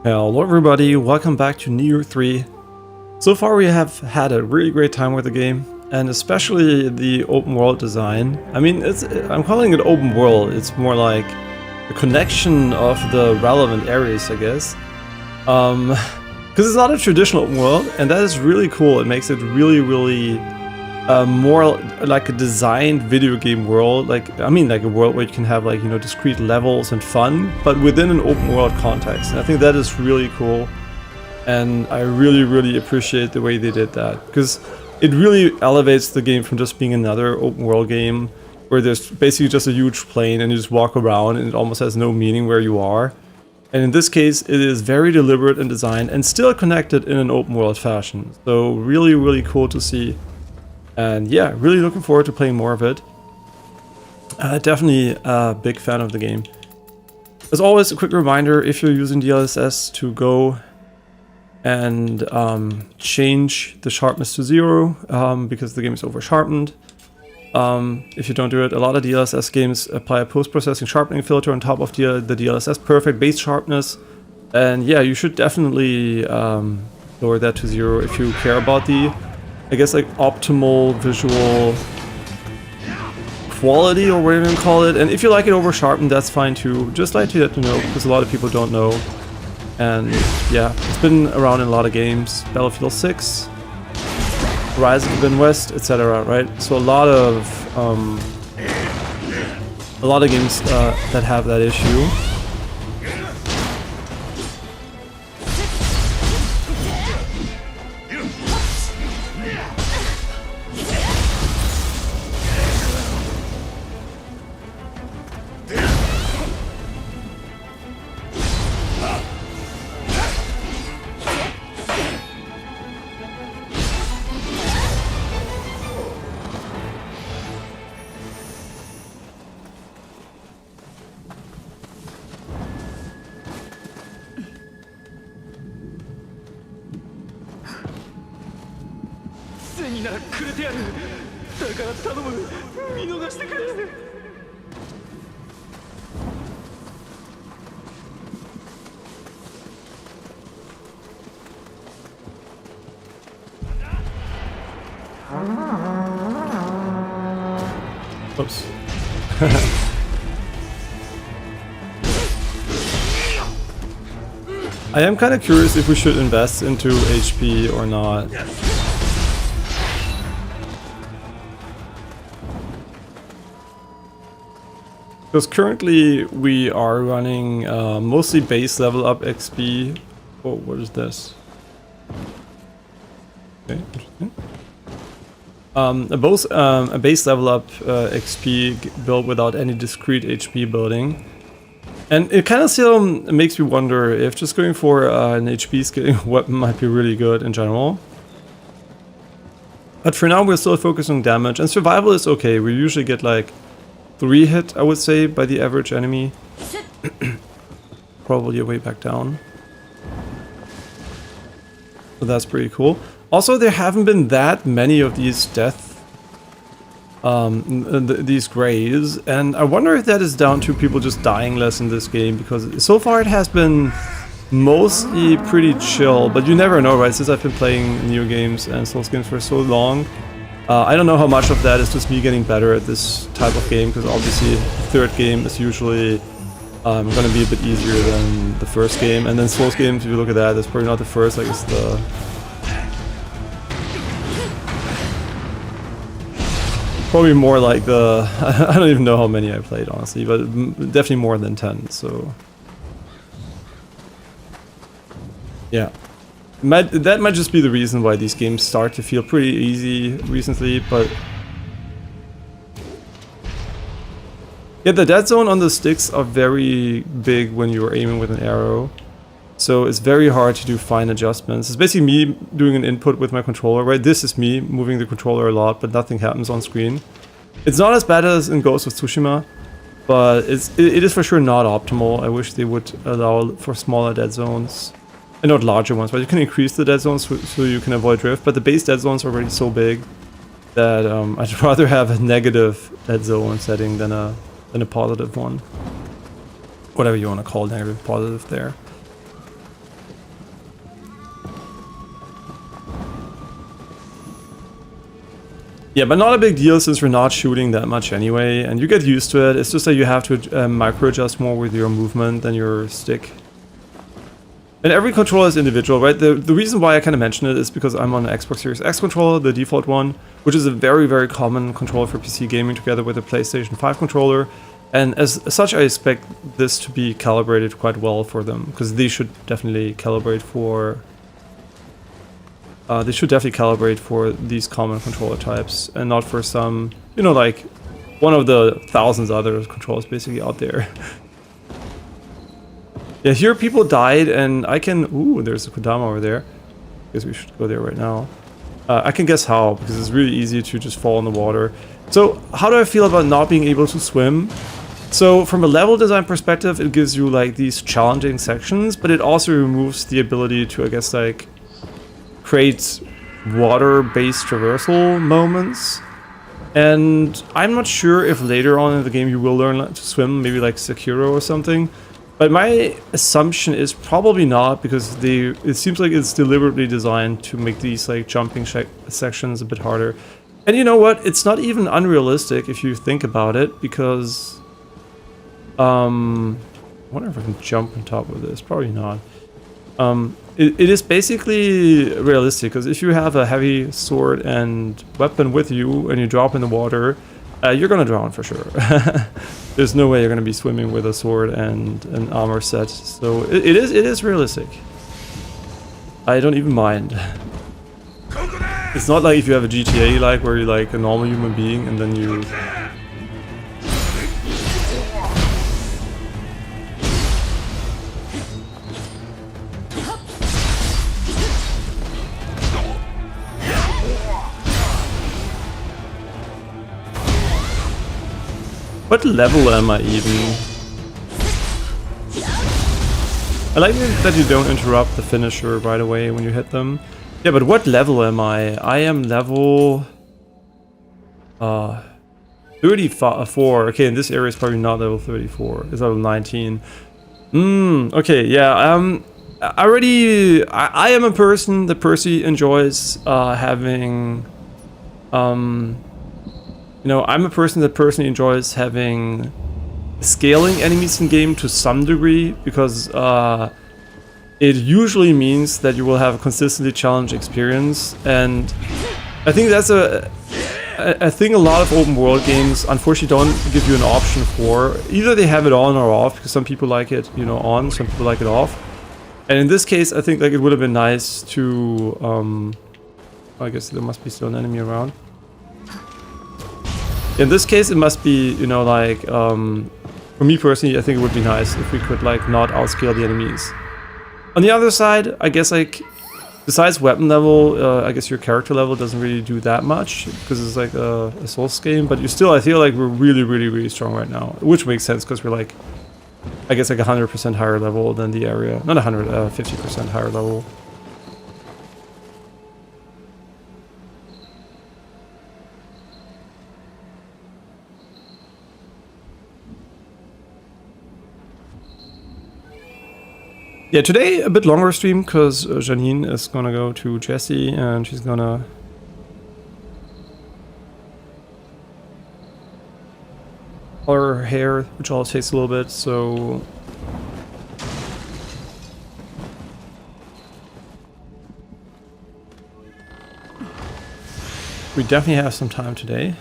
Hello everybody, welcome back to Nioh 3. So far we have had a really great time with the game, and especially the open world design. I mean, I'm calling it open world, it's more like a connection of the relevant areas, I guess. Because it's not a traditional open world, and that is really cool. It makes it really more like a designed video game world, like a world where you can have discrete levels and fun, but within an open world context. And I think that is really cool, and I really appreciate the way they did that, because it really elevates the game from just being another open world game where there's basically just a huge plane and you just walk around and it almost has no meaning where you are. And in this case, it is very deliberate in design and still connected in an open world fashion. So really cool to see. And yeah, really looking forward to playing more of it. Definitely a big fan of the game. As always, a quick reminder, if you're using DLSS, to go and change the sharpness to 0 because the game is over sharpened. If you don't do it, a lot of DLSS games apply a post-processing sharpening filter on top of the DLSS perfect base sharpness. And yeah, you should definitely lower that to 0 if you care about the, I guess, like optimal visual quality, or whatever you call it. And if you like it over sharpened, that's fine too. Just like to let you know, because a lot of people don't know. And yeah, it's been around in a lot of games. Battlefield 6, Horizon Forbidden West, etc. Right? So a lot of games that have that issue. Oops. I am kind of curious if we should invest into HP or not. Because currently we are running mostly base level up XP. Oh, what is this? Okay, interesting. A base level up XP build without any discrete HP building. And it kind of still makes me wonder if just going for an HP scaling weapon might be really good in general. But for now we're still focusing on damage, and survival is okay. We usually get like 3 hit, I would say, by the average enemy. Probably a way back down. So that's pretty cool. Also, there haven't been that many of these these grays, and I wonder if that is down to people just dying less in this game, because so far it has been mostly pretty chill, but you never know, right? Since I've been playing Nioh games and Souls games for so long, I don't know how much of that is just me getting better at this type of game, because obviously the third game is usually going to be a bit easier than the first game, and then Souls games, if you look at that, it's probably not the first, like it's the... Probably more like the... I don't even know how many I played, honestly, but definitely more than 10, so... Yeah. That might just be the reason why these games start to feel pretty easy recently, but... Yeah, the dead zone on the sticks are very big when you're aiming with an arrow. So it's very hard to do fine adjustments. It's basically me doing an input with my controller, right? This is me moving the controller a lot, but nothing happens on screen. It's not as bad as in Ghost of Tsushima, but it is for sure not optimal. I wish they would allow for smaller dead zones. And not larger ones, but you can increase the dead zones so you can avoid drift, but the base dead zones are already so big that I'd rather have a negative dead zone setting than a positive one. Whatever you want to call negative, positive there. Yeah, but not a big deal since we're not shooting that much anyway, and you get used to it. It's just that you have to micro adjust more with your movement than your stick. And every controller is individual, right? The reason why I kind of mention it is because I'm on an Xbox Series X controller, the default one, which is a very, very common controller for PC gaming together with a PlayStation 5 controller. And as such, I expect this to be calibrated quite well for them, because they should definitely calibrate for... these common controller types, and not for some, you know, like one of the thousands other controllers basically out there. Yeah, here people died, and I can... Ooh, there's a Kodama over there. Guess we should go there right now. I can guess how, because it's really easy to just fall in the water. So, how do I feel about not being able to swim? So, from a level design perspective, it gives you, like, these challenging sections, but it also removes the ability to, I guess, like, create water-based traversal moments. And I'm not sure if later on in the game you will learn to swim, maybe like Sekiro or something. But my assumption is probably not, because it seems like it's deliberately designed to make these like jumping sections a bit harder. And you know what? It's not even unrealistic if you think about it, because I wonder if I can jump on top of this. Probably not. It is basically realistic, because if you have a heavy sword and weapon with you and you drop in the water, you're gonna drown for sure. There's no way you're gonna be swimming with a sword and an armor set. So it is realistic. I don't even mind. It's not like if you have a GTA like where you're like a normal human being and then you... What level am I even? I like that you don't interrupt the finisher right away when you hit them. Yeah, but what level am I? I am level... 34. Okay, in this area is probably not level 34. It's level 19. Okay, yeah, I am a person that Percy enjoys having... You know, I'm a person that personally enjoys having scaling enemies in game to some degree, because it usually means that you will have a consistently challenged experience, and I think that's a thing a lot of open world games unfortunately don't give you an option for. Either they have it on or off, because some people like it, you know, on, some people like it off. And in this case, I think like it would have been nice to I guess there must be still an enemy around. In this case, it must be, you know, like, for me personally, I think it would be nice if we could, like, not outscale the enemies. On the other side, I guess, like, besides weapon level, I guess your character level doesn't really do that much, because it's like a Souls game, but you still, I feel like we're really, really, really strong right now, which makes sense, because we're, like, I guess, like, 100% higher level than the area. Not 100, 50% higher level. Yeah, today a bit longer stream because Janine is gonna go to Jessie and she's gonna color her hair, which always takes a little bit, so we definitely have some time today.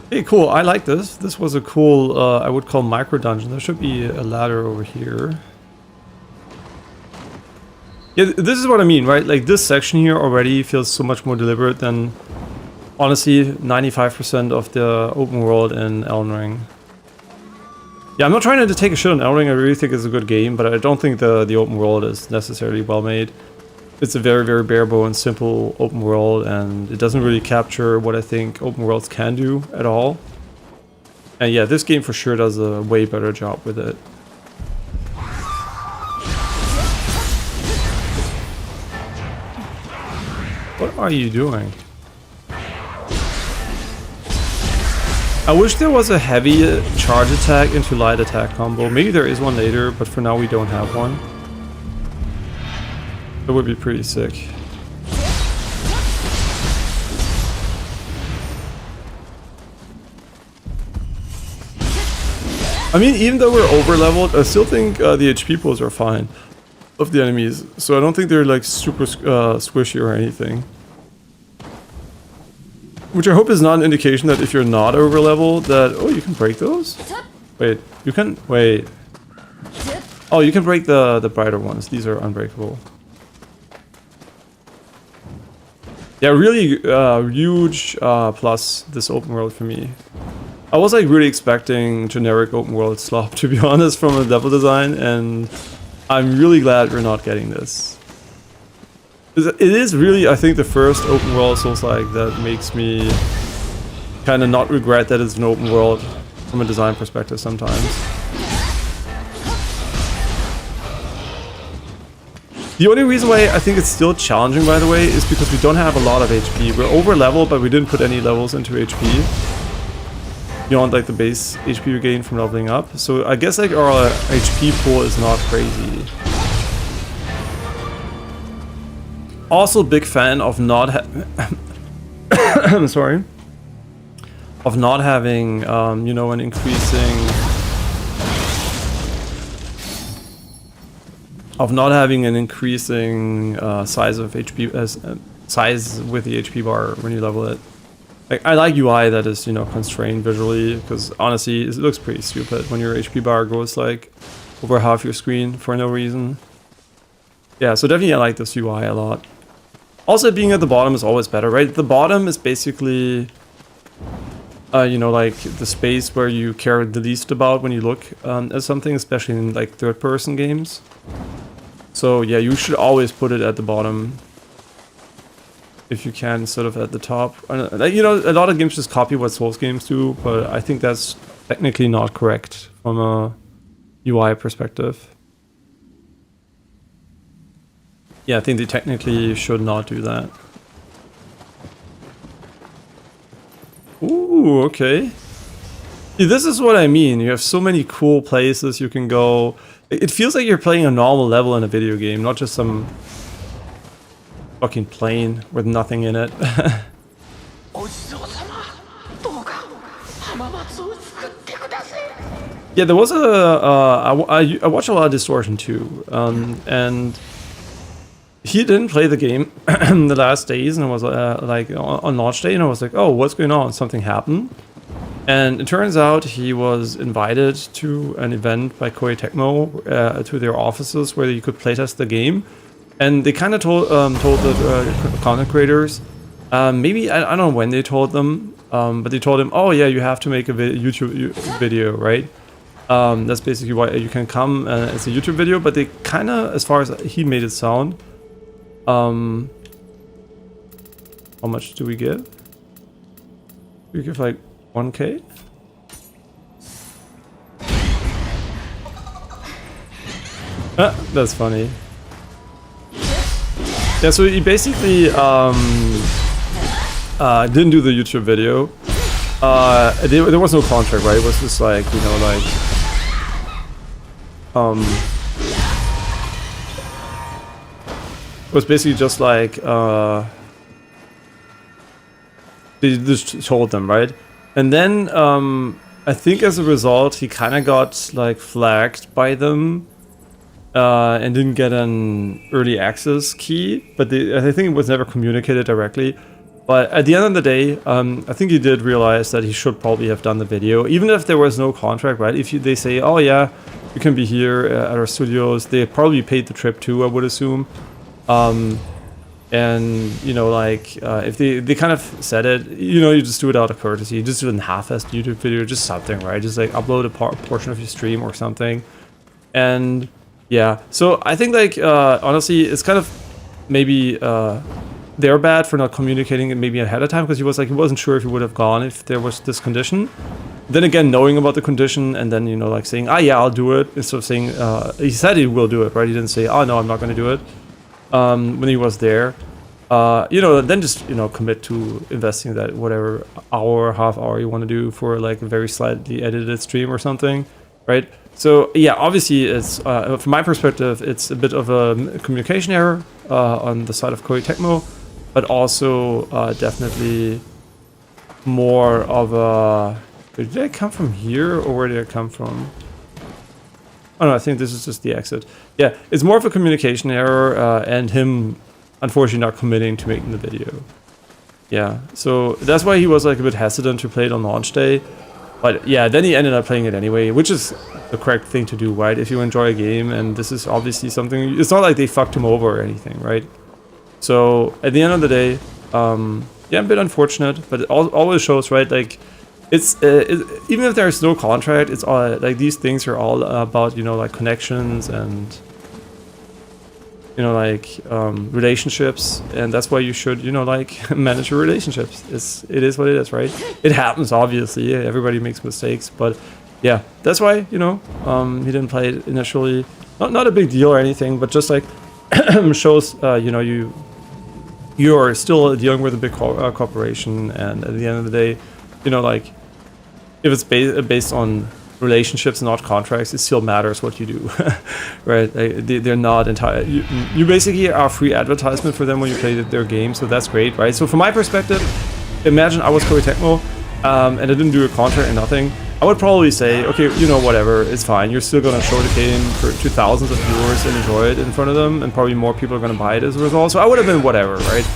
Hey, cool, I like this. This was a cool, I would call micro dungeon. There should be a ladder over here. Yeah, this is what I mean, right? Like, this section here already feels so much more deliberate than, honestly, 95% of the open world in Elden Ring. Yeah, I'm not trying to take a shit on Elden Ring. I really think it's a good game, but I don't think the open world is necessarily well made. It's a very, very bare bones, simple open world, and it doesn't really capture what I think open worlds can do at all. And yeah, this game for sure does a way better job with it. What are you doing? I wish there was a heavy charge attack into light attack combo. Maybe there is one later, but for now we don't have one. That would be pretty sick. I mean, even though we're over leveled, I still think the HP pools are fine of the enemies. So I don't think they're like super squishy or anything. Which I hope is not an indication that if you're not over leveled that, oh, you can break those? Wait, you can, wait. Oh, you can break the brighter ones. These are unbreakable. Yeah, really huge plus this open world for me. I was like really expecting generic open world slop, to be honest, from a level design, and I'm really glad we're not getting this. It is really, I think, the first open world Soulslike that makes me kind of not regret that it's an open world from a design perspective sometimes. The only reason why I think it's still challenging, by the way, is because we don't have a lot of HP. We're over leveled, but we didn't put any levels into HP. Beyond like the base HP we gain from leveling up. So I guess like our HP pool is not crazy. Also big fan of not I'm sorry. Of not having you know, an increasing size of HP as size with the HP bar when you level it. Like, I like UI that is, you know, constrained visually, because honestly, it looks pretty stupid when your HP bar goes like over half your screen for no reason. Yeah, so definitely I like this UI a lot. Also, being at the bottom is always better, right? The bottom is basically, you know, like the space where you care the least about when you look at something, especially in like third-person games. So yeah, you should always put it at the bottom. If you can, sort of at the top. You know, a lot of games just copy what Souls games do, but I think that's technically not correct from a UI perspective. Yeah, I think they technically should not do that. Ooh, okay. See, this is what I mean. You have so many cool places you can go. It feels like you're playing a normal level in a video game, not just some fucking plane with nothing in it. Yeah, there was I watch a lot of Distortion too, and he didn't play the game the last days, and it was like on launch day, and I was like, oh, what's going on? Something happened. And it turns out he was invited to an event by Koei Tecmo to their offices where you could playtest the game. And they kind of told the content creators, maybe, I don't know when they told them, but they told him, oh yeah, you have to make a YouTube video, right? That's basically why you can come, it's a YouTube video, but they kind of, as far as he made it sound, how much do we give? We give like 1K? That's funny. Yeah, so he basically didn't do the YouTube video. There was no contract, right? It was just like, you know, like it was basically just like they just told them, right? And then I think as a result he kind of got like flagged by them. And didn't get an early access key, but I think it was never communicated directly. But at the end of the day, I think he did realize that he should probably have done the video, even if there was no contract, right? If they say, oh yeah, you can be here at our studios, they probably paid the trip too, I would assume. And, you know, like, if they kind of said it, you know, you just do it out of courtesy. You just do it in half-assed YouTube video, just something, right? Just like upload a portion of your stream or something. And yeah, so I think like honestly, it's kind of maybe they're bad for not communicating it maybe ahead of time, because he wasn't sure if he would have gone if there was this condition. Then again, knowing about the condition and then, you know, like saying, ah yeah, I'll do it, instead of saying he said he will do it, right? He didn't say, oh no, I'm not going to do it when he was there. You know, then just, you know, commit to investing that whatever hour, half hour you want to do for like a very slightly edited stream or something, right? So yeah, obviously it's from my perspective, it's a bit of a communication error on the side of Koei Tecmo, but also definitely more of a Did I come from here, or where did I come from? Oh no, I think this is just the exit. Yeah, it's more of a communication error, and him, unfortunately, not committing to making the video. Yeah, so that's why he was like a bit hesitant to play it on launch day. But yeah, then he ended up playing it anyway, which is the correct thing to do, right? If you enjoy a game, and this is obviously something, it's not like they fucked him over or anything, right? So at the end of the day, yeah, a bit unfortunate, but it always shows, right? Like, even if there's no contract, it's all like these things are all about, you know, like connections and, you know, like relationships, and that's why you should, you know, like manage your relationships. It is what it is, right? It happens, obviously. Everybody makes mistakes, but yeah, that's why, you know, he didn't play it initially. Not a big deal or anything, but just like shows, you know, you're still dealing with a big corporation, and at the end of the day, you know, like if it's based on relationships, not contracts, it still matters what you do, right? They're not entire. You basically are free advertisement for them when you play their game, so that's great, right? So from my perspective, imagine I was Koei Tecmo, and I didn't do a contract and nothing. I would probably say, okay, you know, whatever, it's fine. You're still gonna show the game to thousands of viewers and enjoy it in front of them, and probably more people are gonna buy it as a result. So I would have been whatever, right?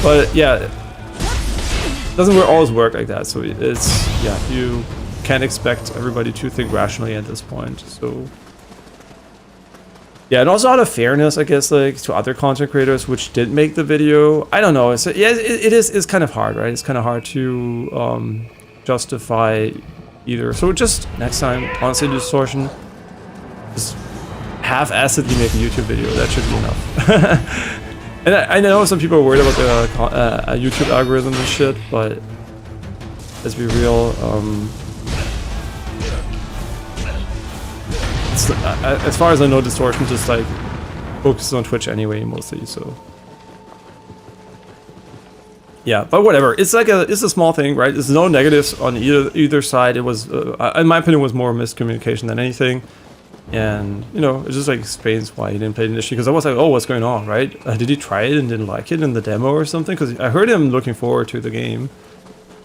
But yeah, it doesn't always work like that. So it's, yeah, you can't expect everybody to think rationally at this point. So yeah, and also out of fairness, I guess, like to other content creators which did make the video, I don't know. It's it's kind of hard, right? It's kind of hard to justify either. So just next time, honestly, distortion, just half-assedly make a YouTube video. That should be enough. And I know some people are worried about the YouTube algorithm and shit, but let's be real. As far as I know, distortion just like focuses on Twitch anyway, mostly. So yeah, but whatever. It's like it's a small thing, right? There's no negatives on either side. It was, in my opinion, was more miscommunication than anything. And, you know, it just like explains why he didn't play it initially. Because I was like, oh, what's going on, right? Did he try it and didn't like it in the demo or something? Because I heard him looking forward to the game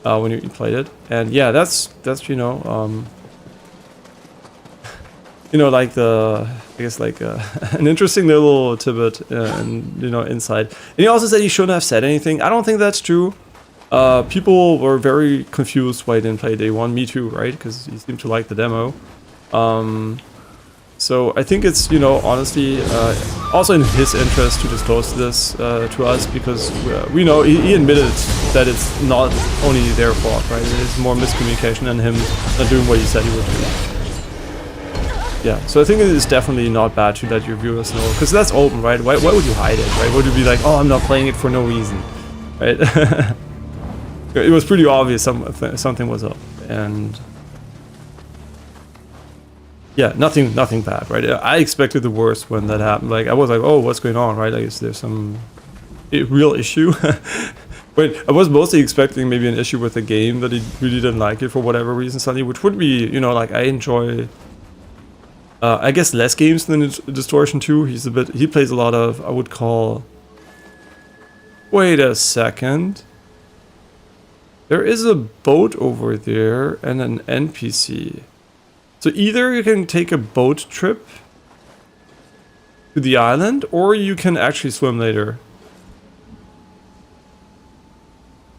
when he played it. And yeah, that's you know, you know, like I guess like an interesting little tidbit, and you know, inside. And he also said he shouldn't have said anything. I don't think that's true. People were very confused why he didn't play day one. Me too, right? Because he seemed to like the demo. So I think it's, you know, honestly, also in his interest to disclose this to us, because we know he admitted that it's not only their fault, right? It's more miscommunication and him not doing what he said he would do. Yeah, so I think it is definitely not bad to let your viewers know, because that's open, right? Why would you hide it, right? Would you be like, oh, I'm not playing it for no reason, right? It was pretty obvious something was up, and yeah, nothing bad, right? I expected the worst when that happened. Like, I was like, oh, what's going on, right? Like, is there some real issue? But I was mostly expecting maybe an issue with the game, that he really didn't like it for whatever reason suddenly, which would be, you know, like, I enjoy, I guess, less games than Distortion 2. He plays a lot of, I would call, wait a second. There is a boat over there and an NPC. So either you can take a boat trip to the island, or you can actually swim later.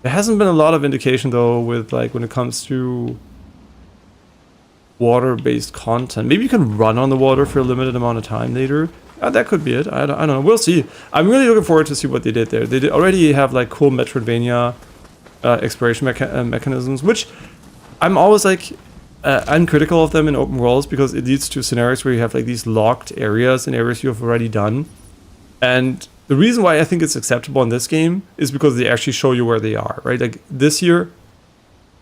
There hasn't been a lot of indication though with, like, when it comes to water-based content. Maybe you can run on the water for a limited amount of time later. That could be it. I don't know. We'll see. I'm really looking forward to see what they did there. They already have like cool Metroidvania exploration mechanisms, which I'm always like uncritical of them in open worlds, because it leads to scenarios where you have like these locked areas and areas you've already done. And the reason why I think it's acceptable in this game is because they actually show you where they are, right? Like this year,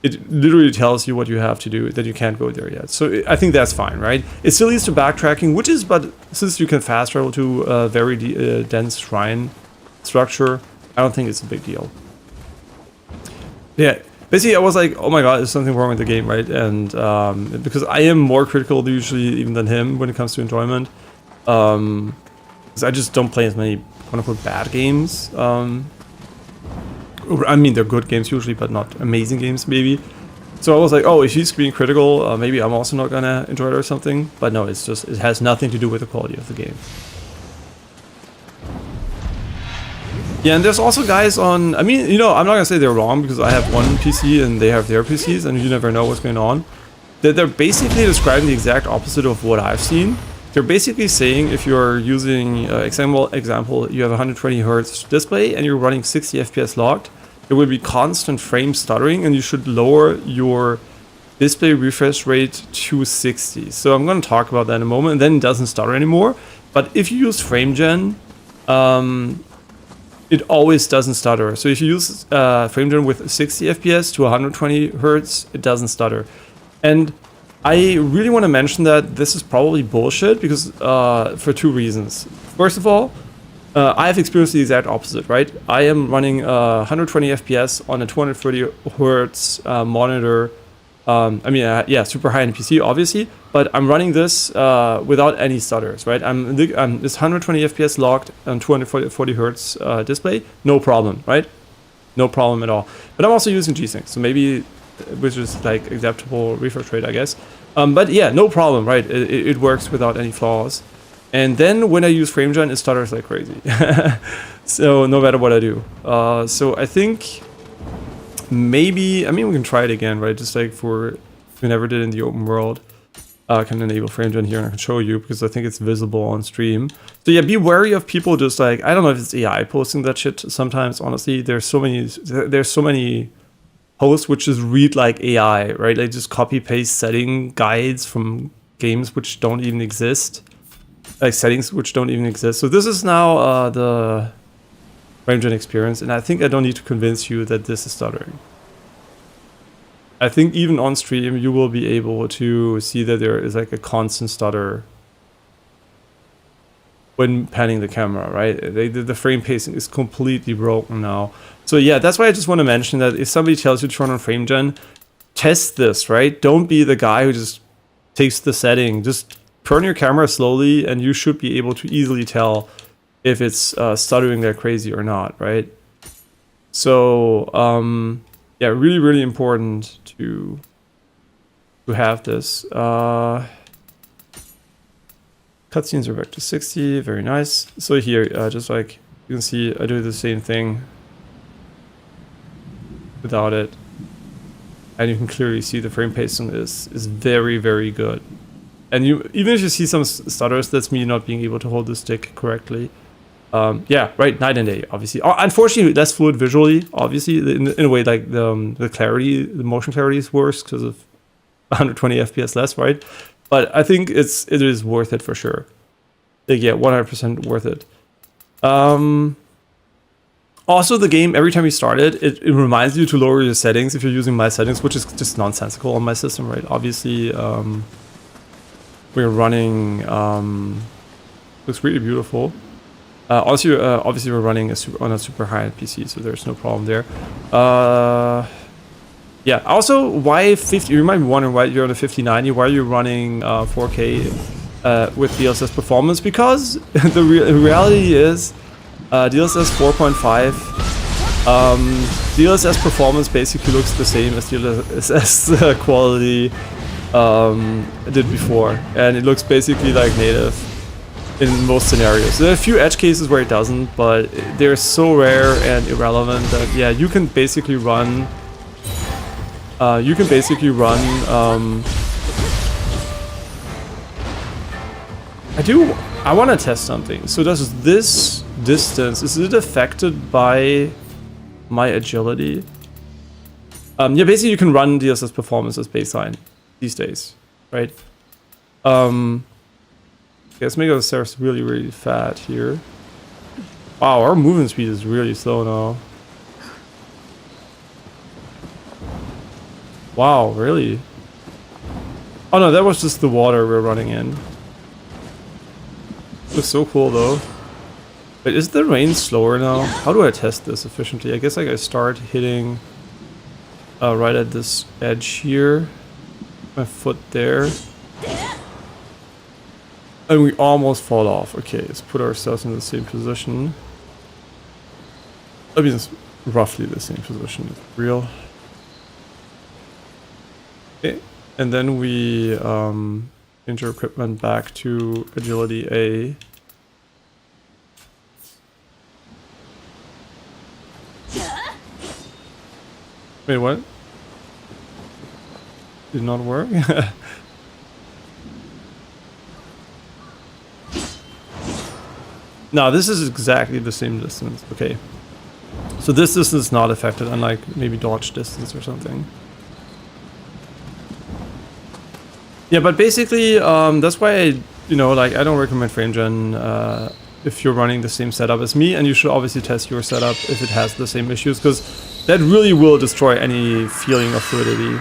it literally tells you what you have to do, that you can't go there yet. So I think that's fine, right? It still leads to backtracking, which is, but since you can fast travel to a very dense shrine structure, I don't think it's a big deal. Yeah, basically I was like, oh my god, there's something wrong with the game, right? And because I am more critical usually even than him when it comes to enjoyment. Because I just don't play as many quote-unquote bad games. I mean, they're good games usually, but not amazing games, maybe. So I was like, oh, if he's screen critical, maybe I'm also not gonna enjoy it or something. But no, it's just, it has nothing to do with the quality of the game. Yeah, and there's also guys on, I mean, you know, I'm not gonna say they're wrong because I have one PC and they have their PCs and you never know what's going on. They're basically describing the exact opposite of what I've seen. They're basically saying if you're using, example, you have 120 Hz display and you're running 60 FPS locked, there will be constant frame stuttering and you should lower your display refresh rate to 60. So I'm going to talk about that in a moment, and then it doesn't stutter anymore. But if you use frame gen, it always doesn't stutter. So if you use frame gen with 60 FPS to 120 Hz, it doesn't stutter. And I really want to mention that this is probably bullshit because for two reasons. First of all, I have experienced the exact opposite, right? I am running 120 FPS on a 230 Hz monitor. Yeah, super high-end PC, obviously, but I'm running this without any stutters, right? It's 120 FPS locked on 240 Hz display, no problem, right? No problem at all. But I'm also using G-Sync, so maybe, which is like acceptable refresh rate, I guess. But yeah, no problem, right? It works without any flaws. And then when I use FrameGen, it stutters like crazy. So no matter what I do. So I think maybe, I mean, we can try it again, right? Just like we never did in the open world. I can enable FrameGen here and I can show you because I think it's visible on stream. So yeah, be wary of people just like, I don't know if it's AI posting that shit sometimes, honestly. There's so many hosts which just read like AI, right? They just copy paste setting guides from games which don't even exist. Like settings which don't even exist. So this is now the FrameGen experience, and I think I don't need to convince you that this is stuttering. I think even on stream you will be able to see that there is like a constant stutter when panning the camera, right? The frame pacing is completely broken now. So yeah, that's why I just want to mention that if somebody tells you to turn on FrameGen, test this, right? Don't be the guy who just takes the setting. Just turn your camera slowly and you should be able to easily tell if it's stuttering like crazy or not, right? So yeah, really, really important to have this. Cutscenes are back to 60, very nice. So here, just like you can see, I do the same thing without it. And you can clearly see the frame pacing is very, very good. And even if you see some stutters, that's me not being able to hold the stick correctly. Yeah, right, night and day, obviously. Unfortunately, less fluid visually, obviously. In a way, like the clarity, the motion clarity is worse because of 120 FPS less, right? But I think it is worth it for sure. Like, yeah, 100% worth it. Also, the game, every time you start it reminds you to lower your settings if you're using my settings, which is just nonsensical on my system, right? Obviously, we're running, looks really beautiful. Also, obviously we're running on a super high-end PC, so there's no problem there. Yeah, also, why 50, you might be wondering why you're on a 5090, why are you running 4K with DLSS performance? Because the reality is, DLSS 4.5, DLSS performance basically looks the same as DLSS quality did before, and it looks basically like native in most scenarios. There are a few edge cases where it doesn't, but they're so rare and irrelevant that yeah, you can basically run. I want to test something. So does this distance, is it affected by my agility? Yeah, basically you can run DLSS performance as baseline these days, right? Let's make ourselves really, really fat here. Wow, our movement speed is really slow now. Wow, really? Oh no, that was just the water we're running in. Looks so cool though. Wait, is the rain slower now? How do I test this efficiently? I guess like I start hitting right at this edge here. My foot there. And we almost fall off. Okay, let's put ourselves in the same position. I mean, it's roughly the same position. It's real. Okay. And then we change our equipment back to agility A. Wait, what? Did not work? No, this is exactly the same distance. Okay. So this distance is not affected, unlike maybe dodge distance or something. Yeah, but basically, that's why I, like, I don't recommend frame gen if you're running the same setup as me, and you should obviously test your setup if it has the same issues, because that really will destroy any feeling of fluidity.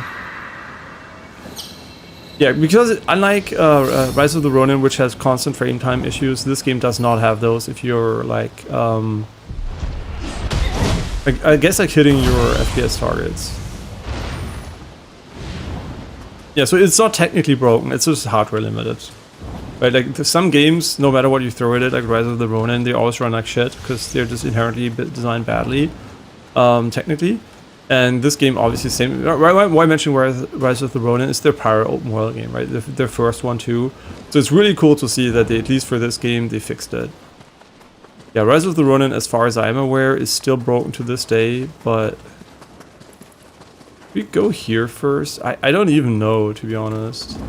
Yeah, because unlike Rise of the Ronin, which has constant frame time issues, this game does not have those if you're like, I guess like hitting your FPS targets. Yeah, so it's not technically broken, it's just hardware limited. Right, like some games, no matter what you throw at it, like Rise of the Ronin, they always run like shit because they're just inherently designed badly, technically. And this game, obviously, same. Why I mentioned Rise of the Ronin is their prior open world game, right? Their first one too. So it's really cool to see that they, at least for this game, they fixed it. Yeah, Rise of the Ronin, as far as I'm aware, is still broken to this day, but we go here first. I don't even know, to be honest.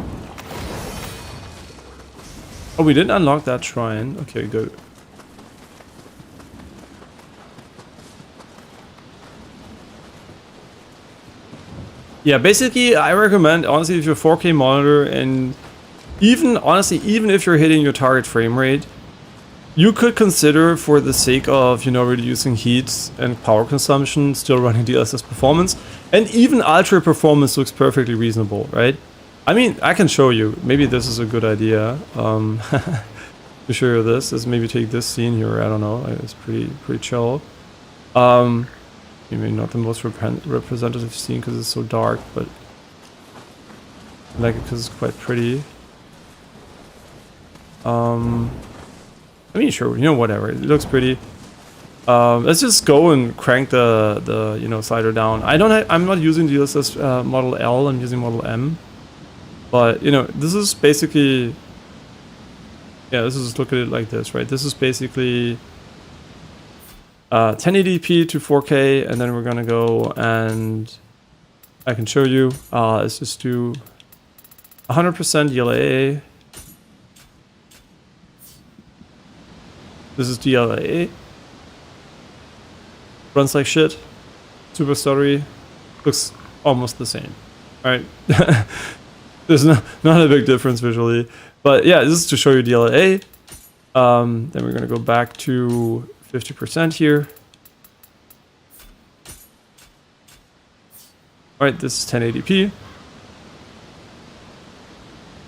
Oh, we didn't unlock that shrine. Okay, good. Yeah, basically, I recommend, honestly, if you're 4K monitor, and even, honestly, even if you're hitting your target frame rate, you could consider, for the sake of, reducing heat and power consumption, still running DLSS performance. And even ultra performance looks perfectly reasonable, right? I mean, I can show you. Maybe this is a good idea. To show you this, is maybe take this scene here. I don't know. It's pretty chill. Maybe not the most representative scene because it's so dark, but I like it because it's quite pretty. I mean, sure, whatever. It looks pretty. Let's just go and crank the slider down. I'm not using DLSS model L. I'm using model M. But this is basically, yeah. This is, look at it like this, right? This is basically 1080p to 4K, and then we're gonna go and I can show you. Let's just do 100% DLA. This is DLA. Runs like shit. Super stuttery. Looks almost the same. Alright. There's not a big difference visually. But yeah, this is to show you DLA. Then we're gonna go back to 50% here. Alright, this is 1080p.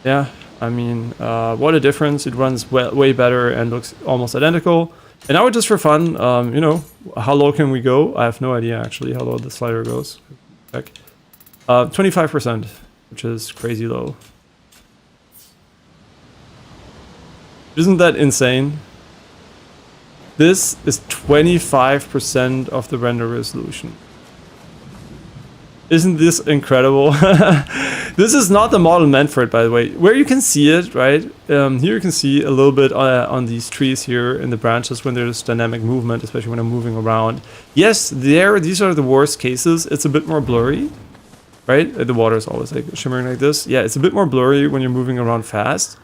Yeah, I mean, what a difference. It runs way better and looks almost identical. And now just for fun, how low can we go? I have no idea actually how low the slider goes. Check. 25%, which is crazy low. Isn't that insane? This is 25% of the render resolution. Isn't this incredible? This is not the model meant for it, by the way. Where you can see it, right? Here you can see a little bit on these trees here in the branches when there's dynamic movement, especially when I'm moving around. Yes, these are the worst cases. It's a bit more blurry, right? The water is always like shimmering like this. Yeah, it's a bit more blurry when you're moving around fast.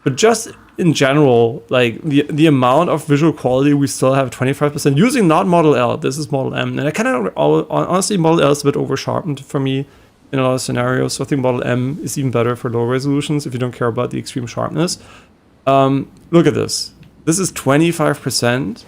But just in general, like the amount of visual quality, we still have 25% using not Model L. This is Model M, and I kind of honestly Model L is a bit over sharpened for me in a lot of scenarios. So I think Model M is even better for low resolutions if you don't care about the extreme sharpness. Look at this. This is 25%.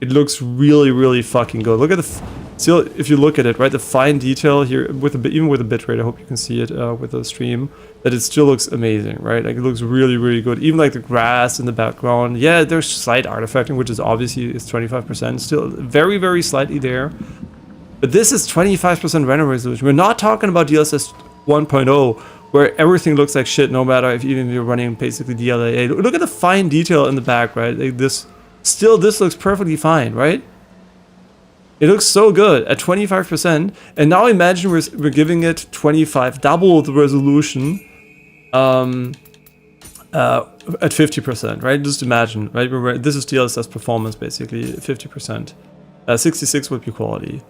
It looks really fucking good. Look at the still, if you look at it, right, the fine detail here with even with the bitrate. I hope you can see it with the stream. That it still looks amazing, right? Like it looks really good. Even like the grass in the background. Yeah, there's slight artifacting, which is obviously is 25%. Still very slightly there. But this is 25% render resolution. We're not talking about DLSS 1.0, where everything looks like shit, no matter if even if you're running basically DLA. Look at the fine detail in the back, right? Like this looks perfectly fine, right? It looks so good at 25%. And now imagine we're giving it 25, double the resolution at 50%, right? Just imagine, right? This is DLSS performance, basically, 50%. 66 would be quality.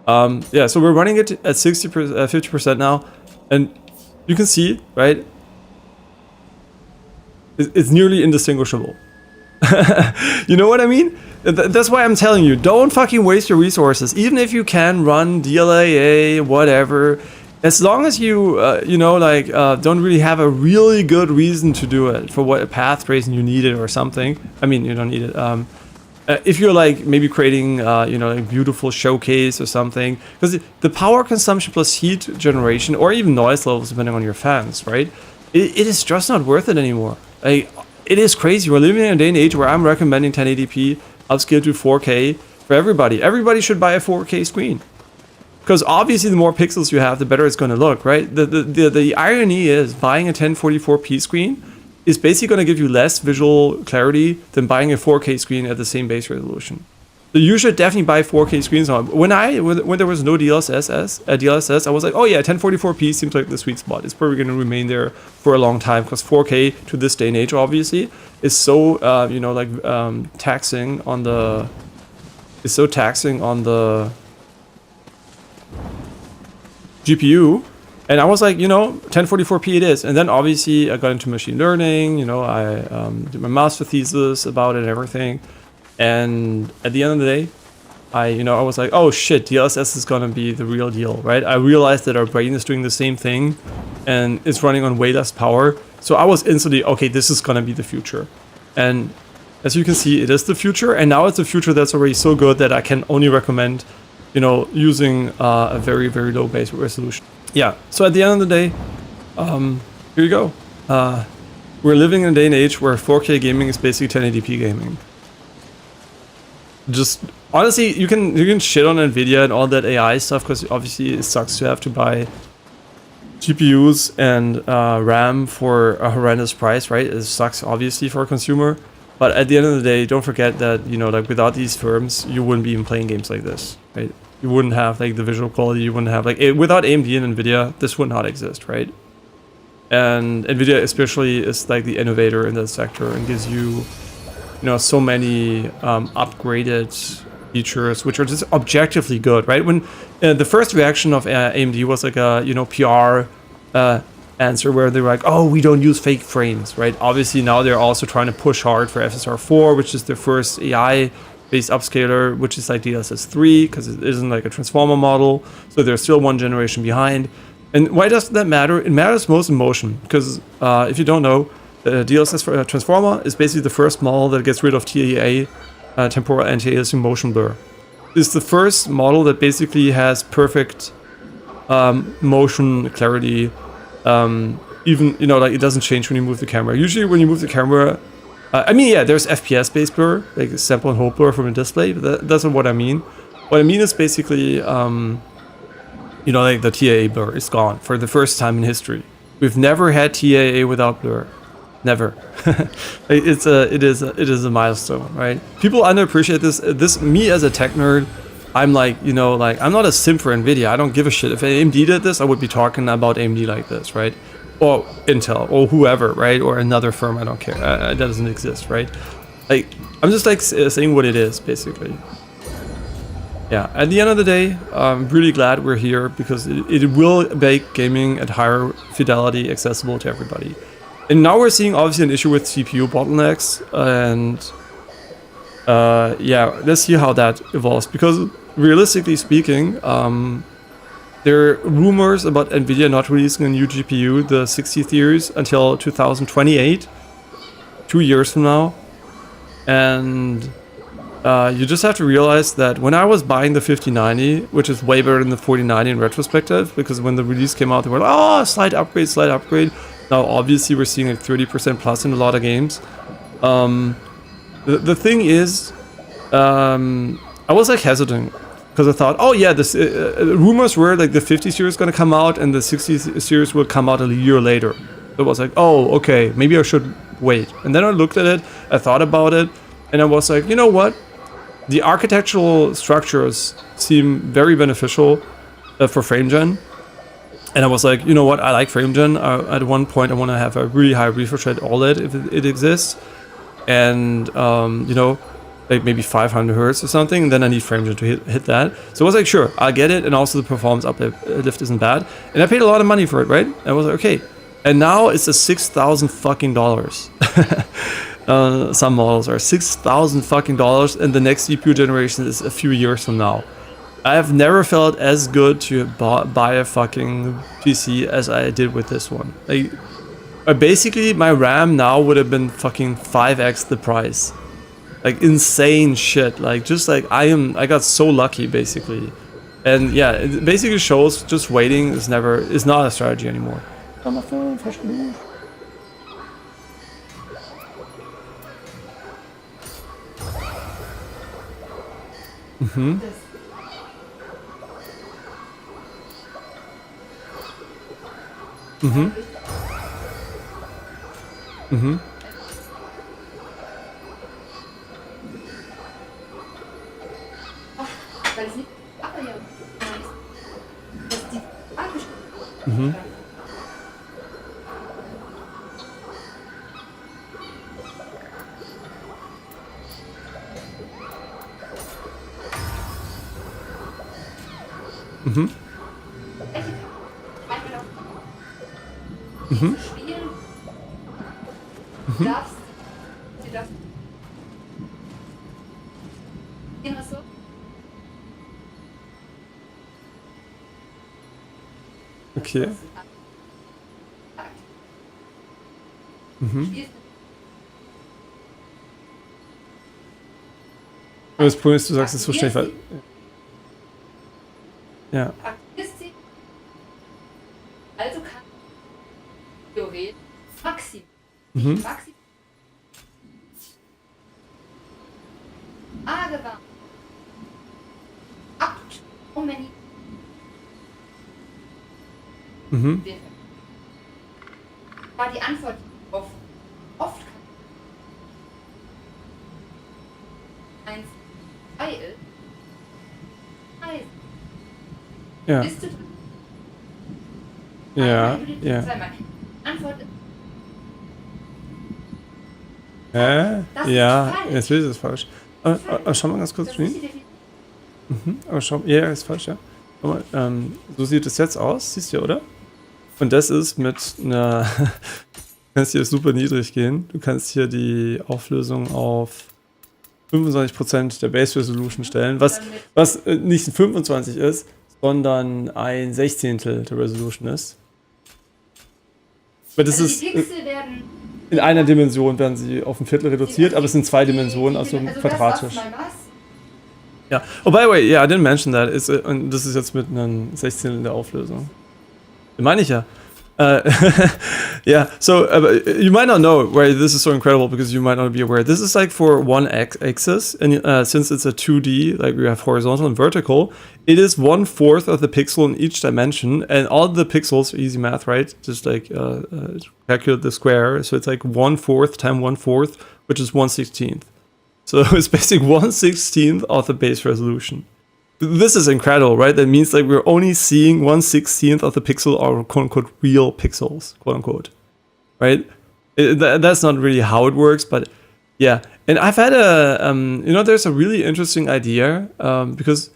Yeah, so we're running it at 50% now. And you can see, right? It's nearly indistinguishable. You know what I mean? That's why I'm telling you, don't fucking waste your resources. Even if you can run DLAA, whatever, as long as you, don't really have a really good reason to do it, for what path tracing you need it or something. I mean, you don't need it. If you're like maybe creating, a beautiful showcase or something, because the power consumption plus heat generation, or even noise levels, depending on your fans, right? It is just not worth it anymore. Like, it is crazy. We're living in a day and age where I'm recommending 1080p upscale to 4K for everybody. Everybody should buy a 4K screen, because obviously the more pixels you have, the better it's going to look, right? The irony is buying a 1044p screen is basically going to give you less visual clarity than buying a 4K screen at the same base resolution. So you should definitely buy 4K screens now. When there was no DLSS, I was like, oh yeah, 1044p seems like the sweet spot. It's probably going to remain there for a long time, because 4K to this day and age, obviously, is so taxing on the GPU. And I was like, 1044p it is. And then obviously I got into machine learning. I did my master thesis about it and everything. And at the end of the day, I was like, oh shit, DLSS is gonna be the real deal, right? I realized that our brain is doing the same thing and it's running on way less power. So I was instantly, okay, this is gonna be the future. And as you can see, it is the future. And now it's a future that's already so good that I can only recommend, using a very, very low base resolution. Yeah, so at the end of the day, here you go. We're living in a day and age where 4K gaming is basically 1080p gaming. Just honestly, you can shit on Nvidia and all that AI stuff, because obviously it sucks to have to buy GPUs and RAM for a horrendous price, right? It sucks obviously for a consumer, but at the end of the day, don't forget that without these firms, you wouldn't be even playing games like this, right? You wouldn't have like the visual quality. You wouldn't have without AMD and Nvidia, this would not exist, right? And Nvidia especially is like the innovator in that sector and gives you so many upgraded features which are just objectively good, right? When the first reaction of AMD was like a PR answer where they were like, oh, we don't use fake frames, right? Obviously now they're also trying to push hard for FSR4, which is their first AI based upscaler, which is like DLSS 3, because it isn't like a transformer model, so they're still one generation behind. And why does that matter? It matters most in motion, because if you don't know, DLSS for transformer is basically the first model that gets rid of TAA, temporal anti-aliasing motion blur. It's the first model that basically has perfect motion clarity. Even it doesn't change when you move the camera. Usually when you move the camera, there's FPS based blur, like sample and hold blur from a display, but that's not what I mean. What I mean is basically the TAA blur is gone for the first time in history. We've never had TAA without blur. Never. It is a milestone, right? People underappreciate this. Me as a tech nerd, I'm like, I'm not a simp for Nvidia. I don't give a shit. If AMD did this, I would be talking about AMD like this, right? Or Intel, or whoever, right? Or another firm. I don't care. That doesn't exist, right? Like, I'm just like saying what it is, basically. Yeah. At the end of the day, I'm really glad we're here, because it will make gaming at higher fidelity accessible to everybody. And now we're seeing obviously an issue with CPU bottlenecks, and let's see how that evolves, because realistically speaking, there are rumors about Nvidia not releasing a new GPU, the 60 series, until 2028, 2 years from now. And you just have to realize that when I was buying the 5090, which is way better than the 4090 in retrospective, because when the release came out, they were like, oh, slight upgrade. Now, obviously, we're seeing like 30% plus in a lot of games. The thing is, I was like hesitant, because I thought, oh yeah, this rumors were like the 50 series is going to come out and the 60 series will come out a year later. So it was like, oh, okay, maybe I should wait. And then I looked at it, I thought about it, and I was like, you know what? the architectural structures seem very beneficial for frame gen. And I was like, you know what, I like frame gen. At one point, I want to have a really high refresh rate OLED if it exists. And, you know, like maybe 500 hertz or something. And then I need frame gen to hit that. So I was like, sure, I'll get it. And also the performance uplift isn't bad. And I paid a lot of money for it, right? And I was like, okay. And now it's a $6,000 fucking dollars. Some models are $6,000 fucking dollars. And the next CPU generation is a few years from now. I have never felt as good to buy a fucking PC as I did with this one. Like, basically, my RAM now would have been fucking 5x the price. Like, insane shit. Like, just like, I got so lucky, basically. And yeah, it basically shows just waiting is not a strategy anymore. On my phone, Mm-hmm. Mm-hmm. Mm-hmm. Mm-hmm. Mm-hmm. Mhm. Mhm. Okay. Mhm. Das Problem ist, du sagst es so schnell. Ja. Also kann theoretisch Maximum. Mhm. Aber up how many Mhm. war die Antwort auf oft eins, zwei ist. Ja. Bist du Ja. Ja. Antwort ist. Ja, jetzt will ich es falsch. Aber schau mal ganz kurz, Stream. Mhm. Aber schau, ja, ist falsch, ja. Schau mal, so sieht es jetzt aus, siehst du, oder? Und das ist mit einer. Du kannst hier super niedrig gehen. Du kannst hier die Auflösung auf 25% der Base Resolution stellen, was nicht ein 25 ist, sondern ein Sechzehntel der Resolution ist. Aber das Also ist. Die Pixel werden In einer Dimension werden sie auf ein Viertel reduziert, aber es sind zwei Dimensionen, also quadratisch. Ja. Oh, by the way, yeah, I didn't mention that. Und das ist jetzt mit einem 16 in der Auflösung. Meine ich ja. Yeah, so you might not know why this is so incredible because you might not be aware. This is like for one axis, and since it's a 2D, like we have horizontal and vertical, it is 1/4 of the pixel in each dimension, and all the pixels, easy math, right? Just like calculate the square, so it's like 1/4 times 1/4, which is 1/16. So it's basically 1/16 of the base resolution. This is incredible, right? That means like we're only seeing 1/16 of the pixel or quote unquote real pixels, quote unquote, right? That's not really how it works, but yeah. And I've had there's a really interesting idea because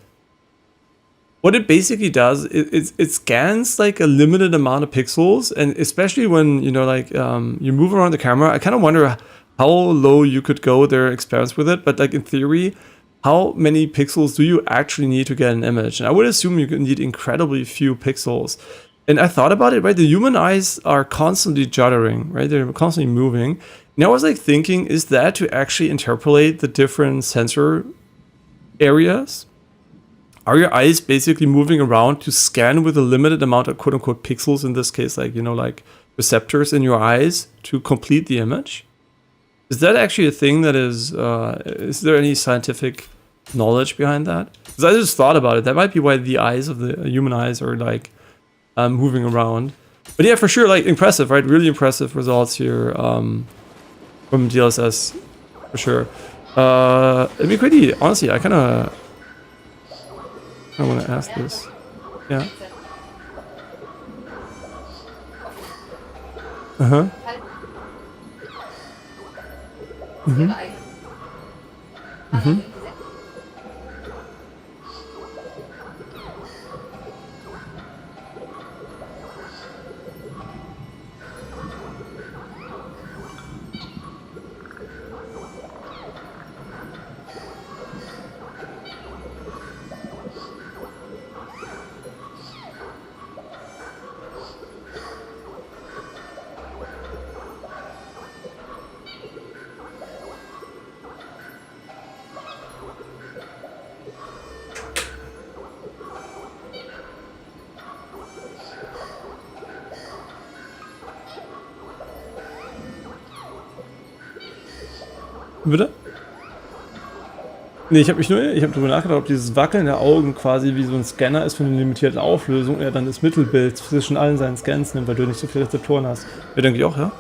what it basically does, it scans like a limited amount of pixels, and especially when you move around the camera, I kind of wonder how low you could go there, experiments with it, but like in theory, how many pixels do you actually need to get an image? And I would assume you need incredibly few pixels. And I thought about it, right? The human eyes are constantly juddering, right? They're constantly moving. And I was like thinking, is that to actually interpolate the different sensor areas? Are your eyes basically moving around to scan with a limited amount of quote unquote pixels, in this case, like receptors in your eyes to complete the image? Is that actually a thing that is there any scientific knowledge behind that? Because I just thought about it. That might be why the eyes of the human eyes are like moving around. But yeah, for sure, like impressive, right? Really impressive results here from DLSS, for sure. It'd be pretty, honestly, I kinda wanna ask this. Yeah. Uh-huh. Mhm. Mhm. Bitte? Nee, ich habe drüber nachgedacht, ob dieses Wackeln der Augen quasi wie so ein Scanner ist für eine limitierte Auflösung, er dann das Mittelbild zwischen allen seinen Scans nimmt, weil du nicht so viele Rezeptoren hast. Ja, denke ich auch, ja.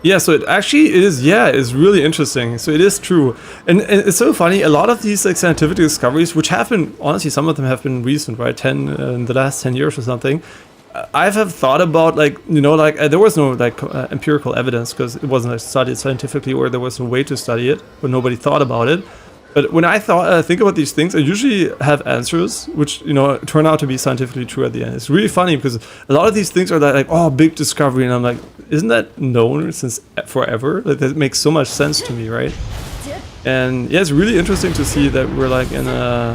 Yeah, so it is, yeah, it's really interesting. So it is true. And it's so funny, a lot of these like scientific discoveries, which have been, honestly, some of them have been recent, right? In the last 10 years or something. I have thought about like, you know, like there was no like empirical evidence because it wasn't like, studied scientifically or there was no way to study it or nobody thought about it. But when I think about these things, I usually have answers which, you know, turn out to be scientifically true at the end. It's really funny because a lot of these things are like, oh, big discovery, and I'm like, isn't that known since forever? Like that makes so much sense to me, right? And yeah, it's really interesting to see that we're like in a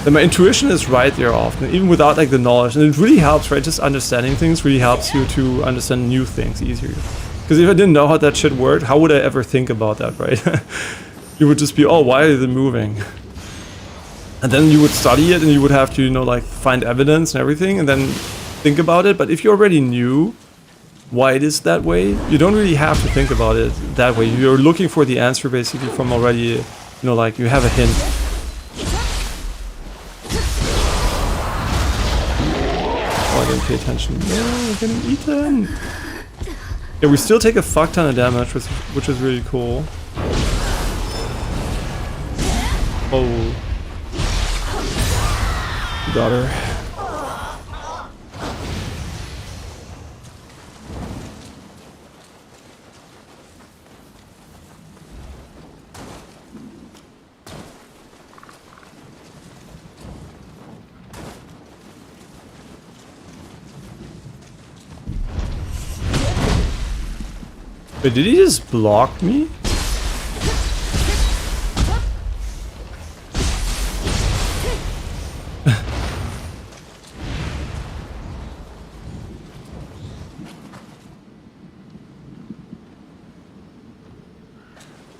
that my intuition is right there often, even without like the knowledge, and it really helps, right? Just understanding things really helps you to understand new things easier. Because if I didn't know how that shit worked, how would I ever think about that, right? You would just be, oh, why is it moving? And then you would study it and you would have to, you know, like find evidence and everything and then think about it. But if you already knew why it is that way, you don't really have to think about it that way. You're looking for the answer basically from already, you know, like you have a hint. Oh, I didn't pay attention. No, we're getting eaten. Yeah, we still take a fuck ton of damage, which is really cool. Oh. Got her. Wait, did he just block me?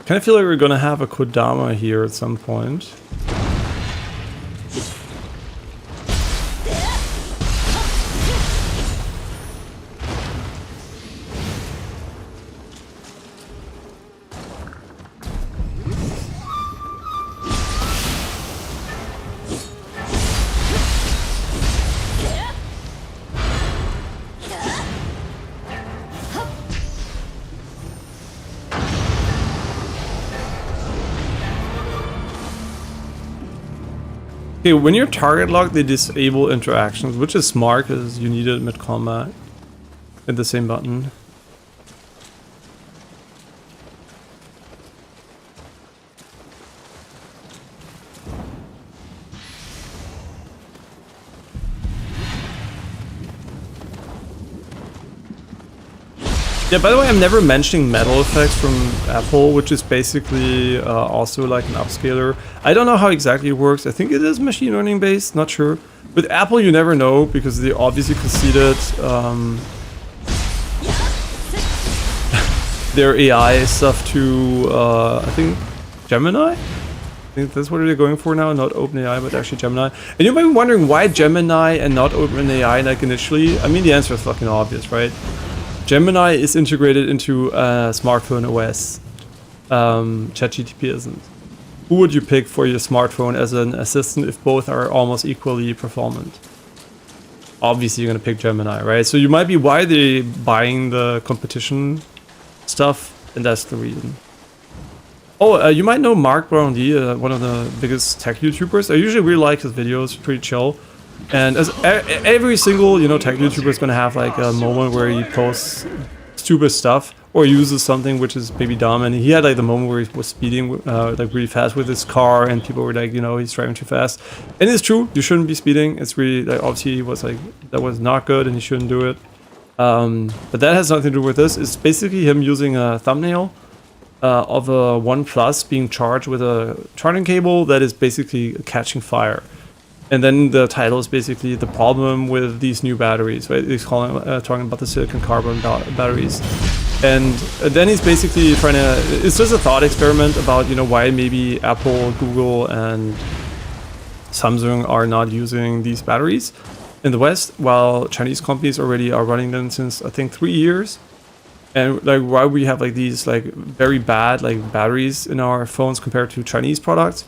Kind of feel like we're gonna have a Kodama here at some point. Okay, when you're target locked, they disable interactions, which is smart because you need it mid-combat. Hit the same button. Yeah, by the way, I'm never mentioning metal effects from Apple, which is basically also like an upscaler. I don't know how exactly it works. I think it is machine learning based, not sure. With Apple, you never know because they obviously conceded their AI stuff to, I think, Gemini? I think that's what they're going for now, not OpenAI, but actually Gemini. And you might be wondering why Gemini and not OpenAI like initially. I mean, the answer is fucking obvious, right? Gemini is integrated into smartphone OS. ChatGPT isn't. Who would you pick for your smartphone as an assistant if both are almost equally performant? Obviously, you're gonna pick Gemini, right? So you might be widely buying the competition stuff, and that's the reason. Oh, you might know Mark Brown Lee, one of the biggest tech YouTubers. I usually really like his videos, pretty chill. And as every single, tech YouTuber is gonna have like a moment where he posts stupid stuff or uses something which is maybe dumb. And he had like the moment where he was speeding like really fast with his car, and people were like, he's driving too fast. And it's true, you shouldn't be speeding. It's really like, obviously, he was like, that was not good, and he shouldn't do it. But that has nothing to do with this. It's basically him using a thumbnail of a OnePlus being charged with a charging cable that is basically catching fire. And then the title is basically the problem with these new batteries, right? He's talking about the silicon carbon batteries. And then he's basically trying to, it's just a thought experiment about, why maybe Apple, Google, and Samsung are not using these batteries in the West, while Chinese companies already are running them since, I think, 3 years. And like, why we have like these like very bad like batteries in our phones compared to Chinese products.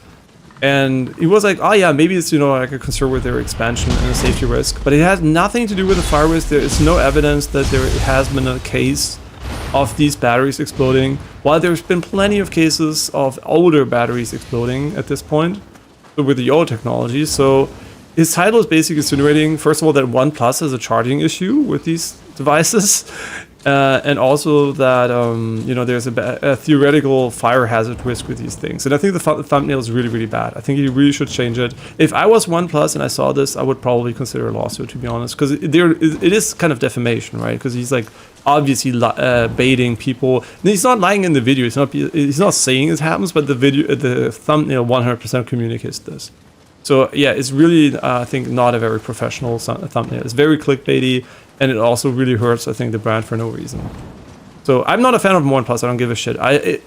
And he was like, oh yeah, maybe it's, like a concern with their expansion and a safety risk, but it has nothing to do with the fire risk. There is no evidence that there has been a case of these batteries exploding, while there's been plenty of cases of older batteries exploding at this point with the old technology. So his title is basically insinuating, first of all, that OnePlus has a charging issue with these devices, and also that there's a theoretical fire hazard risk with these things. And I think the thumbnail is really, really bad. I think he really should change it. If I was OnePlus and I saw this, I would probably consider a lawsuit, to be honest, because it is kind of defamation, right? Because he's like obviously baiting people. And he's not lying in the video. He's not saying it happens, but the thumbnail 100% communicates this. So yeah, it's really, I think, not a very professional thumbnail. It's very clickbaity, and it also really hurts, I think, the brand for no reason. So I'm not a fan of OnePlus. I don't give a shit.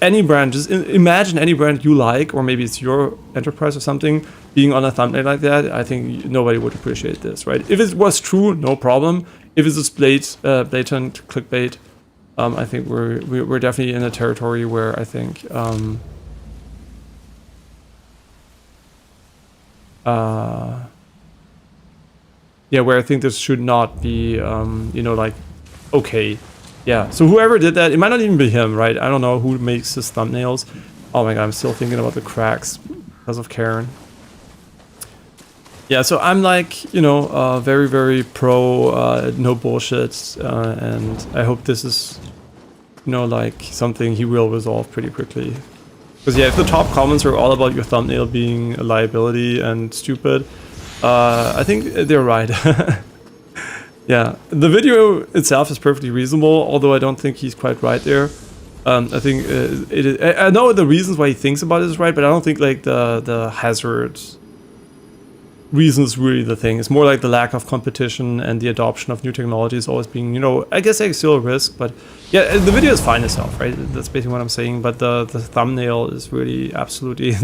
Any brand, just imagine any brand you like, or maybe it's your enterprise or something, being on a thumbnail like that. I think nobody would appreciate this, right? If it was true, no problem. If it's just blatant clickbait, I think we're definitely in a territory where I think where I think this should not be, like, okay. Yeah, so whoever did that, it might not even be him, right? I don't know who makes his thumbnails. Oh my god, I'm still thinking about the cracks because of Karen. Yeah, so I'm like, very, very pro no bullshit, and I hope this is, like something he will resolve pretty quickly. Because yeah, if the top comments are all about your thumbnail being a liability and stupid, I think they're right. Yeah, the video itself is perfectly reasonable, although I don't think he's quite right there. I think I know the reasons why he thinks about it is right, but I don't think like the hazard reason is really the thing. It's more like the lack of competition and the adoption of new technologies always being, I guess like still a risk, but yeah, the video is fine itself, right? That's basically what I'm saying, but the thumbnail is really absolutely,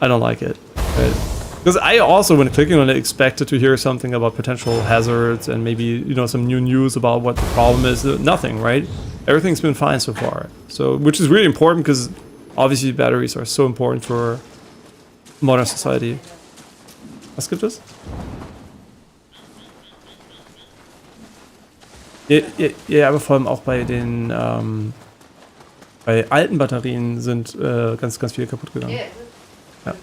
I don't like it, right? Because I also, when clicking on it, expected to hear something about potential hazards and maybe, some new news about what the problem is. Nothing, right? Everything's been fine so far. So, which is really important because obviously batteries are so important for modern society. Was gibt es? Ja, aber vor allem auch bei den bei alten Batterien sind ganz, ganz viele kaputt gegangen. Ja.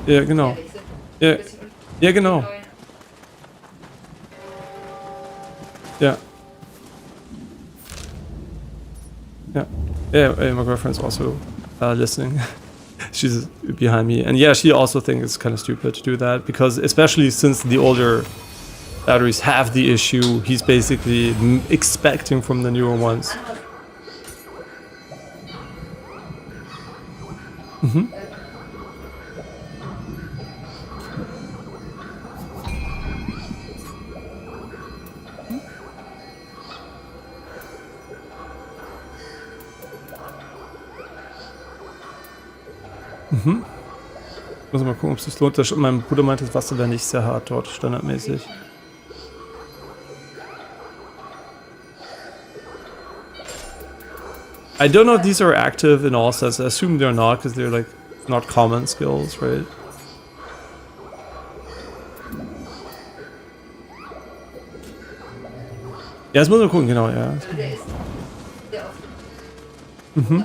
Ja, genau. Ja, ja, genau. Ja. Yeah. Yeah, my girlfriend's also listening. She's behind me, and yeah, she also thinks it's kind of stupid to do that, because especially since the older batteries have the issue, he's basically expecting from the newer ones. Mhm. Mhm. Muss mal gucken, ob es sich lohnt. Mein Bruder meinte, das Wasser wäre nicht sehr hart dort, standardmäßig. I don't know if these are active in all sets. I assume they're not, because they're like not common skills, right? Ja, das muss man gucken, genau, ja. Also der ist sehr oft. Mhm.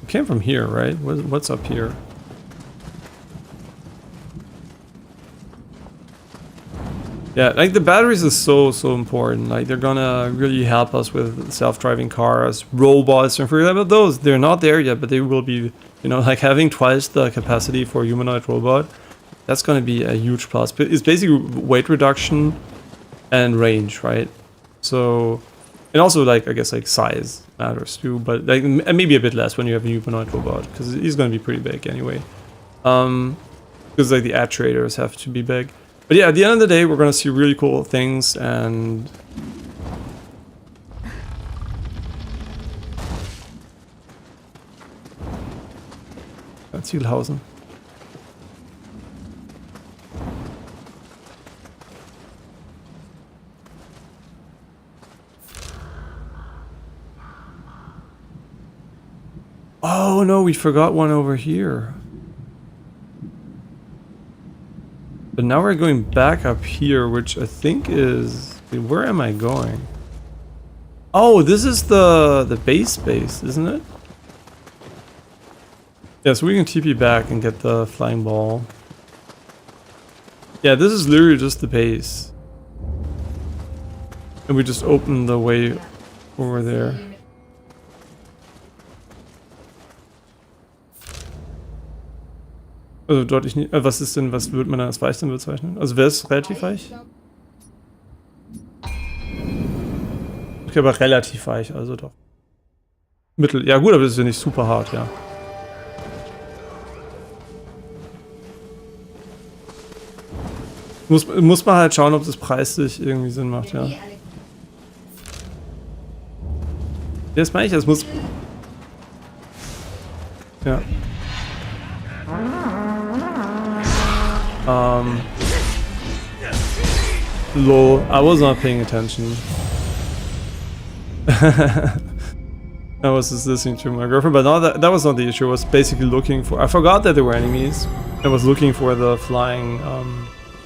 We came from here, right? What's up here? Yeah, like the batteries is so important. Like they're gonna really help us with self-driving cars, robots, and for example, those they're not there yet, but they will be. You know, like having twice the capacity for a humanoid robot, that's gonna be a huge plus. But it's basically weight reduction and range, right? So, and also like I guess like size matters too, but like maybe a bit less when you have a humanoid robot because he's gonna be pretty big anyway. Because like the actuators have to be big. But yeah, at the end of the day, we're gonna see really cool things and. Zielhausen. Oh no, we forgot one over here. But now we're going back up here, which I think is... Where am I going? Oh, this is the base, isn't it? Yeah, so we can TP back and get the flying ball. Yeah, this is literally just the base. And we just open the way over there. Also deutlich nicht. Was ist denn, was würde man als weich denn bezeichnen? Also wäre es relativ weich? Okay, aber relativ weich, also doch. Mittel. Ja gut, aber das ist ja nicht super hart, ja. Muss man halt schauen, ob das preislich irgendwie Sinn macht, ja. Das meine ich, das muss... Ja. Lol, I was not paying attention. I was just listening to my girlfriend, but no, that was not the issue. I was basically looking for... I forgot that there were enemies. I was looking for the flying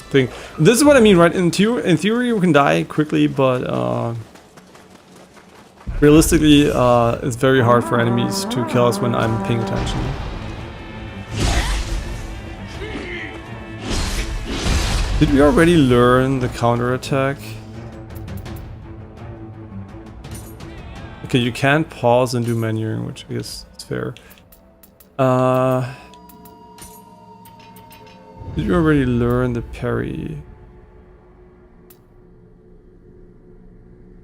thing. This is what I mean, right? In theory you can die quickly, but realistically it's very hard for enemies to kill us when I'm paying attention. Did we already learn the counterattack? Okay, you can't pause and do manuring, which I guess is fair. Did you already learn the parry?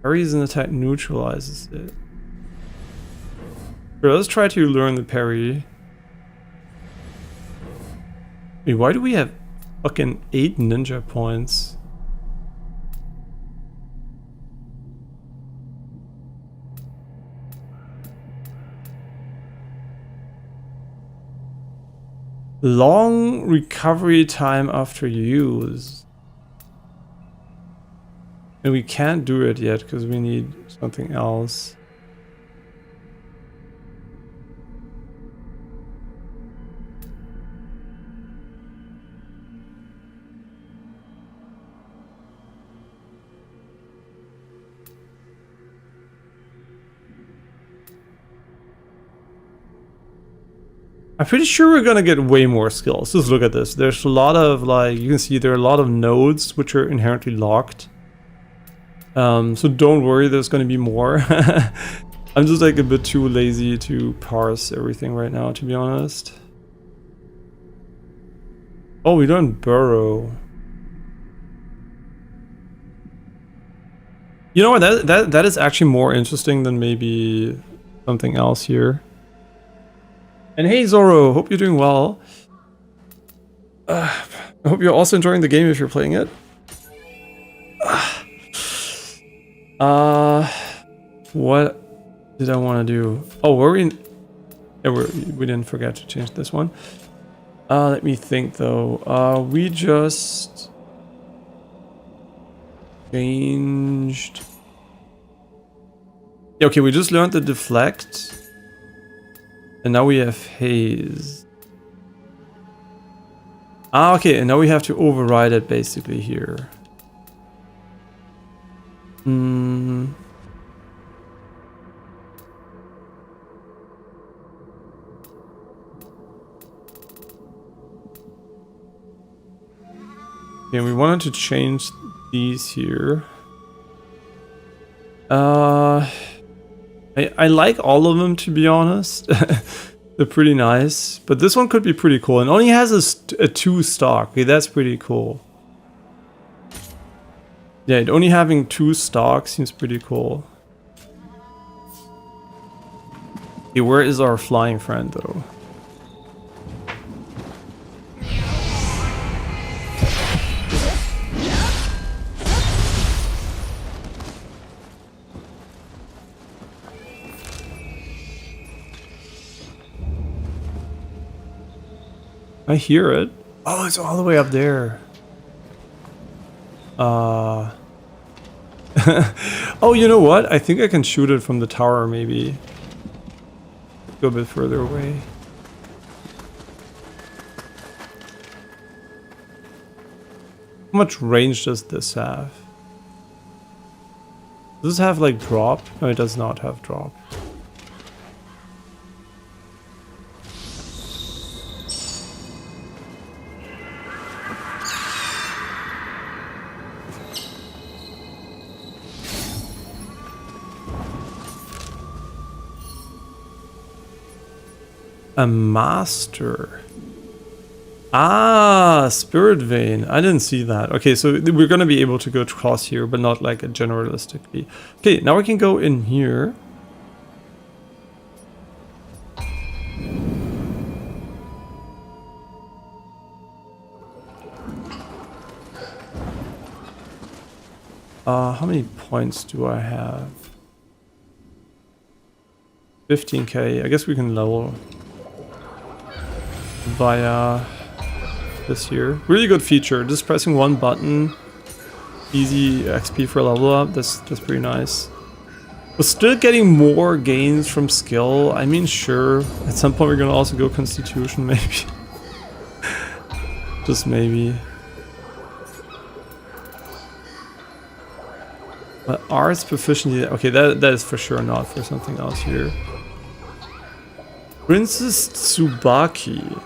Parry is an attack neutralizes it. Sure, let's try to learn the parry. Wait, why do we have fucking 8 ninja points? Long recovery time after use. And we can't do it yet because we need something else. I'm pretty sure we're gonna get way more skills. Just look at this. There's a lot of, like, you can see there are a lot of nodes which are inherently locked. So don't worry, there's gonna be more. I'm just like a bit too lazy to parse everything right now, to be honest. Oh, we don't burrow. You know what? That is actually more interesting than maybe something else here. And hey Zoro, hope you're doing well. I hope you're also enjoying the game if you're playing it. What did I want to do? Oh, were we in... Yeah, we didn't forget to change this one. Let me think though. We just... Changed. Yeah, okay, we just learned the deflect. And now we have haze. Ah, okay, and now we have to override it basically here. Hmm. Okay, we wanted to change these here. I like all of them, to be honest. They're pretty nice, but this one could be pretty cool. And only has a 2 stock. Okay, that's pretty cool. Yeah, it only having 2 stocks seems pretty cool. Okay, where is our flying friend though? I hear it. Oh, it's all the way up there. Oh, you know what? I think I can shoot it from the tower, maybe. Go a bit further away. How much range does this have? Does this have, like, drop? No, it does not have drop. A master. Ah, spirit vein. I didn't see that. Okay, so we're gonna be able to go across here, but not like a generalistically. Okay, now we can go in here. How many points do I have? 15k. I guess we can level via this here. Really good feature. Just pressing one button, easy XP for a level up. That's pretty nice. But still getting more gains from skill. I mean, sure. At some point we're gonna also go Constitution, maybe. Just maybe. But arts proficiency. Okay, that is for sure not for something else here. Princess Tsubaki.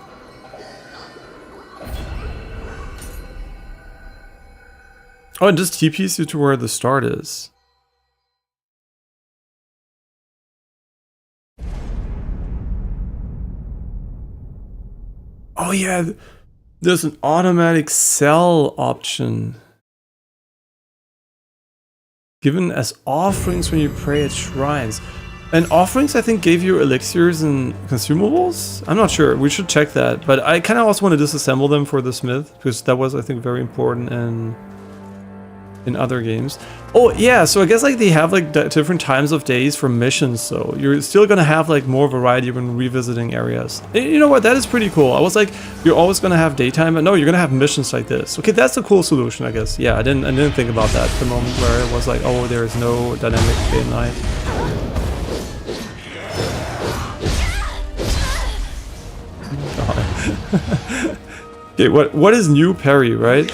Oh, it just TPs you to where the start is. Oh yeah, there's an automatic sell option. Given as offerings when you pray at shrines. And offerings, I think, gave you elixirs and consumables? I'm not sure. We should check that. But I kind of also want to disassemble them for the smith, because that was, I think, very important in other games. Oh, yeah, so I guess, like, they have, like, different times of days for missions, so you're still gonna have, like, more variety when revisiting areas. You know what? That is pretty cool. I was like, you're always gonna have daytime, but no, you're gonna have missions like this. Okay, that's a cool solution, I guess. Yeah, I didn't think about that at the moment where it was like, oh, there is no dynamic day and night. Okay, what is new parry, right?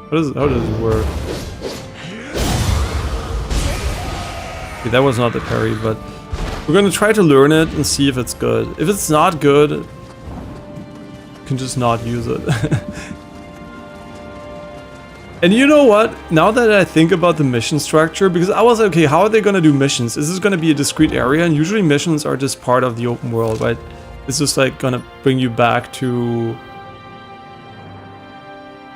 How does it work? Okay, that was not the parry, but we're gonna try to learn it and see if it's good. If it's not good, you can just not use it. And you know what? Now that I think about the mission structure, because I was like, okay, how are they gonna do missions? Is this gonna be a discrete area? And usually missions are just part of the open world, right? It's just like gonna bring you back to...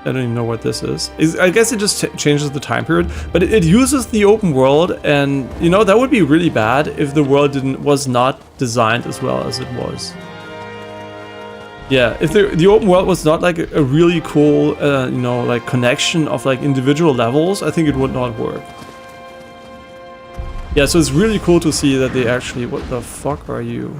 I don't even know what this is. I guess it just changes the time period, but it uses the open world, and you know, that would be really bad if the world was not designed as well as it was. Yeah, if the open world was not like a really cool, you know, like connection of like individual levels, I think it would not work. Yeah, so it's really cool to see that they actually... What the fuck are you?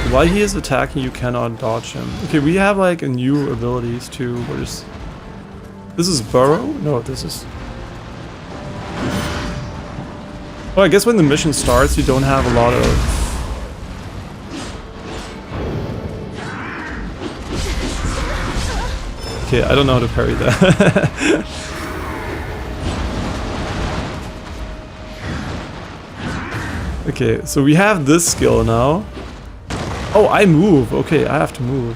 While he is attacking, you cannot dodge him. Okay, we have like a new abilities too. What is... This is Burrow? No, this is... Well, I guess when the mission starts, you don't have a lot of... Okay, I don't know how to parry that. Okay, so we have this skill now. Oh, I move. Okay, I have to move.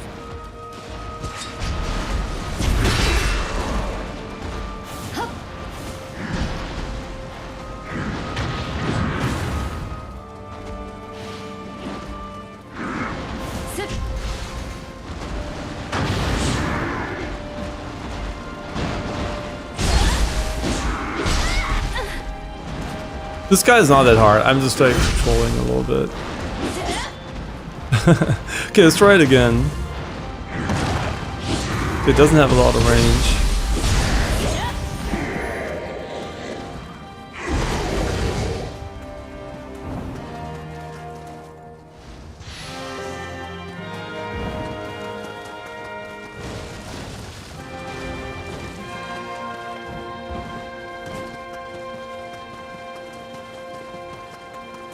This guy is not that hard. I'm just like trolling a little bit. Okay, let's try it again. It doesn't have a lot of range.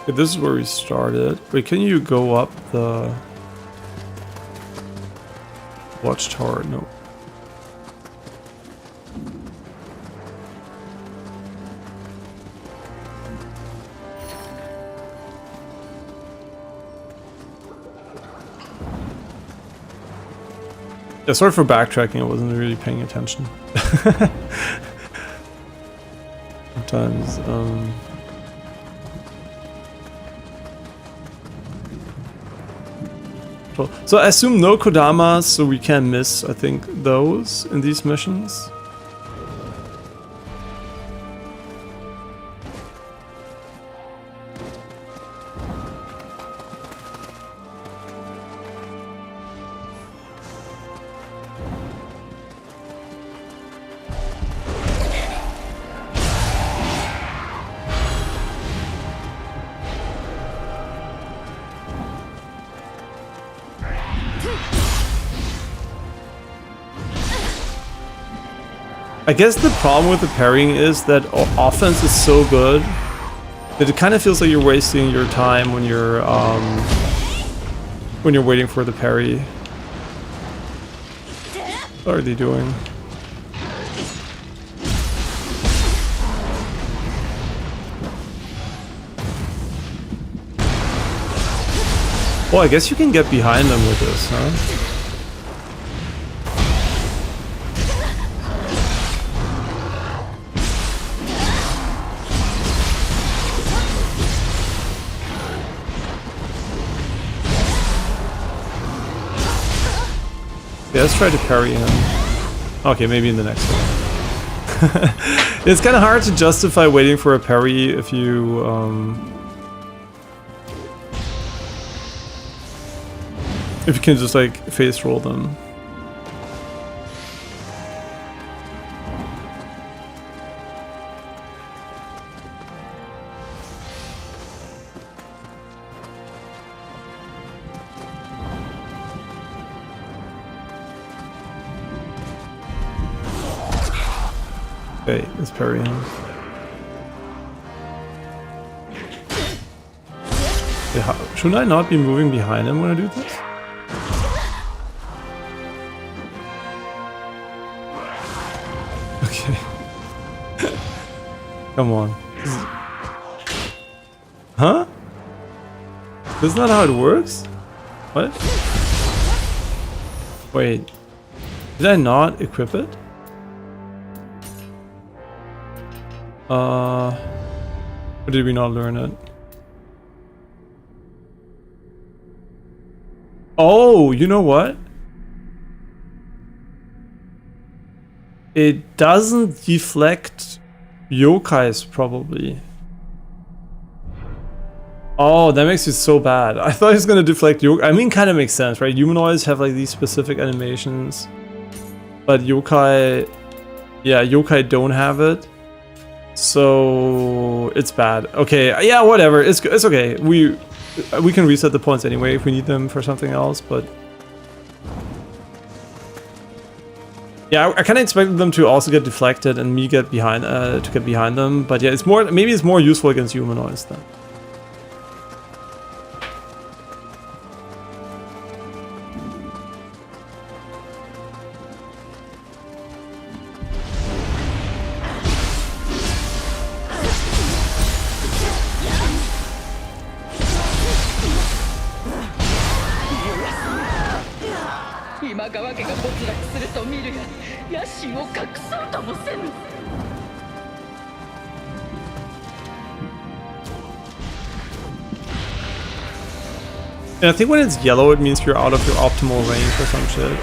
Okay, this is where we started. Wait, can you go up the watchtower? No. Yeah, sorry for backtracking. I wasn't really paying attention. Sometimes, So I assume no Kodamas, so we can miss, I think, those in these missions. I guess the problem with the parrying is that offense is so good that it kind of feels like you're wasting your time when you're waiting for the parry. What are they doing? Well, I guess you can get behind them with this, huh? Yeah, let's try to parry him. Okay, maybe in the next one. It's kind of hard to justify waiting for a parry if you can just like face roll them. Okay, let's parry him. Yeah, shouldn't I not be moving behind him when I do this? Okay. Come on. Huh? That's not how it works? What? Wait. Did I not equip it? Or did we not learn it? Oh, you know what? It doesn't deflect yokais, probably. Oh, that makes it so bad. I thought it was gonna deflect yokai. I mean, kind of makes sense, right? Humanoids have like these specific animations, but yokai, yeah, yokai don't have it. So it's bad. Okay, yeah, whatever. It's okay. We can reset the points anyway if we need them for something else, but... Yeah, I kind of expected them to also get deflected and me get behind, to get behind them, but yeah, it's more, maybe it's more useful against humanoids then. And I think when it's yellow, it means you're out of your optimal range or some shit.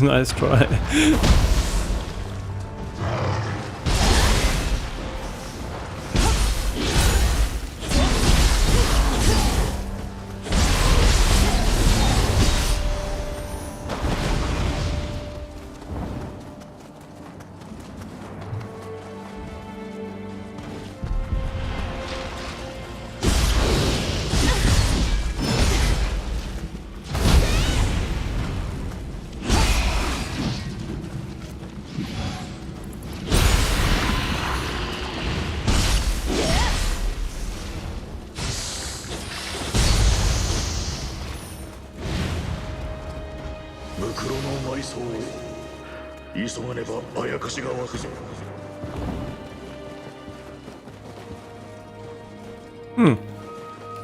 Nice try.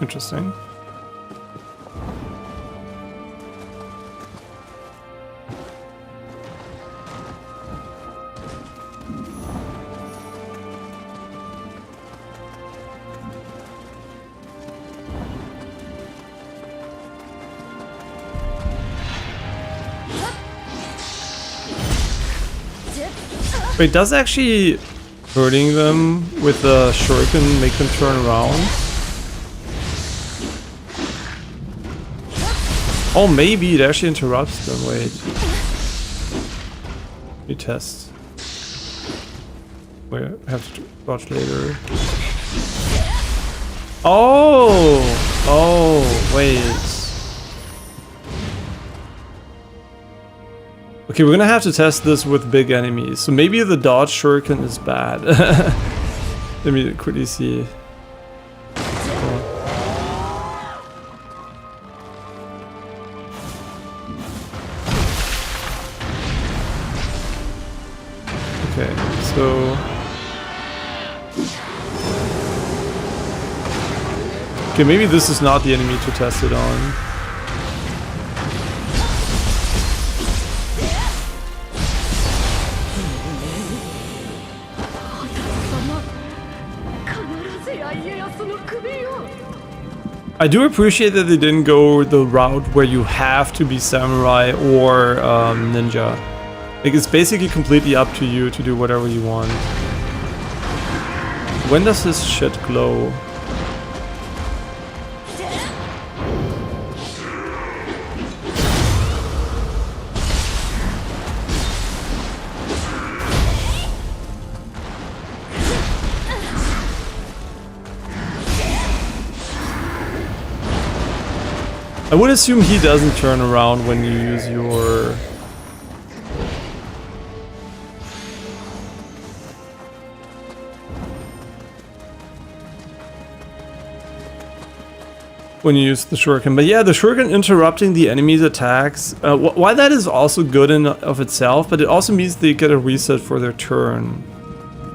Interesting. Wait, does actually hurting them with the shuriken make them turn around? Oh, maybe it actually interrupts them. Wait. Let me test. Wait, I have to watch later. Oh! Oh, wait. Okay, we're gonna have to test this with big enemies. So maybe the dodge shuriken is bad. Let me quickly see. Okay, so... Okay, maybe this is not the enemy to test it on. I do appreciate that they didn't go the route where you have to be samurai or ninja. Like, it's basically completely up to you to do whatever you want. When does this shit glow? I would assume he doesn't turn around when you use your... when you use the shuriken. But yeah, the shuriken interrupting the enemy's attacks, why that is also good in of itself, but it also means they get a reset for their turn.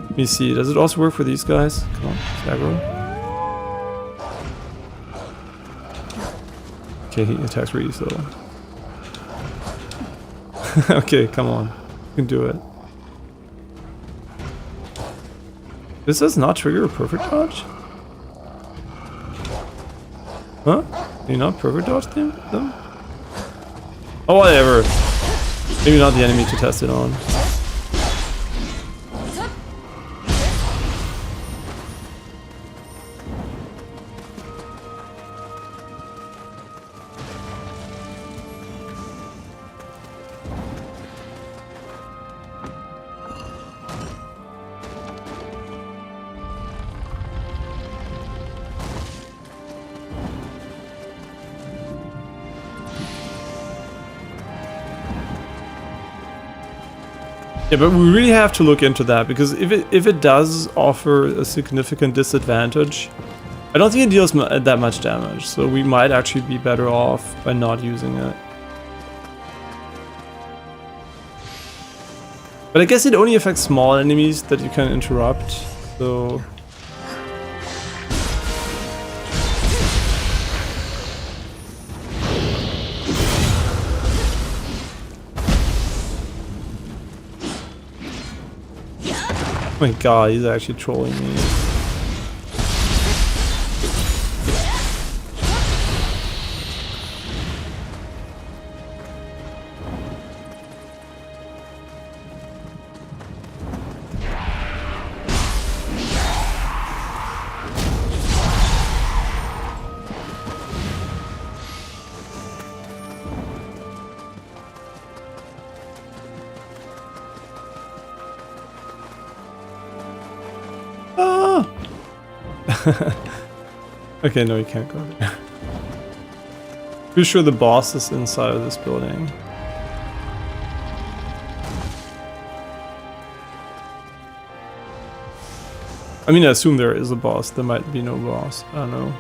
Let me see, does it also work for these guys? Come on, aggro. Okay, he attacks really slow. Okay, come on. You can do it. This does not trigger a perfect dodge? Huh? Can you not perfect dodge them? Oh, whatever. Maybe not the enemy to test it on. Yeah, but we really have to look into that, because if it does offer a significant disadvantage, I don't think it deals that much damage, so we might actually be better off by not using it. But I guess it only affects small enemies that you can interrupt, so... Oh my god, he's actually trolling me. Ah! Okay, no, you can't go there. Pretty sure the boss is inside of this building. I mean, I assume there is a boss. There might be no boss. I don't know.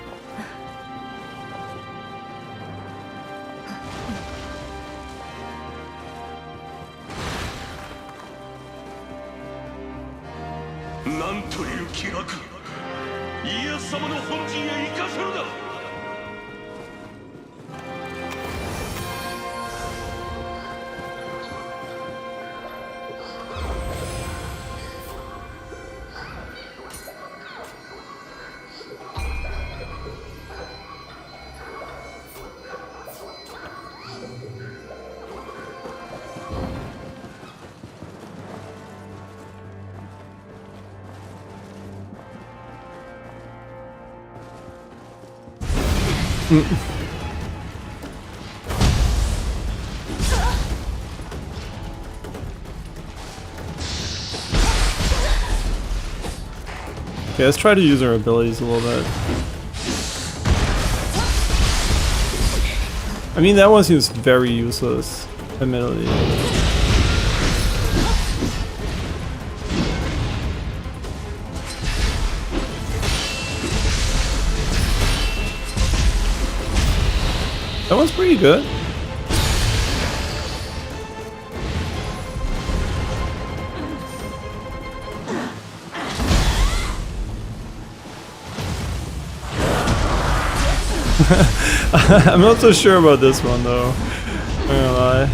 Okay, let's try to use our abilities a little bit. I mean, that one seems very useless, admittedly. That one's pretty good. I'm not so sure about this one though. I'm gonna lie.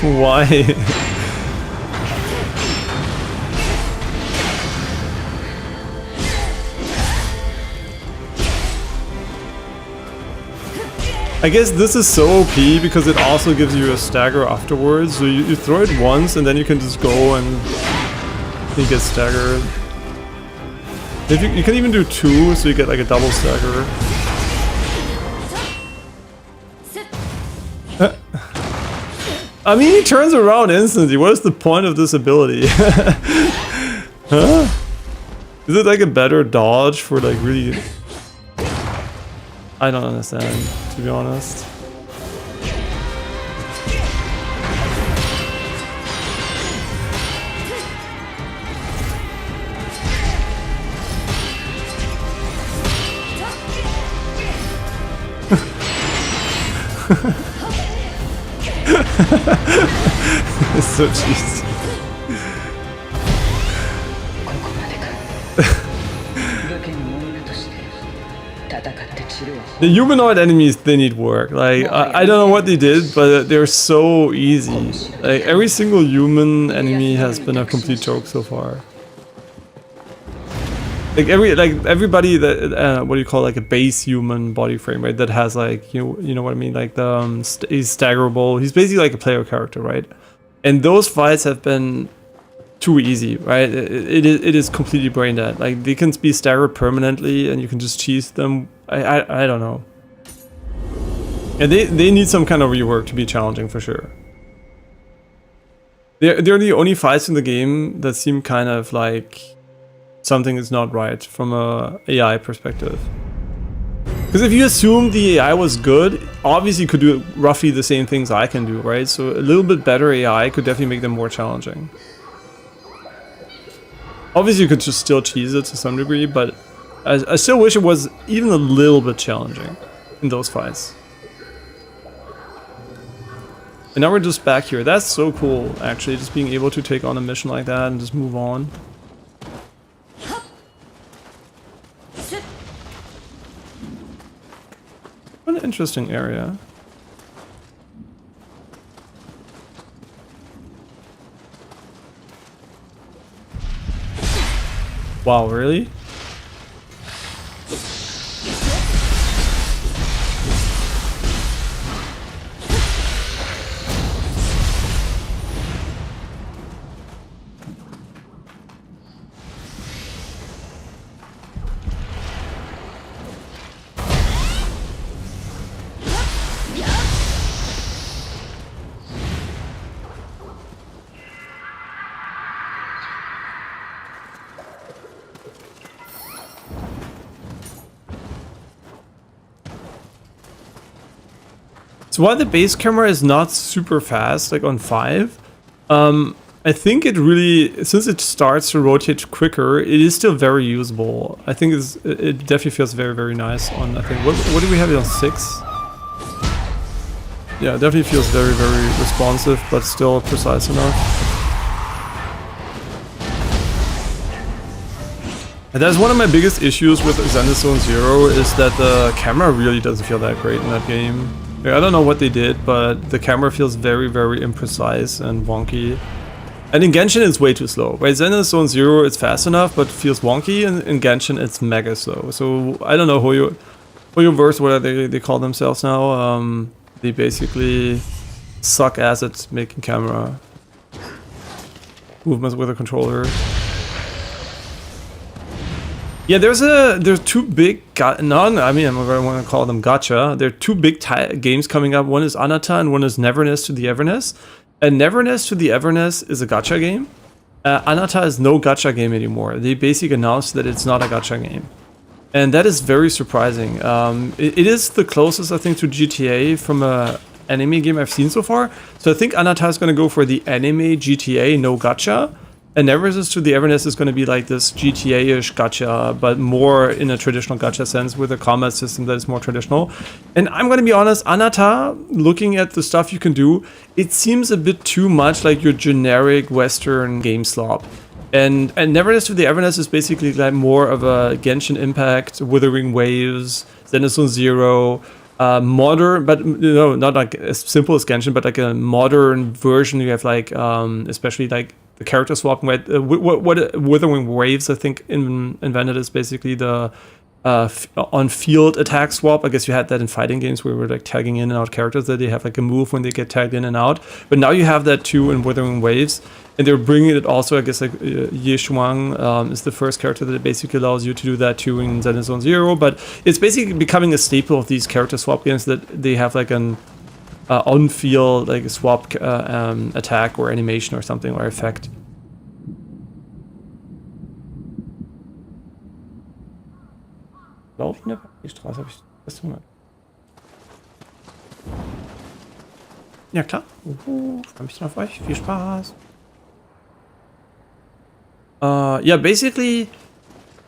Why? I guess this is so OP because it also gives you a stagger afterwards. So you throw it once and then you can just go and you get staggered. If you can even do two, so you get like a double stagger. I mean, he turns around instantly. What is the point of this ability? Huh? Is it like a better dodge for like really... I don't understand, to be honest. It's so cheesy. The humanoid enemies, they need work. Like, I don't know what they did, but they're so easy. Like, every single human enemy has been a complete joke so far. Like everybody that what do you call, like a base human body frame, right? That has like you know what I mean, like the he's staggerable. He's basically like a player character, right? And those fights have been too easy, right? It is completely brain dead. Like they can be staggered permanently, and you can just cheese them. I don't know. And they need some kind of rework to be challenging for sure. They're the only fights in the game that seem kind of like something is not right from a AI perspective. Because if you assume the AI was good, obviously it could do roughly the same things I can do, right? So a little bit better AI could definitely make them more challenging. Obviously you could just still cheese it to some degree, but I still wish it was even a little bit challenging in those fights. And now we're just back here. That's so cool, actually, just being able to take on a mission like that and just move on. What an interesting area. Wow, really? So while the base camera is not super fast, like on 5, I think it really, since it starts to rotate quicker, it is still very usable. I think it definitely feels very, very nice on, I think, what do we have it on 6? Yeah, it definitely feels very, very responsive, but still precise enough. And that's one of my biggest issues with Zenless Zone Zero, is that the camera really doesn't feel that great in that game. I don't know what they did, but the camera feels very, very imprecise and wonky. And in Genshin it's way too slow. Right, Zenless Zone Zero it's fast enough, but feels wonky, and in Genshin it's mega slow. So I don't know who you verse, what they call themselves now. They basically suck ass at making camera movements with a controller. Yeah, there's two big I mean, I'm going to call them gacha. There are two big games coming up. One is Anata and one is Neverness to the Everness. And Neverness to the Everness is a gacha game. Anata is no gacha game anymore. They basically announced that it's not a gacha game. And that is very surprising. It is the closest, I think, to GTA from a anime game I've seen so far. So I think Anata is going to go for the anime GTA, no gacha. And Neverness to the Everness is going to be like this GTA-ish gacha, but more in a traditional gacha sense with a combat system that is more traditional. And I'm going to be honest, Anata, looking at the stuff you can do, it seems a bit too much like your generic Western game slop. And Neverness to the Everness is basically like more of a Genshin Impact, Withering Waves, Zenless Zone Zero, modern, but you know, not like as simple as Genshin, but like a modern version. You have like, especially like the character swapping, right? What Withering Waves, I think, invented is basically the on-field attack swap. I guess you had that in fighting games where we were like tagging in and out characters, that they have like a move when they get tagged in and out. But now you have that too in Withering Waves. And they're bringing it also, I guess, like Ye Shuang is the first character that basically allows you to do that too in Zenless Zone Zero. But it's basically becoming a staple of these character swap games, that they have like an on-field like swap attack or animation or something, or effect. Lauf ich eine die Straße, habe ich das gemacht? Ja klar. Freue mich auf euch. Viel Spaß. Yeah, basically,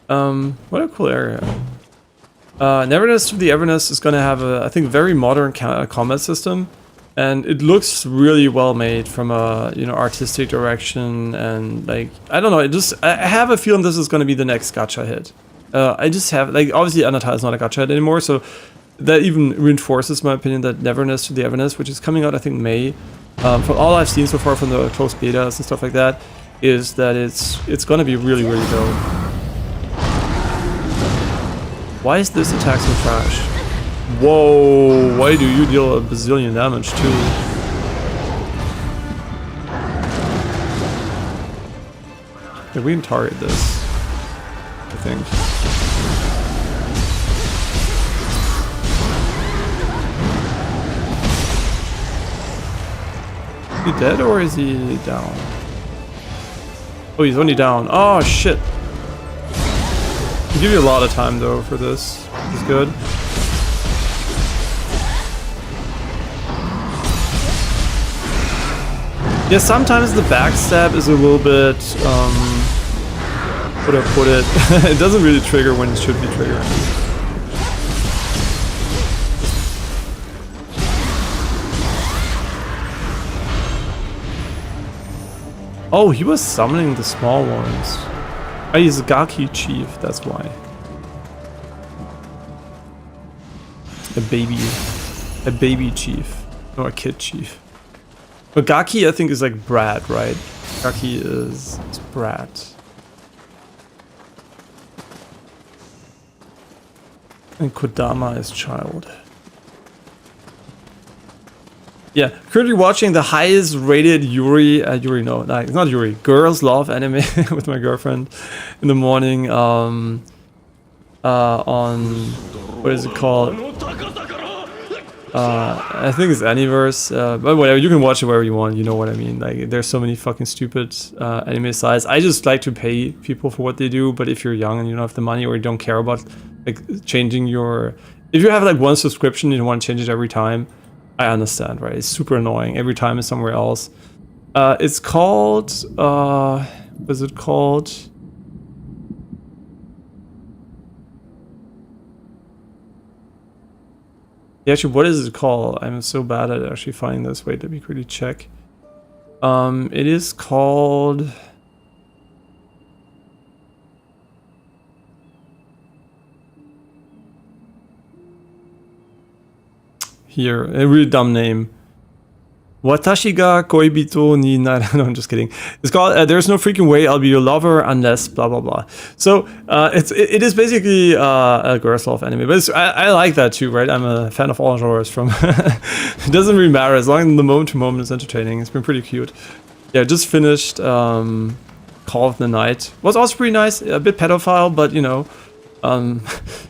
what a cool area. Neverness to the Everness is going to have a, I think, very modern combat system, and it looks really well made from a, you know, artistic direction, and like, I don't know, I have a feeling this is going to be the next gacha hit. I just have, like, obviously Anata is not a gacha hit anymore, so that even reinforces my opinion that Neverness to the Everness, which is coming out, I think, May, from all I've seen so far from the closed betas and stuff like that, is that it's going to be really, really dope. Why is this attack so trash? Whoa, why do you deal a bazillion damage too? Yeah, we can target this, I think. Is he dead or is he down? Oh, he's only down. Oh, shit. I'll give you a lot of time, though, for this. This is good. Yeah, sometimes the backstab is a little bit, how do I put it? It doesn't really trigger when it should be triggering. Oh, he was summoning the small ones. Oh, he's a Gaki chief, that's why. A baby chief. No, a kid chief. But Gaki, I think, is like brat, right? Gaki is brat. And Kodama is child. Yeah, currently watching the highest rated not Yuri, girls love anime with my girlfriend in the morning on, what is it called? I think it's Aniverse, but whatever, you can watch it wherever you want, you know what I mean. Like, there's so many fucking stupid anime sites. I just like to pay people for what they do, but if you're young and you don't have the money or you don't care about like changing your... If you have like one subscription, you don't want to change it every time, I understand, right? It's super annoying. Every time it's somewhere else. It's called... what is it called? Yeah, actually, what is it called? I'm so bad at actually finding this. Wait, let me quickly check. It is called... Here, a really dumb name. Watashi ga koibito ni nara... No, I'm just kidding. It's called There's No Freaking Way I'll Be Your Lover Unless blah blah blah. So it is basically a girls' love anime, but I like that too, right? I'm a fan of all genres. From it doesn't really matter as long as the moment to moment is entertaining. It's been pretty cute. Yeah, just finished Call of the Night. Was also pretty nice. A bit pedophile, but you know,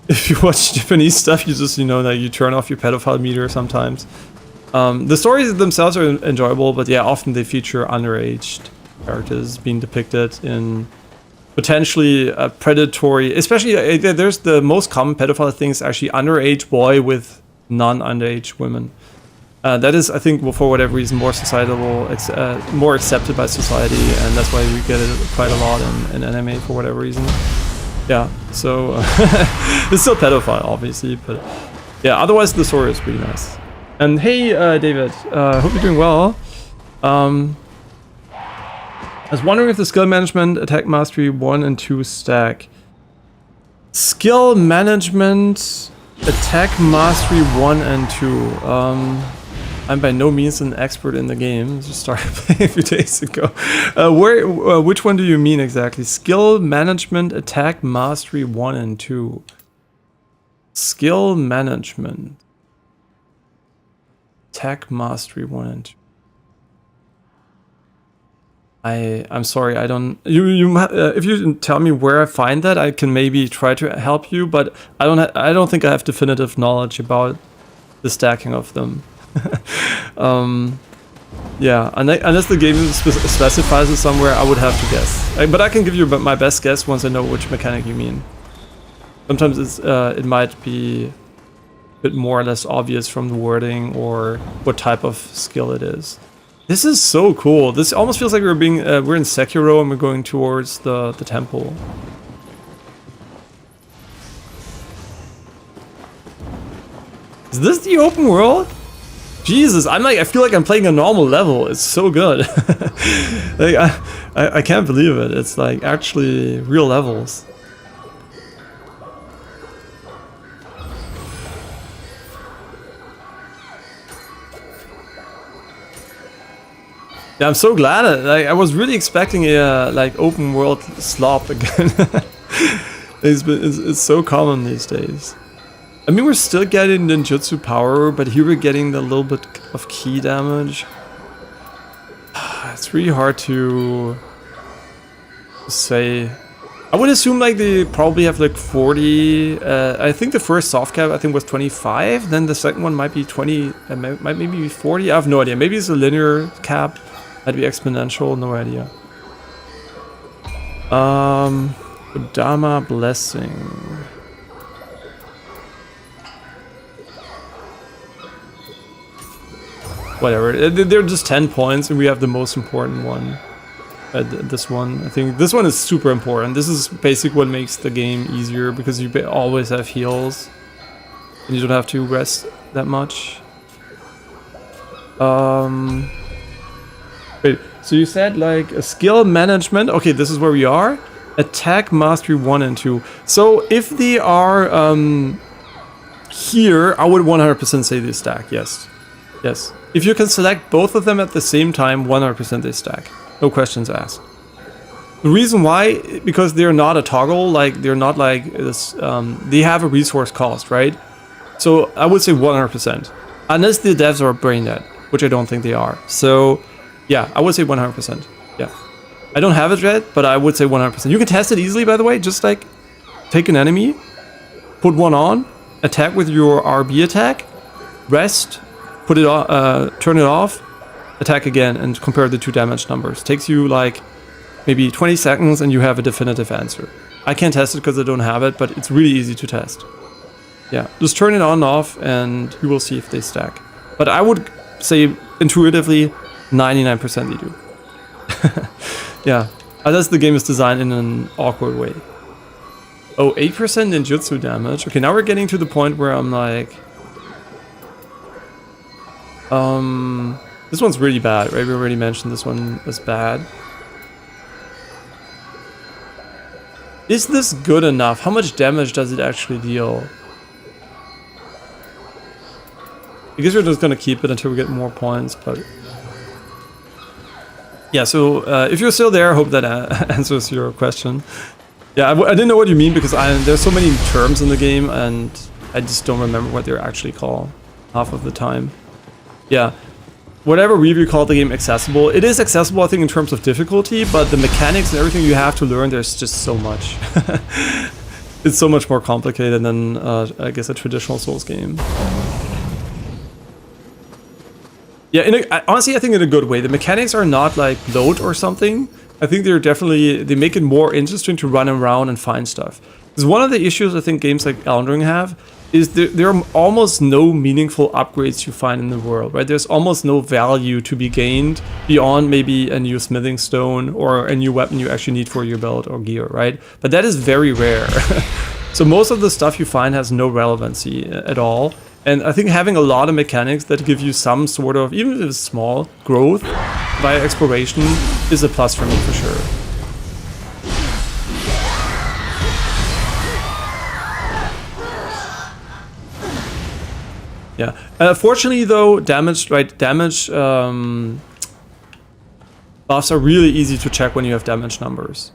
if you watch Japanese stuff, you just that you turn off your pedophile meter sometimes. The stories themselves are enjoyable, but yeah, often they feature underage characters being depicted in potentially a predatory, especially there's the most common pedophile thing is actually underage boy with non-underage women. That is, I think, for whatever reason, more societal, more accepted by society, and that's why we get it quite a lot in anime for whatever reason. Yeah, so it's still pedophile, obviously, but yeah, otherwise the story is pretty nice. And hey, David, hope you're doing well. I was wondering if the skill management, attack mastery 1 and 2 stack. Skill management, attack mastery 1 and 2. I'm by no means an expert in the game. Just started playing a few days ago. Which one do you mean exactly? Skill management, attack mastery 1 and 2. Skill management. Attack mastery 1 and 2. I'm sorry, I don't. If you tell me where I find that, I can maybe try to help you. But I don't think I have definitive knowledge about the stacking of them. Yeah, unless the game specifies it somewhere, I would have to guess. But I can give you my best guess once I know which mechanic you mean. Sometimes it might be bit more or less obvious from the wording or what type of skill it is. This is so cool. This almost feels like we're in Sekiro and we're going towards the temple. Is this the open world? Jesus, I feel like I'm playing a normal level. It's so good. Like I can't believe it. It's like actually real levels. Yeah, I'm so glad. I was really expecting a like open world slop again. It's so common these days. I mean, we're still getting ninjutsu power, but here we're getting the little bit of key damage. It's really hard to say, I would assume like they probably have like 40. I think the first soft cap I think was 25. Then the second one might be 20. Might maybe be 40. I have no idea. Maybe it's a linear cap. Might be exponential. No idea. Dharma blessing. Whatever. They're just 10 points, and we have the most important one. This one, I think this one is super important. This is basically what makes the game easier because you always have heals and you don't have to rest that much. Wait, so you said like a skill management. Okay, this is where we are. Attack mastery 1 and 2. So if they are here, I would 100% say they stack. Yes. Yes. If you can select both of them at the same time, 100% they stack. No questions asked. The reason why, because they're not a toggle, like they're not like this, they have a resource cost, right? So I would say 100%. Unless the devs are brain dead, which I don't think they are. So yeah, I would say 100%. Yeah. I don't have it yet, but I would say 100%. You can test it easily, by the way. Just like take an enemy, put one on, attack with your RB attack, rest, put it on, turn it off, attack again, and compare the two damage numbers. Takes you like maybe 20 seconds and you have a definitive answer. I can't test it because I don't have it, but it's really easy to test. Yeah, just turn it on and off and you will see if they stack. But I would say intuitively 99% they do. Yeah, unless the game is designed in an awkward way. Oh, 8% ninjutsu damage. Okay, now we're getting to the point where I'm like... This one's really bad, right? We already mentioned this one is bad. Is this good enough? How much damage does it actually deal? I guess we're just gonna keep it until we get more points, but... Yeah, so if you're still there, I hope that answers your question. Yeah, I didn't know what you mean because there's so many terms in the game and I just don't remember what they're actually called half of the time. Yeah. Whatever review called the game accessible, it is accessible I think in terms of difficulty, but the mechanics and everything you have to learn, there's just so much. It's so much more complicated than I guess a traditional Souls game. Yeah, honestly I think in a good way. The mechanics are not like bloat or something. I think they make it more interesting to run around and find stuff. Because one of the issues I think games like Elden Ring have is there are almost no meaningful upgrades you find in the world, right? There's almost no value to be gained beyond maybe a new smithing stone or a new weapon you actually need for your belt or gear, right? But that is very rare. So most of the stuff you find has no relevancy at all. And I think having a lot of mechanics that give you some sort of, even if it's small, growth via exploration is a plus for me for sure. Yeah. Fortunately, though, damage buffs are really easy to check when you have damage numbers.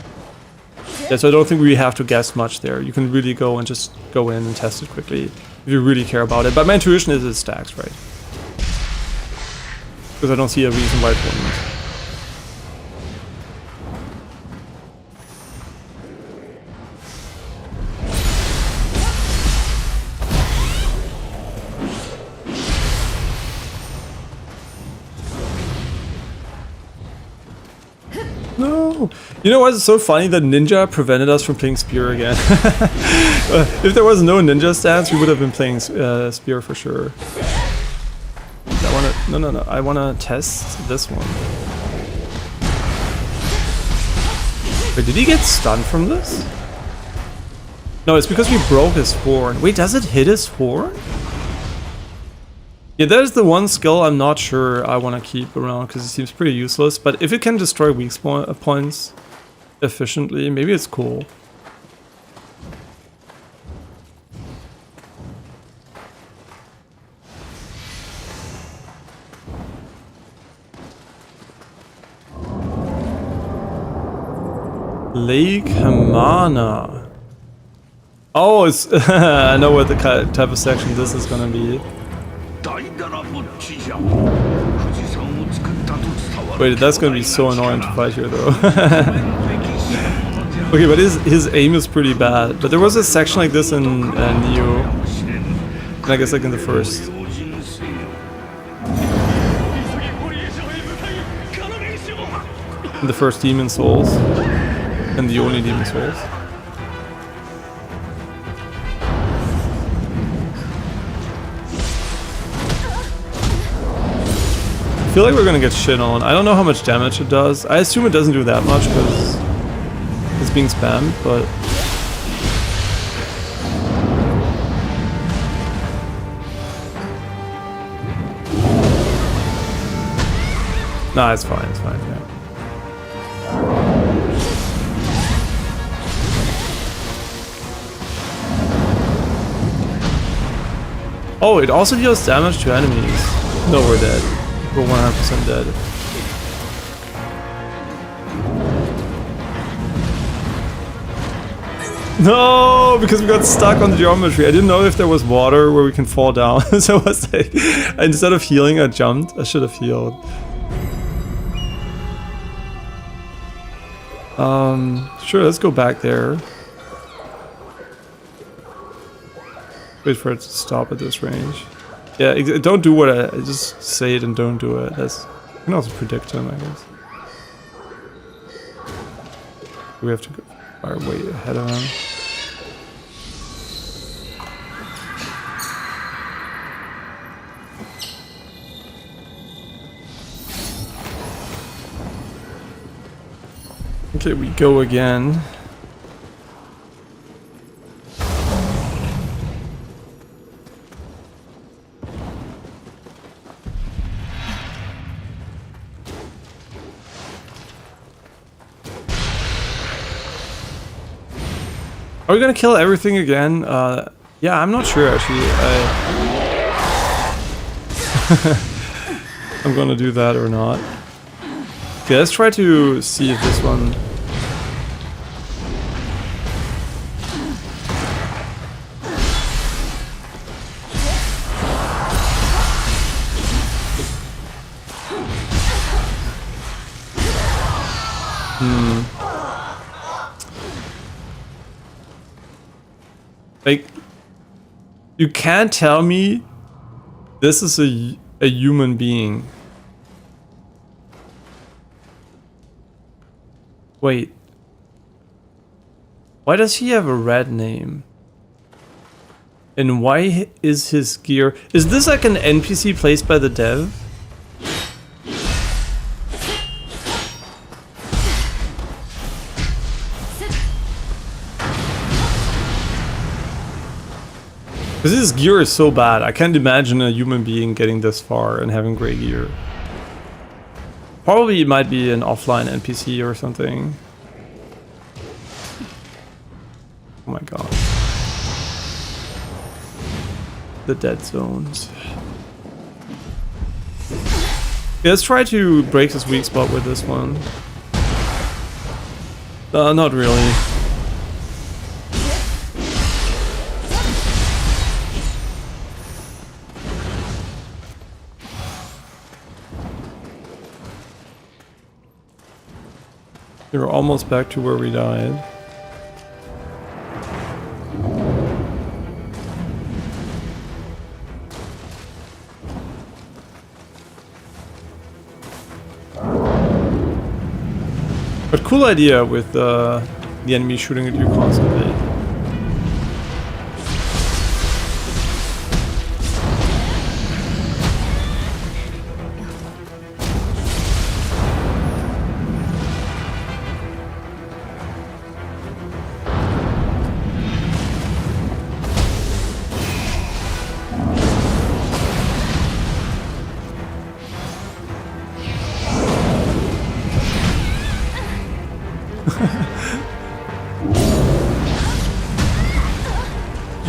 Yeah, so I don't think we have to guess much there. You can really go and just go in and test it quickly if you really care about it. But my intuition is it stacks, right? Because I don't see a reason why it wouldn't. No! You know what? It's so funny that Ninja prevented us from playing Spear again. If there was no Ninja stance, we would have been playing Spear for sure. No. I wanna test this one. Wait, did he get stunned from this? No, it's because we broke his horn. Wait, does it hit his horn? Yeah, that is the one skill I'm not sure I want to keep around because it seems pretty useless. But if it can destroy weak points efficiently, maybe it's cool. Lake Hamana. Oh, it's I know what the type of section this is gonna be. Wait, that's gonna be so annoying to fight here though. Okay, but his aim is pretty bad. But there was a section like this in Nioh, and I guess like in the first. In the first Demon Souls, and the only Demon Souls. I feel like we're gonna get shit on. I don't know how much damage it does. I assume it doesn't do that much because it's being spammed, but... Nah, it's fine, yeah. Oh, it also deals damage to enemies. No, we're dead. We're 100% dead. No, because we got stuck on the geometry. I didn't know if there was water where we can fall down. So I was like, instead of healing, I jumped. I should have healed. Sure, let's go back there. Wait for it to stop at this range. Yeah, don't do what I just say it and don't do it. That's, you can also predict him, I guess. We have to go our way ahead of him. Okay, we go again. Are we gonna kill everything again? Yeah, I'm not sure actually. I'm gonna do that or not. Okay, let's try to see if this one... Like, you can't tell me this is a human being. Wait. Why does he have a red name? And why is his gear... Is this like an NPC placed by the dev? Because his gear is so bad, I can't imagine a human being getting this far and having great gear. Probably it might be an offline NPC or something. Oh my god. The dead zones. Yeah, let's try to break this weak spot with this one. Not really. We're almost back to where we died. But cool idea with the enemy shooting at you constantly.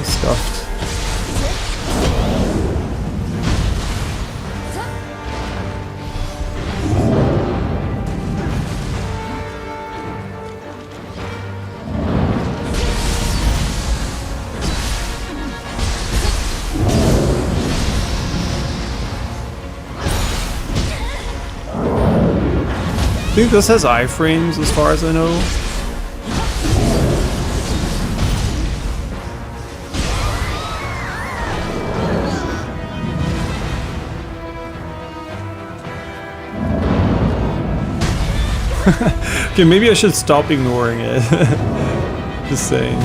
Stuffed. I think this has iframes as far as I know. Okay, maybe I should stop ignoring it. Just saying.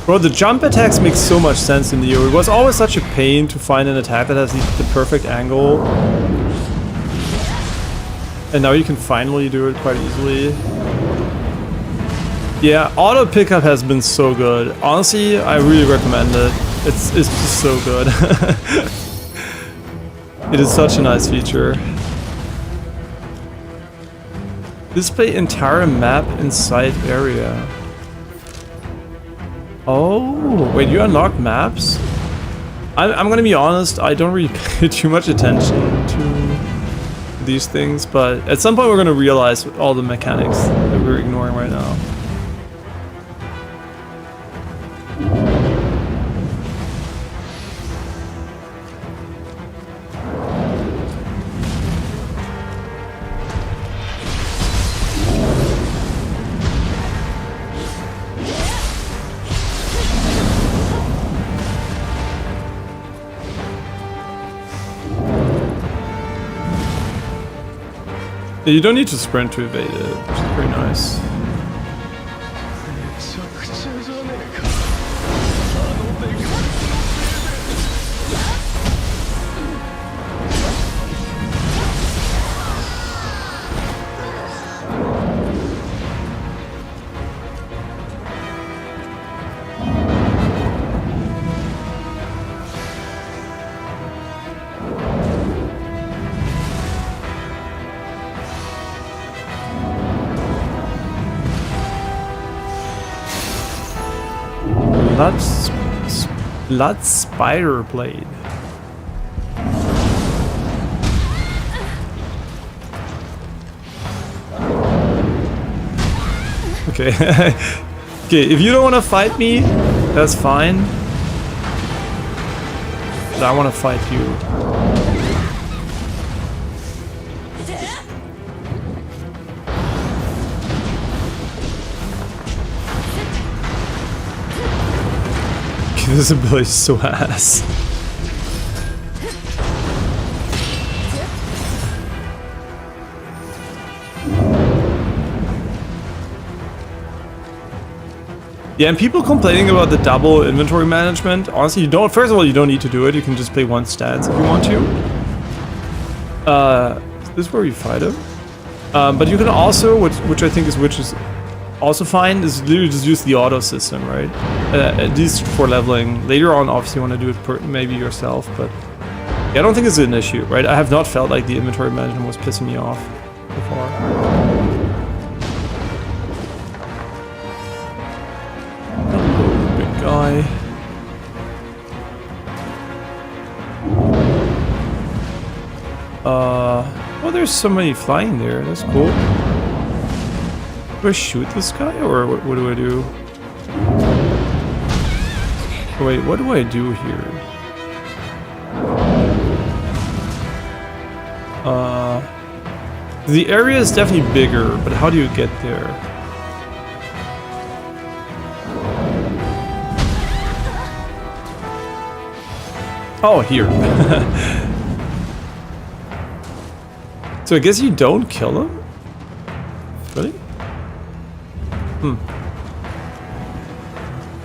Bro, the jump attacks make so much sense in Nioh. It was always such a pain to find an attack that has the perfect angle. And now you can finally do it quite easily. Yeah, auto pickup has been so good. Honestly, I really recommend it. It's just so good. It is such a nice feature. Display entire map inside area. Oh, wait, you unlock maps? I'm gonna be honest, I don't really pay too much attention to these things, but at some point we're gonna realize all the mechanics that we're ignoring right now. Yeah, you don't need to sprint to evade it, which is pretty nice. Blood spider blade. Okay. Okay, if you don't want to fight me, that's fine. But I want to fight you. This ability is so ass. Yeah, and people complaining about the double inventory management. Honestly, you don't. First of all, you don't need to do it. You can just play one stance if you want to. Is this where you fight him? But you can also, which I think is also fine, is literally just use the auto system, right? At least for leveling. Later on, obviously, you want to do it maybe yourself, but yeah, I don't think it's an issue, right? I have not felt like the inventory management was pissing me off so far. Hello, big guy. Oh, there's somebody flying there. That's cool. Do I shoot this guy, or what do I do? Oh, wait, what do I do here? The area is definitely bigger, but how do you get there? Oh, here. So I guess you don't kill him? Really?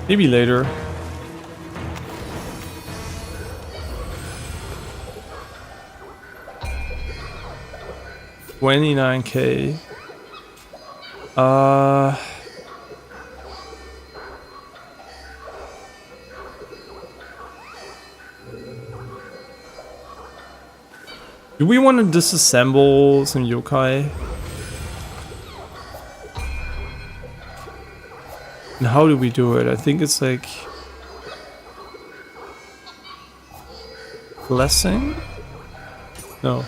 Maybe later. $29K. Do we want to disassemble some yokai? And how do we do it? I think it's like blessing? No.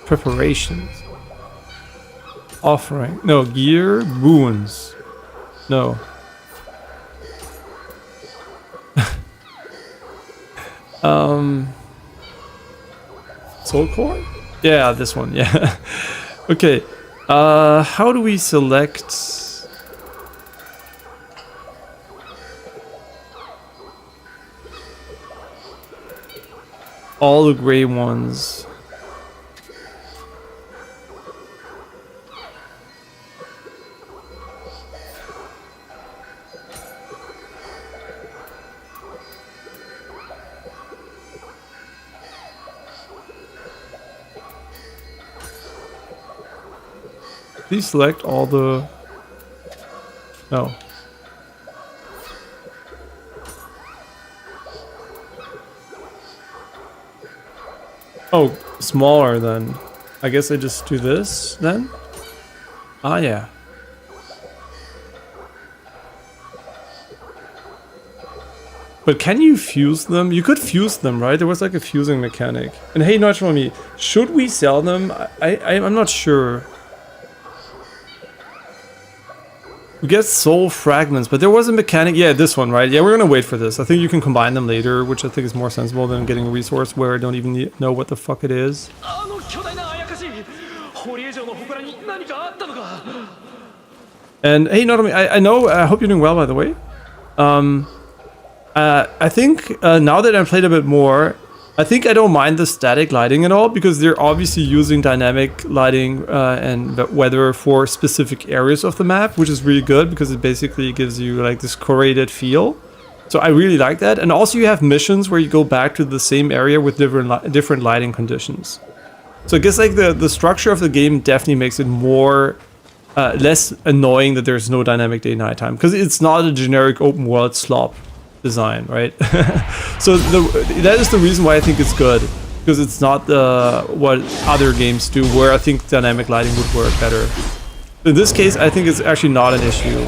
Preparations. Offering. No, gear, wounds. No. Soul core? Yeah, this one, yeah. Okay. How do we select? all the gray ones. Please select all the... No. Oh, smaller then. I guess I just do this then? Ah, yeah. But can you fuse them? You could fuse them, right? There was like a fusing mechanic. And hey, not for me. Should we sell them? I'm not sure. We get soul fragments, but there was a mechanic. Yeah, this one, right? Yeah, we're gonna wait for this. I think you can combine them later, which I think is more sensible than getting a resource where I don't even know what the fuck it is. And hey, Notomi, I know. I hope you're doing well, by the way. I think now that I've played a bit more, I think I don't mind the static lighting at all, because they're obviously using dynamic lighting and weather for specific areas of the map, which is really good because it basically gives you like this curated feel. So I really like that. And also you have missions where you go back to the same area with different lighting conditions. So I guess like the structure of the game definitely makes it more less annoying that there's no dynamic day-nighttime, because it's not a generic open world slop design, right? So that is the reason why I think it's good, because it's not what other games do, where I think dynamic lighting would work better. In this case, I think it's actually not an issue.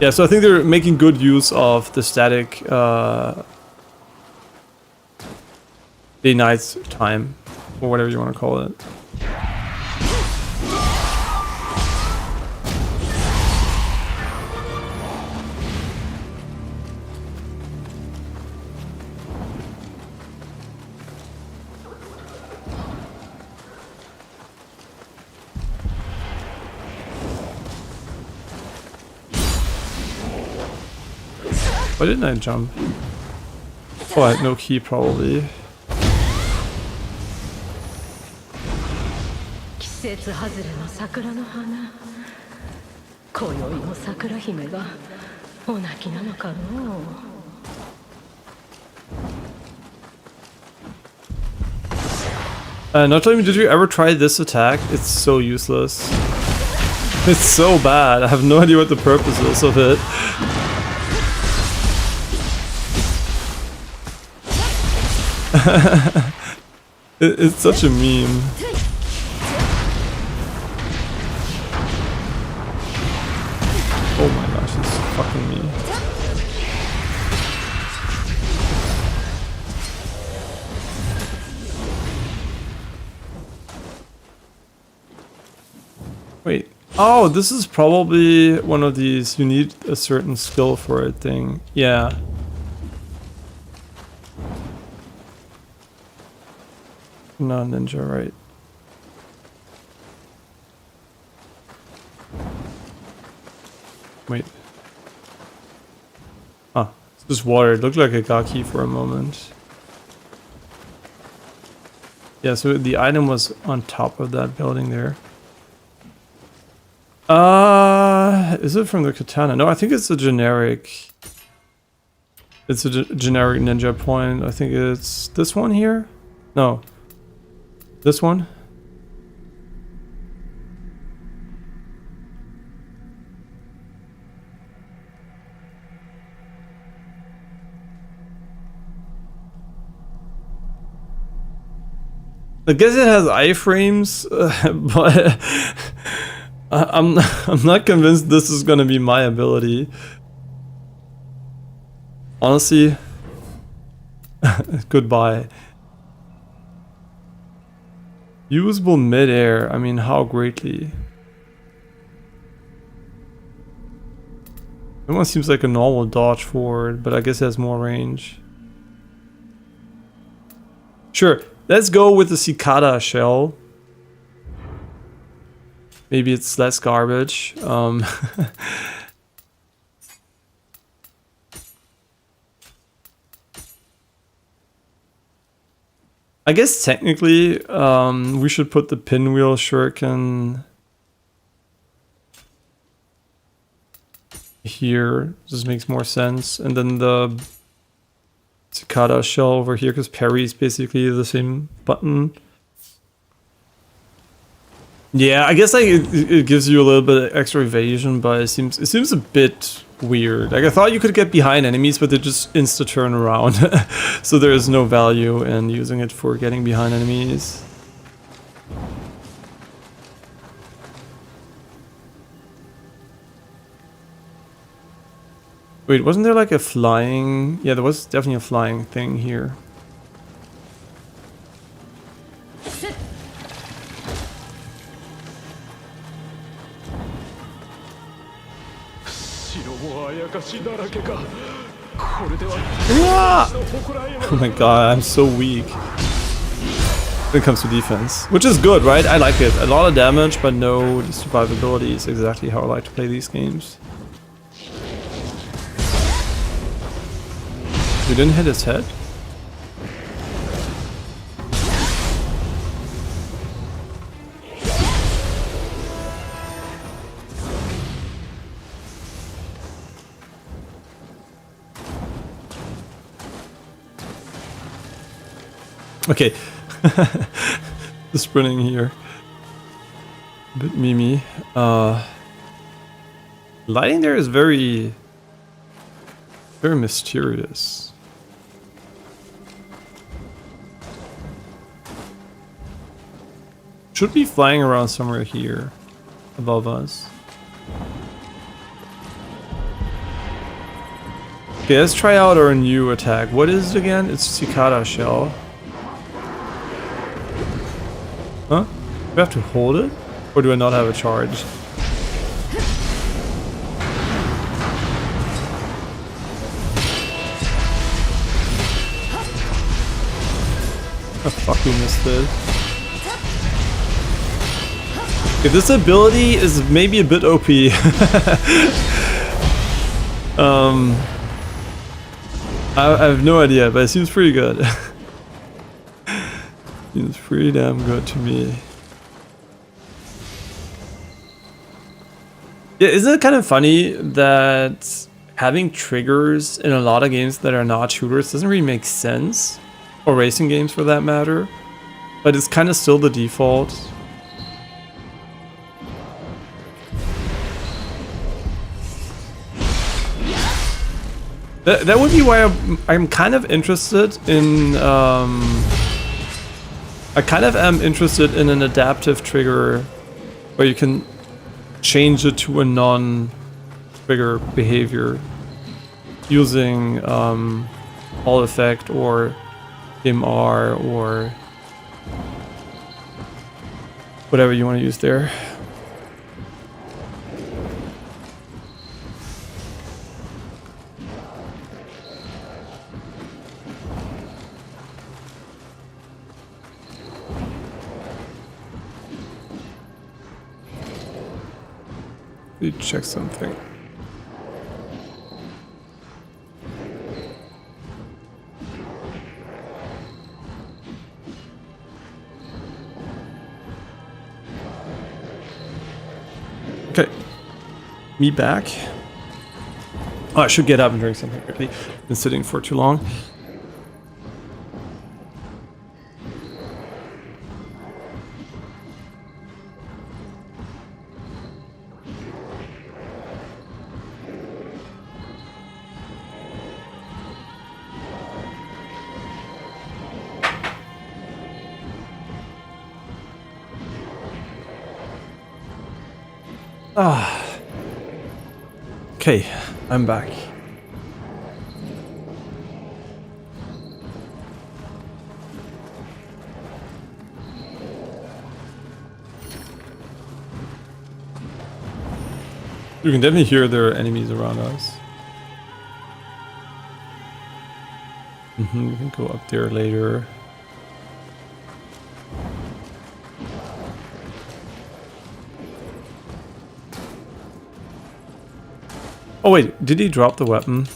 Yeah, so I think they're making good use of the static day-night time, or whatever you want to call it. Why didn't I jump? Oh, I had no key probably. 季節外れの桜の花。今宵も桜姫がお泣きなのかのう。Not telling me, did you ever try this attack? It's so useless. It's so bad. I have no idea what the purpose is of it. It's such a meme. Oh my gosh, it's fucking me. Wait. Oh, this is probably one of these you need a certain skill for it thing. Yeah. No, ninja, right. Wait. Ah, it's just water. It looked like a gaki for a moment. Yeah, so the item was on top of that building there. Is it from the katana? No, I think it's a generic. It's a generic ninja point. I think it's this one here. No. This one? I guess it has iframes, but I'm not convinced this is gonna be my ability. Honestly, goodbye. Usable mid-air, I mean, how greatly? That one seems like a normal dodge forward, but I guess it has more range. Sure, let's go with the cicada shell. maybe it's less garbage. I guess technically we should put the pinwheel shuriken here. This makes more sense. And then the cicada shell over here, because parry is basically the same button. Yeah, I guess like it gives you a little bit of extra evasion, but it seems a bit weird. Like I thought you could get behind enemies, but they just insta turn around. So there is no value in using it for getting behind enemies. Wait, wasn't there like a flying? Yeah, there was definitely a flying thing here. Oh my god, I'm so weak when it comes to defense. Which is good, right? I like it. A lot of damage, but no survivability is exactly how I like to play these games. You didn't hit his head? Okay. The sprinting here. A bit memey. Lighting there is very mysterious. Should be flying around somewhere here above us. Okay, let's try out our new attack. What is it again? It's cicada shell. Huh? Do I have to hold it? Or do I not have a charge? Oh fuck, we missed it. Okay, this ability is maybe a bit OP. I have no idea, but it seems pretty good. Seems pretty damn good to me. Yeah, isn't it kind of funny that having triggers in a lot of games that are not shooters doesn't really make sense? Or racing games for that matter. But it's kind of still the default. That would be why I'm kind of interested in I kind of am interested in an adaptive trigger where you can change it to a non-trigger behavior using Hall effect or MR or whatever you want to use there. Let me check something. Okay, me back. Oh, I should get up and drink something quickly. Been sitting for too long. Ah. Okay, I'm back. You can definitely hear there are enemies around us. We can go up there later. Oh wait, did he drop the weapon?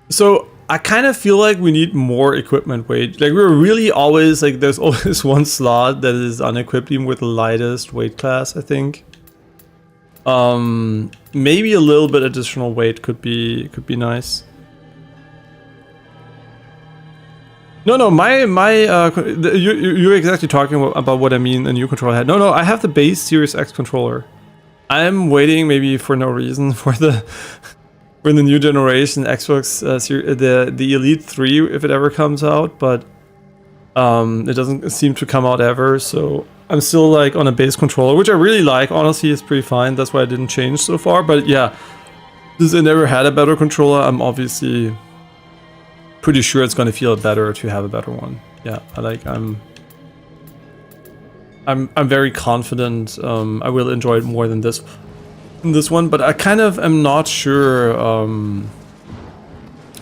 So I kind of feel like we need more equipment weight. Like we're really always like there's always one slot that is unequipped even with the lightest weight class, I think. Maybe a little bit additional weight could be nice. No, you're exactly talking about what I mean. The new controller I had. No, I have the base Series X controller. I'm waiting maybe for no reason for the new generation Xbox the Elite 3 if it ever comes out, but it doesn't seem to come out ever. So I'm still like on a base controller, which I really like. Honestly, it's pretty fine. That's why I didn't change so far. But yeah, since I never had a better controller, I'm obviously pretty sure it's going to feel better to have a better one. Yeah, I'm very confident I will enjoy it more than this one, but I kind of am not sure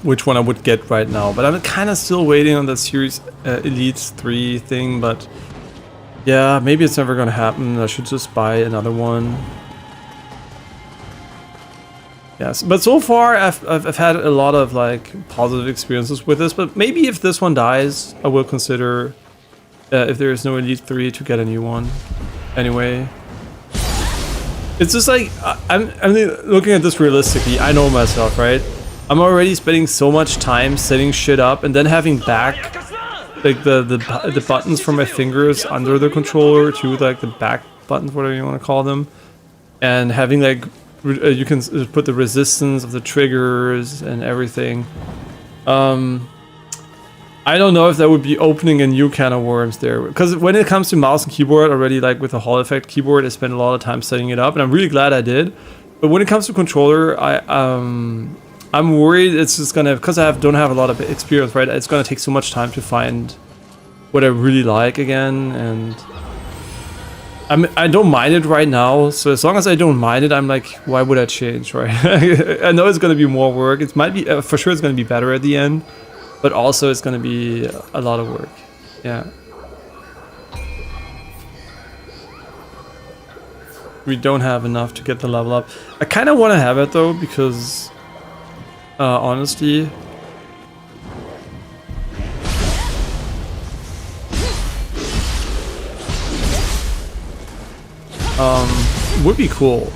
which one I would get right now. But I'm kind of still waiting on the Series Elite 3 thing, but yeah, maybe it's never going to happen. I should just buy another one. Yes, but so far I've had a lot of like positive experiences with this, but maybe if this one dies, I will consider if there is no Elite 3 to get a new one. Anyway, it's just like I'm looking at this realistically. I know myself, right? I'm already spending so much time setting shit up and then having back like the buttons for my fingers under the controller to like the back buttons, whatever you want to call them, and having like you can put the resistance of the triggers and everything. I don't know if that would be opening a new can of worms there, because when it comes to mouse and keyboard already, like with the Hall effect keyboard, I spent a lot of time setting it up and I'm really glad I did. But when it comes to controller, I'm worried it's just gonna, because I don't have a lot of experience, right? It's gonna take so much time to find what I really like again, and I don't mind it right now, so as long as I don't mind it, I'm like, why would I change, right? I know it's gonna be more work. It might be, for sure it's gonna be better at the end, but also it's gonna be a lot of work. Yeah. We don't have enough to get the level up. I kind of want to have it though, because honestly, would be cool.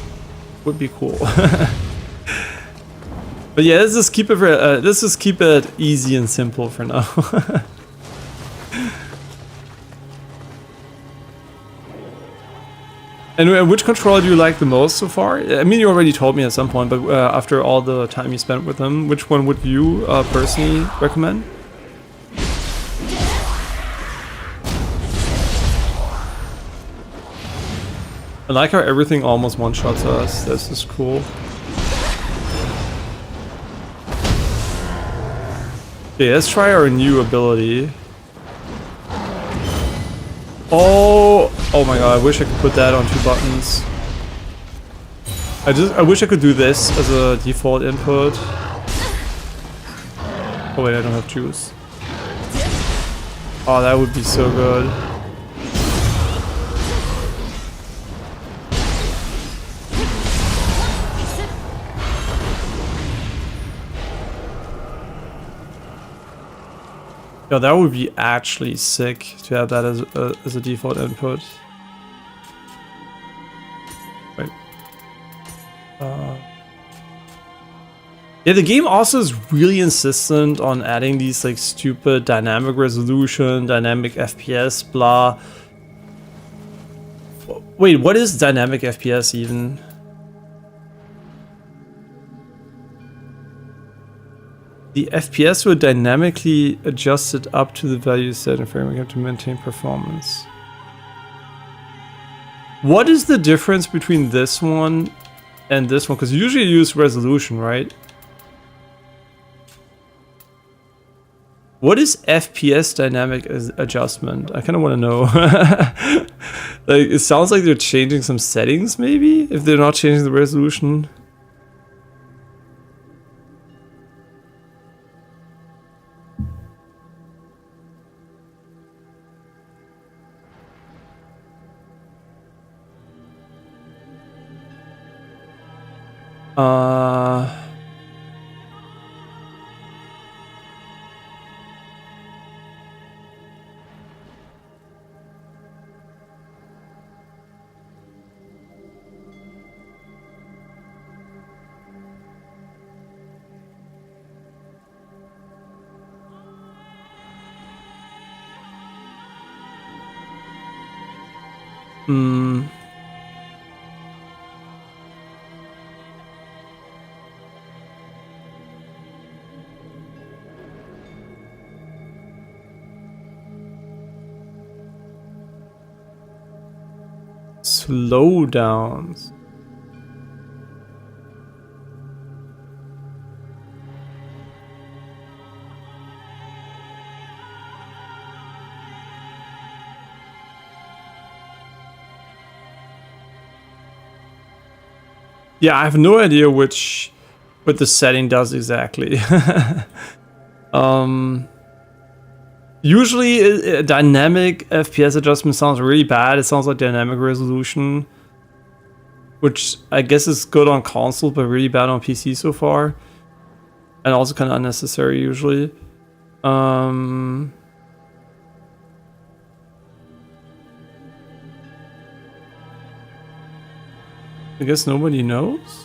Would be cool. But yeah, let's just keep it easy and simple for now. And which controller do you like the most so far? I mean, you already told me at some point, but after all the time you spent with them, which one would you personally recommend? I like how everything almost one-shots us. This is cool. Okay, let's try our new ability. Oh my god, I wish I could put that on 2 buttons. I wish I could do this as a default input. Oh wait, I don't have juice. Oh, that would be so good. Yeah, that would be actually sick to have that as a default input. Wait. Yeah, the game also is really insistent on adding these like stupid dynamic resolution, dynamic FPS, blah. Wait, what is dynamic FPS even? The FPS will dynamically adjust it up to the value set in frame rate to maintain performance. What is the difference between this one and this one? Because you usually use resolution, right? What is FPS dynamic adjustment? I kind of want to know. Like, it sounds like they're changing some settings, maybe? If they're not changing the resolution. Uh... Hmm. Slowdowns. Yeah, I have no idea what the setting does exactly. Usually a dynamic FPS adjustment sounds really bad. It sounds like dynamic resolution, which I guess is good on console, but really bad on PC so far. And also kind of unnecessary usually. I guess nobody knows.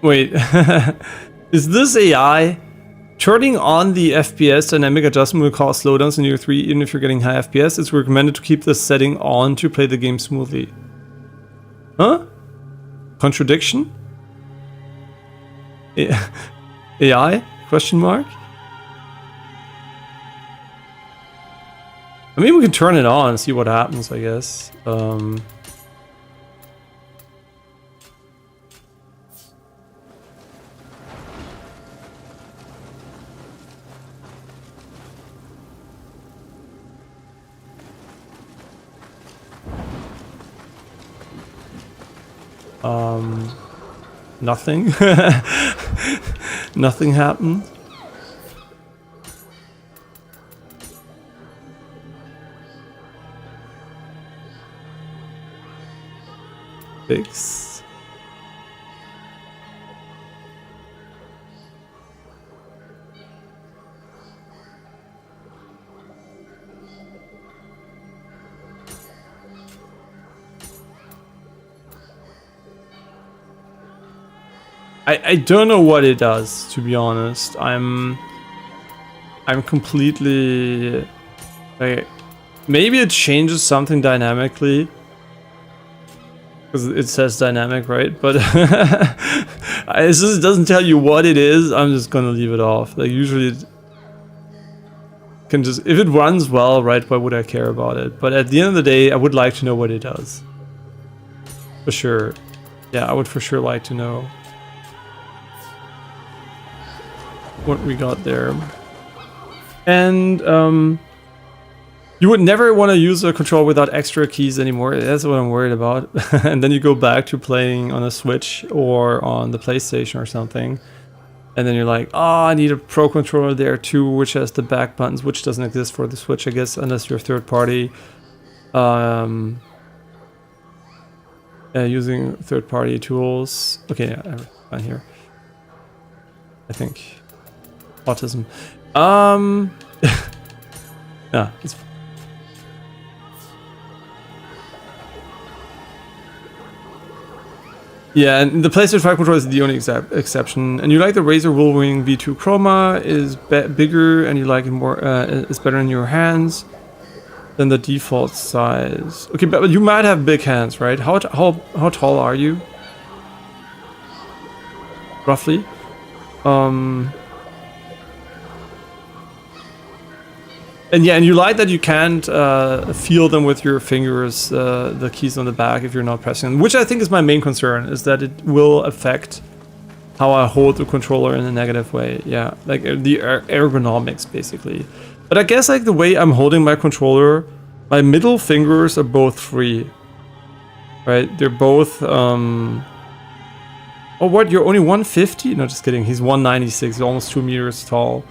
Wait, is this AI? Turning on the FPS dynamic adjustment will cause slowdowns in Nioh 3 even if you're getting high FPS. It's recommended to keep this setting on to play the game smoothly. Huh? Contradiction? AI? Question mark? I mean, we can turn it on and see what happens, I guess. Nothing. Nothing happened. Fix. I don't know what it does, to be honest. I'm completely like, maybe it changes something dynamically because it says dynamic, right? But it doesn't tell you what it is. I'm just gonna leave it off. Like usually it can just, if it runs well, right, why would I care about it? But at the end of the day, I would like to know what it does. For sure. Yeah, I would for sure like to know what we got there. And you would never want to use a controller without extra keys anymore. That's what I'm worried about. And then you go back to playing on a Switch or on the PlayStation or something. And then you're like, oh, I need a Pro controller there too, which has the back buttons, which doesn't exist for the Switch, I guess, unless you're third party. Using third party tools. Okay, yeah, I'm here. I think. Autism. Yeah, it's yeah, and the PlayStation 5 controller is the only exception. And you like the Razer Wolverine V2 Chroma is bigger, and you like it more. It's better in your hands than the default size. Okay, but you might have big hands, right? How tall are you? Roughly. And yeah, and you like that you can't feel them with your fingers, the keys on the back, if you're not pressing them, which I think is my main concern, is that it will affect how I hold the controller in a negative way. Yeah, like the ergonomics basically. But I guess like the way I'm holding my controller, my middle fingers are both free. Right? They're both oh, what? You're only 150? No, just kidding. He's 196, almost 2 meters tall.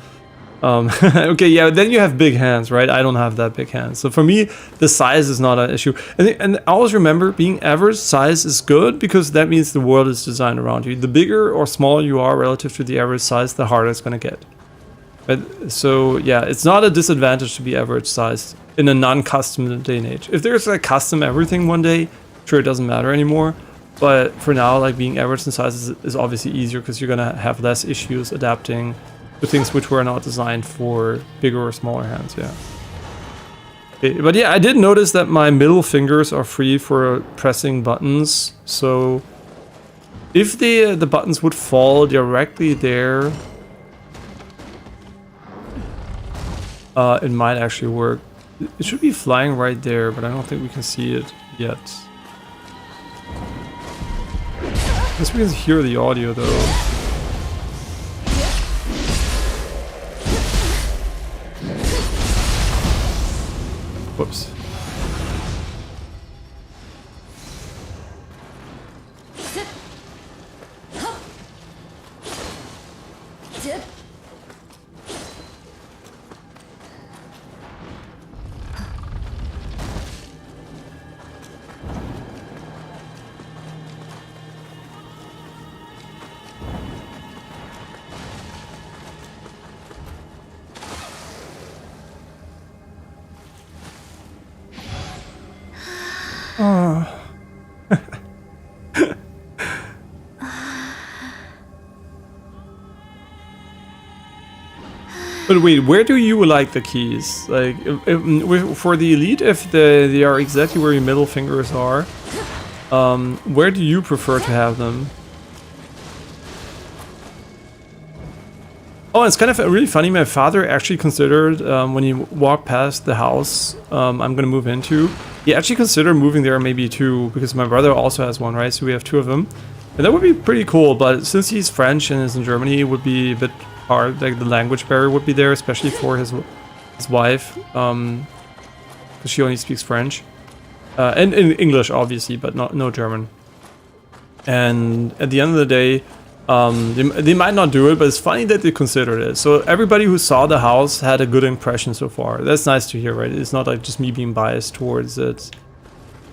Okay, yeah, then you have big hands, right? I don't have that big hands. So for me, the size is not an issue. And I always remember being average size is good because that means the world is designed around you. The bigger or smaller you are relative to the average size, the harder it's going to get. Right? So yeah, it's not a disadvantage to be average sized in a non-custom day and age. If there's like custom everything one day, sure, it doesn't matter anymore. But for now, like being average in size is obviously easier because you're gonna have less issues adapting to things which were not designed for bigger or smaller hands. Yeah. Okay, but yeah, I did notice that my middle fingers are free for pressing buttons. So if the buttons would fall directly there, it might actually work. It should be flying right there, but I don't think we can see it yet. I guess we can hear the audio though. Whoops. But wait, where do you like the keys? Like, for the elite, if they are exactly where your middle fingers are, where do you prefer to have them? Oh, it's kind of really funny. My father actually considered, when he walked past the house I'm gonna move into, he actually considered moving there maybe too, because my brother also has one, right? So we have 2 of them. And that would be pretty cool, but since he's French and is in Germany, it would be a bit hard. Like the language barrier would be there, especially for his wife, because she only speaks French. And in English, obviously, but no German. And at the end of the day, they might not do it, but it's funny that they considered it. So everybody who saw the house had a good impression so far. That's nice to hear, right? It's not like just me being biased towards it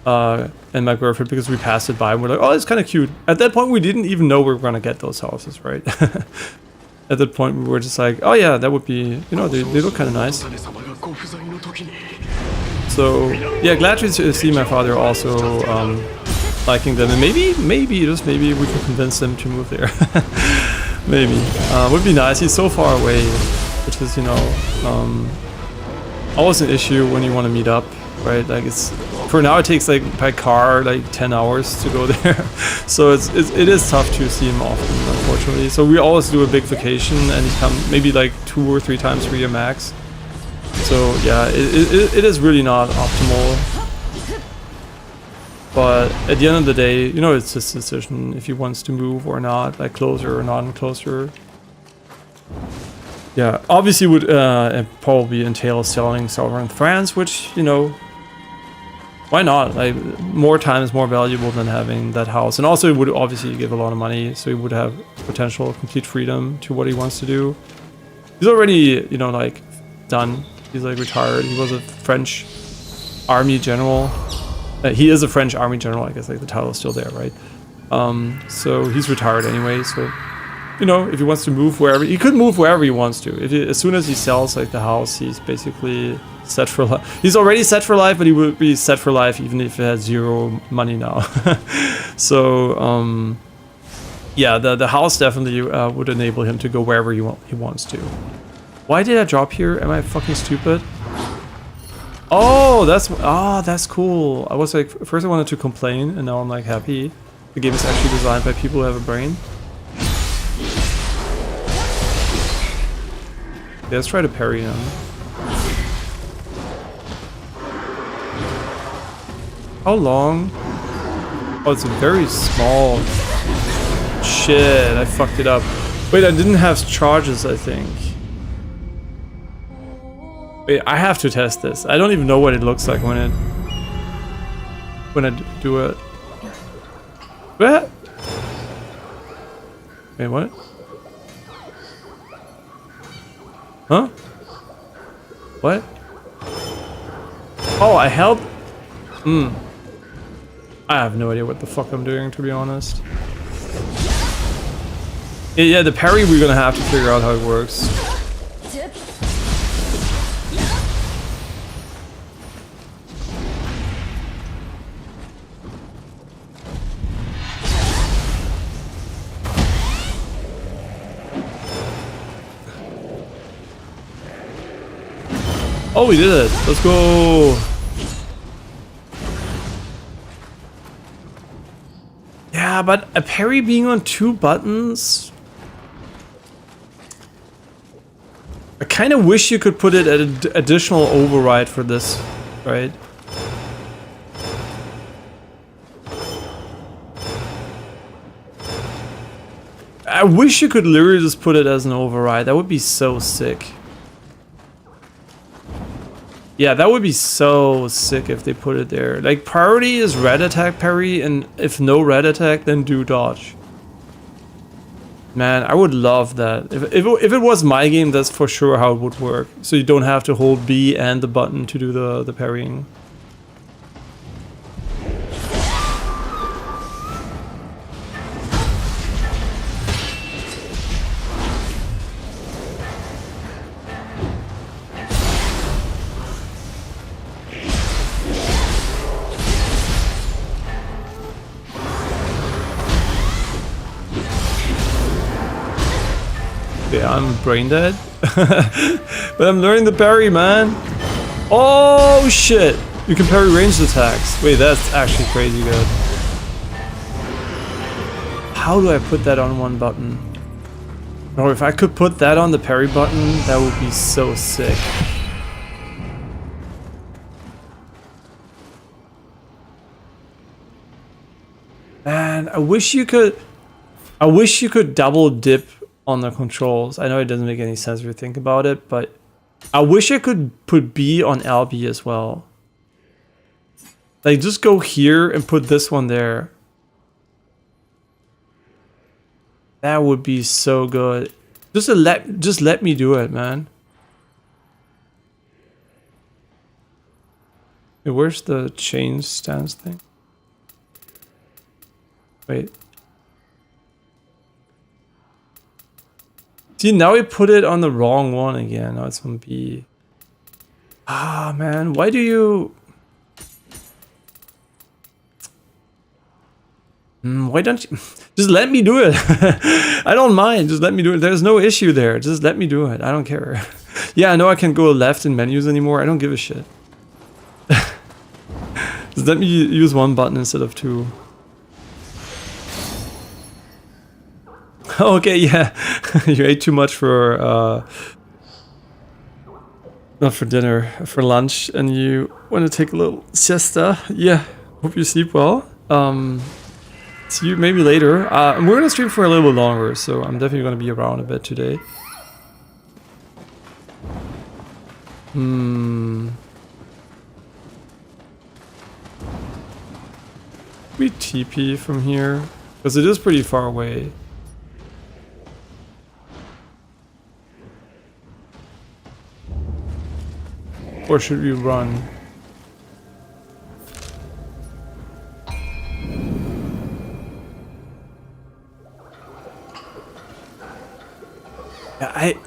and my girlfriend because we passed it by and we're like, oh, it's kind of cute. At that point, we didn't even know we were going to get those houses, right? At that point, we were just like, oh yeah, that would be, you know, they look kind of nice. So yeah, glad to see my father also liking them, and maybe just maybe we can convince him to move there. Maybe would be nice. He's so far away, which is, you know, always an issue when you want to meet up, right? Like it's for now it takes like by car like 10 hours to go there, so it is tough to see him often, unfortunately. So we always do a big vacation and he come maybe like 2 or 3 times per year max. So yeah, it is really not optimal. But at the end of the day, you know, it's his decision if he wants to move or not, like closer or non-closer. Yeah, obviously would probably entail selling somewhere in France, which, you know, why not? Like, more time is more valuable than having that house. And also it would obviously give a lot of money, so he would have potential complete freedom to what he wants to do. He's already, you know, like, done. He's like retired. He was a French army general. He is a French army general, I guess, like the title is still there, right? So he's retired anyway, so, you know, if he wants to move wherever, he could move wherever he wants to. As soon as he sells, like, the house, he's basically set for life. He's already set for life, but he would be set for life even if he had 0 money now. So, yeah, the house definitely would enable him to go wherever he wants to. Why did I drop here? Am I fucking stupid? Oh, that's cool. I was like, first I wanted to complain, and now I'm like happy. The game is actually designed by people who have a brain. Okay, let's try to parry him. How long? Oh, it's a very small shit, I fucked it up. Wait, I didn't have charges, I think. Wait, I have to test this. I don't even know what it looks like when I do it. What? Wait, what? Huh? What? Oh, I held... I have no idea what the fuck I'm doing, to be honest. Yeah, the parry we're gonna have to figure out how it works. Oh, we did it. Let's go. Yeah, but a parry being on 2 buttons... I kind of wish you could put it at an additional override for this, right? I wish you could literally just put it as an override. That would be so sick. Yeah, that would be so sick if they put it there. Like, priority is red attack parry, and if no red attack, then do dodge. Man, I would love that. If it was my game, that's for sure how it would work. So you don't have to hold B and the button to do the parrying. Yeah, I'm brain dead. But I'm learning the parry, man. Oh shit! You can parry ranged attacks. Wait, that's actually crazy good. How do I put that on one button? Or if I could put that on the parry button, that would be so sick. Man, I wish you could double dip on the controls. I know it doesn't make any sense if you think about it, but I wish I could put B on LB as well. Like, just go here and put this one there. That would be so good. Just let me do it, man. Hey, where's the change stance thing? Wait. See, now we put it on the wrong one again. Now it's on B. Ah, man. Why do you... why don't you... Just let me do it. I don't mind. Just let me do it. There's no issue there. Just let me do it. I don't care. Yeah, I know I can't go left in menus anymore. I don't give a shit. Just let me use one button instead of 2. Okay, yeah. You ate too much for, not for dinner, for lunch, and you want to take a little siesta. Yeah, hope you sleep well. See you maybe later. We're going to stream for a little bit longer, so I'm definitely going to be around a bit today. We TP from here, because it is pretty far away. Or should we run?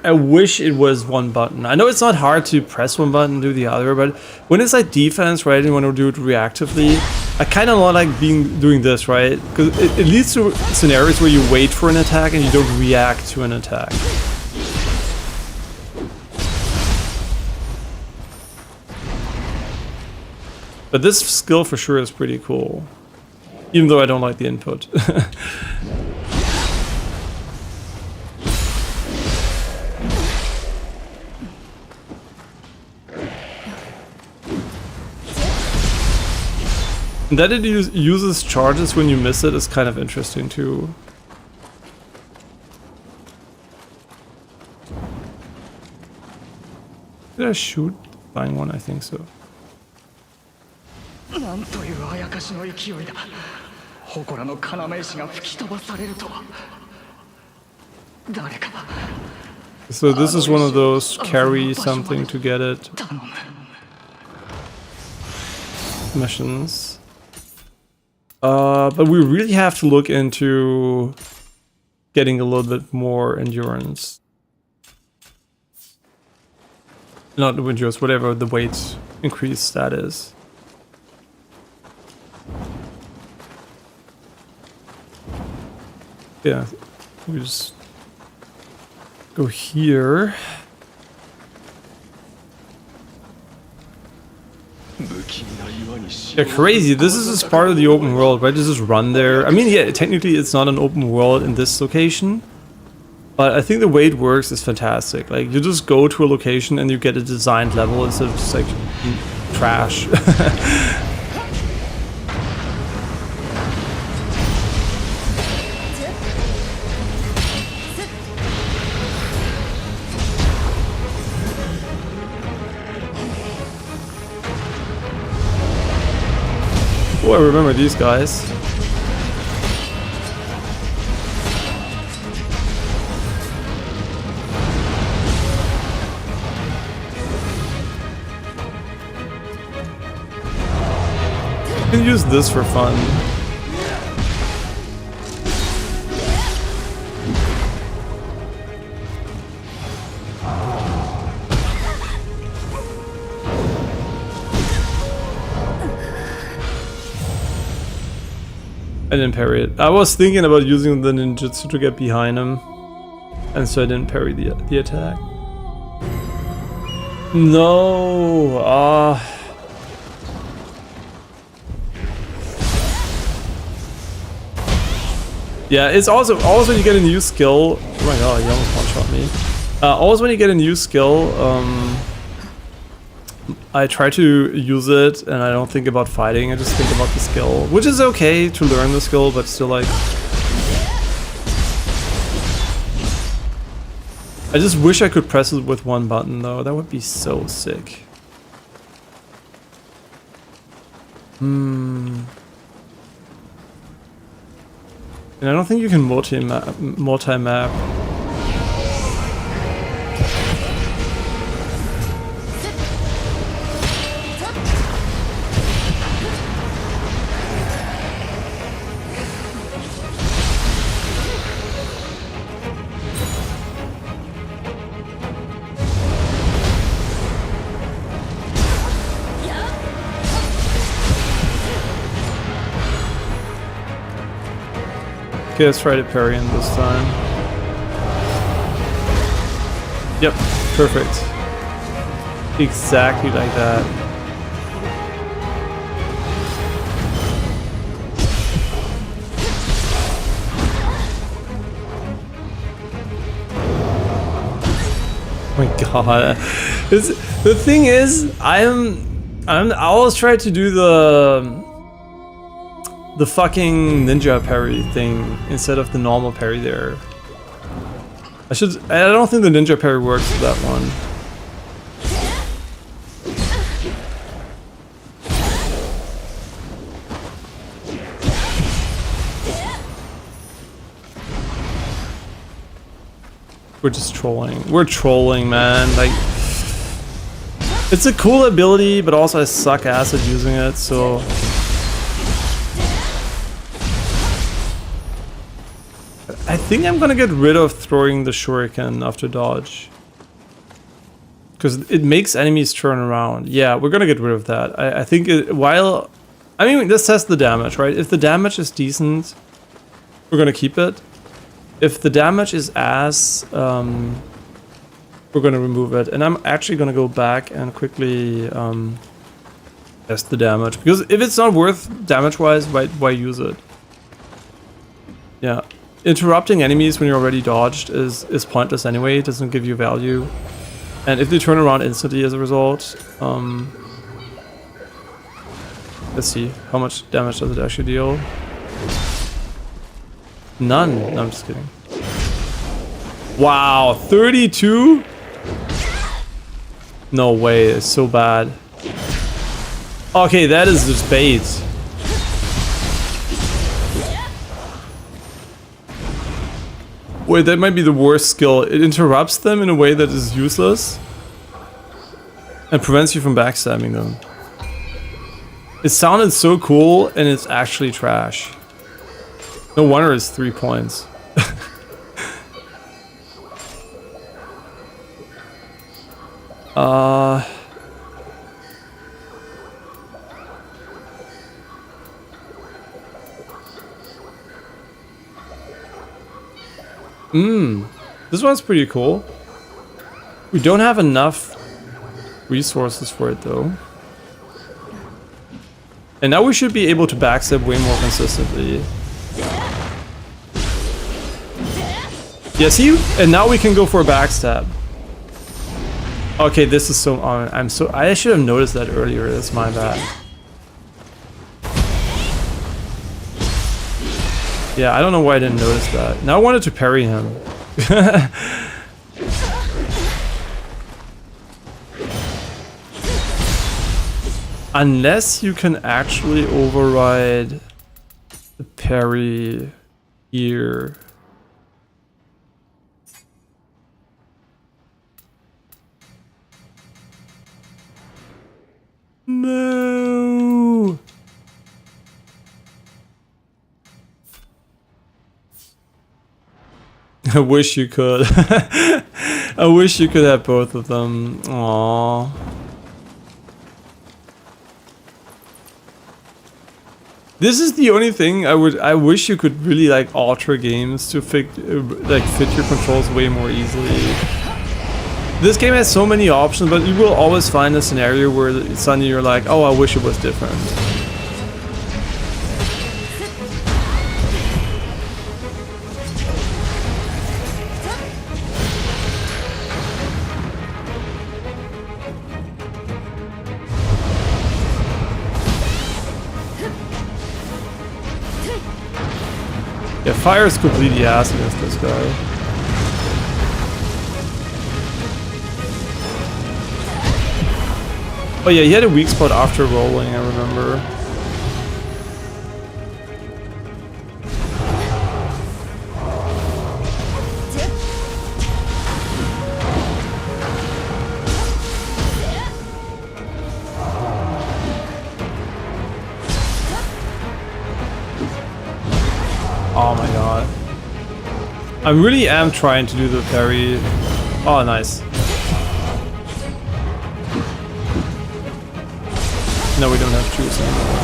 I wish it was one button. I know it's not hard to press one button and do the other, but when it's like defense, right, and you want to do it reactively, I kind of like doing this, right? Because it leads to scenarios where you wait for an attack and you don't react to an attack. But this skill for sure is pretty cool, even though I don't like the input. And that it uses charges when you miss it is kind of interesting too. I shoot the flying one? I think so. なんというあやかしの勢いだ。祠の要石が吹き飛ばされるとは。誰か。 So this is one of those carry something to get it 頼む。 missions. But we really have to look into getting a little bit more endurance. Not the endurance, whatever the weight increase that is. Yeah, we just go here. Yeah, crazy. This is just part of the open world, right? Just run there. I mean, yeah, technically it's not an open world in this location, but I think the way it works is fantastic. Like, you just go to a location and you get a designed level instead of just like trash. Oh, I remember these guys. You can use this for fun. I didn't parry it. I was thinking about using the ninjutsu to get behind him, and so I didn't parry the attack. No, yeah, it's also always when you get a new skill. Oh my god, he almost one-shot me. Always when you get a new skill, I try to use it and I don't think about fighting, I just think about the skill. Which is okay to learn the skill, but still like... I just wish I could press it with one button though, that would be so sick. And I don't think you can multi-map. Okay, let's try to parry him this time. Yep, perfect. Exactly like that. Oh my god. The thing is, I always try to do the fucking ninja parry thing instead of the normal parry there. I don't think the ninja parry works for that one. We're just trolling. We're trolling, man. Like, it's a cool ability, but also I suck ass at using it, so... I think I'm gonna get rid of throwing the shuriken after dodge. Because it makes enemies turn around. Yeah, we're gonna get rid of that. I think while... I mean, this tests the damage, right? If the damage is decent, we're gonna keep it. If the damage is ass, we're gonna remove it. And I'm actually gonna go back and quickly test the damage. Because if it's not worth damage-wise, why use it? Yeah. Interrupting enemies when you're already dodged is pointless anyway, it doesn't give you value. And if they turn around instantly as a result, let's see, how much damage does it actually deal? None. No, I'm just kidding. Wow, 32? No way, it's so bad. Okay, that is just bait. Wait, that might be the worst skill. It interrupts them in a way that is useless and prevents you from backstabbing them. It sounded so cool and it's actually trash. No wonder it's 3 points. This one's pretty cool. We don't have enough resources for it though. And now we should be able to backstab way more consistently. Yeah, see? And now we can go for a backstab. Okay, this is so... I should have noticed that earlier. That's my bad. Yeah, I don't know why I didn't notice that. Now I wanted to parry him. Unless you can actually override the parry here. No. I wish you could. I wish you could have both of them. Aww. This is the only thing I wish you could really like alter games to fit your controls way more easily. This game has so many options, but you will always find a scenario where suddenly you're like, oh, I wish it was different. Yeah, fire is completely ass against this guy. Oh yeah, he had a weak spot after rolling, I remember. Oh my god. I really am trying to do the parry. Oh, nice. No, we don't have juice anymore.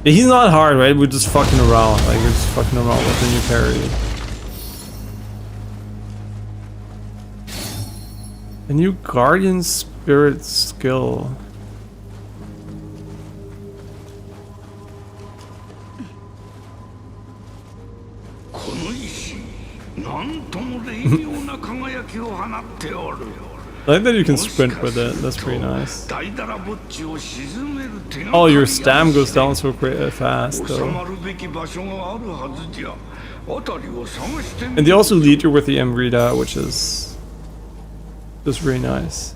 Yeah, he's not hard, right? We're just fucking around. Like, we're just fucking around with the new parry. A new Guardian Spirit skill. I like that you can sprint with it, that's pretty nice. Oh, your stam goes down so fast though. And they also lead you with the Amrita, which is just really nice.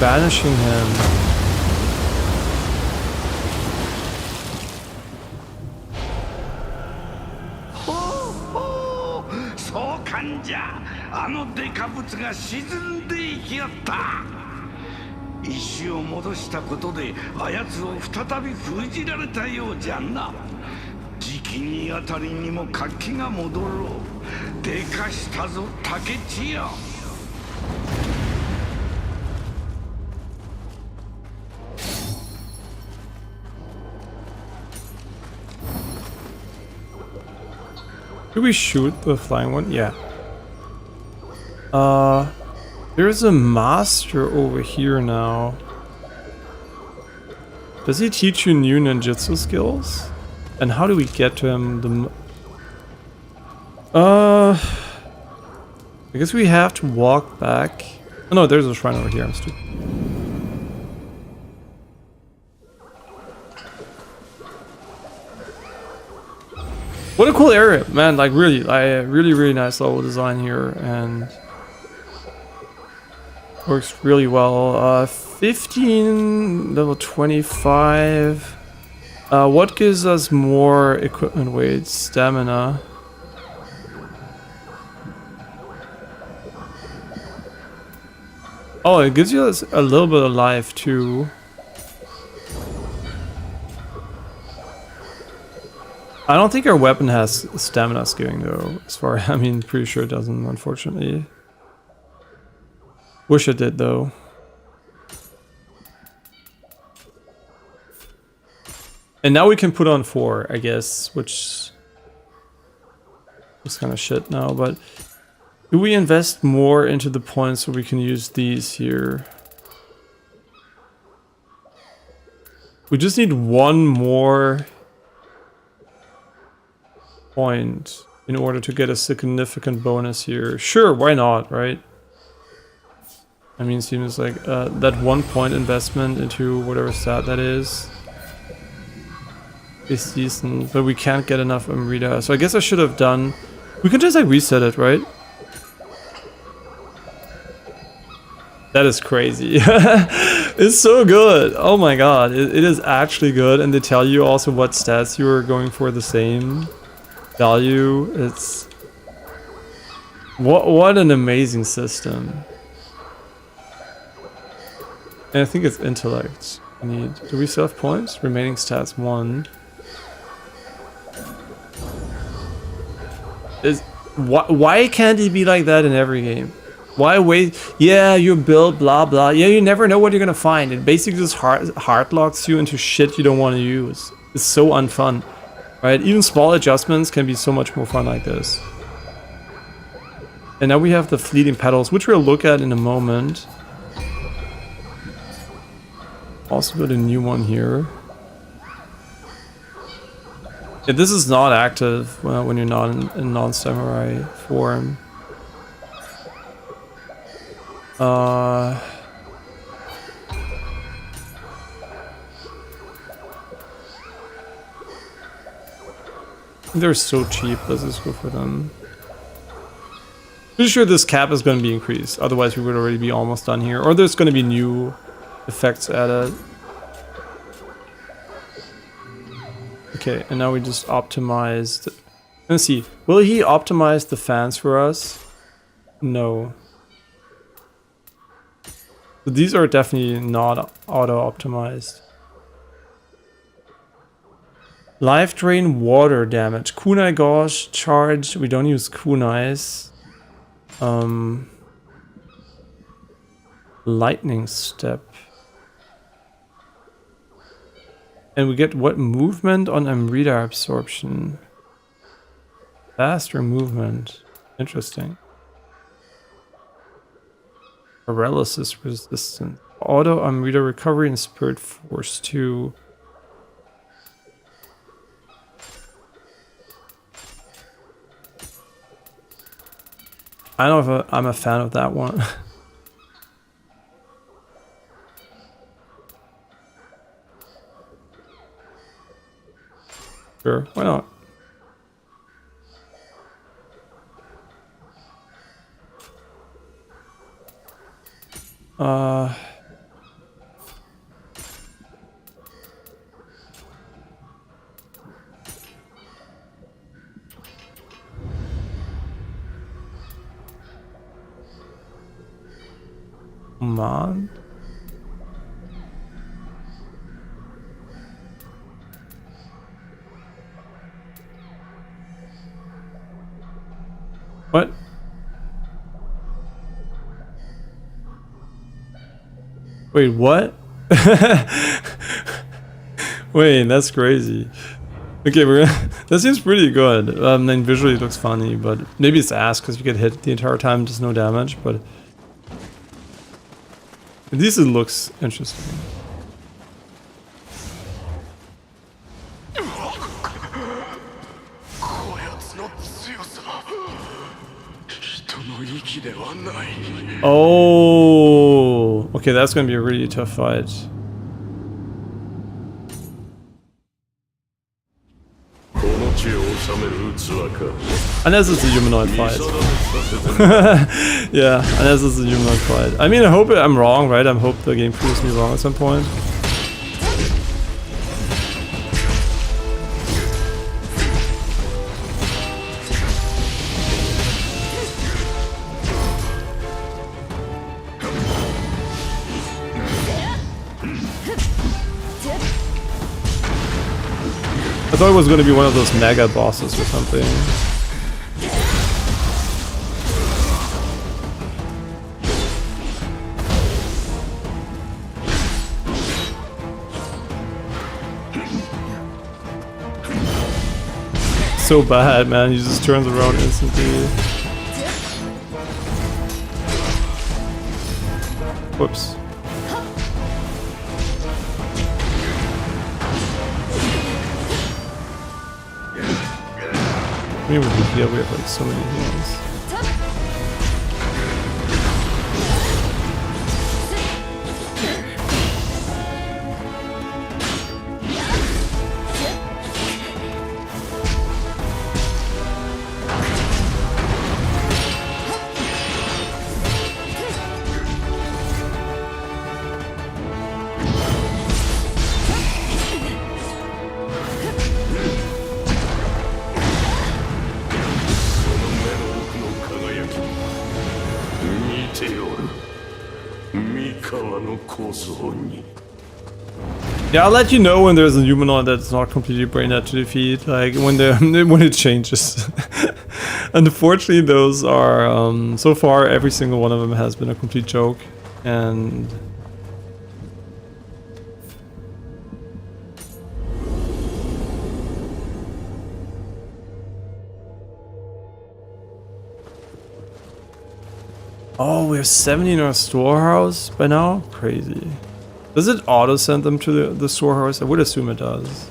Banishing him. So kanja, ano dekabutsu ga shizunde ikiyata. Ishi o modoshita koto de ayatsu o futatabi fujirareta you ja na. Jiki ni atari ni mo kaki ga modoru. Dekashita zo Takechi ya. Do we shoot the flying one? Yeah. There's a master over here now. Does he teach you new ninjutsu skills? And how do we get to him? I guess we have to walk back. Oh no, there's a shrine over here. I'm stupid. What a cool area, man! Like really, really nice level design here, and works really well. 15, level 25. What gives us more equipment weight? Stamina. Oh, it gives you a little bit of life too. I don't think our weapon has stamina scaling though, as far I mean, pretty sure it doesn't, unfortunately. Wish it did though. And now we can put on 4, I guess, which is kind of shit now, but do we invest more into the points so we can use these here? We just need one more point in order to get a significant bonus here. Sure, why not, right? I mean, it seems like that 1 point investment into whatever stat that is decent, but we can't get enough Amrita. So I guess I should have done... We can just like reset it, right? That is crazy. It's so good. Oh my god, it is actually good, and they tell you also what stats you are going for the same value. It's... What an amazing system. And I think it's intellect. Do we still have points? Remaining stats 1. Why can't it be like that in every game? Why wait? Yeah, you build blah blah. Yeah, you never know what you're gonna find. It basically just hard locks you into shit you don't want to use. It's so unfun, right? Even small adjustments can be so much more fun like this. And now we have the fleeting petals, which we'll look at in a moment. Also build a new one here. Yeah, this is not active when you're not in non-samurai form. They're so cheap. Let's just go for them. Pretty sure this cap is going to be increased. Otherwise, we would already be almost done here. Or there's going to be new effects added. Okay, and now we just optimized. Let's see. Will he optimize the fans for us? No. So these are definitely not auto-optimized. Life drain, water damage. Kunai gauge, charge. We don't use kunais. Lightning step. And we get what? Movement on Amrita absorption. Faster movement. Interesting. Paralysis resistance. Auto Amrita recovery and spirit force 2. I don't know if I'm a fan of that one. Sure, why not? Man. What? Wait, what? Wait, that's crazy. Okay, that seems pretty good. Then visually it looks funny, but maybe it's ass because you get hit the entire time, just no damage, but at least it looks interesting. Oh, okay, that's gonna be a really tough fight. Unless it's a humanoid fight. Yeah, unless it's a humanoid fight. I mean, I hope I'm wrong, right? I hope the game proves me wrong at some point. I thought it was going to be one of those mega bosses or something. So bad, man. He just turns around instantly. Whoops. I mean, with the heal, we have like so many heals. Yeah, I'll let you know when there's a humanoid that's not completely brain dead to defeat, like when when it changes. Unfortunately, those are so far every single one of them has been a complete joke, and oh, we have 70 in our storehouse by now? Crazy. Does it auto send them to the storehouse? I would assume it does.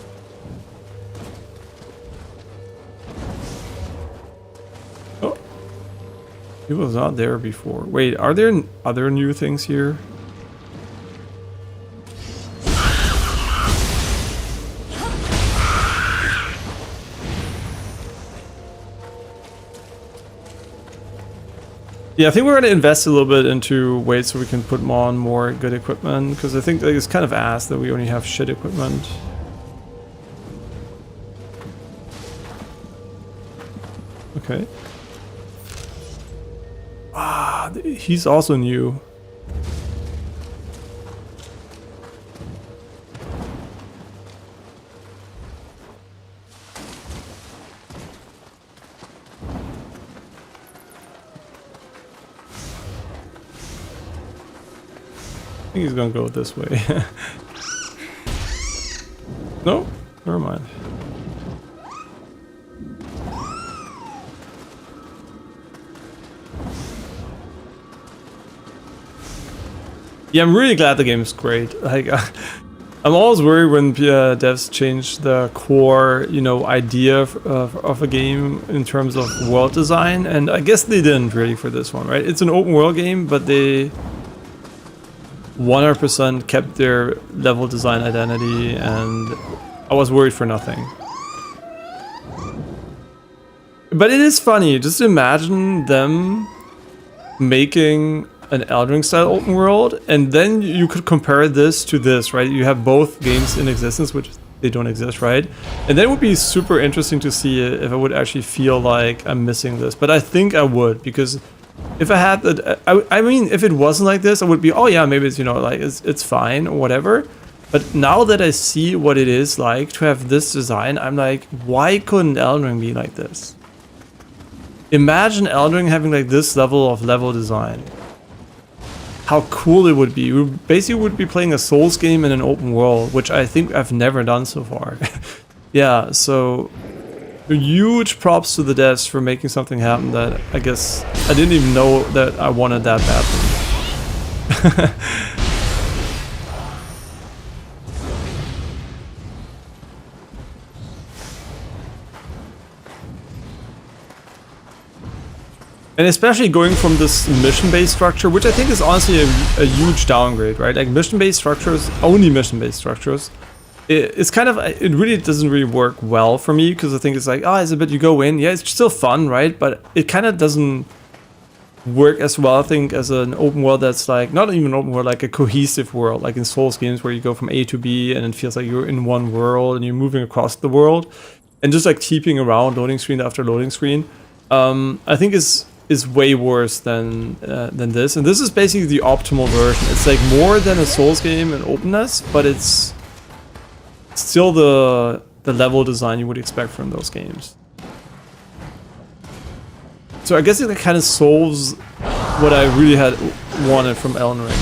Oh. He was not there before. Wait, are there other new things here? Yeah, I think we're going to invest a little bit into weight so we can put on more good equipment, because I think it's kind of ass that we only have shit equipment. Okay. Ah, he's also new. I think he's gonna go this way. No, never mind. Yeah, I'm really glad the game is great. Like, I'm always worried when devs change the core, you know, idea of a game in terms of world design, and I guess they didn't really for this one, right? It's an open world game, but they 100% kept their level design identity, and I was worried for nothing. But it is funny, just imagine them making an Elden Ring style open world, and then you could compare this to this, right? You have both games in existence, which they don't exist, right? And then it would be super interesting to see if I would actually feel like I'm missing this. But I think I would, because if I had that, I mean, if it wasn't like this, I would be, oh yeah, maybe it's, you know, like it's fine or whatever. But now that I see what it is like to have this design, I'm like, why couldn't Elden Ring be like this? Imagine Elden Ring having like this level of level design. How cool it would be. We basically would be playing a Souls game in an open world, which I think I've never done so far. Yeah, so huge props to the devs for making something happen that I guess I didn't even know that I wanted that badly. And especially going from this mission-based structure, which I think is honestly a huge downgrade, right? Like mission-based structures, only mission-based structures. It's kind of, it really doesn't really work well for me because I think it's like, oh, it's a bit, you go in, yeah, it's still fun, right? But it kind of doesn't work as well, I think, as an open world that's like, not even an open world, like a cohesive world, like in Souls games where you go from A to B and it feels like you're in one world and you're moving across the world. And just like keeping around loading screen after loading screen, I think is way worse than this. And this is basically the optimal version. It's like more than a Souls game in openness, but it's still the level design you would expect from those games. So I guess it kind of solves what I really had wanted from Elden Ring.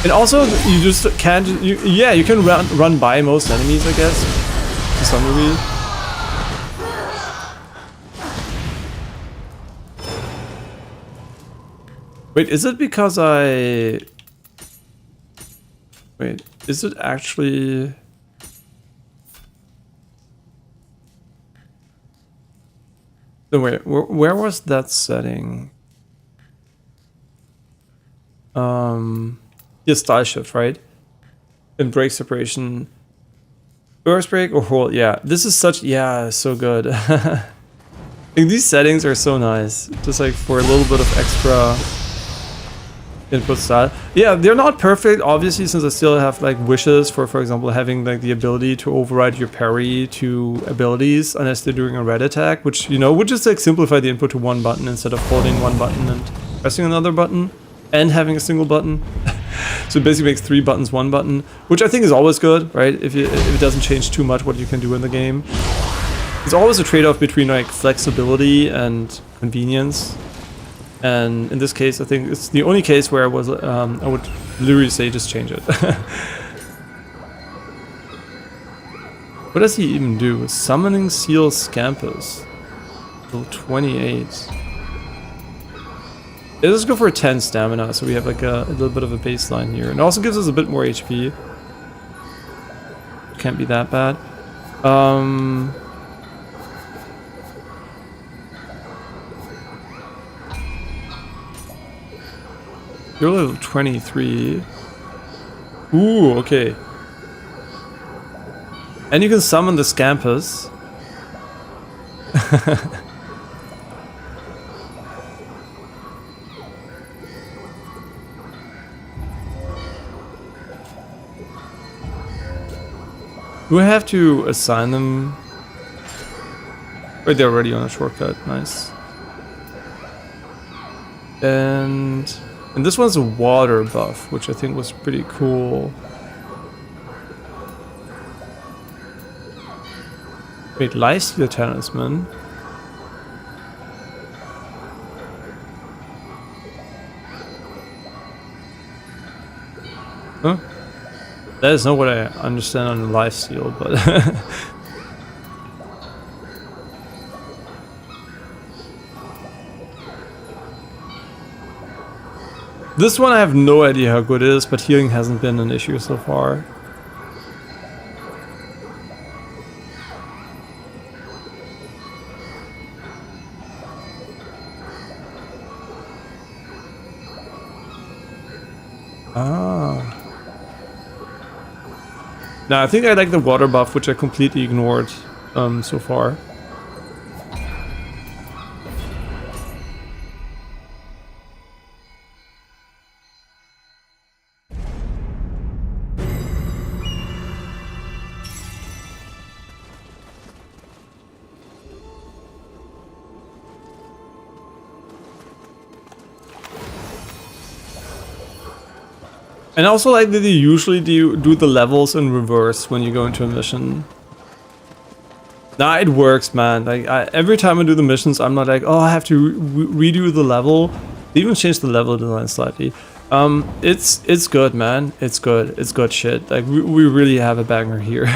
And also, you just can't, you can run by most enemies, I guess, to some degree. Wait, is it because wait, is it actually... No, wait, where was that setting? Yeah, style shift, right? And break separation. Burst break or hold, yeah. This is such, yeah, so good. Like, these settings are so nice. Just like for a little bit of extra input style. Yeah, they're not perfect, obviously, since I still have like wishes for example, having like the ability to override your parry to abilities unless they're doing a red attack, which, you know, would just like simplify the input to one button instead of holding one button and pressing another button and having a single button. So it basically makes 3 buttons 1 button, which I think is always good, right? If it doesn't change too much what you can do in the game. It's always a trade-off between like flexibility and convenience. And in this case, I think it's the only case where I would literally say just change it. What does he even do? Summoning Seal Scampus. Level 28. Yeah, let's go for 10 stamina, so we have like a little bit of a baseline here. And it also gives us a bit more HP. Can't be that bad. You're level 23. Ooh, okay. And you can summon the Scampus. Do I have to assign them? Wait, they're already on a shortcut. Nice. And this one's a water buff, which I think was pretty cool. Wait, Lifesteal Talisman. Huh? That is not what I understand on the Lifesteal, but... This one I have no idea how good it is, but healing hasn't been an issue so far. Ah. Now I think I like the water buff, which I completely ignored so far. And I also like that you usually do the levels in reverse when you go into a mission. Nah, it works, man. Like every time I do the missions, I'm not like, oh, I have to redo the level. They even changed the level design slightly. It's good, man. It's good. It's good shit. Like we really have a banger here.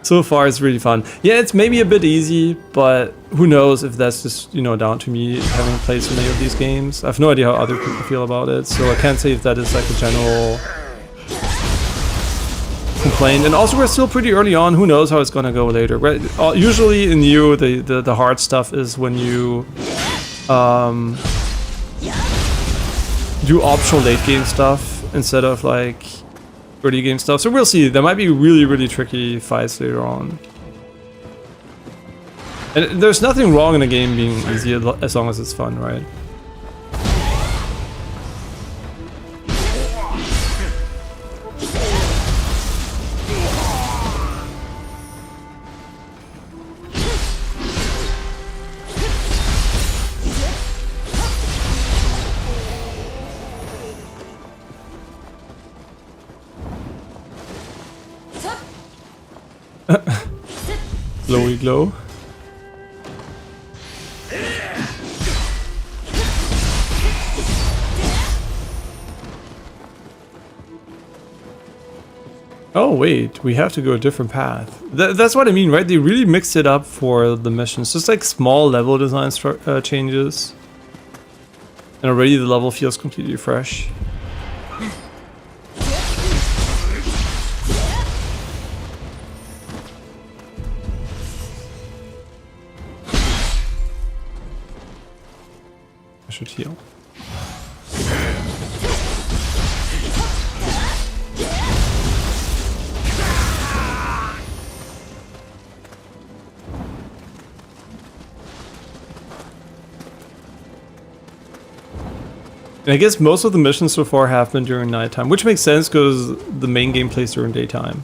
So far, it's really fun. Yeah, it's maybe a bit easy, but who knows if that's just, you know, down to me having played so many of these games. I have no idea how other people feel about it, so I can't say if that is like a general complaint. And also, we're still pretty early on. Who knows how it's gonna go later? Right? Usually in Nioh, the hard stuff is when you do optional late game stuff instead of like early game stuff. So we'll see. There might be really tricky fights later on. And there's nothing wrong in a game being easy as long as it's fun, right? Glowy glow. Oh wait, we have to go a different path. That's what I mean, right? They really mixed it up for the missions. Just like small level design changes. And already the level feels completely fresh. I should heal. And I guess most of the missions so far have been during nighttime, which makes sense because the main game plays during daytime.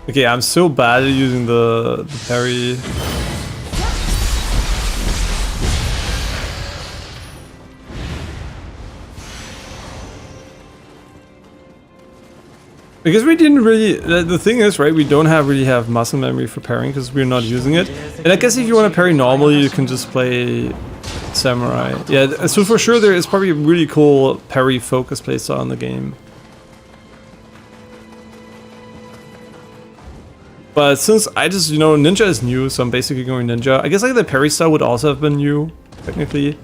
Okay, I'm so bad at using the parry. Because we didn't really, the thing is, right, we don't really have muscle memory for parrying because we're not using it. And I guess if you want to parry normally, you can just play Samurai. Yeah, so for sure there is probably a really cool parry focus playstyle in the game. But since I just, you know, ninja is new, so I'm basically going ninja. I guess like the parry style would also have been new, technically.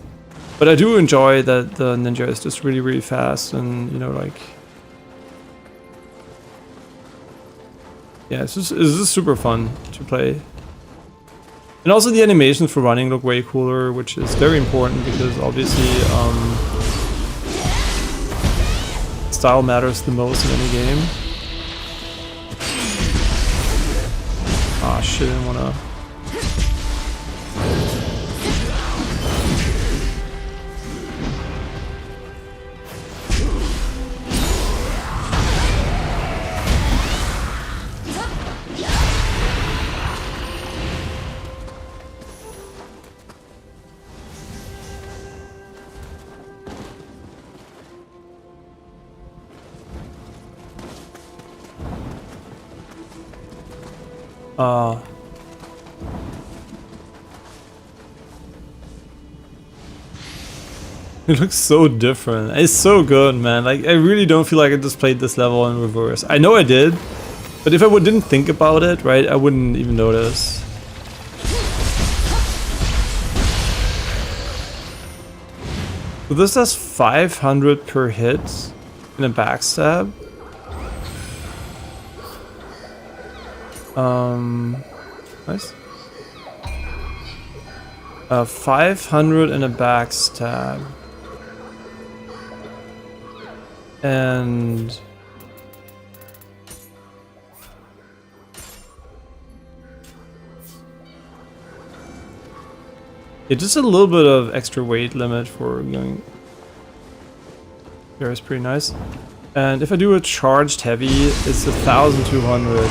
But I do enjoy that the ninja is just really fast and, you know, like... Yeah, it's just super fun to play. And also the animations for running look way cooler, which is very important because obviously style matters the most in any game. Ah shit, I didn't wanna... It looks so different. It's so good, man. Like, I really don't feel like I just played this level in reverse. I know I did, but if I didn't think about it, right, I wouldn't even notice. So this does 500 per hit in a backstab. Nice. 500 and a backstab. And yeah, just a little bit of extra weight limit for going there is pretty nice. And if I do a charged heavy, it's 1,200.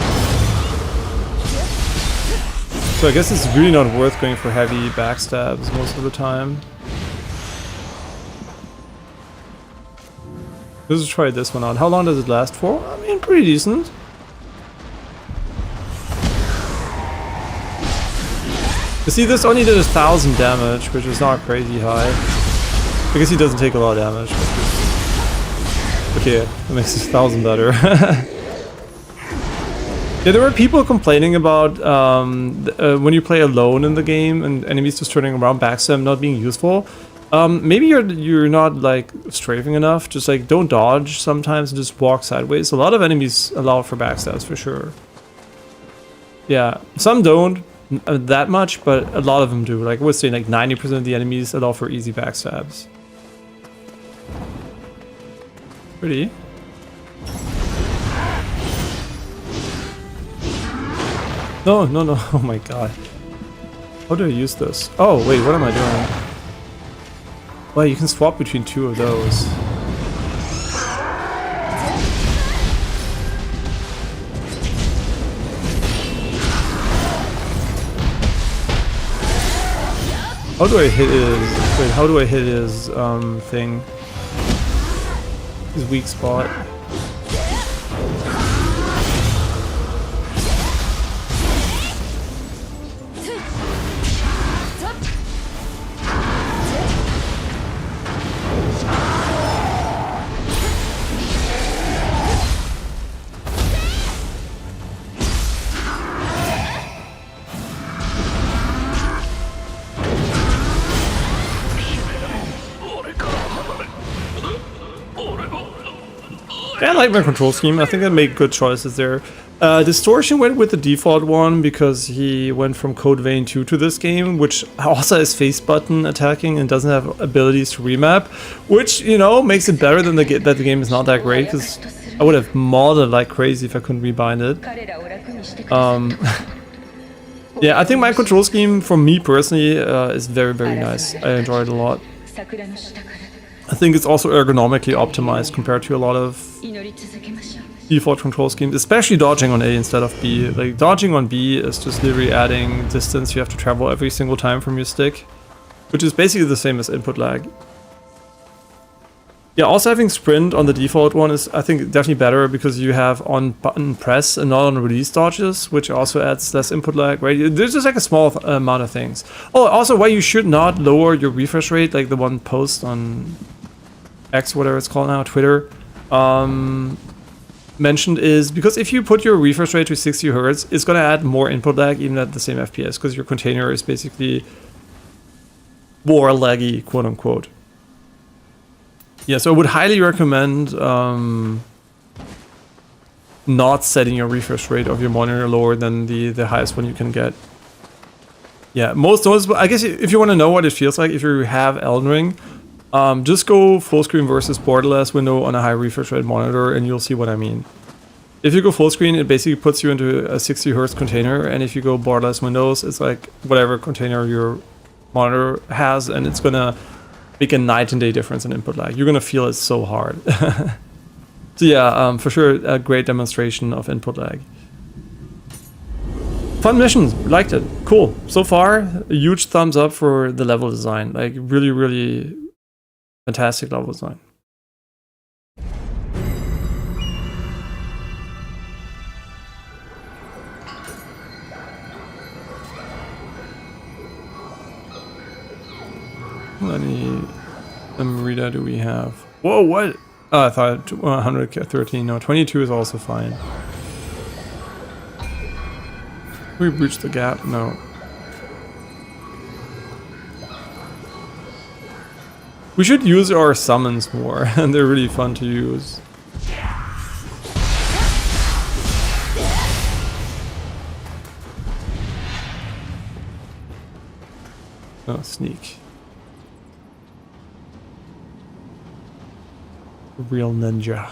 So I guess it's really not worth going for heavy backstabs most of the time. Let's try this one out. How long does it last for? I mean, pretty decent. You see, this only did 1,000 damage, which is not crazy high. I guess he doesn't take a lot of damage. Okay, that makes 1,000 better. Yeah, there were people complaining about when you play alone in the game and enemies just turning around backstab not being useful. Maybe you're not like strafing enough. Just like don't dodge sometimes and just walk sideways. A lot of enemies allow for backstabs for sure. Yeah, some don't that much, but a lot of them do. Like I would say like 90% of the enemies allow for easy backstabs. Pretty. No, no, no. Oh my god. How do I use this? Oh, wait, what am I doing? Well, you can swap between two of those. How do I hit his... Wait, how do I hit his, thing? His weak spot. Yeah, I like my control scheme. I think I made good choices there. Distortion went with the default one because he went from Code Vein 2 to this game, which also has face button attacking and doesn't have abilities to remap, which, you know, makes it better than that the game is not that great, because I would have modded like crazy if I couldn't rebind it. Yeah, I think my control scheme, for me personally, is very, very nice. I enjoy it a lot. I think it's also ergonomically optimized compared to a lot of default control schemes, especially dodging on A instead of B. Like, dodging on B is just literally adding distance you have to travel every single time from your stick, which is basically the same as input lag. Yeah, also having sprint on the default one is, I think, definitely better because you have on button press and not on release dodges, which also adds less input lag, right? There's just like a small amount of things. Oh, also why you should not lower your refresh rate, like the one post on X, whatever it's called now, Twitter, mentioned, is because if you put your refresh rate to 60 Hz, it's going to add more input lag even at the same FPS, because your container is basically more laggy, quote unquote. Yeah, so I would highly recommend not setting your refresh rate of your monitor lower than the highest one you can get. Yeah, most noticeable, I guess if you want to know what it feels like if you have Elden Ring, just go full screen versus borderless window on a high refresh rate monitor and you'll see what I mean. If you go full screen, it basically puts you into a 60 Hz container, and if you go borderless windows, it's like whatever container your monitor has, and it's gonna make a night and day difference in input lag. You're gonna feel it so hard. So yeah, for sure, a great demonstration of input lag. Fun missions, liked it, cool. So far, a huge thumbs up for the level design. Like really, really fantastic level design. How many Merida do we have? Whoa, what? Oh, I thought 113. No, 22 is also fine. We breached the gap? No. We should use our summons more, and they're really fun to use. Oh, sneak. Real ninja.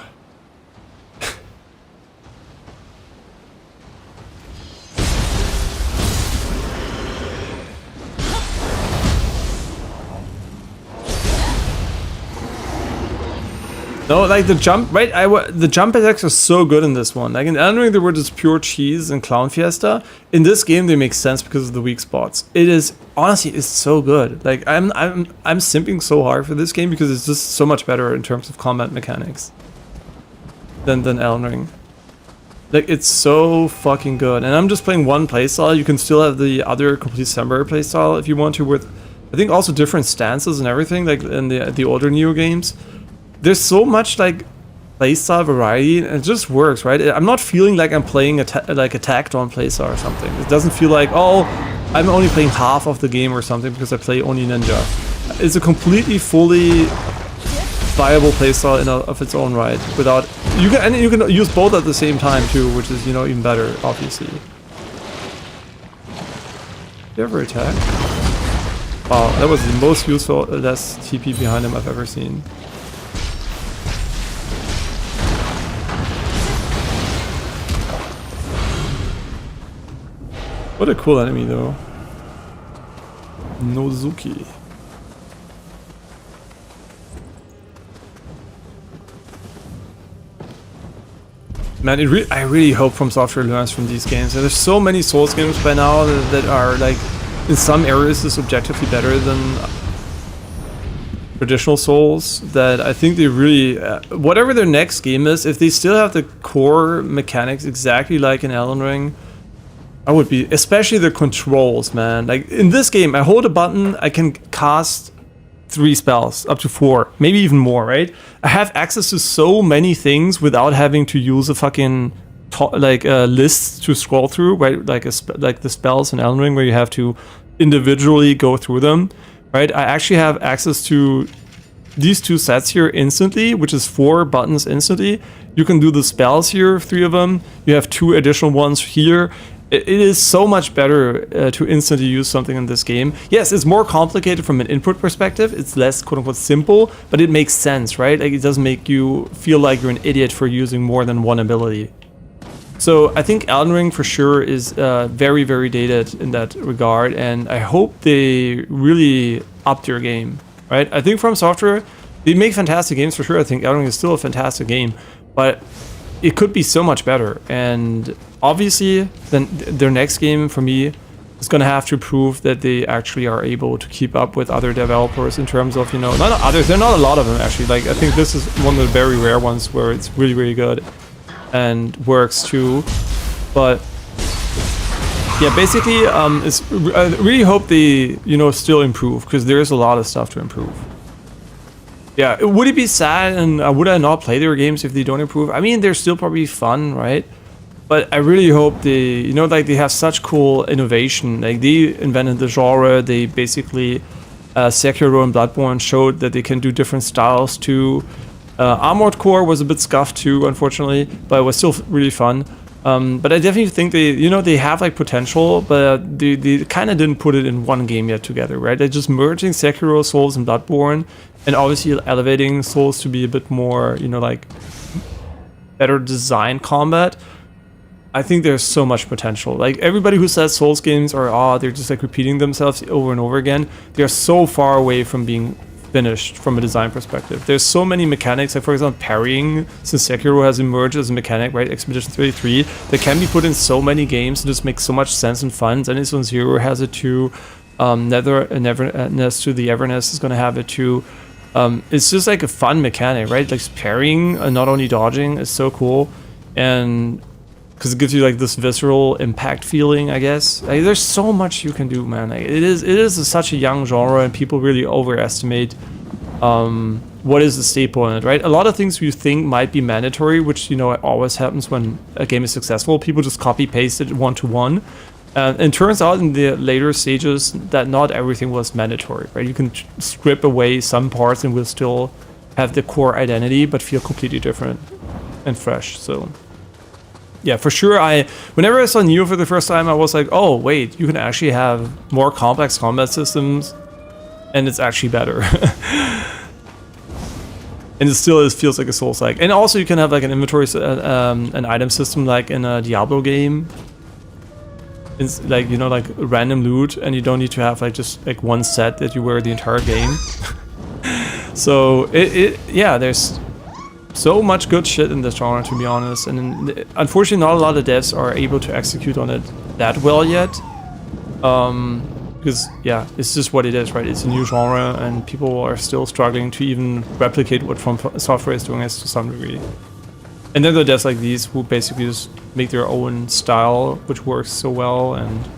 No, like the jump, right? The jump attacks are so good in this one. Like in Elden Ring, they were just pure cheese and Clown Fiesta. In this game, they make sense because of the weak spots. It is honestly, it's so good. Like I'm simping so hard for this game because it's just so much better in terms of combat mechanics than Elden Ring. Like it's so fucking good. And I'm just playing one playstyle. You can still have the other complete samurai playstyle if you want to, with I think also different stances and everything, like in the older Nioh games. There's so much like playstyle variety, and it just works, right? I'm not feeling like I'm playing like a tacked-on playstyle or something. It doesn't feel like, oh, I'm only playing half of the game or something because I play only ninja. It's a completely, fully viable playstyle of its own right. Without you can use both at the same time too, which is even better, obviously. You ever attack? Wow, that was the most useful less TP behind him I've ever seen. What a cool enemy though. Nozuki. Man, I really hope From Software learns from these games. There's so many Souls games by now that are like, in some areas is objectively better than traditional Souls, that I think they really, whatever their next game is, if they still have the core mechanics exactly like in Elden Ring, I would be, especially the controls, man. Like in this game, I hold a button, I can cast 3 spells, up to 4, maybe even more, right? I have access to so many things without having to use a fucking list to scroll through, right? Like the spells in Elden Ring where you have to individually go through them, right? I actually have access to these 2 sets here instantly, which is 4 buttons instantly. You can do the spells here, 3 of them. You have 2 additional ones here. It is so much better to instantly use something in this game. Yes, it's more complicated from an input perspective. It's less quote-unquote simple, but it makes sense, right? Like it doesn't make you feel like you're an idiot for using more than one ability. So I think Elden Ring for sure is very, very dated in that regard, and I hope they really up their game, right? I think From Software, they make fantastic games for sure. I think Elden Ring is still a fantastic game, but it could be so much better. And obviously, then their next game for me is gonna have to prove that they actually are able to keep up with other developers in terms of, not others. There are not a lot of them actually. Like I think this is one of the very rare ones where it's really, really good and works too. But yeah, basically, I really hope they, still improve, because there is a lot of stuff to improve. Yeah, would it be sad and would I not play their games if they don't improve? I mean, they're still probably fun, right? But I really hope they, they have such cool innovation. Like they invented the genre. They basically, Sekiro and Bloodborne showed that they can do different styles too. Armored Core was a bit scuffed too, unfortunately, but it was still really fun. But I definitely think they have like potential, but they kind of didn't put it in one game yet together, right? They're just merging Sekiro, Souls, and Bloodborne, and obviously elevating Souls to be a bit more, like better design combat. I think there's so much potential. Like everybody who says Souls games are, they're just like repeating themselves over and over again. They're so far away from being finished from a design perspective. There's so many mechanics, like for example parrying, since Sekiro has emerged as a mechanic, right? Expedition 33, that can be put in so many games and just make so much sense and fun. Zenith Zone Zero has it too. Neverness to the Everness is going to have it too. It's just like a fun mechanic, right? Like parrying and not only dodging is so cool, and because it gives you like this visceral impact feeling, I guess. Like, there's so much you can do, man. Like, it is such a young genre, and people really overestimate what is the staple in it, right? A lot of things you think might be mandatory, which always happens when a game is successful. People just copy paste it 1-to-1. And it turns out in the later stages that not everything was mandatory, right? You can strip away some parts and will still have the core identity, but feel completely different and fresh. So yeah, for sure. Whenever I saw Nioh for the first time, I was like, oh wait, you can actually have more complex combat systems and it's actually better. And it still feels like a Soulslike. And also you can have like an inventory, an item system like in a Diablo game. It's like, you know, like random loot, and you don't need to have like just like one set that you wear the entire game. So yeah, there's so much good shit in this genre, to be honest. And unfortunately not a lot of devs are able to execute on it that well yet. Because yeah, it's just what it is, right? It's a new genre, and people are still struggling to even replicate what From Software is doing to some degree. And then there are devs like these who basically just make their own style, which works so well. And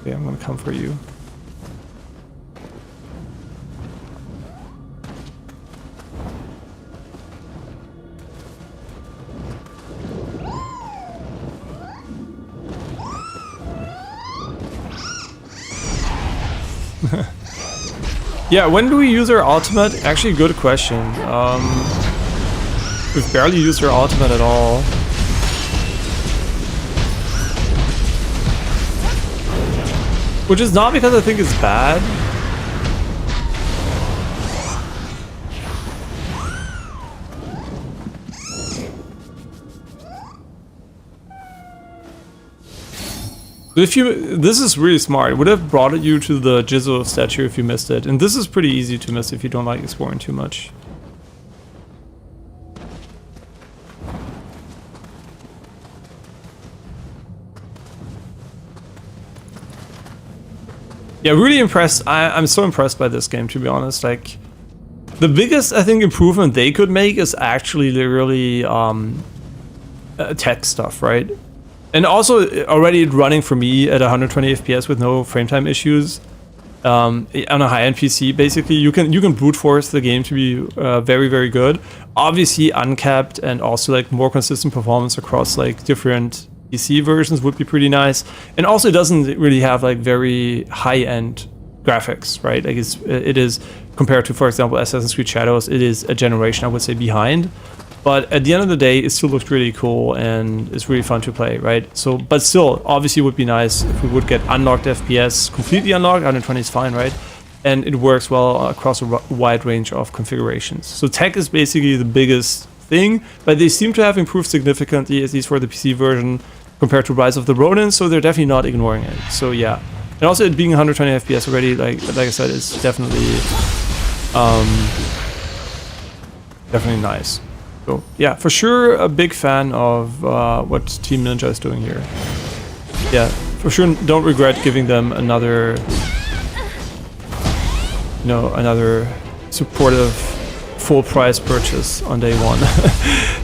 yeah, I'm gonna come for you. Yeah, when do we use our ultimate? Actually, good question. We've barely used our ultimate at all. Which is not because I think it's bad. This is really smart. It would have brought you to the Jizzo statue if you missed it. And this is pretty easy to miss if you don't like exploring too much. Yeah, really impressed. I'm so impressed by this game, to be honest. Like, the biggest, I think, improvement they could make is actually literally tech stuff, right? And also already running for me at 120 FPS with no frame time issues on a high-end PC. Basically, you can brute force the game to be very, very good. Obviously, uncapped and also like more consistent performance across like different PC versions would be pretty nice. And also, it doesn't really have like very high-end graphics, right? Like it is compared to, for example, Assassin's Creed Shadows. It is a generation, I would say, behind. But at the end of the day, it still looks really cool and it's really fun to play, right? So, but still, obviously, it would be nice if we would get unlocked FPS, completely unlocked. 120 is fine, right? And it works well across a wide range of configurations. So tech is basically the biggest thing, but they seem to have improved significantly, at least for the PC version, compared to Rise of the Ronin. So they're definitely not ignoring it. So yeah, and also it being 120 FPS already, like I said, is definitely definitely nice. So yeah, for sure a big fan of what Team Ninja is doing here. Yeah, for sure don't regret giving them another, you know, another supportive full price purchase on day one.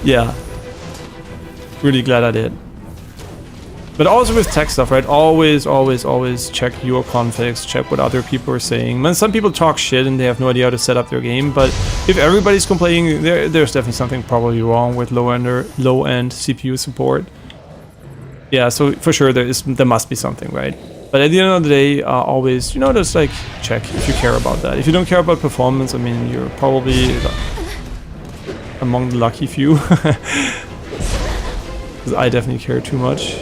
Yeah, really glad I did. But also with tech stuff, right? Always check your configs, check what other people are saying. Man, some people talk shit and they have no idea how to set up their game, but if everybody's complaining, there's definitely something probably wrong with low-end CPU support. Yeah, so for sure there must be something, right? But at the end of the day, always, you know, just like check if you care about that. If you don't care about performance, I mean, you're probably among the lucky few. Because I definitely care too much.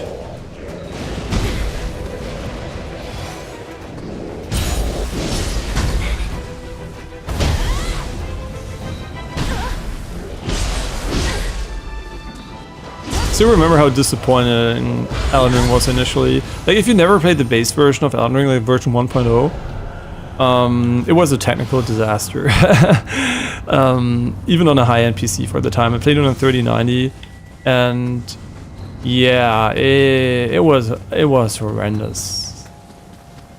I still remember how disappointed Elden Ring was initially. Like, if you never played the base version of Elden Ring, like version 1.0, it was a technical disaster. Even on a high-end PC for the time. I played it on 3090, and yeah, it was horrendous.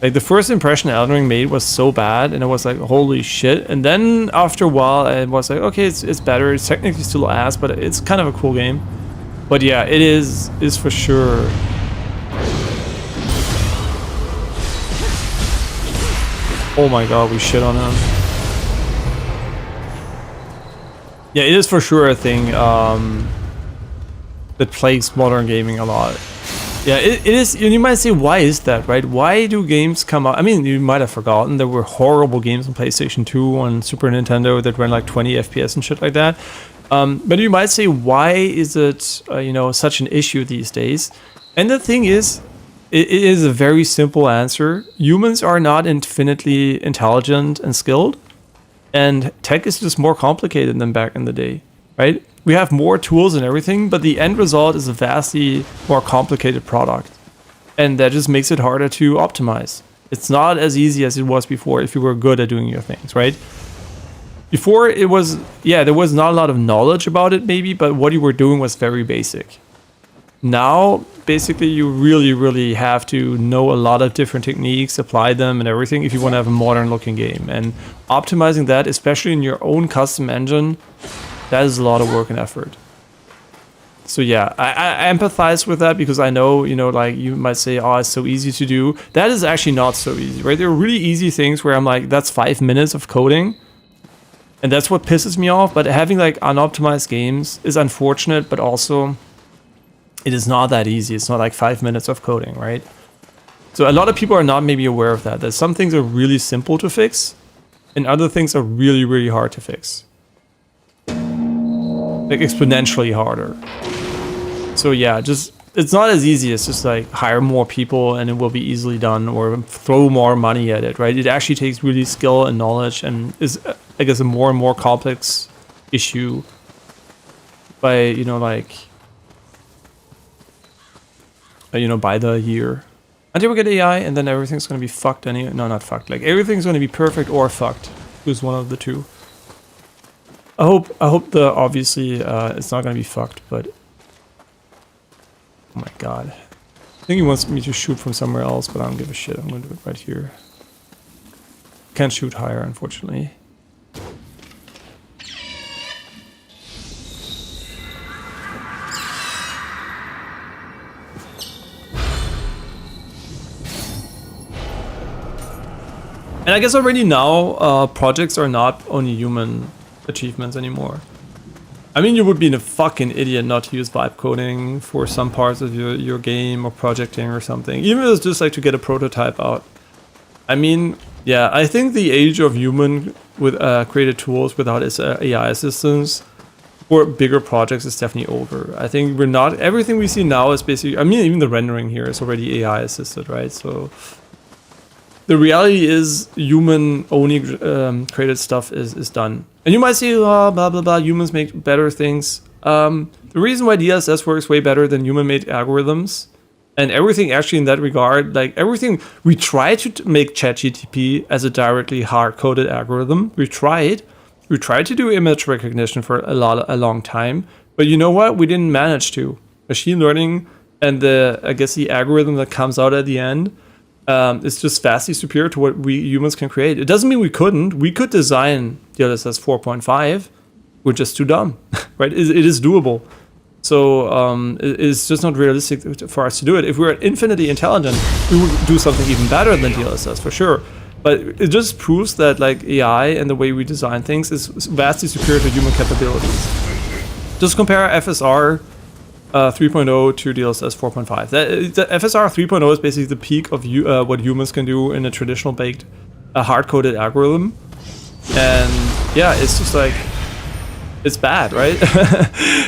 Like, the first impression Elden Ring made was so bad, and I was like, holy shit. And then after a while, I was like, okay, it's better. It's technically still ass, but it's kind of a cool game. But yeah, it is for sure. Oh my god, we shit on him. Yeah, it is for sure a thing that plagues modern gaming a lot. Yeah, it is. And you might say, why is that, right? Why do games come out? I mean, you might have forgotten there were horrible games on PlayStation 2, on Super Nintendo that ran like 20 FPS and shit like that. But you might say, why is it, you know, such an issue these days? And the thing is, it is a very simple answer. Humans are not infinitely intelligent and skilled, and tech is just more complicated than back in the day, right? We have more tools and everything, but the end result is a vastly more complicated product, and that just makes it harder to optimize. It's not as easy as it was before if you were good at doing your things, right? Before it was, yeah, there was not a lot of knowledge about it maybe, but what you were doing was very basic. Now, basically, you really, really have to know a lot of different techniques, apply them and everything if you want to have a modern looking game. And optimizing that, especially in your own custom engine, that is a lot of work and effort. So yeah, I empathize with that because I know, you know, like you might say, oh, it's so easy to do. That is actually not so easy, right? There are really easy things where I'm like, that's 5 minutes of coding. And that's what pisses me off. But having like unoptimized games is unfortunate, but also it is not that easy. It's not like 5 minutes of coding, right? So a lot of people are not maybe aware of that. That some things are really simple to fix and other things are really, really hard to fix. Like exponentially harder. So yeah, just it's not as easy as just like hire more people and it will be easily done or throw more money at it, right? It actually takes really skill and knowledge and is, I guess, a more and more complex issue by, you know, like, by the year. Until we get AI and then everything's going to be fucked anyway. No, not fucked. Like everything's going to be perfect or fucked. Who's one of the two. I hope the obviously it's not going to be fucked, but oh my god. I think he wants me to shoot from somewhere else, but I don't give a shit. I'm going to do it right here. Can't shoot higher, unfortunately. And I guess already now, projects are not only human achievements anymore. I mean, you would be a fucking idiot not to use vibe coding for some parts of your game or projecting or something. Even if it's just like to get a prototype out. I mean, yeah, I think the age of human with created tools without AI assistance for bigger projects is definitely over. I think we're not, everything we see now is basically, I mean, even the rendering here is already AI assisted, right? So the reality is human only created stuff is done. And you might say, oh, blah, blah, blah, humans make better things. The reason why DLSS works way better than human-made algorithms, and everything actually in that regard, like everything, we tried to make ChatGPT as a directly hard-coded algorithm. We tried to do image recognition for a long time, but you know what? We didn't manage to. Machine learning and I guess the algorithm that comes out at the end, it's just vastly superior to what we humans can create. It doesn't mean we couldn't. We could design DLSS 4.5. We're just too dumb, right? It is doable. So it's just not realistic for us to do it. If we were infinitely intelligent, we would do something even better than DLSS for sure. But it just proves that like AI and the way we design things is vastly superior to human capabilities. Just compare FSR 3.0 to DLSS 4.5. The FSR 3.0 is basically the peak of what humans can do in a traditional baked, hard-coded algorithm. And yeah, it's just like, it's bad, right?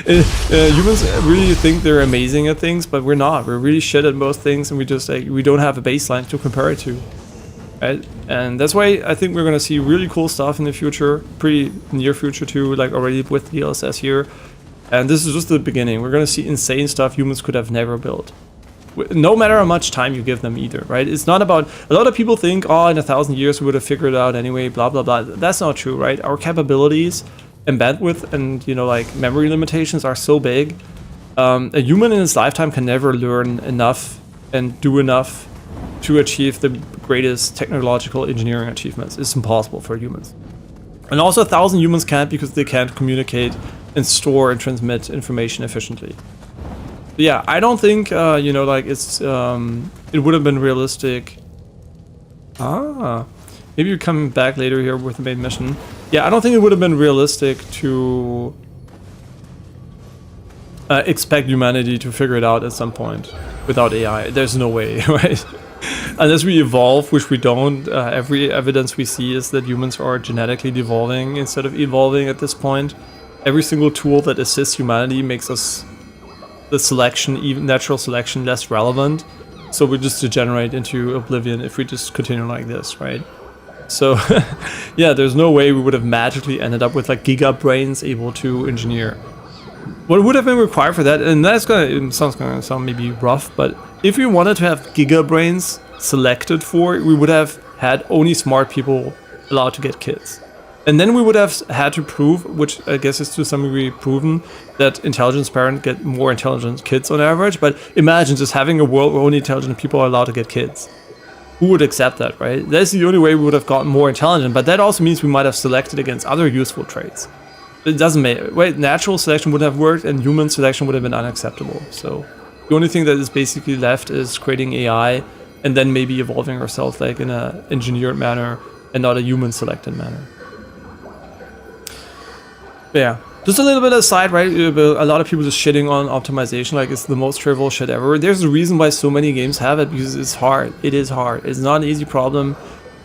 Humans really think they're amazing at things, but we're not. We're really shit at most things, and we just like, we don't have a baseline to compare it to, right? And that's why I think we're gonna see really cool stuff in the future, pretty near future too, like already with DLSS here. And this is just the beginning. We're going to see insane stuff humans could have never built. No matter how much time you give them either, right? It's not about, a lot of people think, oh, in 1,000 years we would have figured it out anyway, blah, blah, blah. That's not true, right? Our capabilities and bandwidth and, like memory limitations are so big. A human in his lifetime can never learn enough and do enough to achieve the greatest technological engineering achievements. It's impossible for humans. And also 1,000 humans can't because they can't communicate and store and transmit information efficiently. But yeah, I don't think, like it's, it would have been realistic. Maybe you're coming back later here with the main mission. Yeah, I don't think it would have been realistic to expect humanity to figure it out at some point without AI. There's no way, right? Unless we evolve, which we don't. Every evidence we see is that humans are genetically devolving instead of evolving at this point. Every single tool that assists humanity makes us the selection, even natural selection, less relevant. So we just degenerate into oblivion if we just continue like this, right? So yeah, there's no way we would have magically ended up with like giga brains able to engineer. What would have been required for that, and that's gonna sound maybe rough, but if we wanted to have giga brains selected for, we would have had only smart people allowed to get kids. And then we would have had to prove, which I guess is to some degree proven, that intelligence parents get more intelligent kids on average. But imagine just having a world where only intelligent people are allowed to get kids. Who would accept that, right? That's the only way we would have gotten more intelligent. But that also means we might have selected against other useful traits. It doesn't make, wait, natural selection would have worked and human selection would have been unacceptable. So the only thing that is basically left is creating AI and then maybe evolving ourselves like in an engineered manner and not a human selected manner. Yeah, just a little bit aside, right? A lot of people just shitting on optimization like it's the most trivial shit ever. There's a reason why so many games have it, because it's hard. It is hard. It's not an easy problem,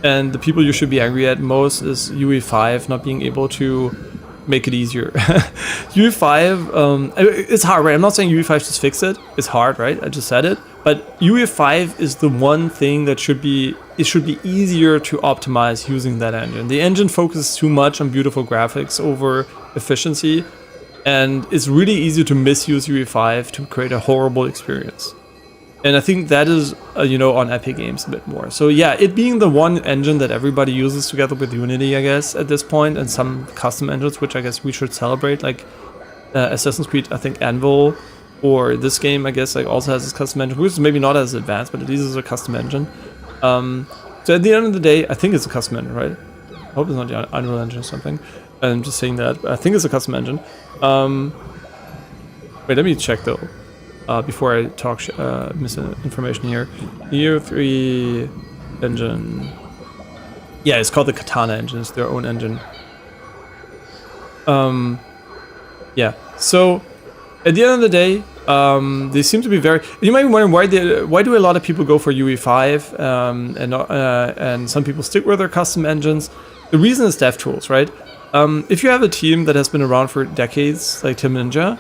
and the people you should be angry at most is UE5 not being able to make it easier. UE5, it's hard, right? I'm not saying UE5 just fix it. It's hard, right? I just said it. But UE5 is the one thing that should be easier to optimize using that engine. The engine focuses too much on beautiful graphics over efficiency, and it's really easy to misuse UE5 to create a horrible experience. And I think that is, on Epic Games a bit more. So yeah, it being the one engine that everybody uses together with Unity, I guess, at this point, and some custom engines, which I guess we should celebrate, like Assassin's Creed, I think Anvil, or this game, I guess, like also has its custom engine, which is maybe not as advanced, but at least it's a custom engine. So at the end of the day, I think it's a custom engine, right? I hope it's not the Unreal Engine or something. I'm just saying that. I think it's a custom engine. Wait, let me check though. Before I talk misinformation here. Nioh 3 engine. Yeah, it's called the Katana engine. It's their own engine. Yeah, so at the end of the day, they seem to be very... You might be wondering why do a lot of people go for UE5 and some people stick with their custom engines. The reason is dev tools, right? If you have a team that has been around for decades, like Team Ninja,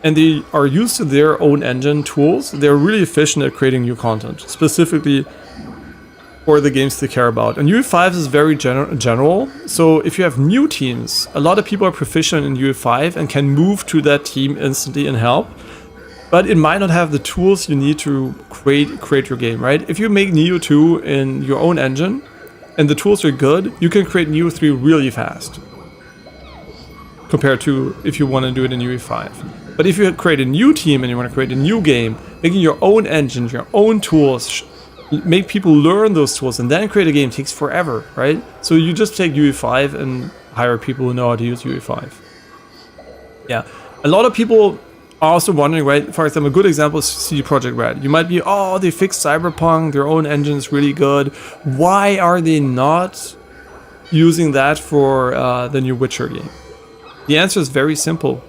and they are used to their own engine tools, they're really efficient at creating new content, specifically for the games they care about. And UE5 is very general, so if you have new teams, a lot of people are proficient in UE5 and can move to that team instantly and help, but it might not have the tools you need to create your game, right? If you make Nioh 2 in your own engine, and the tools are good, you can create Nioh 3 really fast, compared to if you want to do it in UE5. But if you create a new team and you want to create a new game, making your own engine, your own tools, make people learn those tools and then create a game takes forever, right? So you just take UE5 and hire people who know how to use UE5. Yeah, a lot of people are also wondering, right? For example, a good example is CD Projekt Red. You might be, oh, they fixed Cyberpunk, their own engine is really good. Why are they not using that for the new Witcher game? The answer is very simple.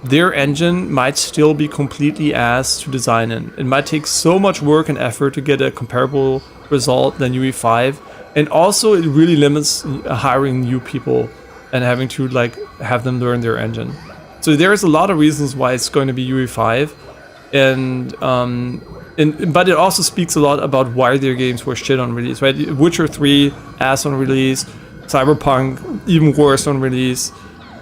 Their engine might still be completely ass to design in. It might take so much work and effort to get a comparable result than UE5, and also it really limits hiring new people and having to like have them learn their engine. So there's a lot of reasons why it's going to be UE5, but it also speaks a lot about why their games were shit on release, right? Witcher 3 ass on release, Cyberpunk even worse on release.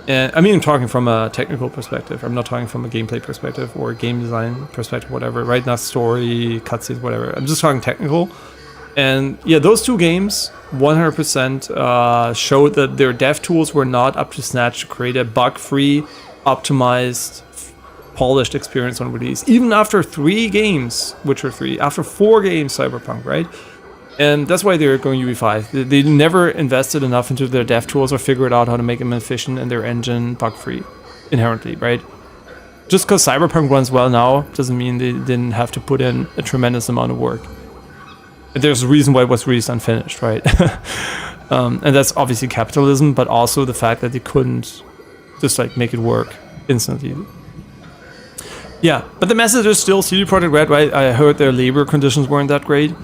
And I mean, I'm talking from a technical perspective. I'm not talking from a gameplay perspective or a game design perspective, whatever, right? Not story, cutscenes, whatever. I'm just talking technical. And yeah, those two games 100% showed that their dev tools were not up to scratch to create a bug-free, optimized, polished experience on release. Even after 3 games, Witcher 3, after 4 games, Cyberpunk, right? And that's why they're going UE5. They never invested enough into their dev tools or figured out how to make them efficient and their engine bug-free, inherently, right? Just because Cyberpunk runs well now doesn't mean they didn't have to put in a tremendous amount of work. And there's a reason why it was released unfinished, right? And that's obviously capitalism, but also the fact that they couldn't just like make it work instantly. Yeah, but the message is still CD Projekt Red, right? I heard their labor conditions weren't that great.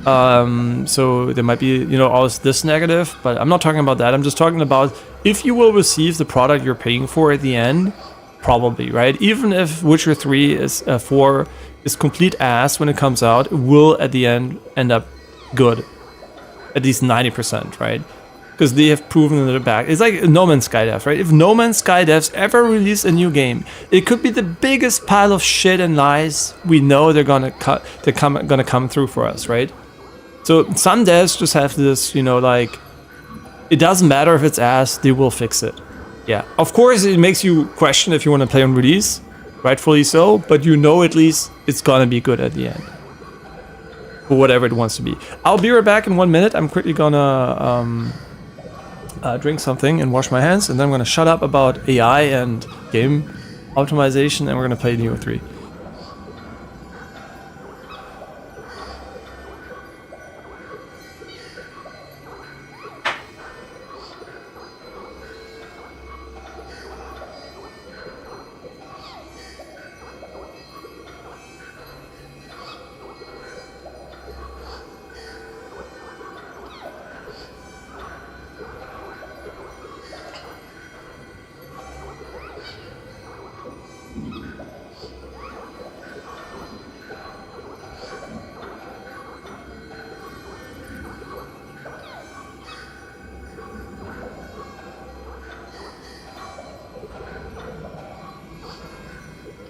So there might be, always this negative, but I'm not talking about that. I'm just talking about if you will receive the product you're paying for at the end, probably, right? Even if Witcher 3 is 4 is complete ass when it comes out, it will at the end up good. At least 90%, right? Because they have proven in the back. It's like No Man's Sky devs, right? If No Man's Sky devs ever release a new game, it could be the biggest pile of shit and lies we know they're gonna come through for us, right? So some devs just have this, you know, like, it doesn't matter if it's ass, they will fix it. Yeah, of course it makes you question if you want to play on release, rightfully so, but you know at least it's gonna be good at the end. Or whatever it wants to be. I'll be right back in 1 minute. I'm quickly gonna drink something and wash my hands, and then I'm gonna shut up about AI and game optimization, and we're gonna play Nioh 3.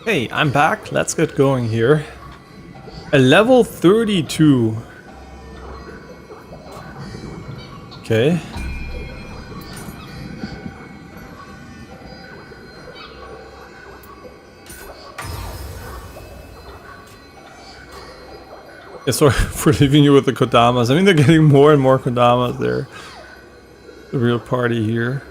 Hey, I'm back. Let's get going here. A level 32. Okay. Yeah, sorry for leaving you with the Kodamas. I mean, they're getting more and more Kodamas. They're the real party here.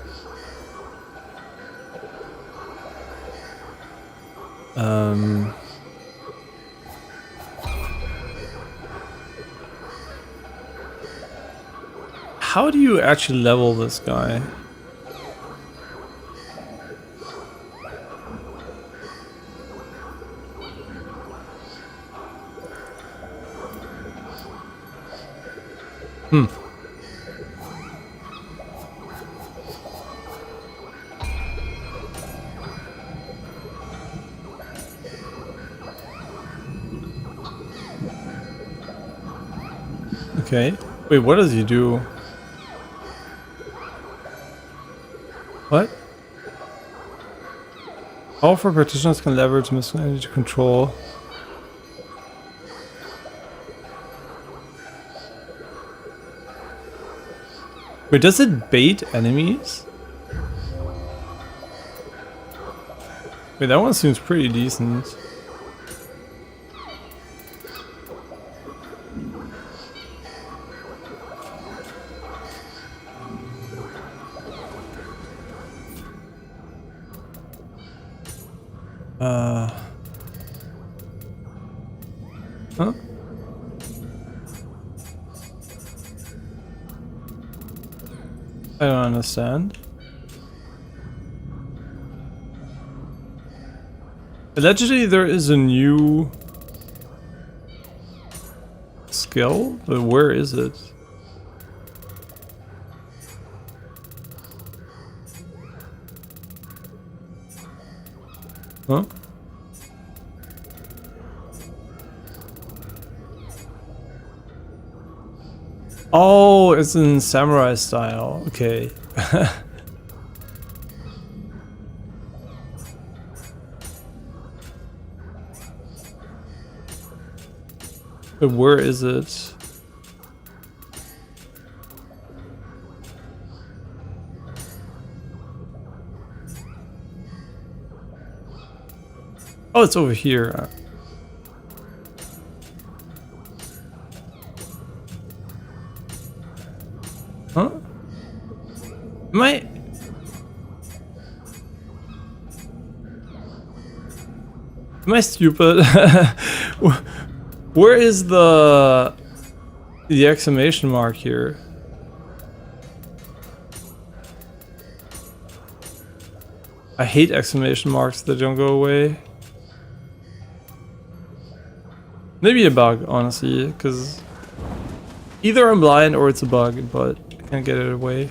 How do you actually level this guy? Okay. Wait, what does he do? What? Powerful practitioners can leverage missile energy to control. Wait, does it bait enemies? Wait, that one seems pretty decent. Huh? I don't understand. Allegedly there is a new skill, but where is it? Huh? Oh, it's in samurai style. Okay. But where is it? Oh, it's over here. Huh? Am I stupid? Where is the exclamation mark here? I hate exclamation marks that don't go away. Maybe a bug, honestly, because either I'm blind or it's a bug, but I can't get it away.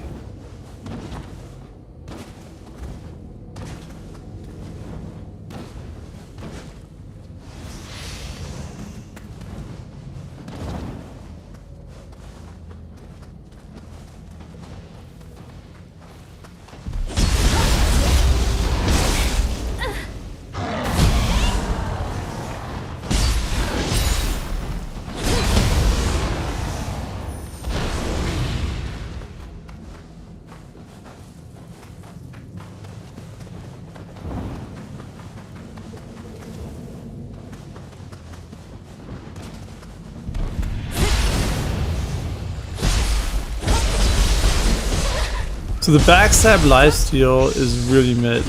So the backstab lifesteal is really mid.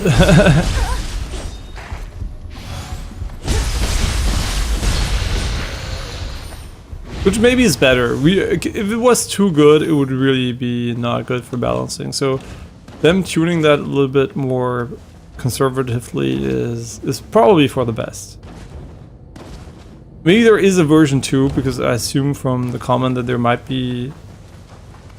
Which maybe is better. If it was too good, it would really be not good for balancing. So them tuning that a little bit more conservatively is probably for the best. Maybe there is a version 2, because I assume from the comment that there might be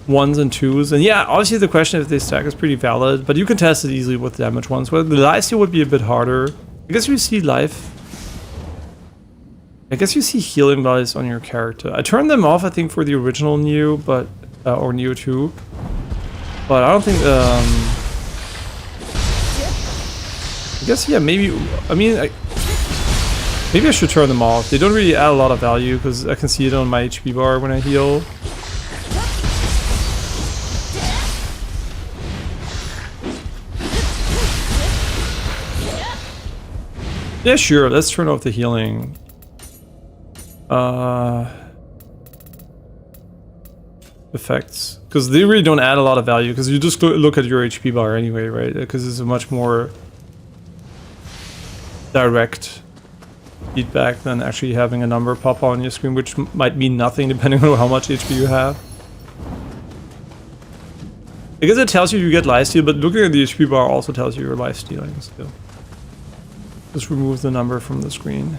1s and 2s. And yeah, obviously the question if they stack is pretty valid, but you can test it easily with damage ones. Well, the lifesteal would be a bit harder. I guess you see life. I guess you see healing values on your character. I turned them off, I think, for the original Nioh, but or Nioh 2. But I don't think. I guess yeah, maybe. I mean, maybe I should turn them off. They don't really add a lot of value because I can see it on my HP bar when I heal. Yeah, sure. Let's turn off the healing. Effects, because they really don't add a lot of value, because you just look at your HP bar anyway, right? Because it's a much more direct feedback than actually having a number pop on your screen, which might mean nothing depending on how much HP you have. I guess it tells you get lifesteal, but looking at the HP bar also tells you you're lifestealing still. Just remove the number from the screen.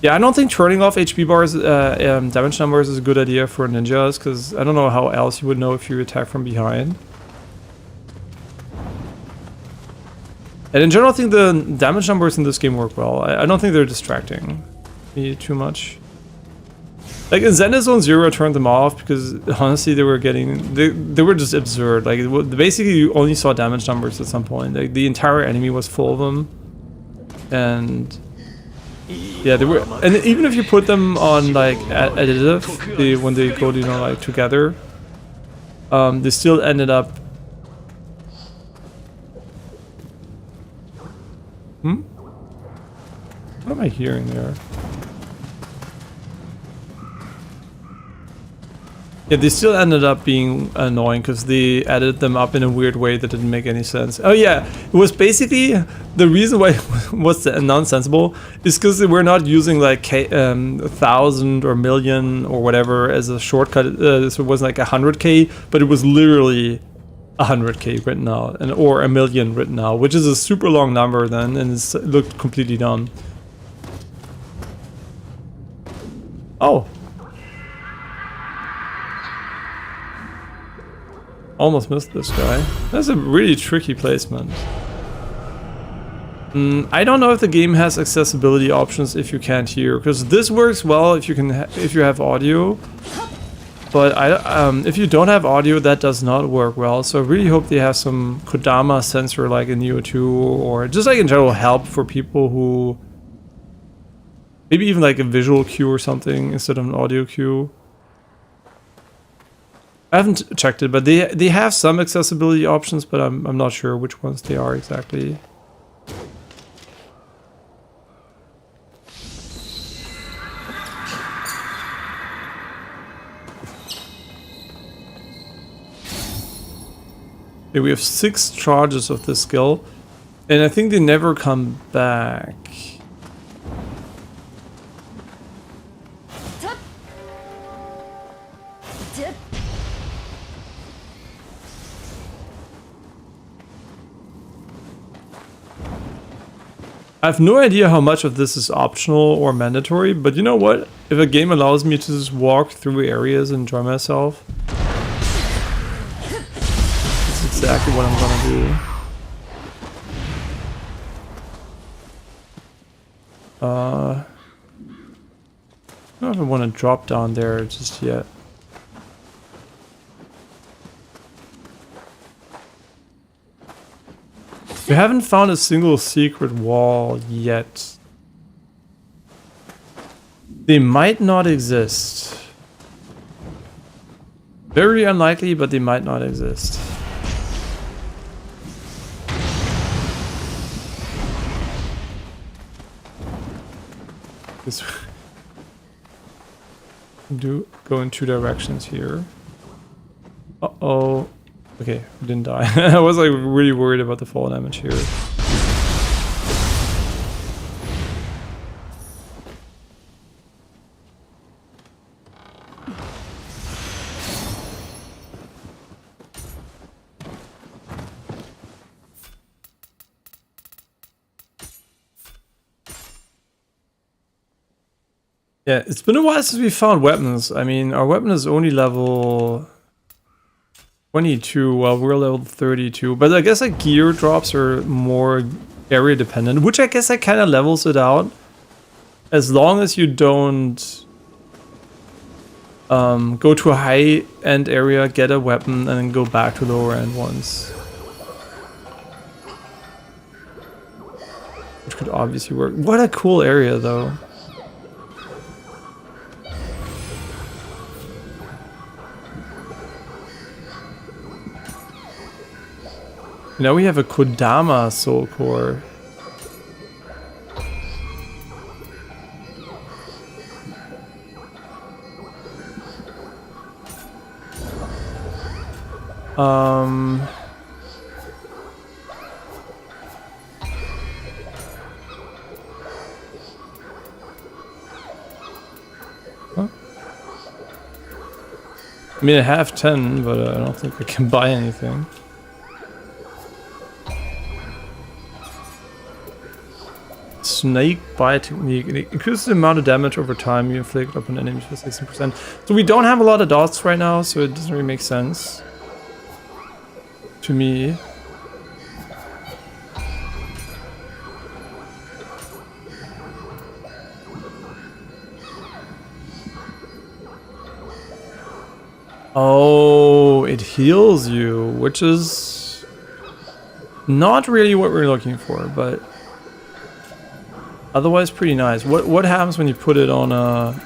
Yeah, I don't think turning off HP bars, damage numbers is a good idea for ninjas, because I don't know how else you would know if you attack from behind. And in general, I think the damage numbers in this game work well. I don't think they're distracting me too much. Like in Zenith Zone Zero, I turned them off because honestly they were getting, they were just absurd. Like basically you only saw damage numbers at some point. Like the entire enemy was full of them, and yeah, they were. And even if you put them on like additive, when they go, you know, like together, they still ended up. What am I hearing there? Yeah, they still ended up being annoying because they added them up in a weird way that didn't make any sense. Oh yeah, it was basically the reason why it was nonsensical is because they were not using like 1,000 or million or whatever as a shortcut. So it wasn't like 100k, but it was literally 100k written out, or 1,000,000 written out, which is a super long number then, and it looked completely dumb. Oh. Almost missed this guy. That's a really tricky placement. I don't know if the game has accessibility options if you can't hear, because this works well if you can if you have audio. But if you don't have audio, that does not work well. So I really hope they have some Kodama sensor like in Nioh 2, or just like in general help for people who maybe even like a visual cue or something instead of an audio cue. I haven't checked it, but they have some accessibility options, but I'm not sure which ones they are exactly. Okay, we have 6 charges of this skill, and I think they never come back. I have no idea how much of this is optional or mandatory, but you know what? If a game allows me to just walk through areas and enjoy myself, that's exactly what I'm gonna do. I don't even want to drop down there just yet. We haven't found a single secret wall yet. They might not exist. Very unlikely, but they might not exist. This do go in 2 directions here. Uh-oh. Okay, we didn't die. I was like really worried about the fall damage here. Yeah, it's been a while since we found weapons. I mean, our weapon is only level 22 while we're level 32. But I guess like gear drops are more area dependent, which I guess that kind of levels it out. As long as you don't go to a high end area, get a weapon, and then go back to lower end ones. Which could obviously work. What a cool area though. Now we have a Kodama soul core. Huh? I mean, I have 10, but I don't think I can buy anything. Snake bite technique. It increases the amount of damage over time you inflict upon enemies for 16%. So we don't have a lot of dots right now, so it doesn't really make sense to me. Oh, it heals you, which is not really what we're looking for, but otherwise pretty nice. What happens when you put it on a...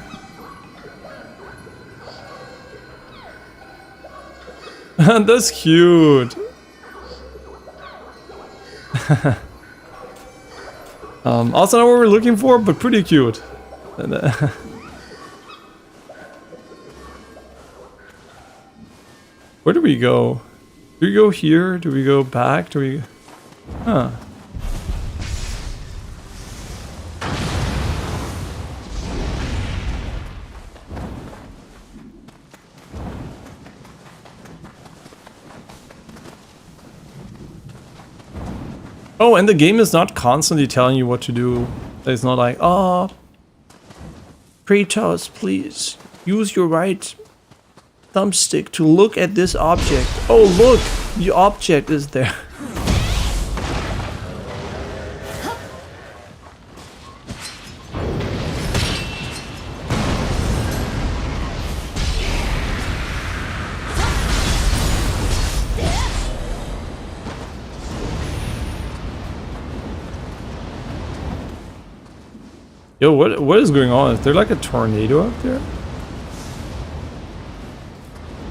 That's cute. Also not what we're looking for, but pretty cute. Where do we go? Do we go here? Do we go back? Do we... Huh. Oh, and the game is not constantly telling you what to do. It's not like, oh, Kratos, please use your right thumbstick to look at this object. Oh, look, the object is there. Yo, what is going on? Is there like a tornado up there?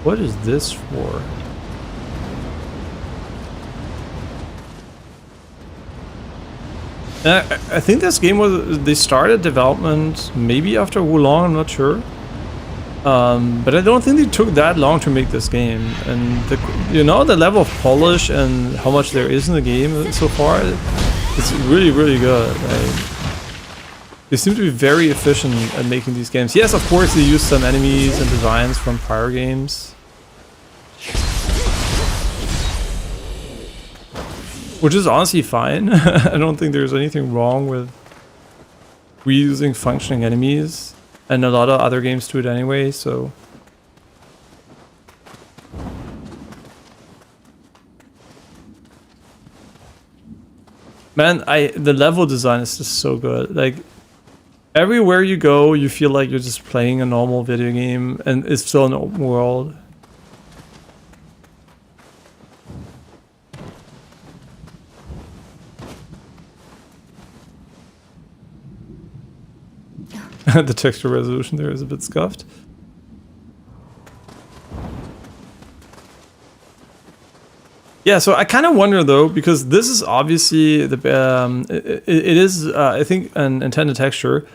What is this for? I think this game they started development maybe after Wulong, I'm not sure. But I don't think they took that long to make this game. And the level of polish and how much there is in the game so far, it's really, really good. They seem to be very efficient at making these games. Yes, of course, they use some enemies and designs from prior games. Which is honestly fine. I don't think there's anything wrong with reusing functioning enemies. And a lot of other games do it anyway, so... Man, the level design is just so good. Like, everywhere you go, you feel like you're just playing a normal video game, and it's still an open world. The texture resolution there is a bit scuffed. Yeah, so I kind of wonder though, because this is obviously the it is I think an intended texture.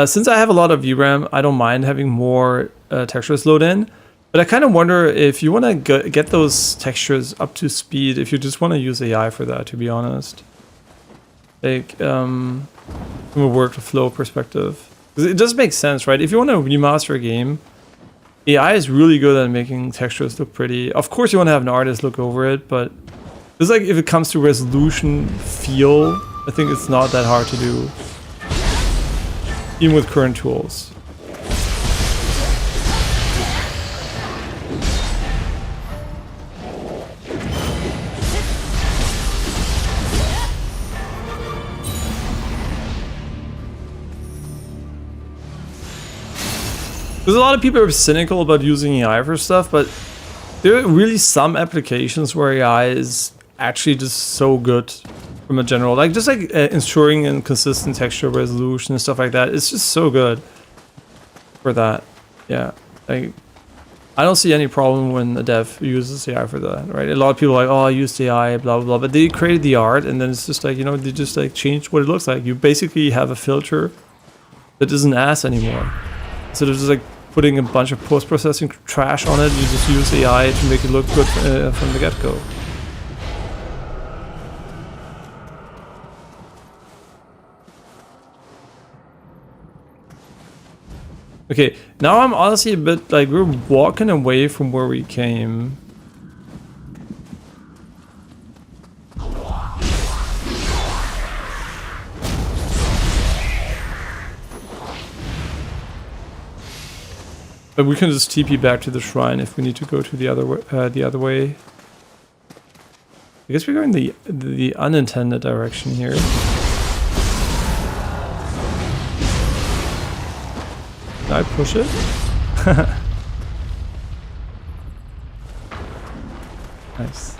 Since I have a lot of VRAM, I don't mind having more textures load in. But I kind of wonder if you want to get those textures up to speed, if you just want to use AI for that, to be honest. Like, from a workflow perspective. 'Cause it does make sense, right? If you want to remaster a game, AI is really good at making textures look pretty. Of course you want to have an artist look over it, but it's like if it comes to resolution feel, I think it's not that hard to do. Even with current tools. There's a lot of people who are cynical about using AI for stuff, but there are really some applications where AI is actually just so good from a general, like just like ensuring a consistent texture resolution and stuff like that. It's just so good for that. Yeah, like I don't see any problem when a dev uses AI for that, right? A lot of people are like, oh, I used AI, blah blah blah, but they created the art and then it's just like, you know, they just like changed what it looks like. You basically have a filter that isn't ass anymore. So there's just like putting a bunch of post-processing trash on it, you just use AI to make it look good from the get-go. Okay, now I'm honestly a bit like we're walking away from where we came. But we can just TP back to the shrine if we need to go to the other way. I guess we're going the unintended direction here. Can I push it? Nice.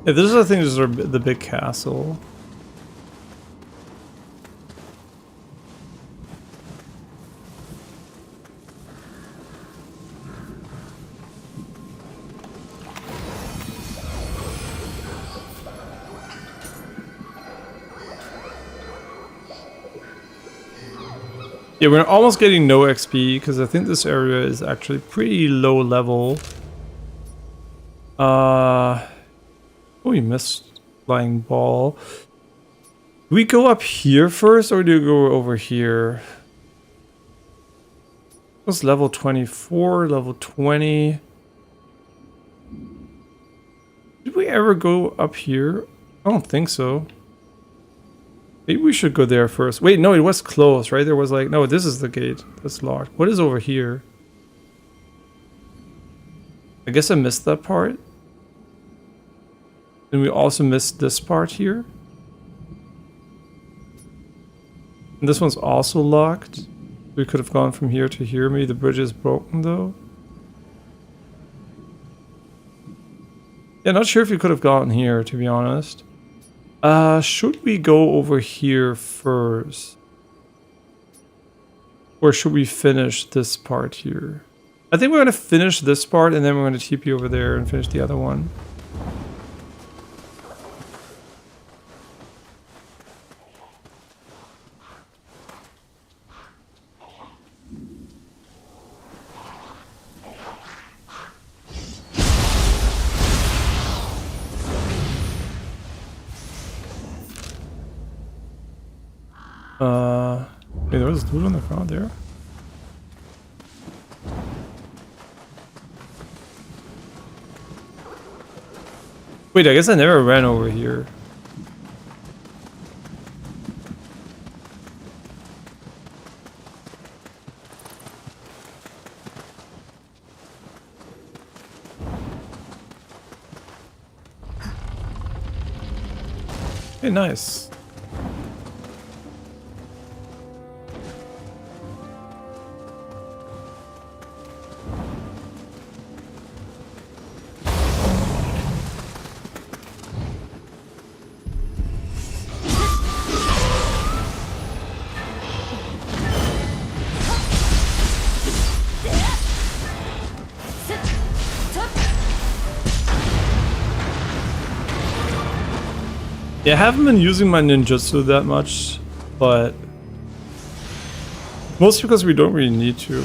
Yeah, this is I think this is the big castle. Yeah, we're almost getting no XP because I think this area is actually pretty low level. Oh, we missed flying ball. Do we go up here first or do we go over here? It was level 24, level 20. Did we ever go up here? I don't think so. Maybe we should go there first. Wait, no, it was closed, right? There was like, no, this is the gate. That's locked. What is over here? I guess I missed that part. And we also missed this part here. And this one's also locked. We could have gone from here to here. Maybe the bridge is broken though. Yeah, not sure if we could have gotten here, to be honest. Should we go over here first? Or should we finish this part here? I think we're going to finish this part and then we're going to TP over there and finish the other one. Wait, there was a dude on the ground there? Wait, I guess I never ran over here. Hey, nice. Yeah, I haven't been using my ninjutsu that much, but mostly because we don't really need to.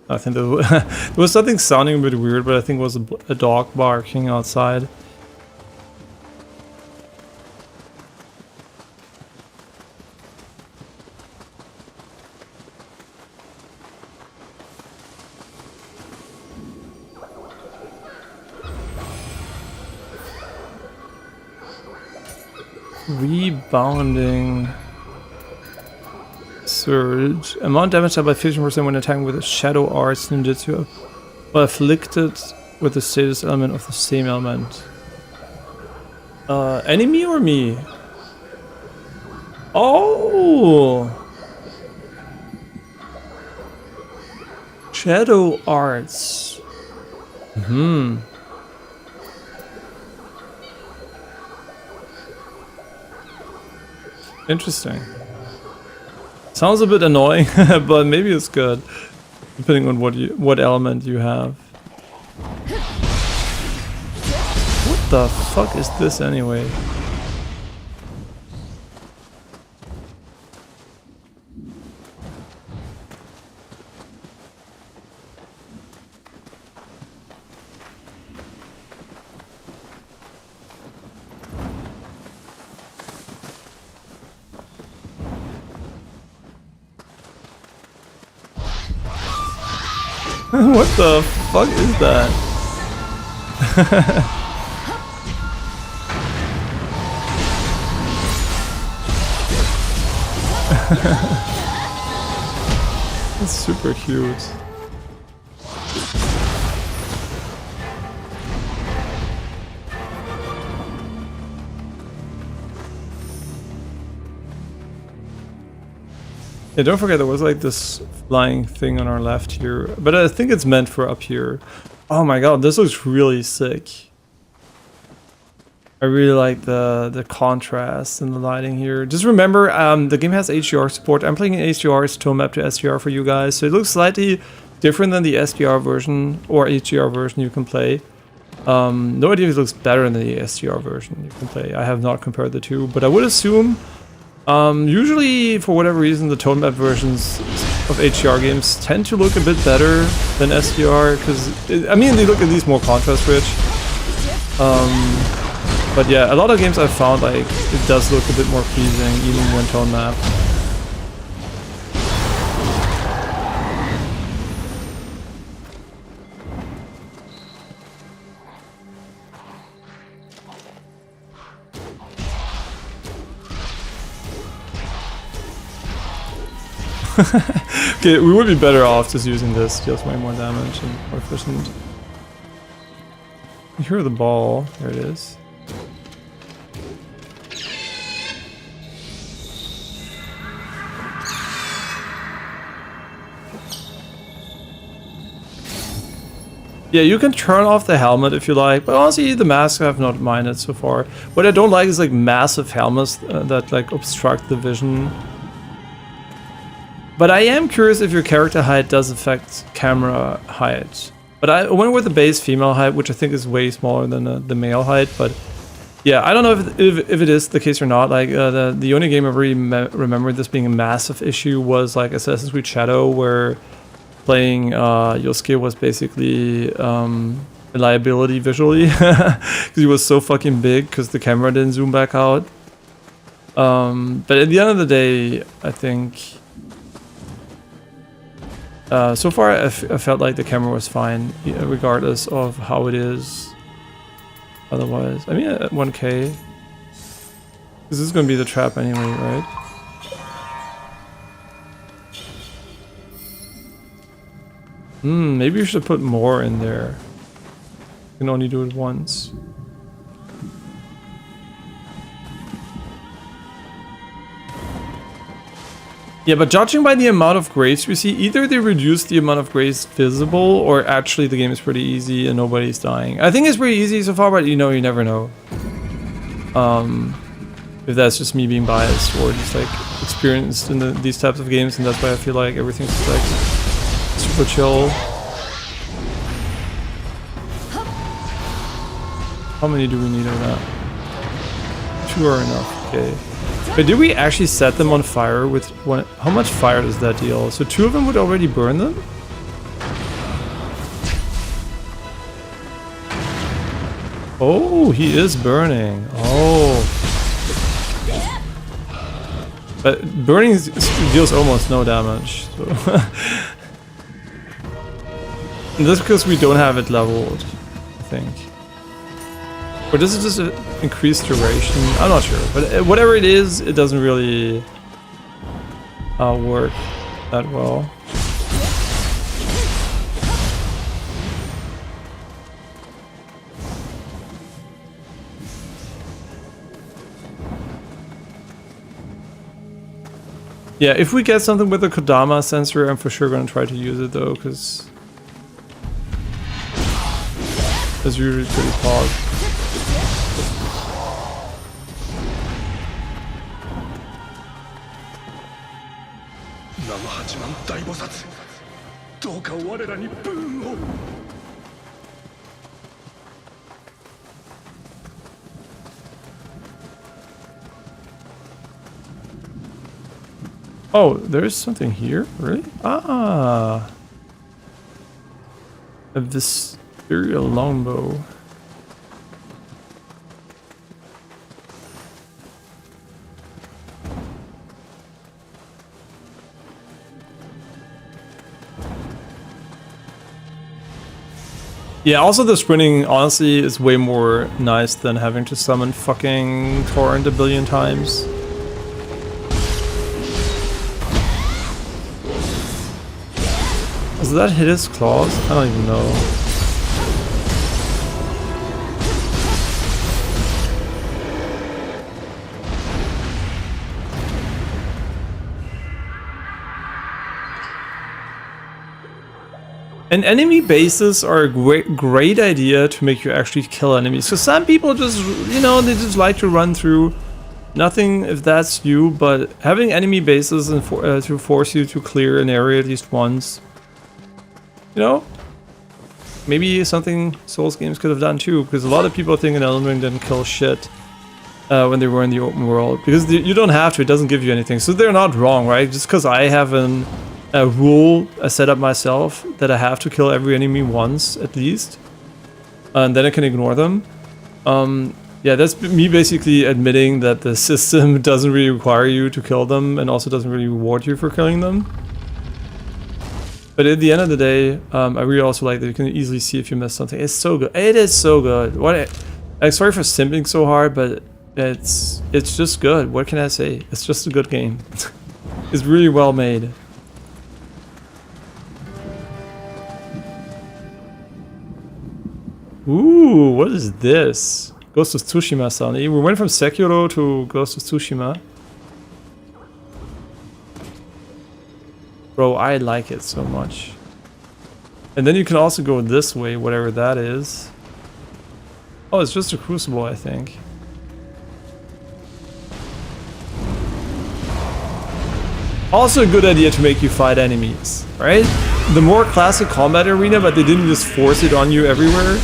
I think there was something sounding a bit weird, but I think it was a dog barking outside. Rebounding surge. Amount damage by 15% when attacking with a shadow arts ninjutsu, but afflicted with the status element of the same element. Enemy or me? Oh! Shadow arts. Interesting. Sounds a bit annoying, but maybe it's good, depending on what element you have. What the fuck is this anyway? What the fuck is that? That's super cute. Yeah, don't forget there was like this flying thing on our left here, but I think it's meant for up here. Oh my god, this looks really sick. I really like the contrast and the lighting here. Just remember, the game has HDR support. I'm playing in HDR, it's tone map to SDR for you guys, so it looks slightly different than the SDR version or HDR version you can play. No idea if it looks better than the SDR version you can play. I have not compared the two, but I would assume usually, for whatever reason, the tone map versions of HDR games tend to look a bit better than SDR, because, I mean, they look at least more contrast rich. But yeah, a lot of games I've found, like, it does look a bit more pleasing, even when tone map. Okay, we would be better off just using this, deals way more damage and more efficient. You hear the ball, there it is. Yeah, you can turn off the helmet if you like, but honestly the masks I have not minded so far. What I don't like is like massive helmets that like obstruct the vision. But I am curious if your character height does affect camera height. But I went with the base female height, which I think is way smaller than the male height, but Yeah, I don't know if it is the case or not. Like the only game I really remember this being a massive issue was like Assassin's Creed Shadow, where playing Yosuke was basically a liability visually because he was so fucking big because the camera didn't zoom back out. But at the end of the day, I think so far I felt like the camera was fine, regardless of how it is. Otherwise, I mean at 1K, this is gonna be the trap anyway, right? Maybe you should put more in there. You can only do it once. Yeah, but judging by the amount of graves we see, either they reduce the amount of graves visible, or actually the game is pretty easy and nobody's dying. I think it's pretty easy so far, but you know, you never know. If that's just me being biased or just like experienced in these types of games, and that's why I feel like everything's like super chill. How many do we need of that? 2 are enough, okay. But did we actually set them on fire with one? How much fire does that deal? So 2 of them would already burn them? Oh, he is burning. Oh. But burning deals almost no damage. So. And that's because we don't have it leveled, I think. Or this is just an increased duration. I'm not sure, but whatever it is, it doesn't really work that well. Yeah, if we get something with a Kodama sensor, I'm for sure gonna try to use it though, because it's usually pretty pog. Oh, there's something here? Really? Ah! A Visceral longbow. Yeah, also the sprinting, honestly, is way more nice than having to summon fucking Torrent a billion times. Does that hit his claws? I don't even know. And enemy bases are a great idea to make you actually kill enemies. So some people just, you know, they just like to run through. Nothing if that's you, but having enemy bases and to force you to clear an area at least once. You know, maybe something Souls games could have done too, because a lot of people think an Elden Ring didn't kill shit when they were in the open world, because you don't have to, it doesn't give you anything. So they're not wrong, right? Just because I have a rule I set up myself that I have to kill every enemy once at least, and then I can ignore them. Yeah, that's me basically admitting that the system doesn't really require you to kill them and also doesn't really reward you for killing them. But at the end of the day, I really also like that you can easily see if you missed something. It's so good. It is so good. I'm sorry for simping so hard, but it's just good. What can I say? It's just a good game. It's really well made. Ooh, what is this? Ghost of Tsushima sound. We went from Sekiro to Ghost of Tsushima. Bro, I like it so much. And then you can also go this way, whatever that is. Oh, it's just a crucible, I think. Also a good idea to make you fight enemies, right? The more classic combat arena, but they didn't just force it on you everywhere.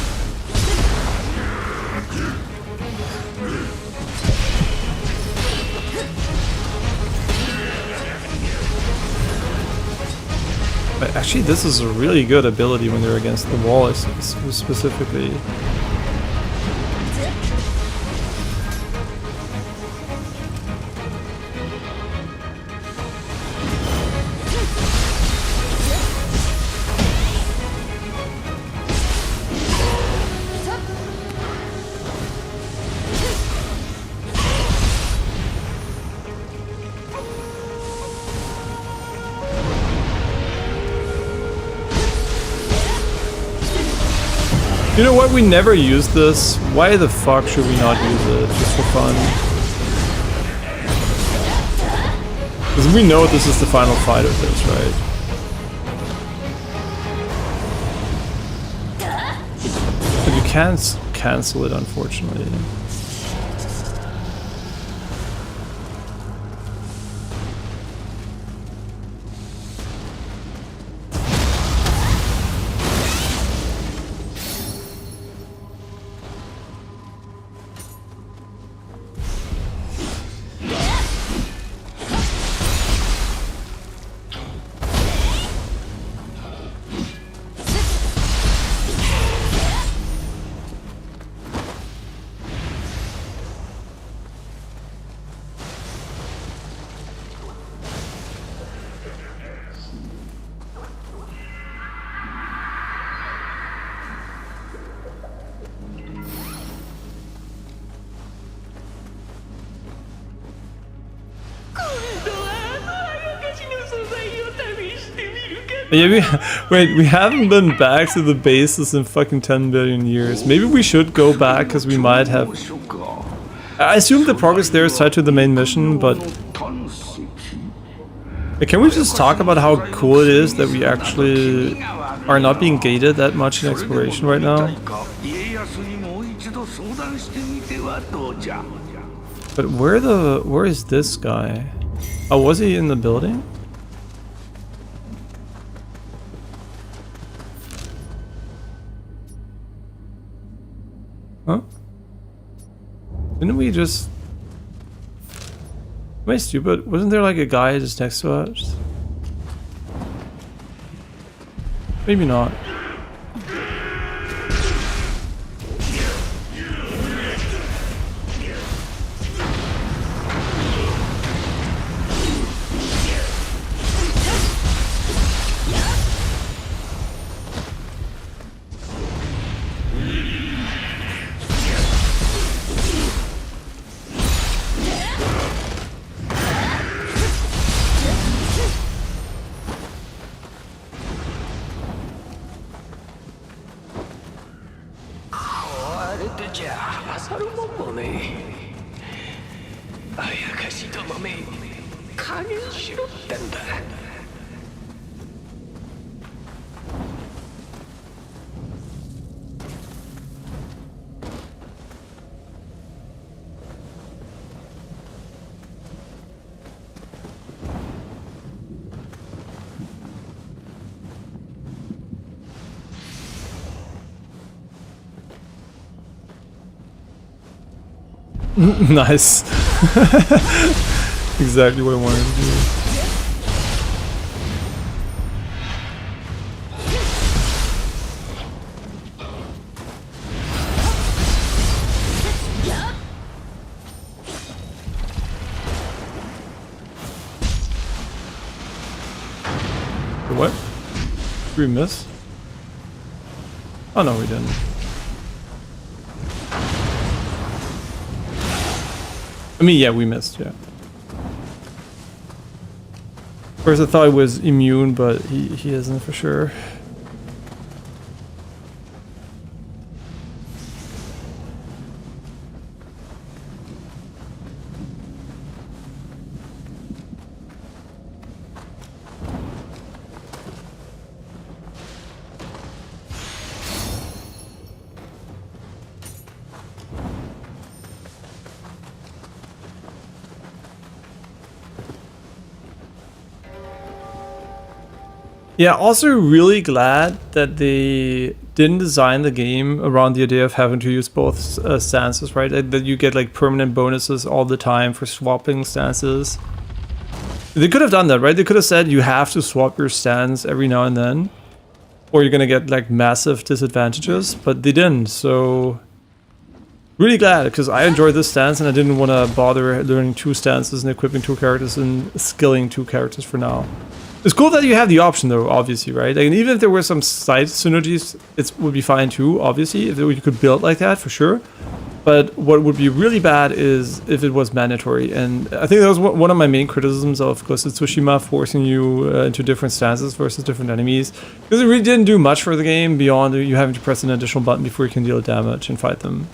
But actually, this is a really good ability when they're against the wall, specifically. You know what? We never used this. Why the fuck should we not use it? Just for fun. Because we know this is the final fight of this, right? But you can't cancel it, unfortunately. Yeah, we haven't been back to the bases in fucking 10 billion years. Maybe we should go back, because we might have... I assume the progress there is tied to the main mission, but... Can we just talk about how cool it is that we actually are not being gated that much in exploration right now? But where is this guy? Oh, was he in the building? Huh? Didn't we just... Am I stupid? Wasn't there like a guy just next to us? Maybe not. Nice. Exactly what I wanted to do. What? Did we miss? Oh no, we didn't. I mean, yeah, we missed, yeah. First I thought he was immune, but he isn't for sure. Yeah, also really glad that they didn't design the game around the idea of having to use both stances, right? That you get like permanent bonuses all the time for swapping stances. They could have done that, right? They could have said you have to swap your stance every now and then, or you're gonna get like massive disadvantages, but they didn't. So really glad, because I enjoyed this stance and I didn't want to bother learning 2 stances and equipping 2 characters and skilling 2 characters for now. It's cool that you have the option though, obviously, right? Like, and even if there were some side synergies, it would be fine too, obviously, if you could build like that, for sure. But what would be really bad is if it was mandatory. And I think that was one of my main criticisms of Ghost of Tsushima, forcing you into different stances versus different enemies. Because it really didn't do much for the game beyond you having to press an additional button before you can deal damage and fight them.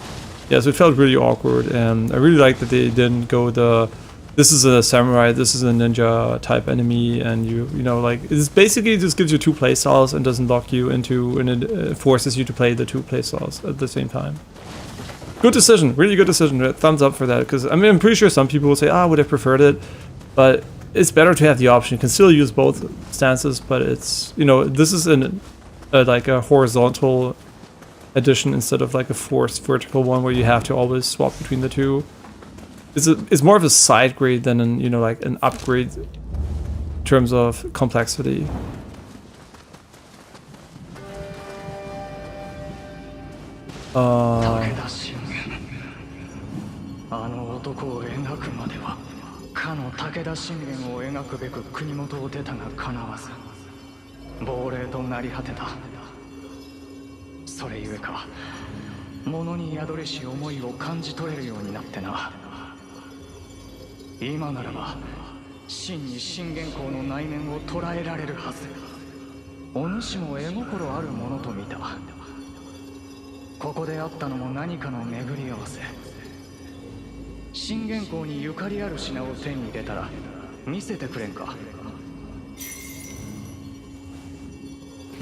Yeah, so it felt really awkward, and I really like that they didn't go this is a samurai, this is a ninja type enemy, and you know, like, it's basically just gives you 2 playstyles and doesn't lock you into, and it forces you to play the 2 playstyles at the same time. Good decision, really good decision. Thumbs up for that, because I mean, I'm pretty sure some people will say, would have preferred it, but it's better to have the option. You can still use both stances, but it's, you know, this is like a horizontal addition instead of like a forced vertical one where you have to always swap between the 2. It's more of a side grade than an, you know, like an upgrade in terms of complexity.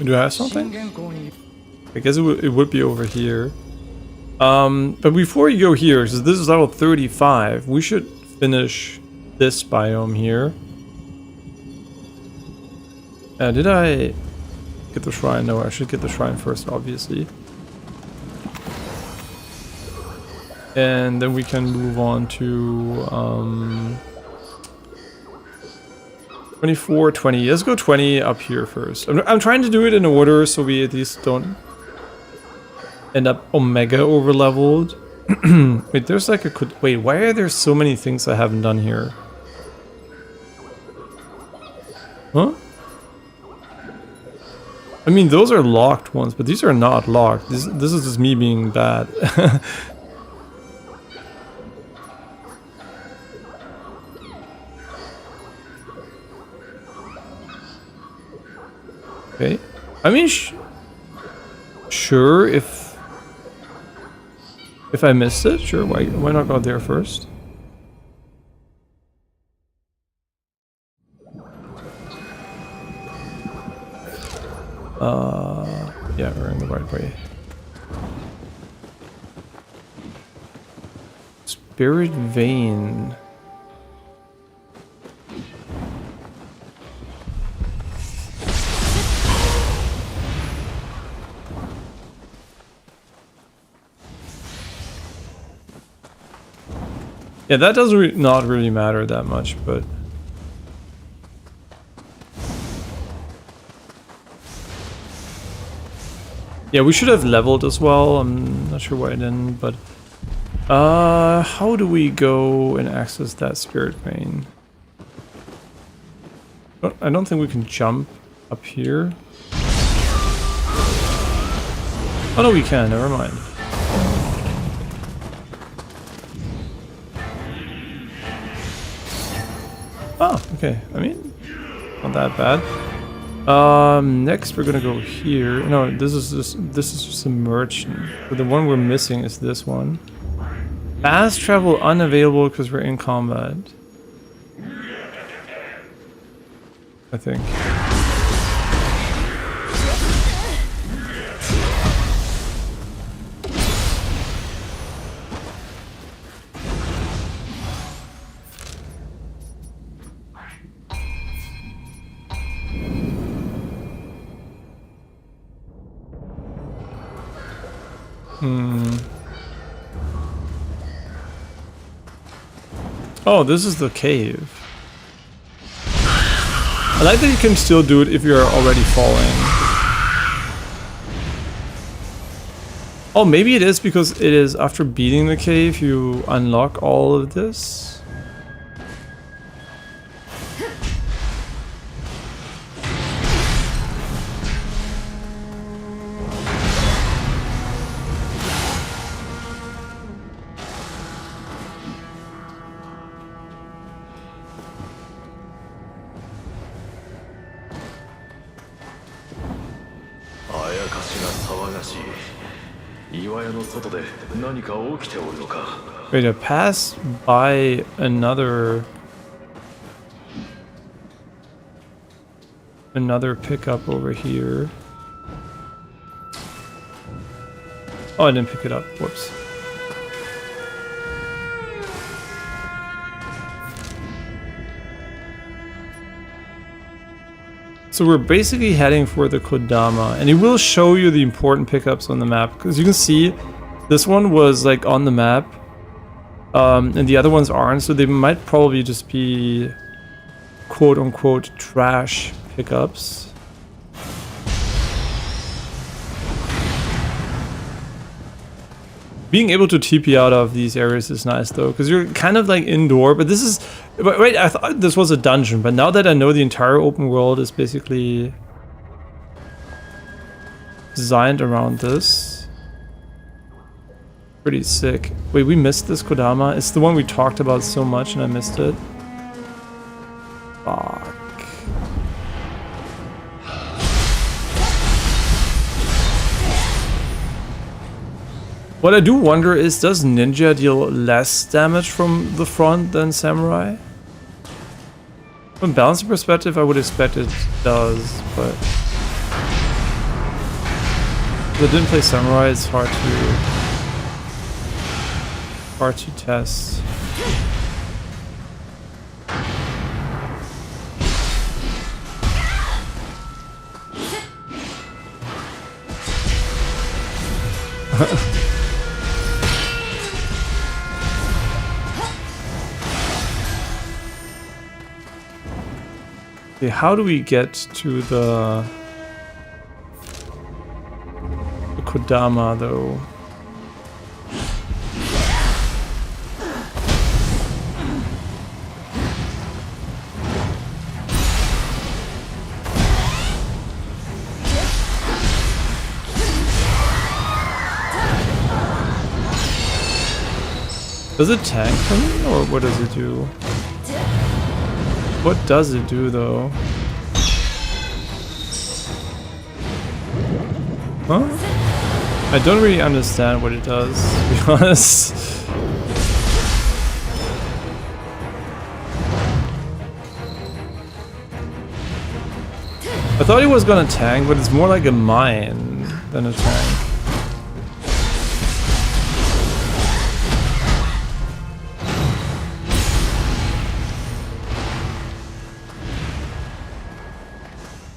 Do I have something? I guess it would be over here. But before you go here, so this is level 35, we should finish this biome here. Did I get the shrine? No, I should get the shrine first, obviously. And then we can move on to 24, 20. Let's go 20 up here first. I'm trying to do it in order so we at least don't end up omega over leveled. Wait, there's like a... Wait, why are there so many things I haven't done here? Huh? I mean, those are locked ones, but these are not locked. This is just me being bad. Okay. I mean, sure, if I missed it, sure, why not go there first? Yeah, we're in the right way. Spirit Vein. Yeah, that does not really matter that much, but... Yeah, we should have leveled as well. I'm not sure why I didn't, but... how do we go and access that spirit vein? I don't think we can jump up here. Oh no, we can, never mind. Oh, okay. I mean, not that bad. Next we're gonna go here. No, this is just a merchant. But the one we're missing is this one. Fast travel unavailable because we're in combat. I think. Oh, this is the cave. I like that you can still do it if you're already falling. Oh, maybe it is because it is after beating the cave you unlock all of this. Wait, I passed by another pickup over here. Oh, I didn't pick it up. Whoops. So we're basically heading for the Kodama, and it will show you the important pickups on the map, because you can see this one was like on the map, and the other ones aren't, so they might probably just be quote-unquote trash pickups. Being able to TP out of these areas is nice though, because you're kind of like indoor, but this is... Wait, I thought this was a dungeon, but now that I know the entire open world is basically designed around this. Pretty sick. Wait, we missed this Kodama? It's the one we talked about so much and I missed it. Fuck. What I do wonder is, does Ninja deal less damage from the front than Samurai? From a balancing perspective, I would expect it does, but... If I didn't play Samurai, it's hard to test. Okay, how do we get to the Kodama though? Does it tank for me, or what does it do? What does it do though? Huh? I don't really understand what it does, to be honest. I thought he was gonna tank, but it's more like a mine than a tank.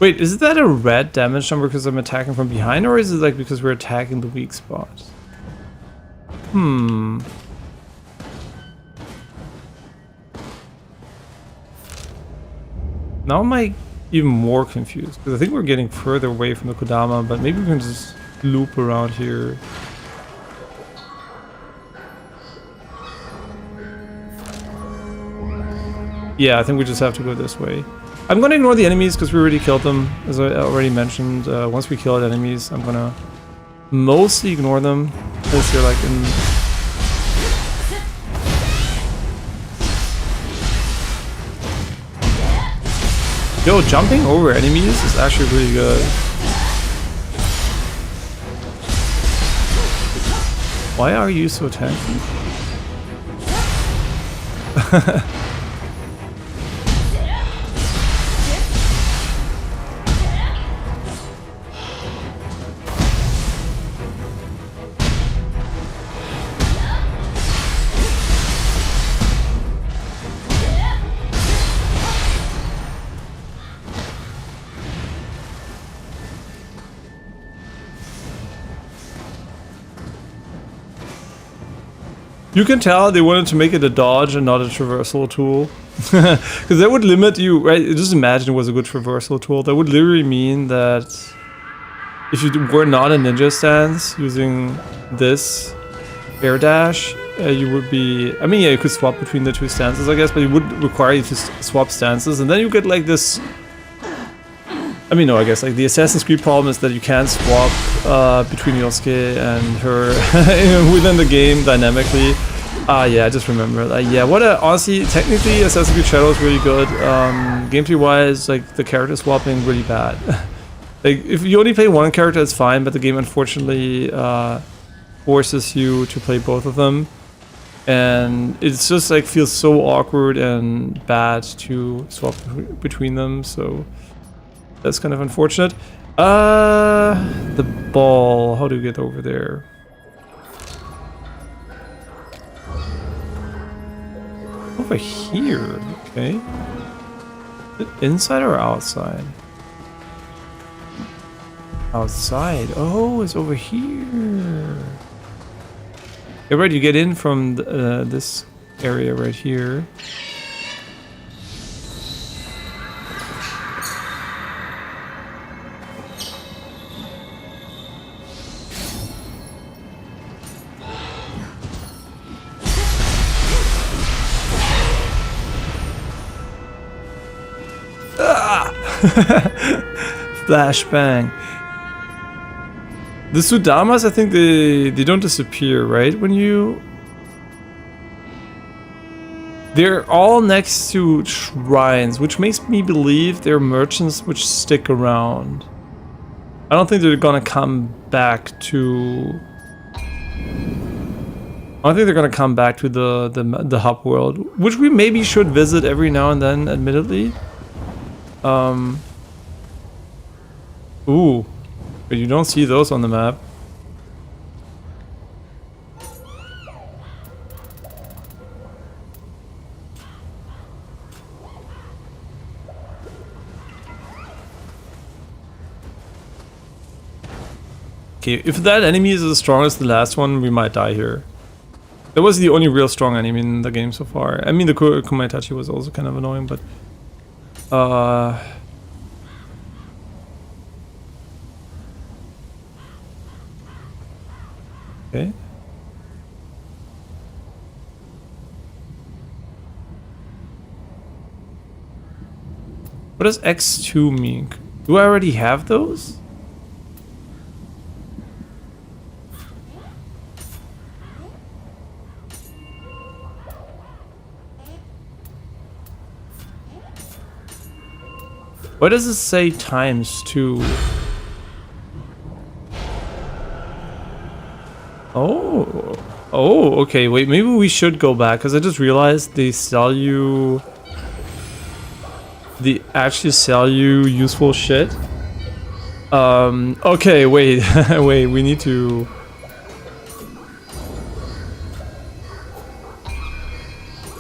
Wait, is that a red damage number because I'm attacking from behind, or is it like because we're attacking the weak spot? Now am I even more confused, because I think we're getting further away from the Kodama, but maybe we can just loop around here. Yeah, I think we just have to go this way. I'm gonna ignore the enemies because we already killed them, as I already mentioned. Once we kill enemies, I'm gonna mostly ignore them because they're like in... Yo, jumping over enemies is actually really good. Why are you so tanky? You can tell they wanted to make it a dodge and not a traversal tool. Because that would limit you, right? Just imagine it was a good traversal tool. That would literally mean that if you were not a ninja stance using this air dash, you would be... I mean, yeah, you could swap between the two stances, I guess, but it would require you to swap stances, and then you get like this... I mean, no, I guess like the Assassin's Creed problem is that you can't swap between Yosuke and her within the game dynamically. Yeah, I just remember. Yeah, what a... Honestly, technically, Assassin's Creed Shadow is really good. Gameplay-wise, like, the character swapping, really bad. Like, if you only play one character, it's fine, but the game, unfortunately, forces you to play both of them. And it's just, like, feels so awkward and bad to swap between them, so... That's kind of unfortunate. The ball. How do you get over there? Over here, okay. Is it inside or outside? Outside. Oh, it's over here. Yeah, right, you get in from this area right here. Flashbang. The Sudamas, I think they don't disappear, right? When you... They're all next to shrines, which makes me believe they're merchants which stick around. I don't think they're gonna come back to... I don't think they're gonna come back to the hub world, which we maybe should visit every now and then, admittedly. Ooh, but you don't see those on the map. Okay, if that enemy is as strong as the last one, we might die here. That was the only real strong enemy in the game so far. I mean, the Kumaitachi was also kind of annoying, but... Okay. What does X2 mean? Do I already have those? Why does it say ×2? Oh, okay, wait, maybe we should go back, because I just realized they sell you... They actually sell you useful shit. Okay, wait, wait, we need to...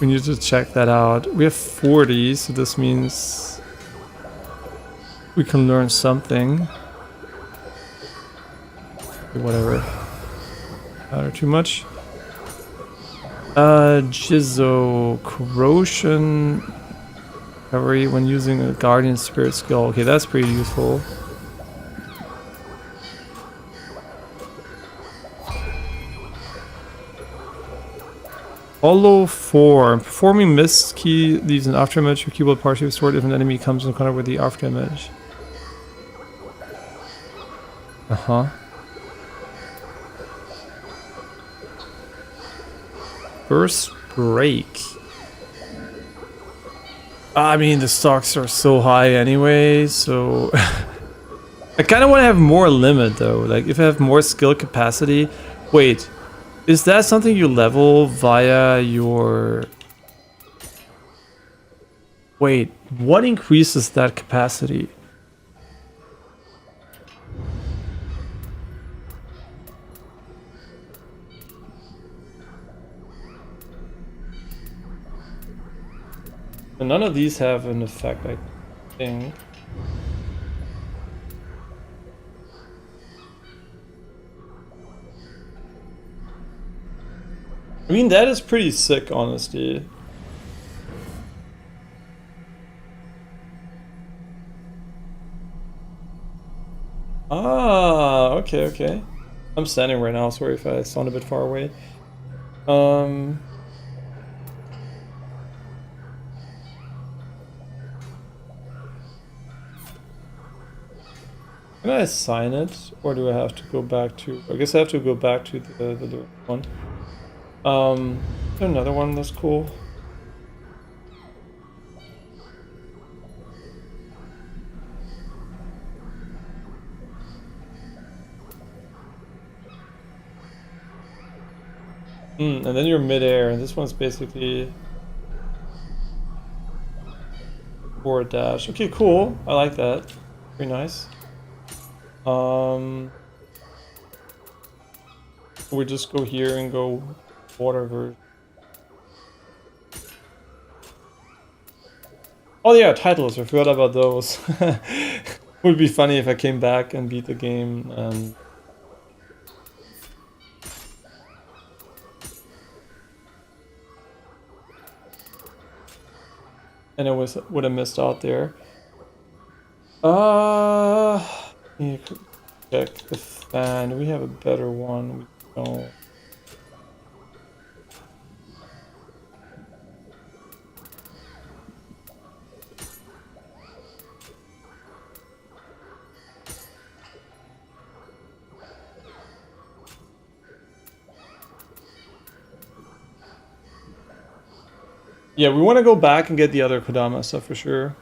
We need to check that out. We have 40, so this means... We can learn something. Whatever. Matter too much. Jizzo, corrosion recovery when using a guardian spirit skill. Okay, that's pretty useful. Hollow 4. Performing mist key leaves an afterimage. Your keyboard partially restored if an enemy comes in contact with the afterimage. First break. I mean, the stocks are so high anyway, so... I kind of want to have more limit though. Like, if I have more skill capacity... Wait, is that something you level via your... Wait, what increases that capacity? And none of these have an effect, I think. I mean, that is pretty sick, honestly. Ah, okay, okay. I'm standing right now, sorry if I sound a bit far away. Can I assign it, or do I have to go back to... I guess I have to go back to the one. Another one that's cool. And then you're midair, and this one's basically... forward dash. Okay, cool. I like that. Very nice. We just go here and go water version. Oh yeah, titles. I forgot about those. Would be funny if I came back and beat the game and I would have missed out there. Yeah, check the fan. Do we have a better one? We don't. Yeah, we want to go back and get the other Kodama stuff for sure.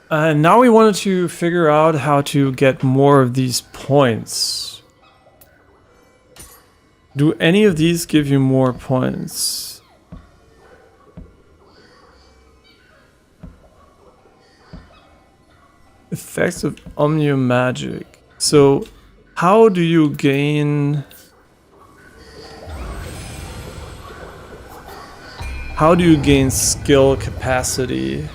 And now we wanted to figure out how to get more of these points. Do any of these give you more points? Effects of Omnium Magic. So, how do you gain... How do you gain skill capacity?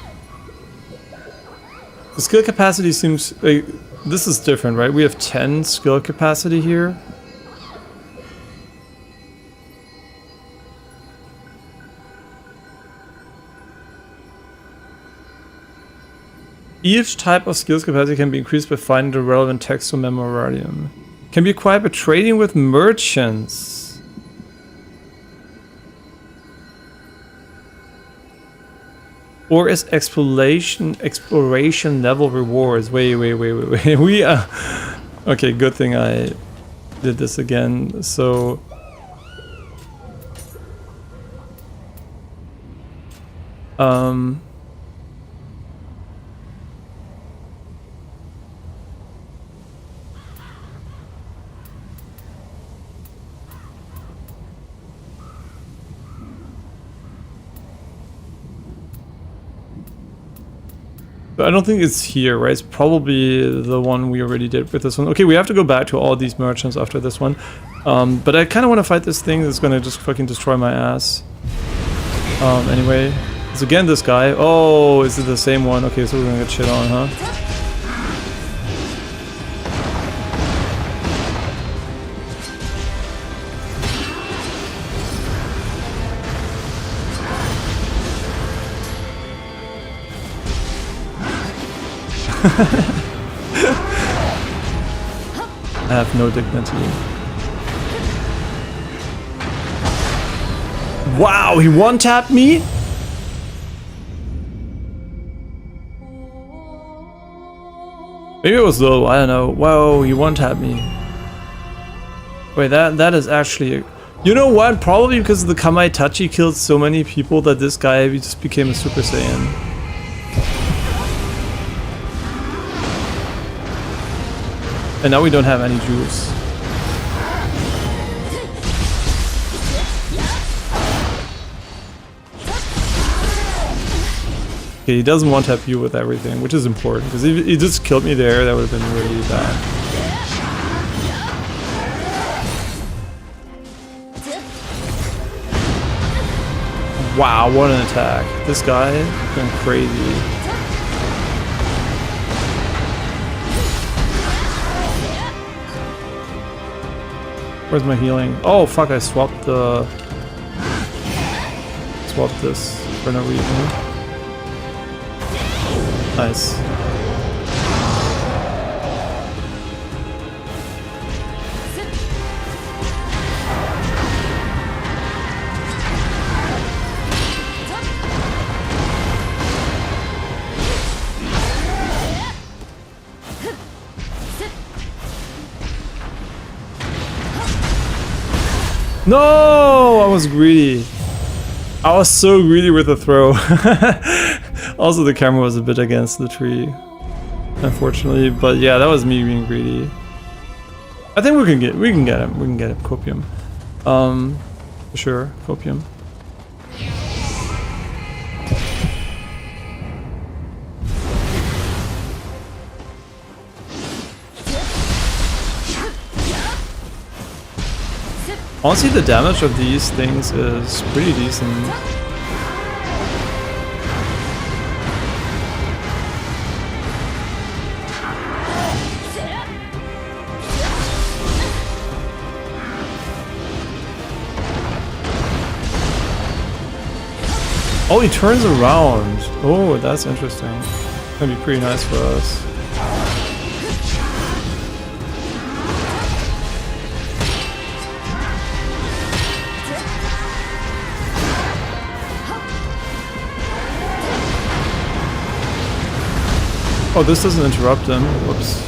The skill capacity seems like this is different, right? We have 10 skill capacity here. Each type of skills capacity can be increased by finding the relevant text or memorandum. Can be acquired by trading with merchants. Or as exploration level rewards. Wait. We okay, good thing I did this again. So I don't think it's here, right? It's probably the one we already did with this one. Okay, we have to go back to all these merchants after this one. But I kind of want to fight this thing that's going to just fucking destroy my ass. Anyway, it's again this guy. Oh, is it the same one? Okay, so we're going to get shit on, huh? I have no dignity. Wow, he one-tapped me? Maybe it was low, I don't know. Whoa, he one-tapped me. Wait, that is actually... You know what? Probably because the Kamaitachi killed so many people that this guy just became a Super Saiyan. And now we don't have any juice. Okay, he doesn't want to tap you with everything, which is important, because if he just killed me there, that would have been really bad. Wow, what an attack. This guy is going crazy. Where's my healing? Oh fuck, I swapped this for no reason. Nice. No! I was greedy. I was so greedy with the throw. Also, the camera was a bit against the tree, unfortunately. But yeah, that was me being greedy. I think we can get him. We can get him. Copium. For sure. Copium. Honestly, the damage of these things is pretty decent. Oh, he turns around. Oh, that's interesting. Gonna be pretty nice for us. Oh, this doesn't interrupt him. Whoops.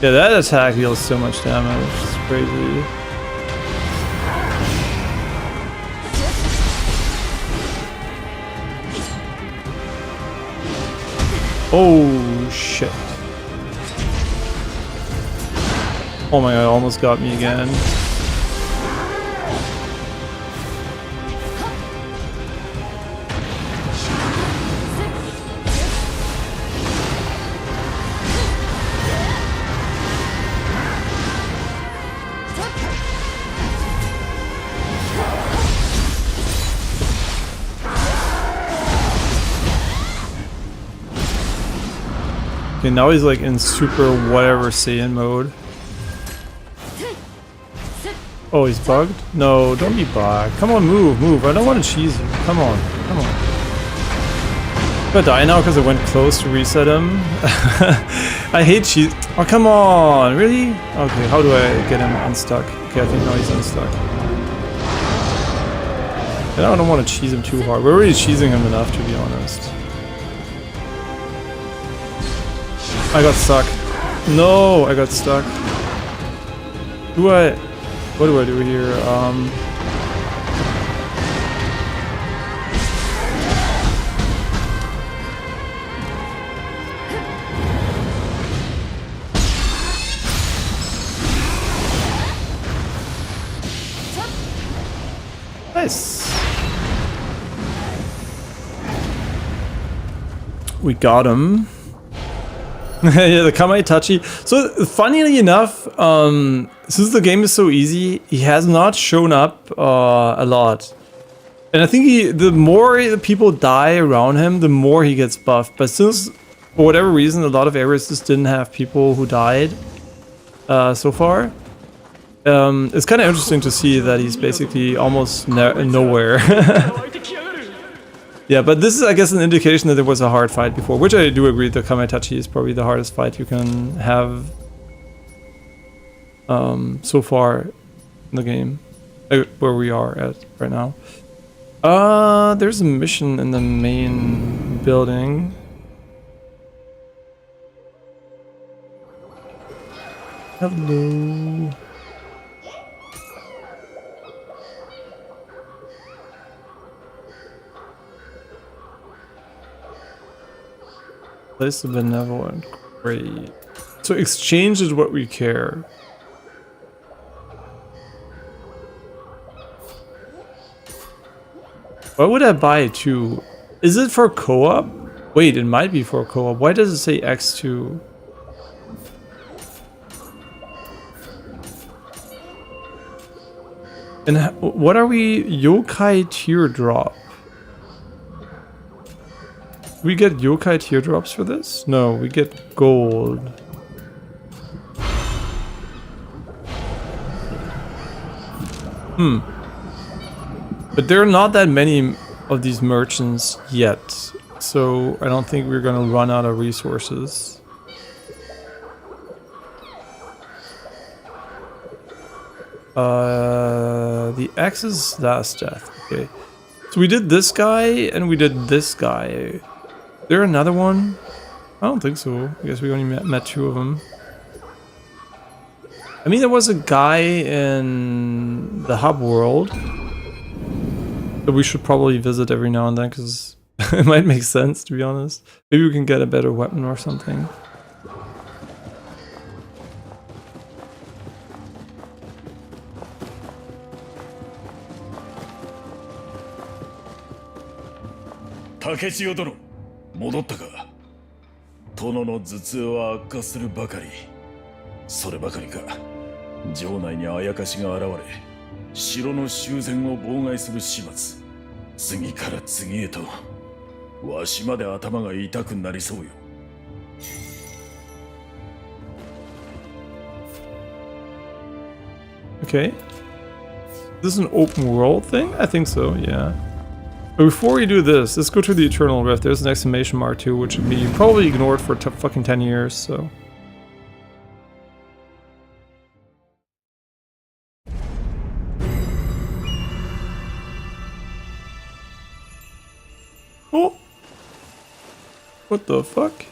Yeah, that attack deals so much damage. It's crazy. Oh, shit. Oh my god, almost got me again. Okay, now he's like in super whatever Saiyan mode. Oh, he's bugged? No, don't be bugged. Come on, move. I don't want to cheese you. Come on. I'm gonna die now because I went close to reset him. I hate cheese. Oh, come on. Really? Okay, how do I get him unstuck? Okay, I think now he's unstuck. And I don't want to cheese him too hard. We're already cheesing him enough, to be honest. I got stuck. No, I got stuck. What do I do here? Nice. We got him. Yeah, the Kamaitachi. So, funnily enough, since the game is so easy, he has not shown up a lot. And I think the more the people die around him, the more he gets buffed. But since, for whatever reason, a lot of areas just didn't have people who died so far, it's kind of interesting to see that he's basically almost nowhere. Yeah, but this is, I guess, an indication that there was a hard fight before, which I do agree. The Kamaitachi is probably the hardest fight you can have so far in the game, where we are at right now. There's a mission in the main building. Hello. Place the benevolent. Great. So exchange is what we care. Why would I buy two? Is it for co-op? Wait, it might be for co-op. Why does it say X2? And what are we? Yokai teardrop. We get yokai teardrops for this? No, we get gold. But there are not that many of these merchants yet, so I don't think we're gonna run out of resources. The X is last death. Okay. So we did this guy and we did this guy. Is there another one? I don't think so. I guess we only met 2 of them. I mean, there was a guy in the hub world that we should probably visit every now and then because it might make sense, to be honest. Maybe we can get a better weapon or something. Takeshio殿、戻ったか。殿の頭痛は悪化するばかり。そればかりか、城内にあやかしが現れ、城の修繕を妨害する始末。次から次へと、わしまで頭が痛くなりそうよ。Okay. This is an open world thing? I think so, yeah. But before we do this, let's go to the Eternal Rift. There's an exclamation mark too, which would be probably ignored for fucking 10 years, so. Oh! What the fuck?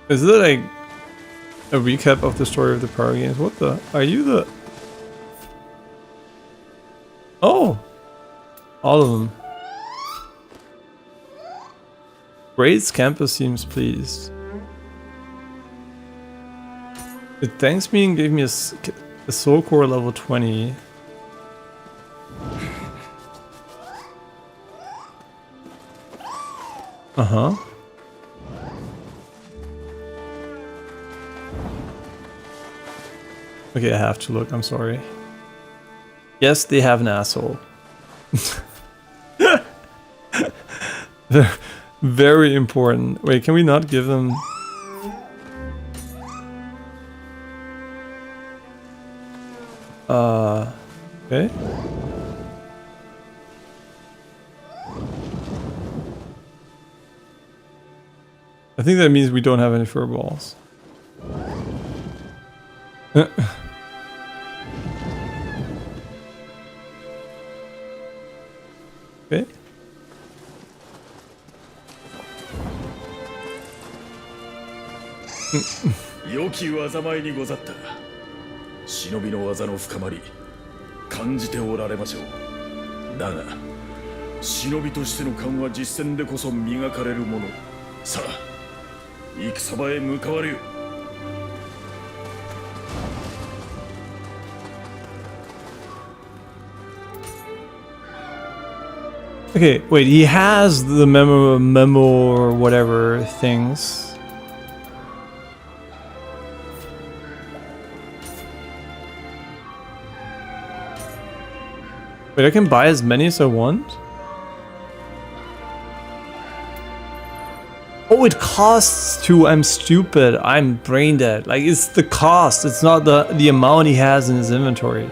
Is it like a recap of the story of the prior games? What the? Are you the... Oh! All of them. Great Campus seems pleased. It thanks me and gave me a soul core level 20. Uh-huh. Okay, I have to look, I'm sorry. Yes, they have an asshole. Very important. Wait, can we not give them... Okay. I think that means we don't have any fur balls. Okay.良き災いにござった。忍びの技の深まり、感じておられましょう。だが、忍びとしての勘は実戦でこそ磨かれるもの。さあ、戦場へ向かわれよ。Okay, wait, he has the memo or whatever things. Wait, I can buy as many as I want? Oh, it costs 2. I'm stupid. I'm brain dead. Like, it's the cost. It's not the amount he has in his inventory.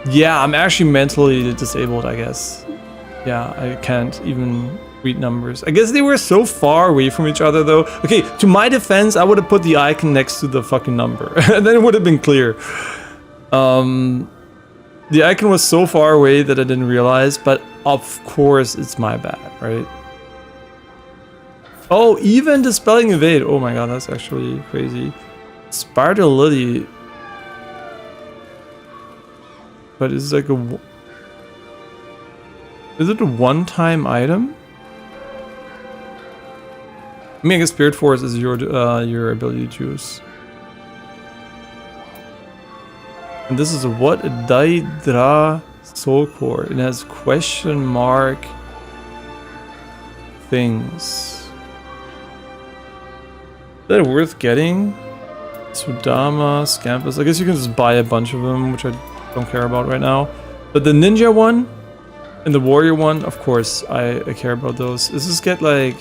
Yeah, I'm actually mentally disabled, I guess. Yeah, I can't even read numbers. I guess they were so far away from each other, though. Okay, to my defense, I would have put the icon next to the fucking number. And then it would have been clear. The icon was so far away that I didn't realize, but of course it's my bad, right? Oh, even dispelling evade. Oh my god, that's actually crazy. Sparta Lily. But is it like a... Is it a one-time item? I mean, I guess Spirit Force is your ability to choose. And this is a what? A Daedra Soul Core. It has question mark things. Is that worth getting? Sudama, Scampus. I guess you can just buy a bunch of them, which I don't care about right now. But the ninja one and the warrior one, of course, I care about those. Does this get like...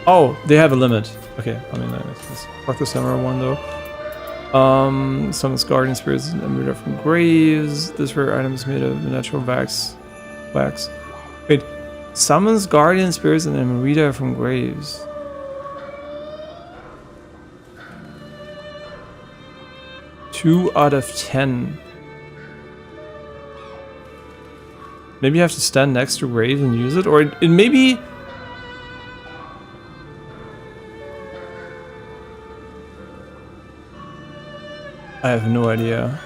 Oh, they have a limit. Okay, I mean, let's fuck the samurai one though. Summons guardian spirits and emulator from graves. This rare item is made of natural wax. Wait, Summons guardian spirits and Emerita from graves. Two out of 10. Maybe you have to stand next to graves and use it, or it maybe. I have no idea.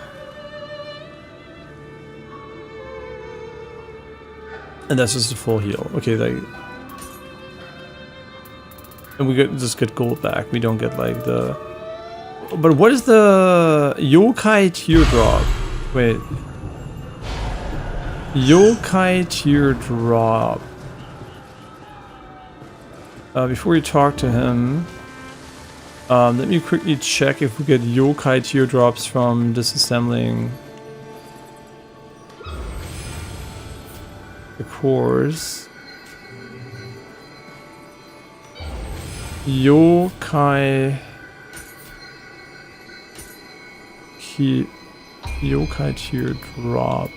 And that's just a full heal. Okay, like, and we just get gold back. We don't get like the. But what is the yokai teardrop? Wait. Yokai teardrop. Before we talk to him, let me quickly check if we get yokai teardrops from disassembling the cores. Yokai teardrop.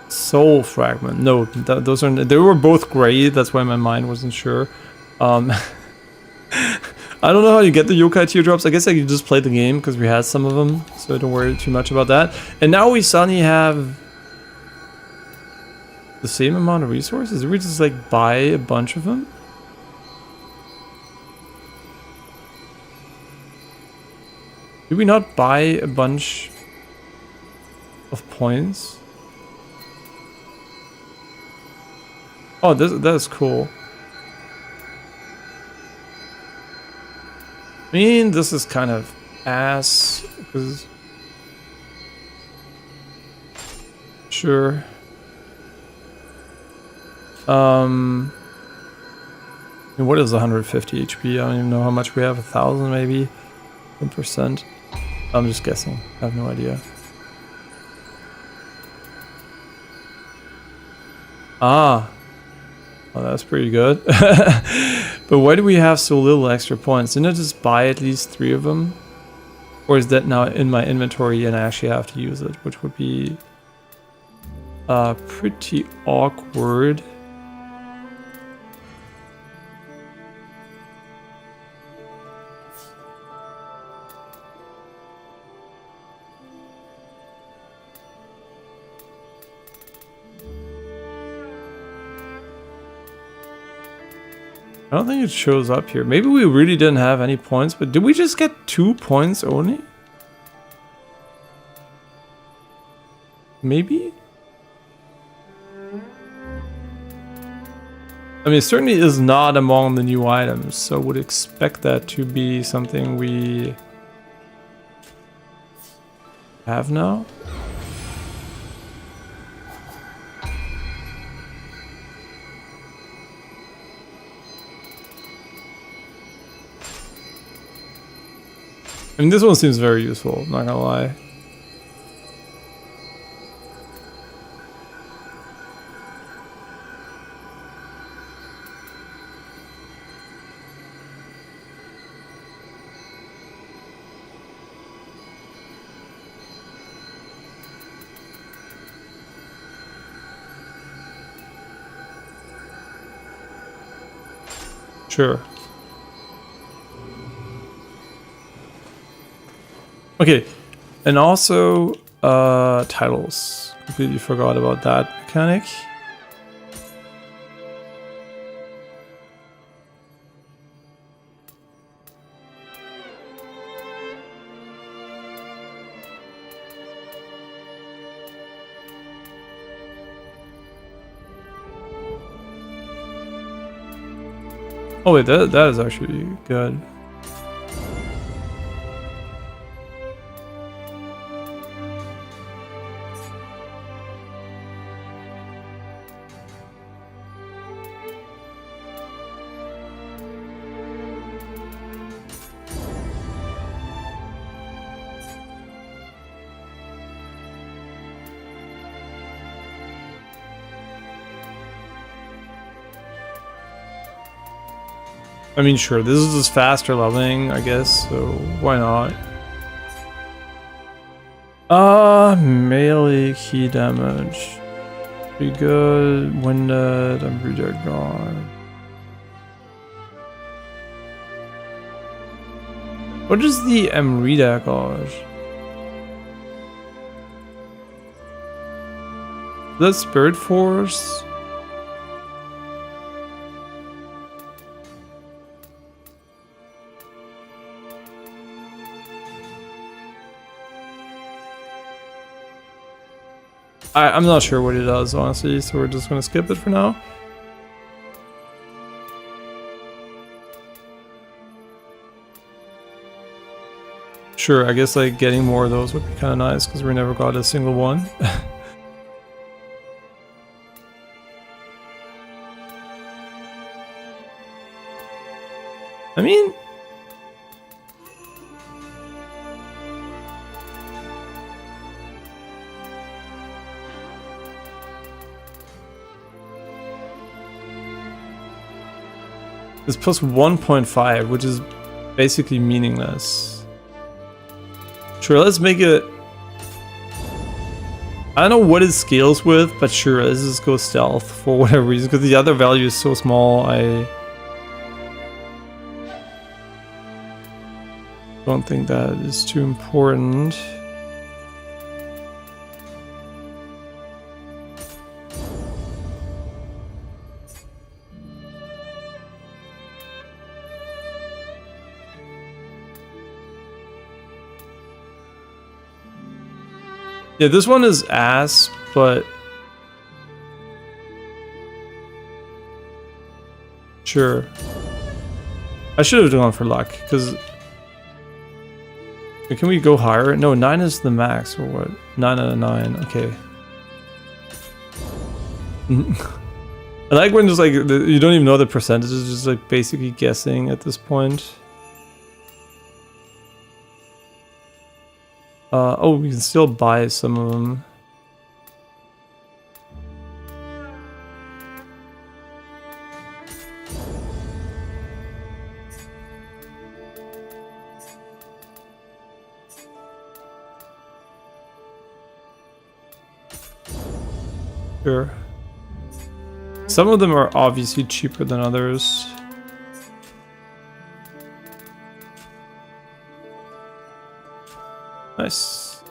Soul fragment. No, those are. They were both gray. That's why my mind wasn't sure. I don't know how you get the yokai teardrops. I guess I could just play the game because we had some of them, so don't worry too much about that. And now we suddenly have the same amount of resources. Did we just like buy a bunch of them? Did we not buy a bunch of points? Oh, that is cool. I mean, this is kind of ass, because... Sure. And what is 150 HP? I don't even know how much we have. 1,000 maybe? 10%. I'm just guessing. I have no idea. Ah. Oh, that's pretty good. But why do we have so little extra points? Didn't I just buy at least 3 of them? Or is that now in my inventory and I actually have to use it? Which would be pretty awkward. I don't think it shows up here. Maybe we really didn't have any points, but did we just get 2 points only? Maybe? I mean, it certainly is not among the new items, so would expect that to be something we have now. I mean, this one seems very useful, not gonna lie. Sure. Okay, and also titles. Completely forgot about that mechanic. Oh wait, that is actually good. I mean, sure, this is just faster leveling, I guess, so why not? Melee key damage. Be good. Winded. I'm reader gone. What is the Amrita gauge? That's Spirit Force. I'm not sure what it does, honestly, so we're just gonna skip it for now. Sure, I guess like getting more of those would be kind of nice because we never got a single one. I mean, it's plus 1.5, which is basically meaningless. Sure, let's make it... I don't know what it scales with, but sure, let's just go stealth for whatever reason, because the other value is so small, I don't think that is too important. Yeah, this one is ass, but sure. I should have gone for luck, because can we go higher? No, 9 is the max, or what? 9 out of 9, okay. I like when just like, you don't even know the percentages, just like basically guessing at this point. Oh, we can still buy some of them. Sure. Some of them are obviously cheaper than others. Nice.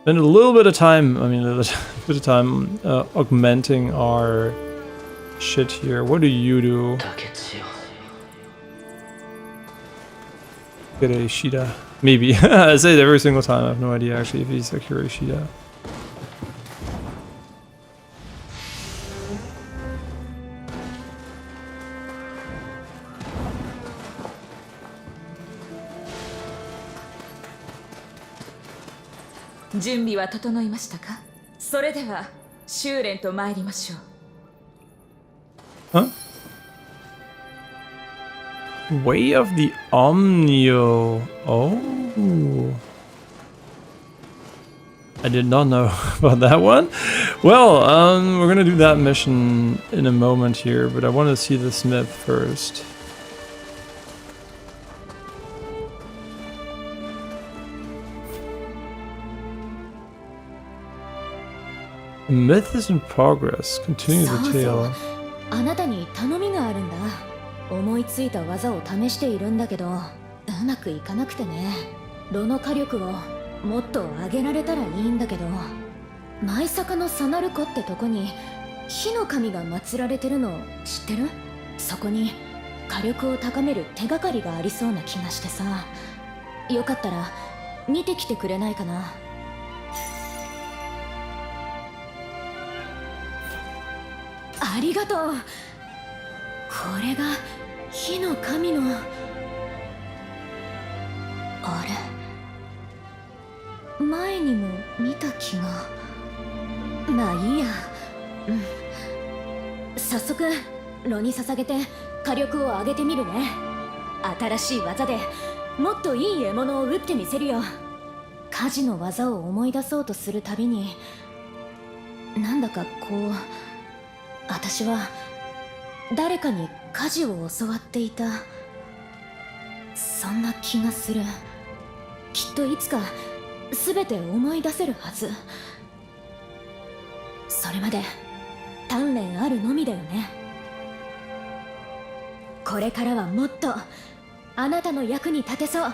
Spend a little bit of time, I mean a little bit of time augmenting our shit here. What do you do? Get a Shida. Maybe. I say it every single time. I have no idea actually if he's a Kira Shida. Huh? Way of the Nioh. Oh. I did not know about that one. Well, we're gonna do that mission in a moment here, but I want to see the smith first. Myth is in progress. Continue the tale. あなたに頼みがあるんだ。思いついた技を試しているんだけど、うまくいかなくてね。炉の火力をもっと上げられたらいいんだけど、舞坂のサナル湖ってとこに火の神が祀られてるの知ってる？そこに火力を高める手がかりがありそうな気がしてさ。よかったら見てきてくれないかな。ありがとう。これが火の神のあれ、前にも見た気が。まあいいや。早速炉に捧げて火力を上げてみるね。新しい技でもっといい獲物を撃ってみせるよ。火事の技を思い出そうとするたびになんだかこう、私は誰かに家事を教わっていた。そんな気がする。きっといつか全て思い出せるはず。それまで鍛錬あるのみだよね。これからはもっとあなたの役に立てそう。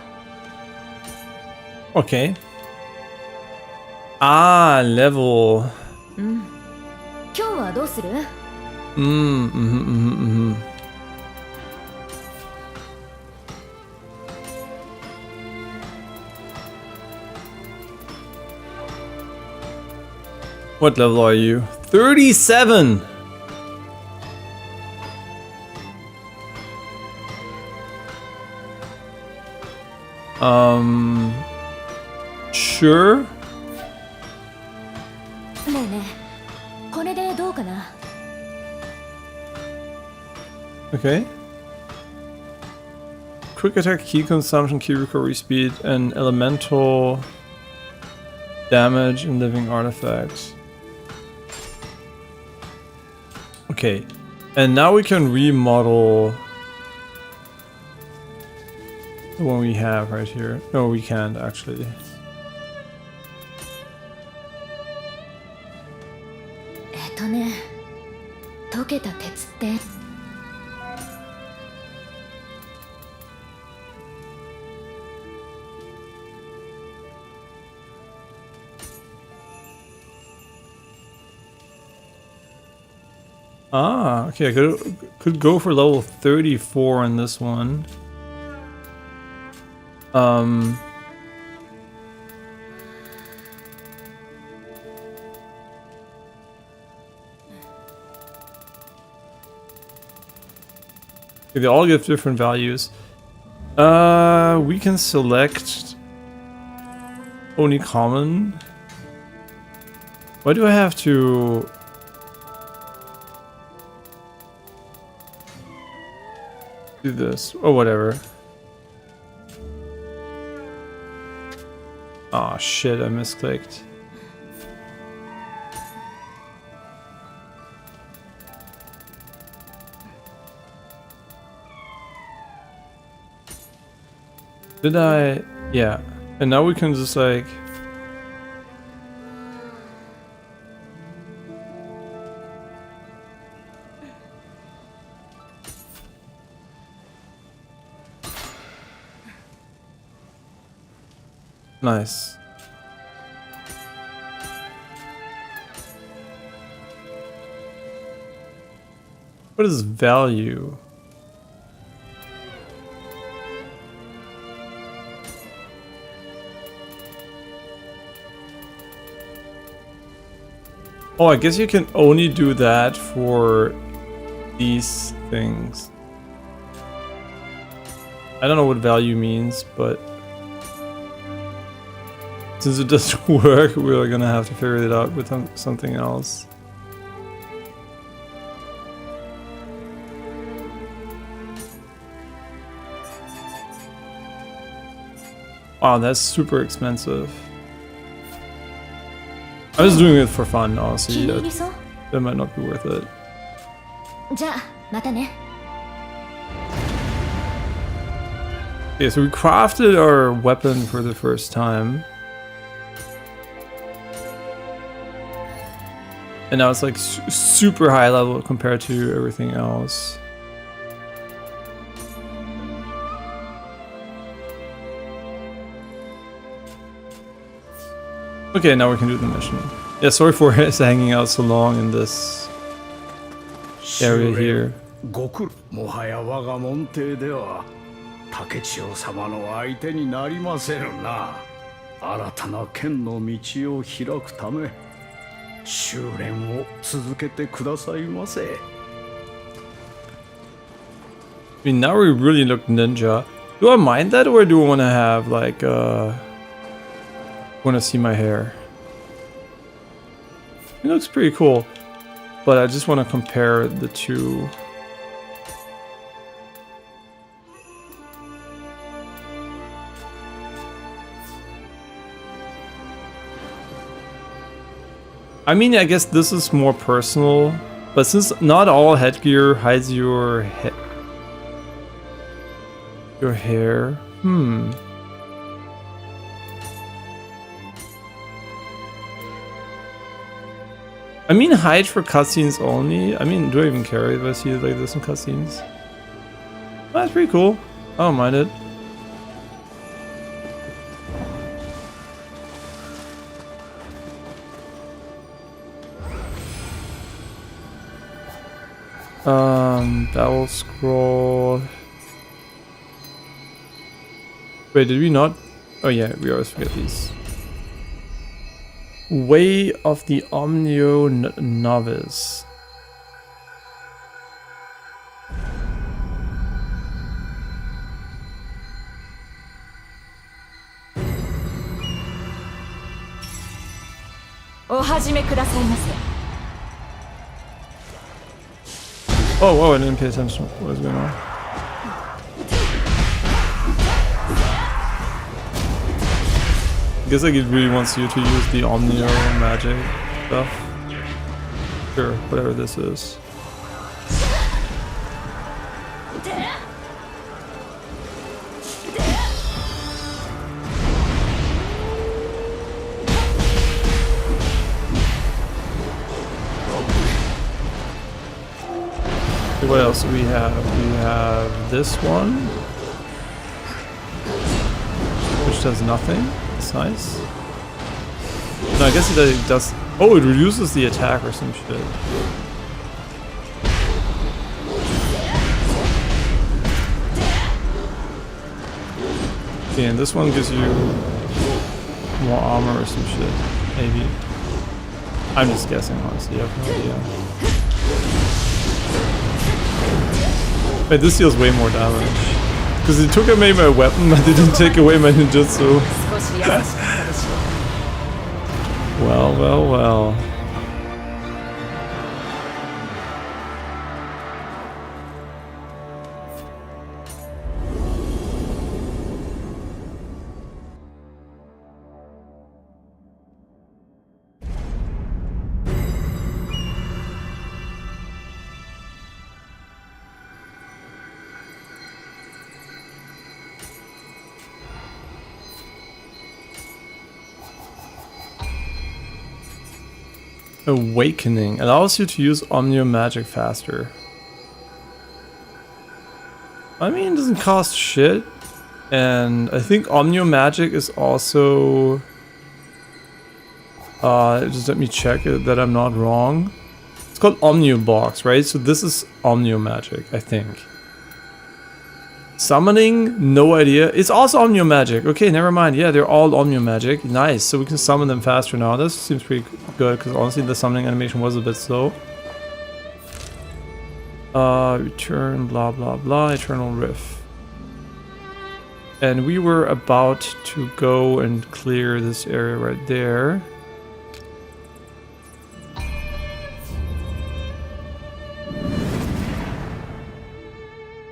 Okay. Ah, level. 今日はどうする？ What level are you? 37! Sure? ねえねえ、これでどうかな？ Okay. Quick attack, key consumption, key recovery speed, and elemental damage and living artifacts. Okay. And now we can remodel the one we have right here. No, we can't actually. Ne, 溶けた鉄って Ah, okay, I could go for level 34 in this one. They all give different values. We can select only common. Why do I have to... do this? Oh, whatever. Aw, shit, I misclicked. Did I? Yeah. And now we can just like... Nice. What is value? Oh, I guess you can only do that for these things. I don't know what value means, but since it doesn't work, we're gonna have to figure it out with something else. Wow, that's super expensive. I was doing it for fun, honestly. That might not be worth it. じゃあ、またね。 Okay, so we crafted our weapon for the first time. And now it's like super high level compared to everything else. Okay, now we can do the mission. Yeah, sorry for hanging out so long in this area here. もはや我が門弟では竹千代様の相手になりませるな。新たな剣の道を開くため修練を続けてくださいませ。 I mean, now we really look ninja. Do I mind that, or do I want to have like want to see my hair? It looks pretty cool, but I just want to compare the two. I mean, I guess this is more personal But since not all headgear hides your hair, I mean, hide for cutscenes only. I mean, do I even care if I see it like this in cutscenes? Oh, that's pretty cool. I don't mind it. Battle scroll. Wait, did we not? Oh yeah, we always forget these. Way of the Omnio Novice. Oh, whoa, I didn't pay attention. What was going on? I guess like it really wants you to use the Omnio magic stuff. Sure, whatever this is. What else do we have? We have this one, which does nothing. It's nice. No, I guess it does. Oh, it reduces the attack or some shit. Okay, and this one gives you more armor or some shit. Maybe. I'm just guessing, honestly. I have no idea. Wait, this deals way more damage. Because it took away my weapon, but it didn't take away my ninjutsu. Well, well, well. Awakening allows you to use Omnio magic faster. I mean, it doesn't cost shit, and I think Omnio magic is also. Just let me check that I'm not wrong. It's called Omnio box, right? So this is Omnio magic, I think. Summoning, no idea. It's also Omnio magic. Okay, never mind. Yeah, they're all Omnio magic. Nice. So we can summon them faster now. This seems pretty good because honestly the summoning animation was a bit slow. Return, blah blah blah. Eternal Rift. And we were about to go and clear this area right there.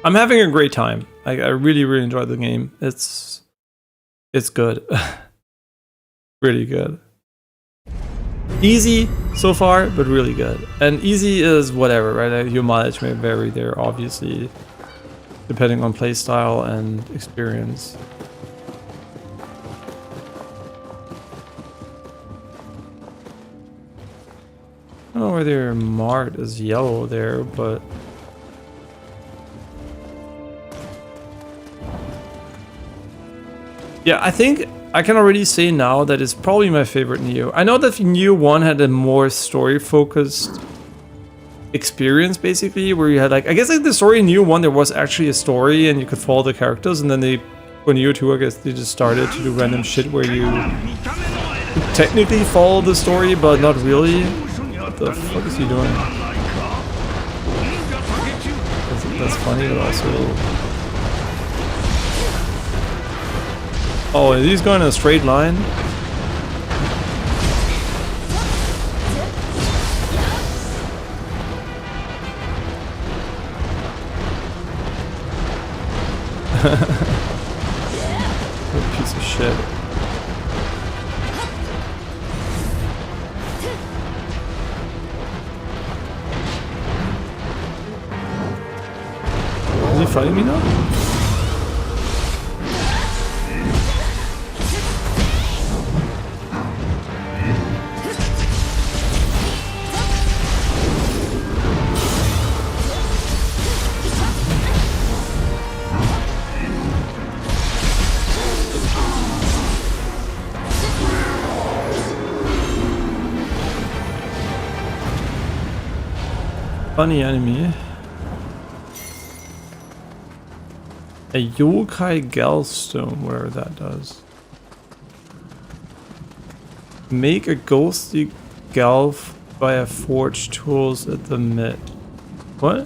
I'm having a great time. I really, really enjoyed the game. It's good. Really good. Easy so far, but really good. And easy is whatever, right? Your mileage may vary there, obviously, depending on playstyle and experience. I don't know where their mart is yellow there, but yeah, I think I can already say now that it's probably my favorite Nioh. I know that Nioh 1 had a more story-focused experience, basically, where you had like, I guess like the story in Nioh 1, there was actually a story and you could follow the characters, and then for Nioh 2, I guess they just started to do random shit where you could technically follow the story, but not really. What the fuck is he doing? That's funny, but also... Oh, is he going in a straight line? What a piece of shit. he fighting me now? Funny enemy. A yokai gallstone, whatever that does. Make a ghostly gal via forge tools at the mid. What?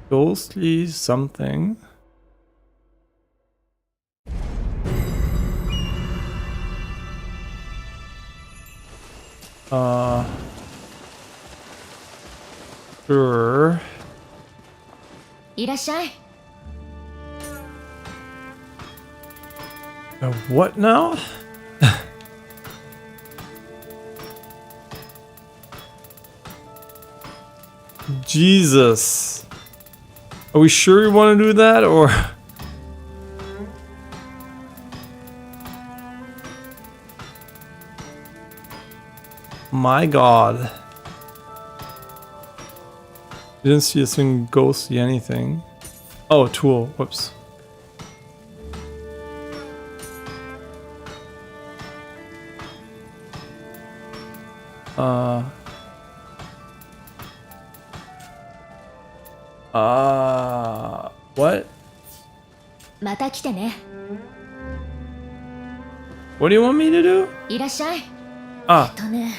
Ghostly something. Sure. いらっしゃい。 What now? Jesus. Are we sure we want to do that, or? My God. Didn't see a single ghostly anything. Oh, tool. Whoops. What? また来てね。 What do you want me to do? いらっしゃい。 Ah, ね。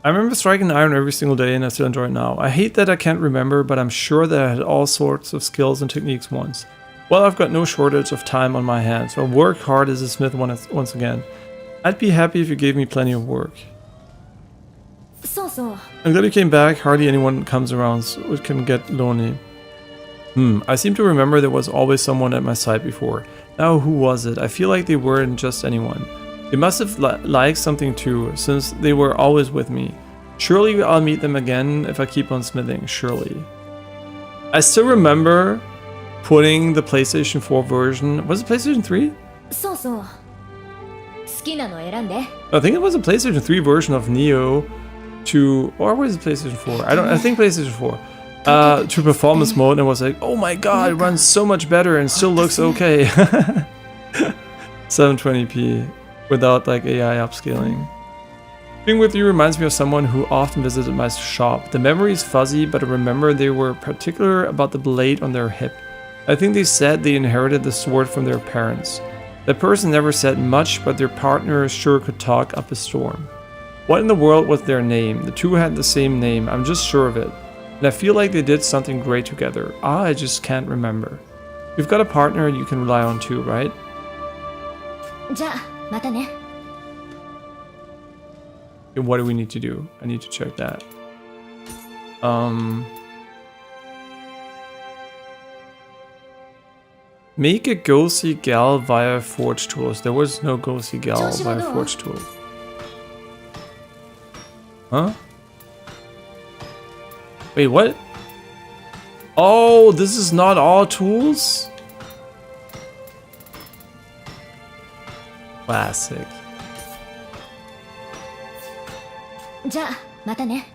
I remember striking iron every single day and I still enjoy it now. I hate that I can't remember, but I'm sure that I had all sorts of skills and techniques once. Well, I've got no shortage of time on my hands, so I'll work hard as a smith once again. I'd be happy if you gave me plenty of work. そうそう。 I'm glad you came back. Hardly anyone comes around, so it can get lonely. I seem to remember there was always someone at my side before. Now who was it? I feel like they weren't just anyone. They must have liked something too, since they were always with me. Surely I'll meet them again if I keep on smithing, surely. I still remember putting the PlayStation 4 version... Was it PlayStation 3? そうそう。好きなの選んで。 I think it was a PlayStation 3 version of Nioh to... Or was it PlayStation 4? I think PlayStation 4. To performance mode, and I was like, oh my god, it runs so much better and still looks okay. 720p without like AI upscaling. Being with you reminds me of someone who often visited my shop. The memory is fuzzy, but I remember they were particular about the blade on their hip. I think they said they inherited the sword from their parents. That person never said much, but their partner sure could talk up a storm. What in the world was their name? The two had the same name, I'm just sure of it. And I feel like they did something great together. I just can't remember. You've got a partner you can rely on too, right? じゃあ、またね。 Okay, what do we need to do? I need to check that. Make a ghostly gal via forge tools. There was no ghostly gal via forge tools. Huh? Wait, what? Oh, this is not all tools? Classic. じゃあ、またね。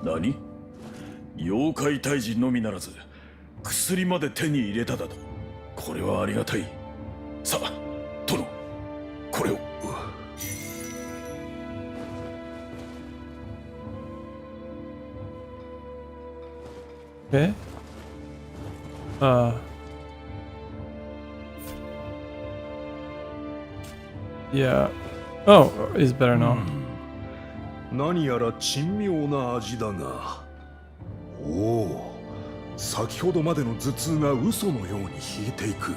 何？妖怪退治のみならず薬まで手に入れただと。これはありがたい。さあ殿、これを。Okay. Yeah. Oh, he's better now. 何やら珍妙な味だが。おお、先ほどまでの頭痛が嘘のように引いていく。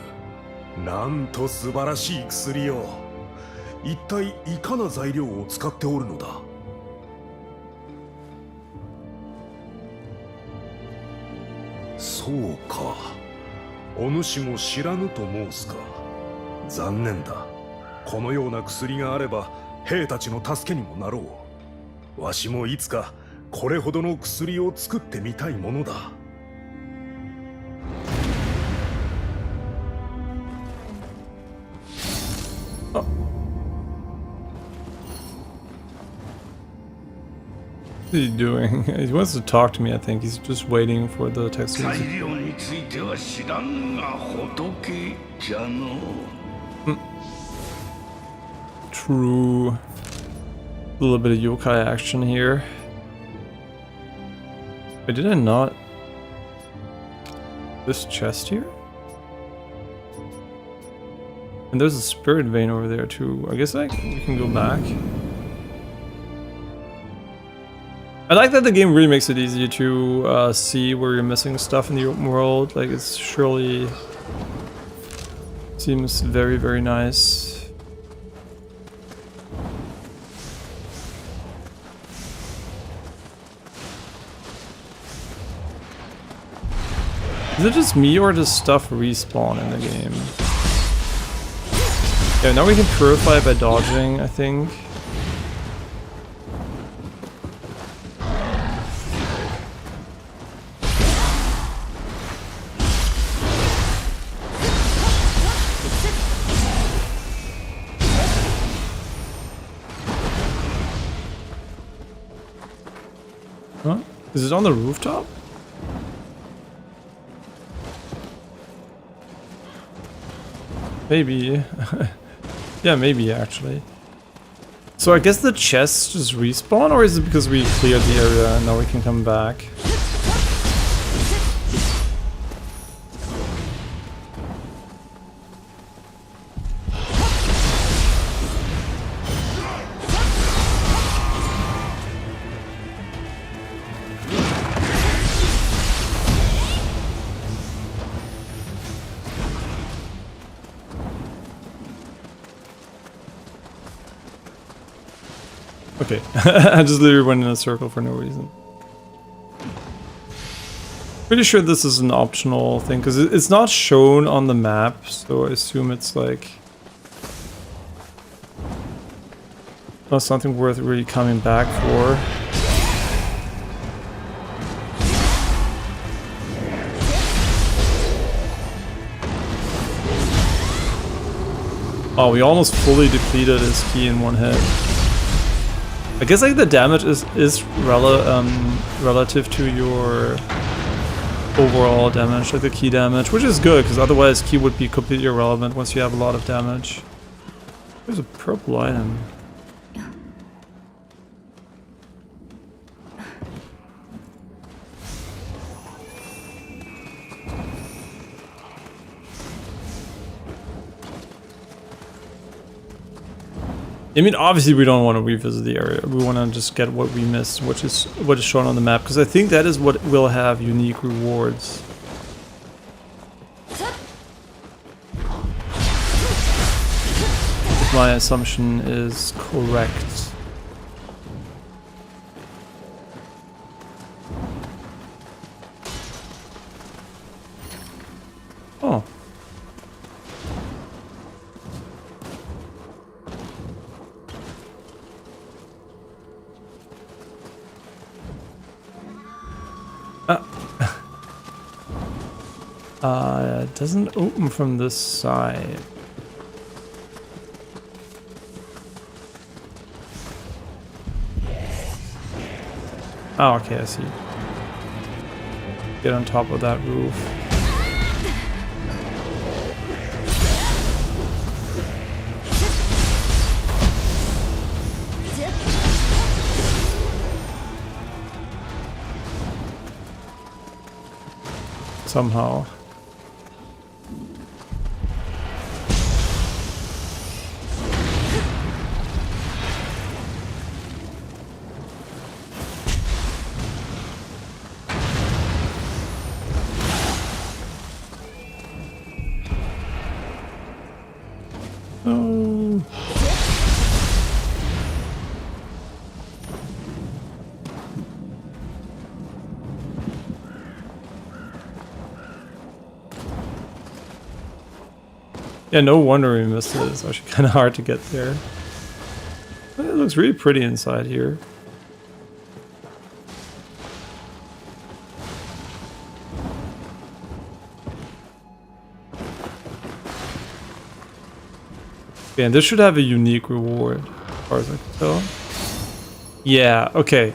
なんと素晴らしい薬よ。一体いかな材料を使っておるのだ。そうか。お主も知らぬと申すか。残念だ。このような薬があれば兵たちの助けにもなろう。わしもいつかこれほどの薬を作ってみたいものだ。What is he doing? He wants to talk to me, I think. He's just waiting for the text. 材料については知らんが仏じゃの。True. A little bit of yokai action here. Wait, did I not? This chest here? And there's a spirit vein over there too. I guess we can go back. I like that the game really makes it easy to see where you're missing stuff in the open world. Like, it's surely seems very, very nice. Is it just me, or does stuff respawn in the game? Yeah, now we can purify by dodging, I think. Huh? Is it on the rooftop? Maybe. Yeah, maybe actually. So I guess the chests just respawn, or is it because we cleared the area and now we can come back? Okay, I just literally went in a circle for no reason. Pretty sure this is an optional thing, because it's not shown on the map, so I assume it's like not something worth really coming back for. Oh, we almost fully depleted his key in one hit. I guess like the damage is relative to your overall damage, like the key damage, which is good because otherwise key would be completely irrelevant once you have a lot of damage. There's a purple item. I mean, obviously we don't want to revisit the area. We want to just get what we missed, which is what is shown on the map, because I think that is what will have unique rewards. If my assumption is correct. Oh. It doesn't open from this side. Oh, okay, I see. Get on top of that roof. somehow. Oh. Yeah, no wonder we missed it. It's actually kind of hard to get there. But it looks really pretty inside here. Okay, and this should have a unique reward, as far as I can tell. Yeah, okay.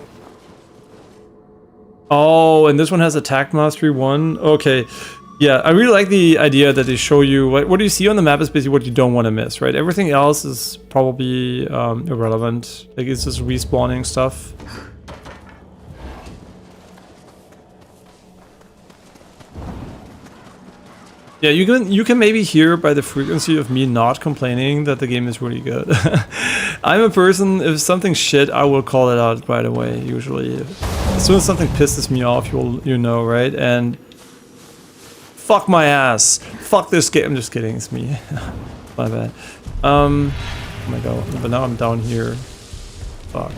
Oh, and this one has attack mastery 1. Okay. Yeah, I really like the idea that they show you what do you see on the map is basically what you don't want to miss, right? Everything else is probably irrelevant. Like it's just respawning stuff. Yeah, you can maybe hear by the frequency of me not complaining that the game is really good. I'm a person, if something's shit, I will call it out right away, usually. As soon as something pisses me off, you know, right? And fuck my ass. Fuck this game. I'm just kidding, it's me. My bad. Oh my god, but now I'm down here. Fuck.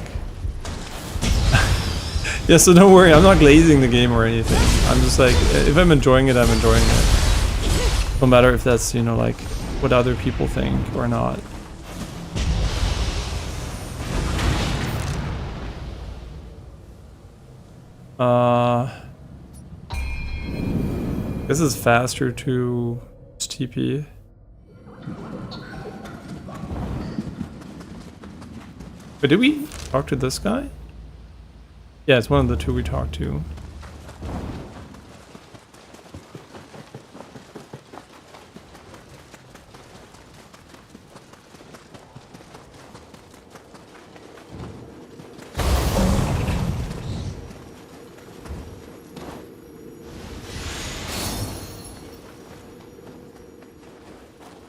Yeah, so don't worry, I'm not glazing the game or anything. I'm just like, if I'm enjoying it, I'm enjoying it. No matter if that's, you know, like, what other people think or not. This is faster to TP. But did we talk to this guy? Yeah, it's one of the two we talked to.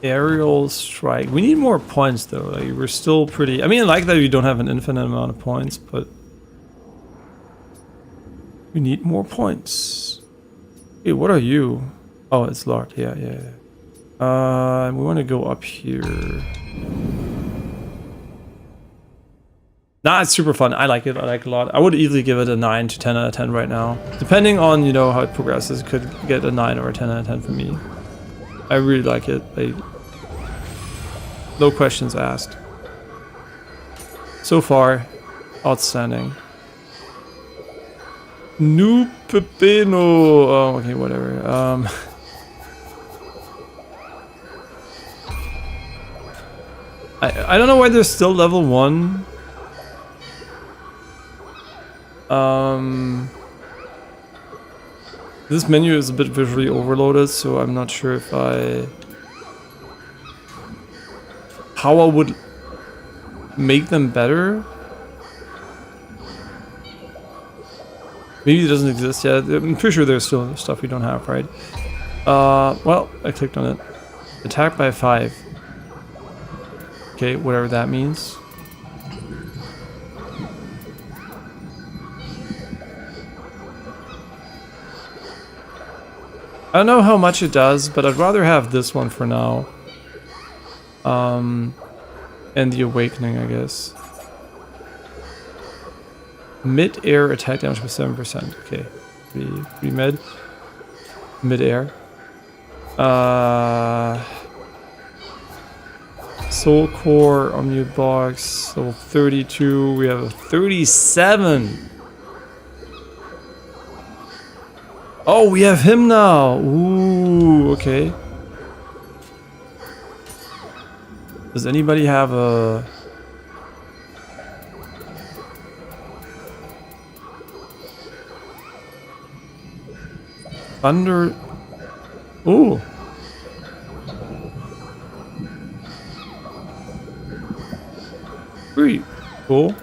Aerial strike. We need more points though. Like, we're still pretty. I mean, I like that we don't have an infinite amount of points, but we need more points. Hey, what are you? Oh, it's locked. Yeah. We want to go up here. Nah, it's super fun. I like it. I like it a lot. I would easily give it a 9 to 10 out of 10 right now. Depending on, you know, how it progresses, it could get a 9 or a 10 out of 10 for me. I really like it. No questions asked. So far, outstanding. New Pepino. Oh, okay, whatever. I don't know why they're still level 1. This menu is a bit visually overloaded, so I'm not sure if how I would make them better. Maybe it doesn't exist yet. I'm pretty sure there's still stuff we don't have, right? Well, I clicked on it. Attack by 5. Okay, whatever that means. I don't know how much it does, but I'd rather have this one for now. And the Awakening, I guess. Mid-air attack damage by 7%. Okay. Pretty mid. Mid-air. Soul Core, Omnibox, level 32. We have a 37. Oh, we have him now. Ooh, okay. Does anybody have a... Thunder... Ooh. Pretty cool.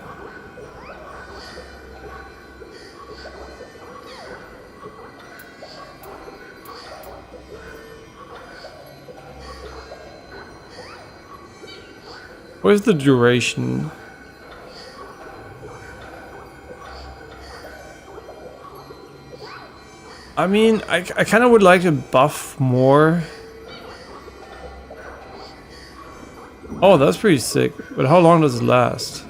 Where's the duration? I mean, I kind of would like to buff more. Oh, that's pretty sick. But how long does it last?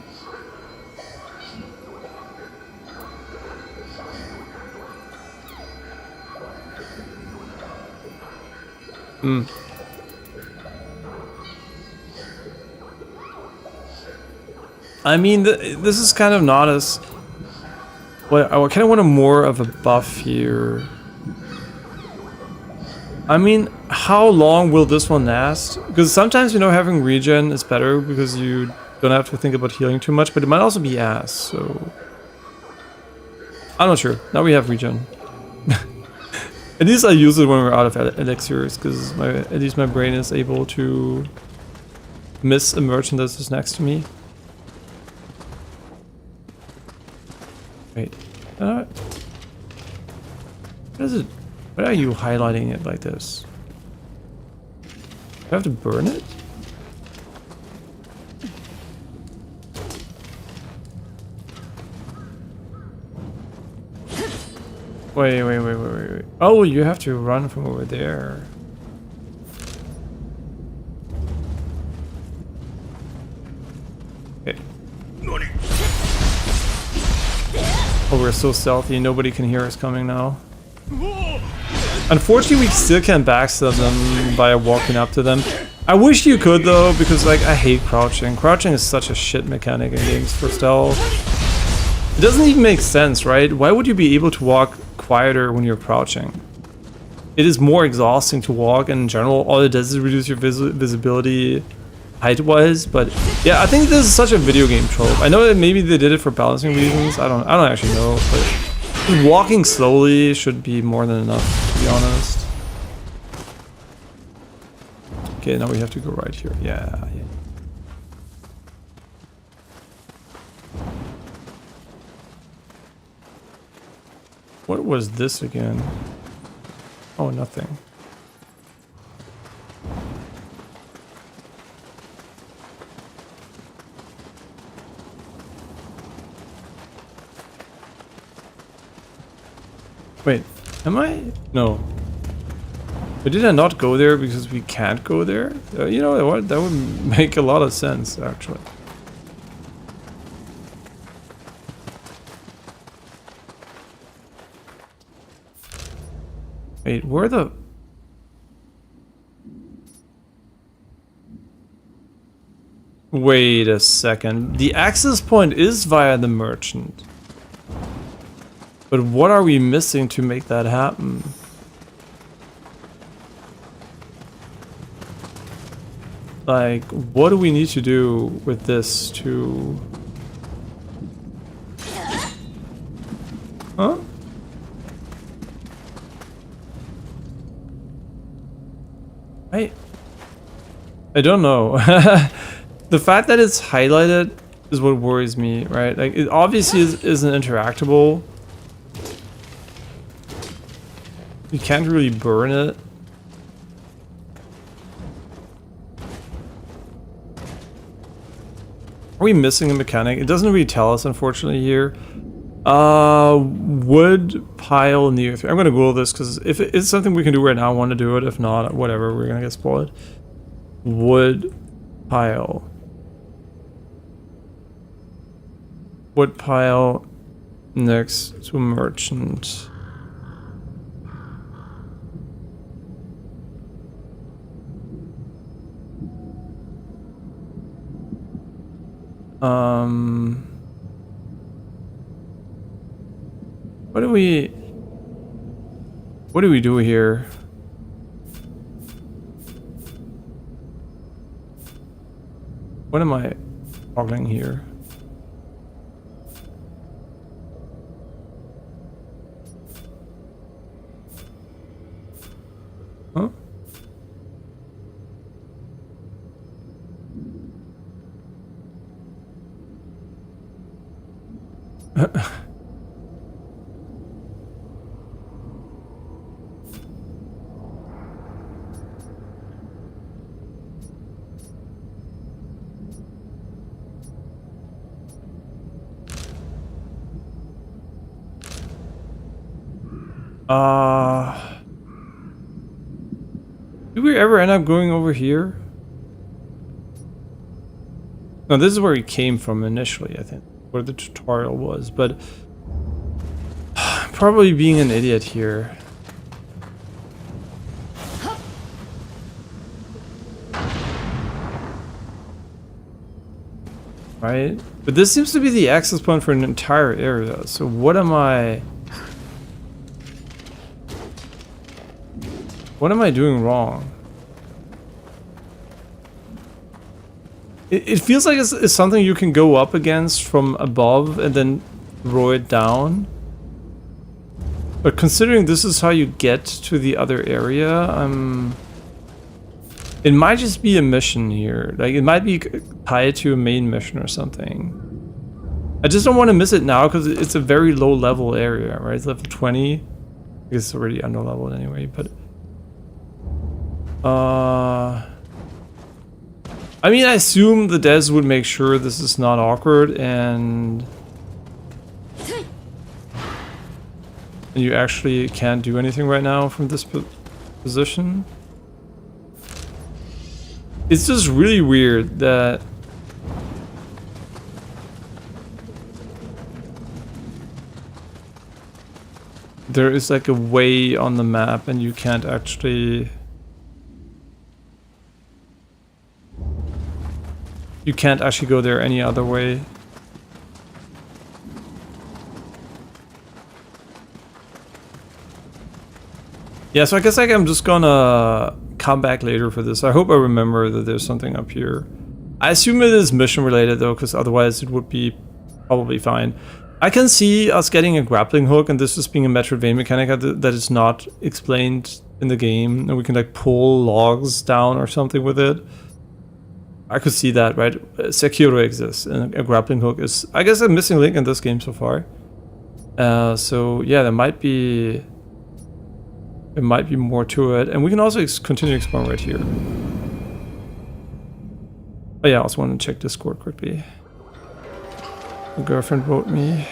I mean, this is kind of not as... Well, I kind of want more of a buff here. I mean, how long will this one last? Because sometimes, you know, having regen is better because you don't have to think about healing too much, but it might also be ass, so... I'm not sure. Now we have regen. At least I use it when we're out of elixirs, because at least my brain is able to miss a merchant that is next to me. Wait. What is it? Why are you highlighting it like this? Do I have to burn it? Wait. Oh, you have to run from over there. Okay. Oh, we're so stealthy, nobody can hear us coming now. Unfortunately, we still can't backstab them by walking up to them. I wish you could though, because like I hate crouching. Crouching is such a shit mechanic in games for stealth. It doesn't even make sense, right? Why would you be able to walk quieter when you're crouching? It is more exhausting to walk, and in general, all it does is reduce your visibility height-wise. But yeah, I think this is such a video game trope. I know that maybe they did it for balancing reasons. I don't actually know, but walking slowly should be more than enough, to be honest. Okay, now we have to go right here. Yeah. What was this again? Oh, nothing. Wait, am I? No. But did I not go there because we can't go there? You know what? That would make a lot of sense, actually. Wait, where the... Wait a second. The access point is via the merchant. But what are we missing to make that happen? Like, what do we need to do with this to... Huh? I don't know. The fact that it's highlighted is what worries me, right? Like, it obviously isn't interactable. You can't really burn it. Are we missing a mechanic? It doesn't really tell us, unfortunately, here. Wood pile Nioh 3. I'm gonna Google this because if it's something we can do right now, I want to do it. If not, whatever, we're gonna get spoiled. Wood pile. Wood pile next to merchant. What do we do here? What am I toggling here? Huh? Do we ever end up going over here? No, this is where we came from initially, I think. Where the tutorial was, but... probably being an idiot here. Right? But this seems to be the access point for an entire area, so what am I... What am I doing wrong? It feels like it's something you can go up against from above and then throw it down. But considering this is how you get to the other area, it might just be a mission here. Like, it might be tied to a main mission or something. I just don't want to miss it now because it's a very low level area, right? It's level 20. I guess it's already under leveled anyway, but... I mean, I assume the devs would make sure this is not awkward and you actually can't do anything right now from this position. It's just really weird that there is like a way on the map and you can't actually... You can't actually go there any other way. Yeah, so I guess like I'm just gonna come back later for this. I hope I remember that there's something up here. I assume it is mission related though, because otherwise it would be probably fine. I can see us getting a grappling hook and this just being a Metroidvania mechanic that is not explained in the game, and we can like pull logs down or something with it. I could see that, right? Sekiro exists, and a grappling hook is, I guess, a missing link in this game so far. So yeah, there might be more to it, and we can also continue exploring right here. Oh yeah, I also want to check Discord quickly. My girlfriend wrote me.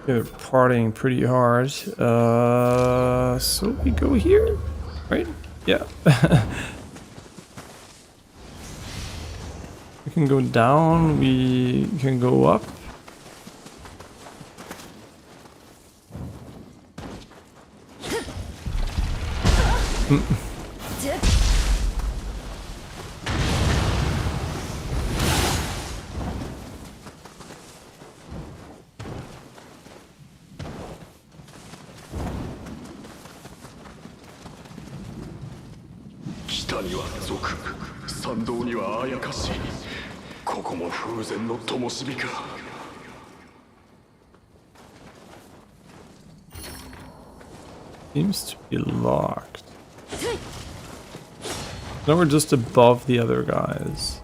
They're partying pretty hard. So we go here, right? Yeah. We can go down, we can go up. Seems to be locked. Now we're just above the other guys.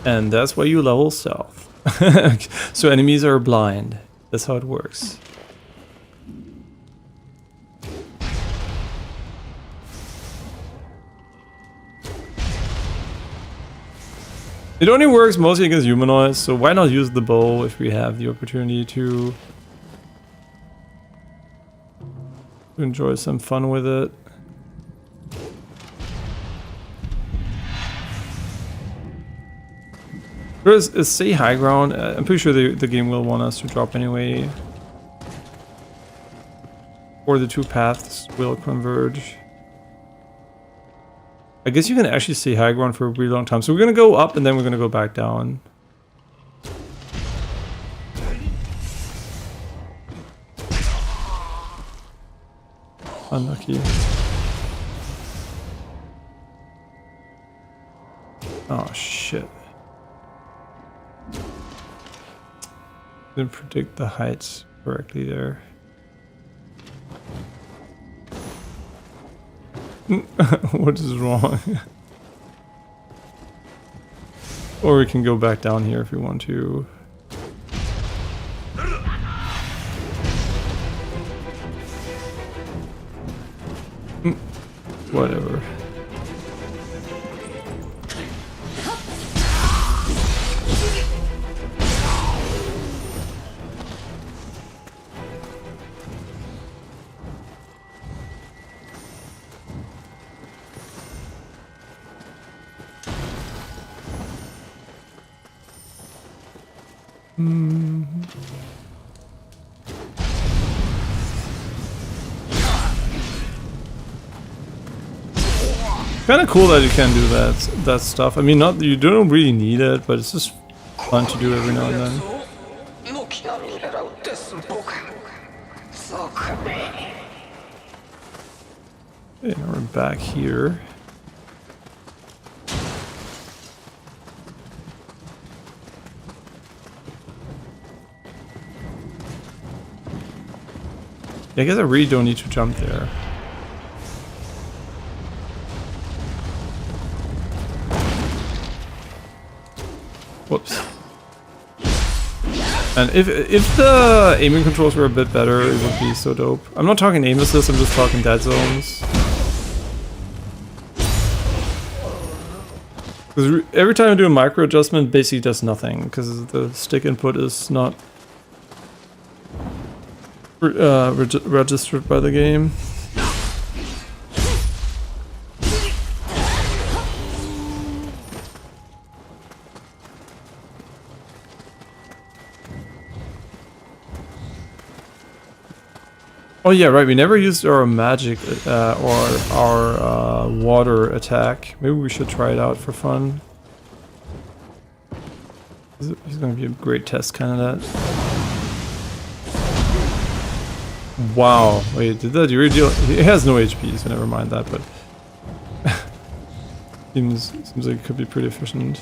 And that's why you level stealth. So enemies are blind. That's how it works. It only works mostly against humanoids, so why not use the bow if we have the opportunity to enjoy some fun with it. Is say high ground. I'm pretty sure the game will want us to drop anyway. Or the two paths will converge. I guess you can actually stay high ground for a really long time. So we're gonna go up and then we're gonna go back down. Unlucky. Oh shit. Didn't predict the heights correctly there. What is wrong? Or we can go back down here if we want to. Whatever. Kind of cool that you can do that stuff. I mean, not you don't really need it, but it's just fun to do every now and then. Okay, now we're back here. Yeah, I guess I really don't need to jump there. Whoops. And if the aiming controls were a bit better, it would be so dope. I'm not talking aim assist, I'm just talking dead zones. Because every time I do a micro adjustment, it basically does nothing, because the stick input is not registered by the game. Oh yeah, right, we never used our magic or our water attack. Maybe we should try it out for fun. It's gonna be a great test kind of that. Wow, wait, did that really deal? It has no HP, so never mind that, but seems like it could be pretty efficient.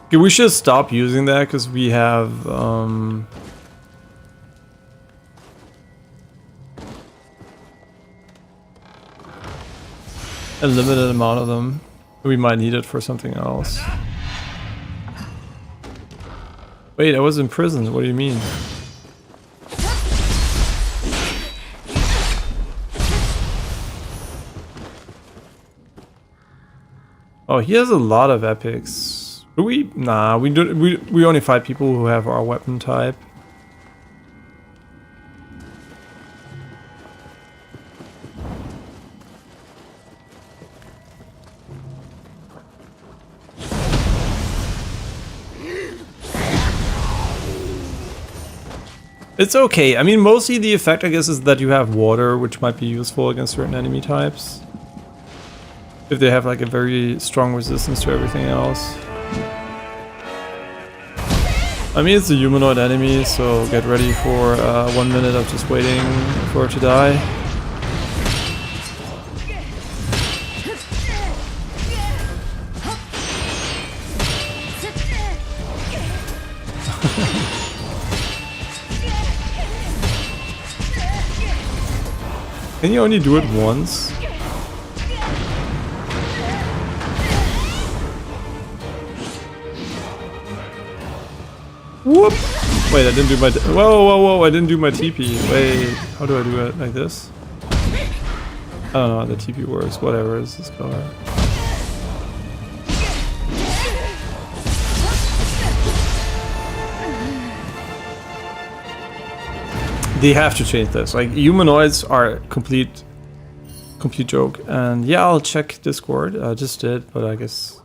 Okay, we should stop using that because we have a limited amount of them. We might need it for something else. Wait, I was in prison. What do you mean? Oh, he has a lot of epics. Do we? Nah, we only fight people who have our weapon type. It's okay. I mean, mostly the effect, I guess, is that you have water, which might be useful against certain enemy types. If they have like a very strong resistance to everything else. I mean, it's a humanoid enemy, so get ready for 1 minute of just waiting for it to die. Can you only do it once? Whoop! Wait, I didn't do my... Whoa, I didn't do my TP. Wait, how do I do it? Like this? I don't know how the TP works. Whatever, it's this color. They have to change this. Like, humanoids are complete joke. And yeah, I'll check Discord. I just did, but I guess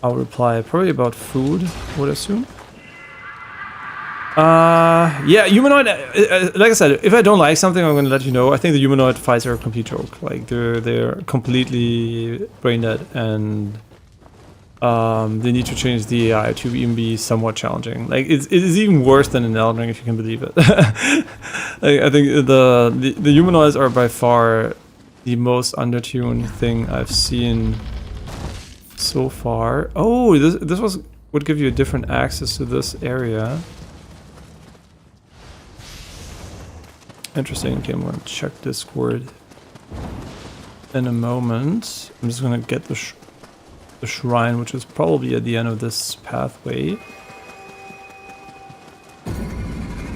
I'll reply probably about food, I would assume. Yeah, humanoid. Like I said, if I don't like something, I'm gonna let you know. I think the humanoid fights are a complete joke. Like they're completely brain dead, and they need to change the AI to even be somewhat challenging. Like it is even worse than in Elden Ring, if you can believe it. Like, I think the humanoids are by far the most undertuned thing I've seen so far. Oh, this would give you a different access to this area. Interesting. Okay, I'm gonna check Discord in a moment. I'm just gonna get the shrine, which is probably at the end of this pathway.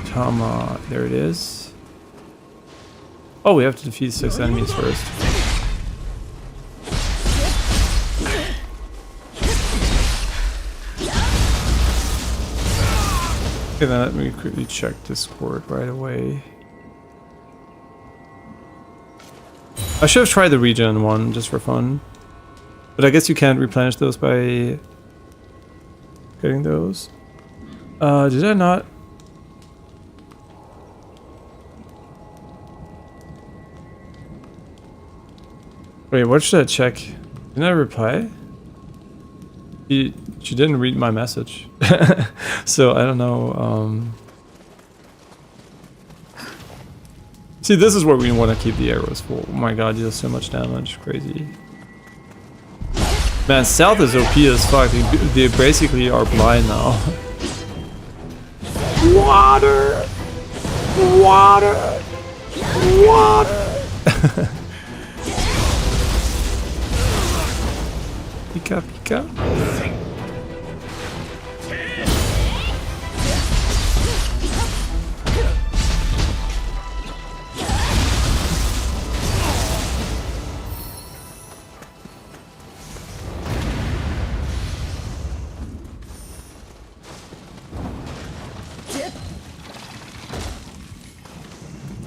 Tama, there it is. Oh, we have to defeat 6 enemies first. Okay, then let me quickly check Discord right away. I should have tried the regen one just for fun. But I guess you can't replenish those by getting those. Did I not? Wait, what should I check? Didn't I reply? She didn't read my message. So I don't know. See, this is where we want to keep the arrows full. Oh my god, he does so much damage. Crazy. Man, stealth is OP as fuck. They basically are blind now. Water! Water! Water! Pika pika.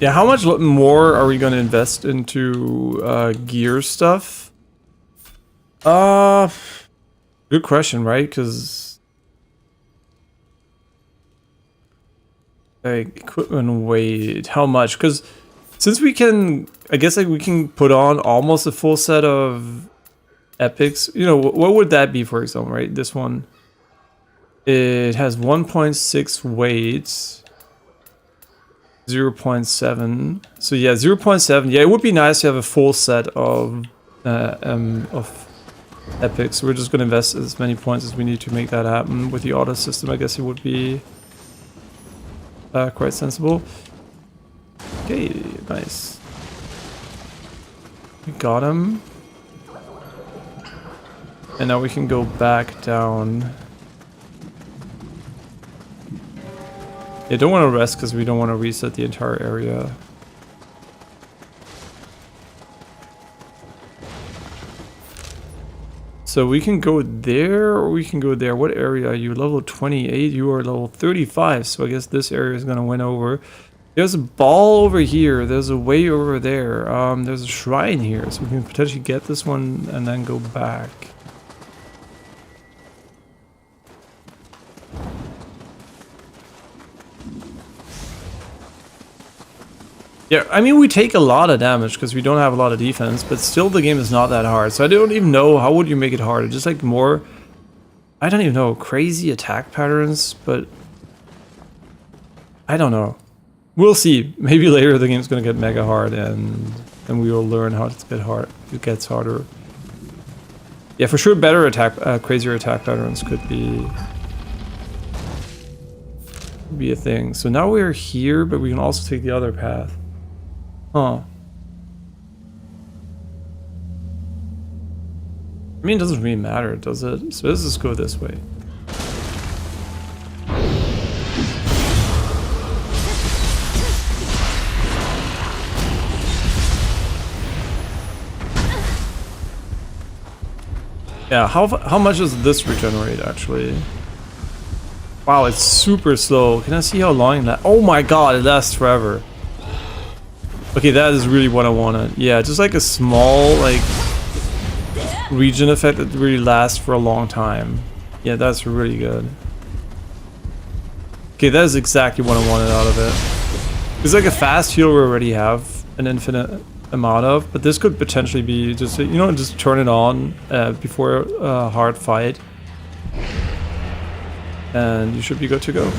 Yeah, how much more are we going to invest into gear stuff? Good question, right? Because like equipment weight, how much? Because since we can, I guess like we can put on almost a full set of epics. You know, what would that be, for example, right? This one, it has 1.6 weight. 0.7. So yeah, 0.7. Yeah, it would be nice to have a full set of epics. We're just gonna invest as many points as we need to make that happen. With the auto system, I guess it would be quite sensible. Okay, nice. We got him. And now we can go back down. Yeah, don't want to rest because we don't want to reset the entire area. So we can go there or we can go there. What area are you? Level 28, you are level 35. So I guess this area is going to win over. There's a ball over here. There's a way over there. There's a shrine here. So we can potentially get this one and then go back. Yeah, I mean, we take a lot of damage because we don't have a lot of defense, but still the game is not that hard. So I don't even know, how would you make it harder? Just like more, I don't even know, crazy attack patterns, but I don't know. We'll see. Maybe later the game's going to get mega hard and we will learn how to get hard. It gets harder. Yeah, for sure better attack, crazier attack patterns could be a thing. So now we're here, but we can also take the other path. Huh. I mean, it doesn't really matter, does it? So let's just go this way. Yeah, how much does this regenerate, actually? Wow, it's super slow. Can I see how long that... Oh my god, it lasts forever. Okay, that is really what I wanted. Yeah, just like a small, like, regen effect that really lasts for a long time. Yeah, that's really good. Okay, that is exactly what I wanted out of it. It's like a fast heal we already have an infinite amount of, but this could potentially be just, you know, just turn it on before a hard fight. And you should be good to go.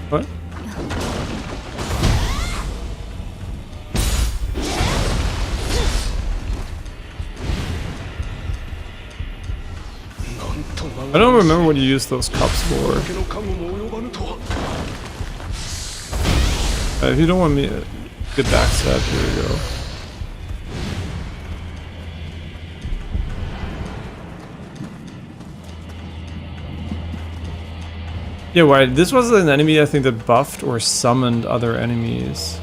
What? I don't remember what you used those cups for. If you don't want me to get backstab, here you go. Yeah, right. This was an enemy I think that buffed or summoned other enemies.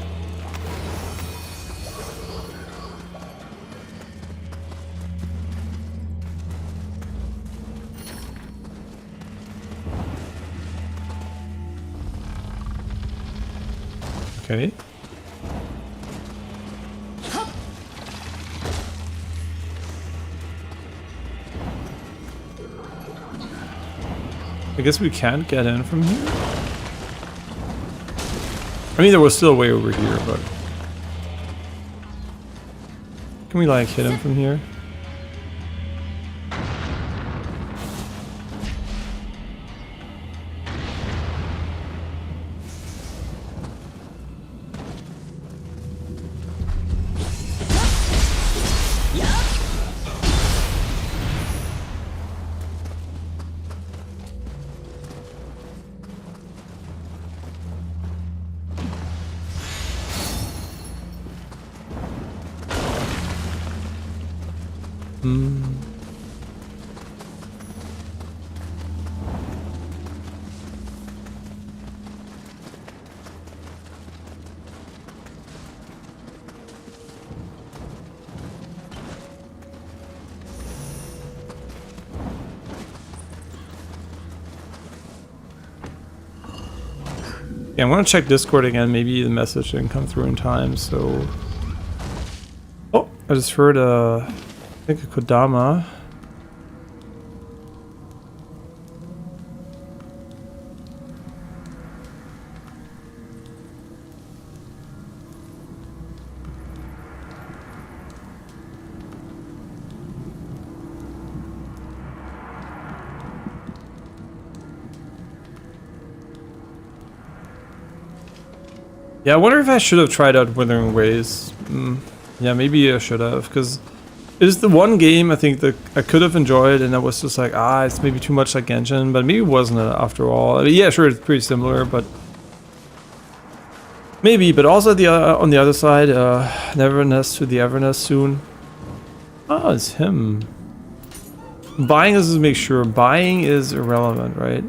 Okay. I guess we can't get in from here. I mean, there was still a way over here, but can we like hit him from here? Yeah, I'm gonna check Discord again. Maybe the message didn't come through in time, so... Oh, I just heard I think a Kodama. Yeah, I wonder if I should have tried out Withering Ways. Yeah, maybe I should have, because it is the one game I think that I could have enjoyed, and I was just like, it's maybe too much like Genshin, but maybe it wasn't after all. I mean, yeah, sure, it's pretty similar, but maybe. But also on the other side, Neverness to the Everness soon. Oh, it's him. Buying is to make sure. Buying is irrelevant, right?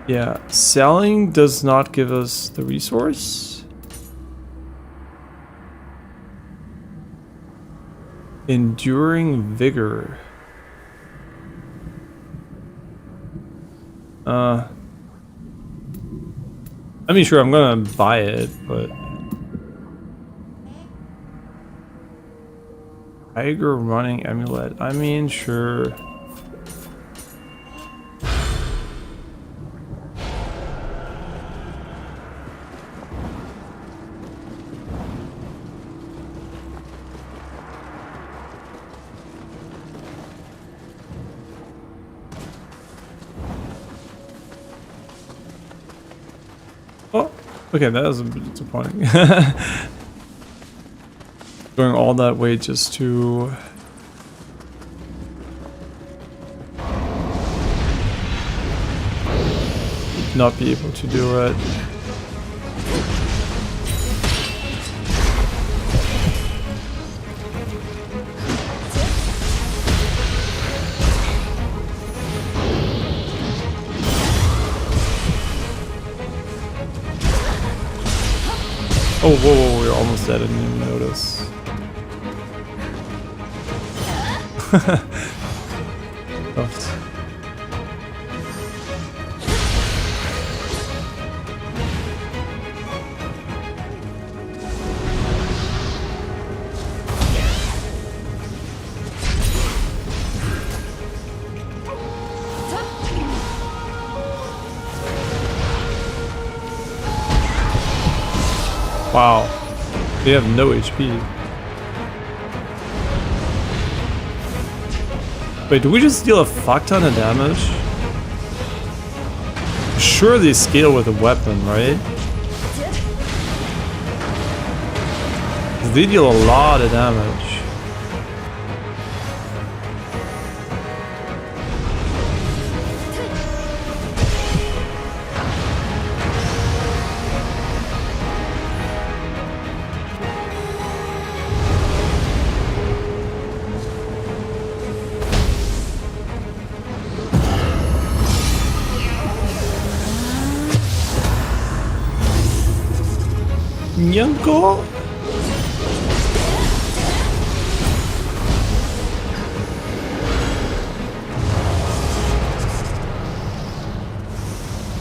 Yeah, selling does not give us the resource. Enduring vigor. I mean, sure, I'm gonna buy it, but... Tiger running amulet. I mean, sure. Oh, okay, that was a bit disappointing. Going all that way just to... not be able to do it. Oh, whoa, we're almost dead. I didn't even notice. Soft. Wow, they have no HP. Wait, do we just deal a fuck ton of damage? Sure, they scale with a weapon, right? They deal a lot of damage. Nyanko?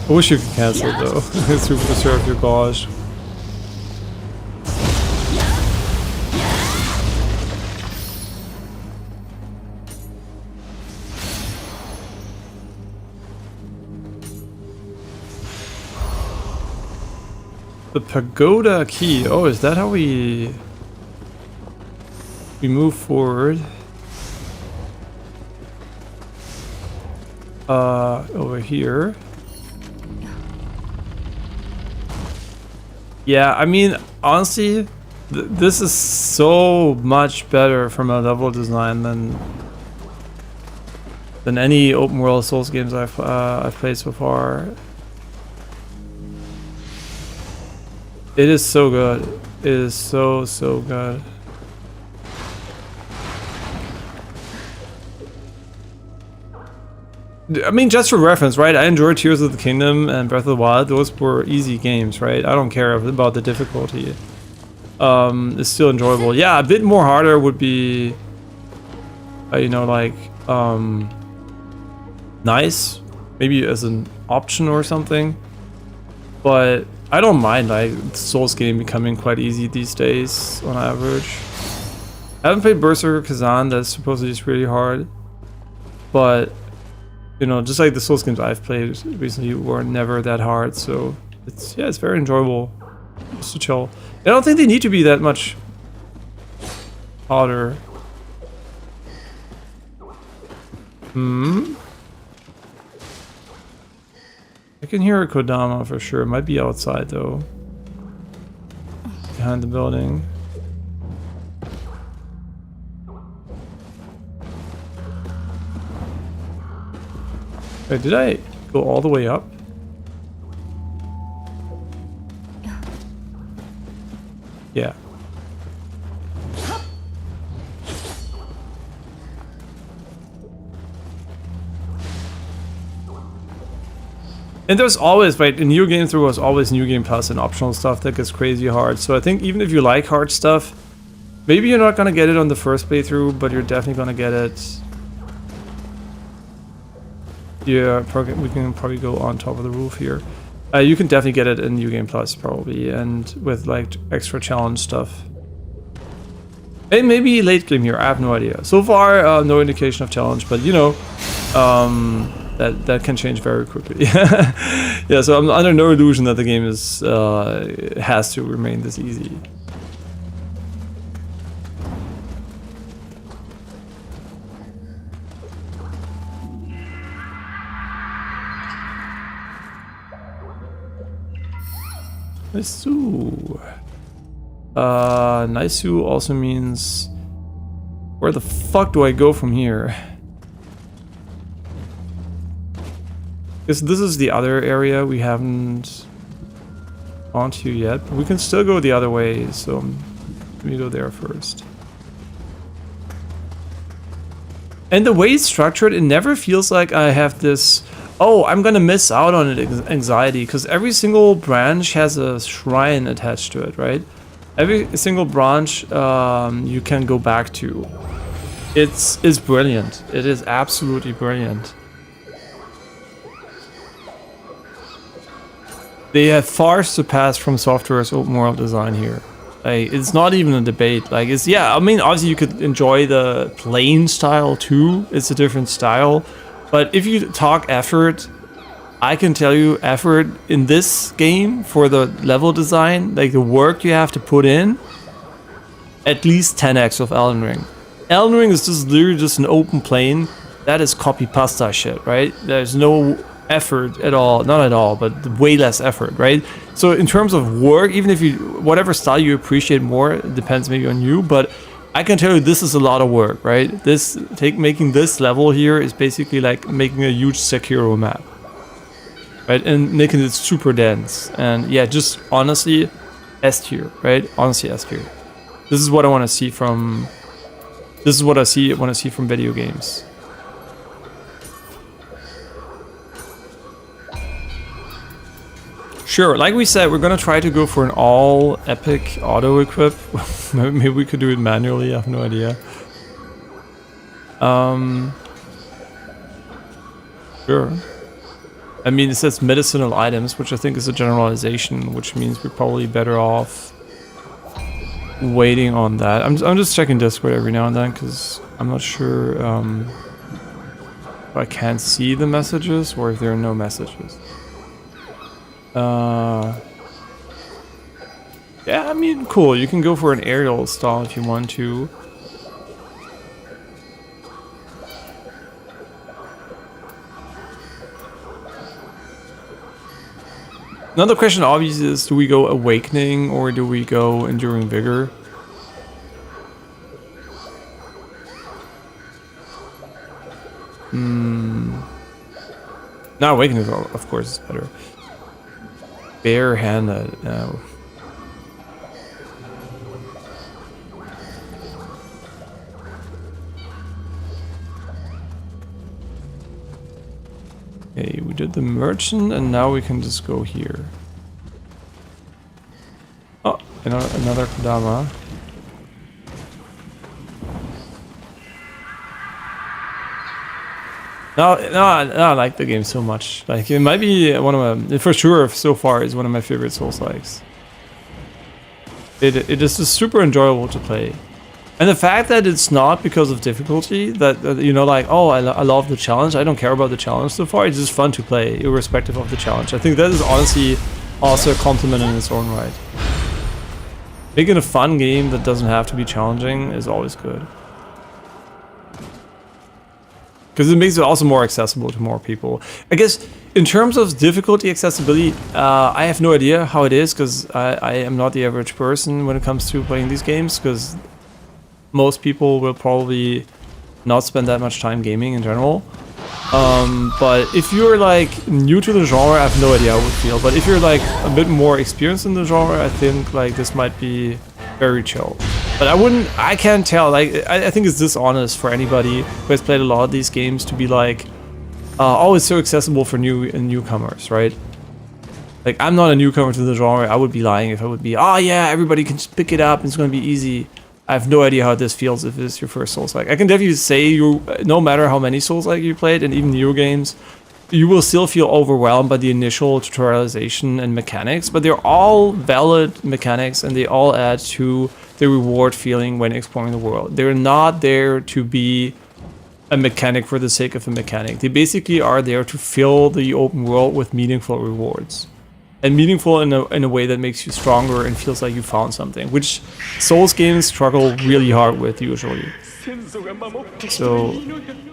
I wish you could cancel it though. Super preserve your gosh. The pagoda key. Oh, is that how we move forward? Over here. Yeah, I mean, honestly, this is so much better from a level design than any open world Souls games I've played so far. It is so good. It is so good. I mean, just for reference, right? I enjoyed Tears of the Kingdom and Breath of the Wild. Those were easy games, right? I don't care about the difficulty. It's still enjoyable. Yeah, a bit more harder would be, you know, like, nice. Maybe as an option or something. But I don't mind, like, Souls game becoming quite easy these days, on average. I haven't played Berserker Kazan, that's supposedly just really hard. But, you know, just like the Souls games I've played recently were never that hard, so it's, yeah, it's very enjoyable just to chill. I don't think they need to be that much harder. I can hear a Kodama for sure. It might be outside though. Behind the building. Wait, did I go all the way up? Yeah. And there's always, right, in New Game there was always New Game Plus and optional stuff that gets crazy hard. So I think even if you like hard stuff, maybe you're not gonna get it on the first playthrough, but you're definitely gonna get it. Yeah, we can probably go on top of the roof here. You can definitely get it in New Game Plus probably, and with like extra challenge stuff. And maybe late game here, I have no idea. So far, no indication of challenge, but you know, that can change very quickly. Yeah, so I'm under no illusion that the game is has to remain this easy. Naisu. Naisu also means where the fuck do I go from here? Because this is the other area we haven't gone to yet, but we can still go the other way, so let me go there first. And the way it's structured, it never feels like I have this, oh, I'm gonna miss out on it anxiety, because every single branch has a shrine attached to it, right? Every single branch you can go back to. It's brilliant. It is absolutely brilliant. They have far surpassed From Software's open world design here. Like, it's not even a debate. Like, it's, yeah, I mean, obviously you could enjoy the plain style too. It's a different style. But if you talk effort, I can tell you effort in this game for the level design, like the work you have to put in, at least 10x of Elden Ring. Elden Ring is just literally just an open plane. That is copy pasta shit, right? There's no effort at all, not at all, but way less effort, right? So in terms of work, even if you, whatever style you appreciate more, it depends maybe on you, but I can tell you this is a lot of work, right? Making this level here is basically like making a huge Sekiro map, right? And making it super dense. And yeah, just honestly, S tier, right? Honestly, S tier. This is what I want to see from, this is what I want to see from video games. Sure, like we said, we're gonna try to go for an all epic auto equip. Maybe we could do it manually, I have no idea. Sure. I mean, it says medicinal items, which I think is a generalization, which means we're probably better off waiting on that. I'm just checking Discord every now and then, because I'm not sure if I can't see the messages or if there are no messages. Yeah, I mean, cool. You can go for an aerial style if you want to. Another question obviously is, do we go Awakening or do we go Enduring Vigor? Now Awakening, of course, is better. Barehanded, no. Okay, we did the merchant and now we can just go here. Oh, another Kodama. No, I like the game so much. Like, it might be one of my, for sure, so far, is one of my favorite Soulslikes. It is just super enjoyable to play. And the fact that it's not because of difficulty, that you know, like, oh, I love the challenge, I don't care about the challenge so far, it's just fun to play, irrespective of the challenge. I think that is honestly also a compliment in its own right. Making a fun game that doesn't have to be challenging is always good. Because it makes it also more accessible to more people. I guess, in terms of difficulty accessibility, I have no idea how it is, because I am not the average person when it comes to playing these games, because most people will probably not spend that much time gaming in general. But if you're like new to the genre, I have no idea how it would feel. But if you're like a bit more experienced in the genre, I think like this might be very chill. But I can't tell, like, I think it's dishonest for anybody who has played a lot of these games to be like, oh, it's so accessible for newcomers, right? Like, I'm not a newcomer to the genre. I would be lying if I would be, oh yeah, everybody can just pick it up, and it's gonna be easy. I have no idea how this feels if it's your first Souls-like. I can definitely say, no matter how many Souls-like you played, and even Nioh games, you will still feel overwhelmed by the initial tutorialization and mechanics, but they're all valid mechanics, and they all add to the reward feeling when exploring the world. They're not there to be a mechanic for the sake of a mechanic. They basically are there to fill the open world with meaningful rewards. And meaningful in a way that makes you stronger and feels like you found something, which Souls games struggle really hard with usually. So,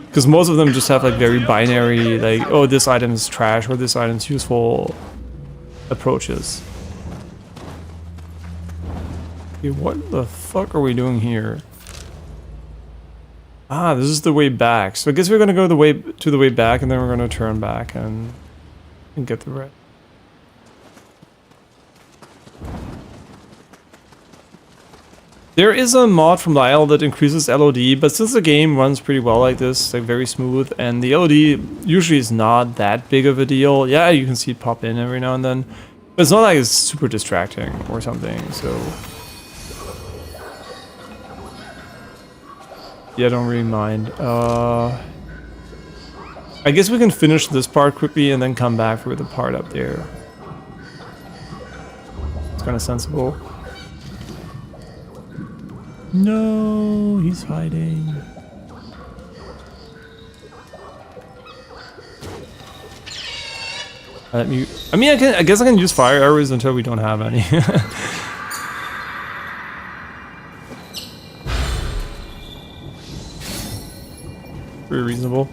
because most of them just have like very binary, like, oh, this item is trash or this item is useful approaches. Okay, what the fuck are we doing here? Ah, this is the way back. So I guess we're gonna go the way back, and then we're gonna turn back and get the rest. There is a mod from Nioh that increases LOD, but since the game runs pretty well like this, like very smooth, and the LOD usually is not that big of a deal. Yeah, you can see it pop in every now and then, but it's not like it's super distracting or something, so... Yeah, I don't really mind. I guess we can finish this part quickly and then come back for the part up there. It's kind of sensible. No, he's hiding. I mean, I guess I can use fire arrows until we don't have any. Very reasonable.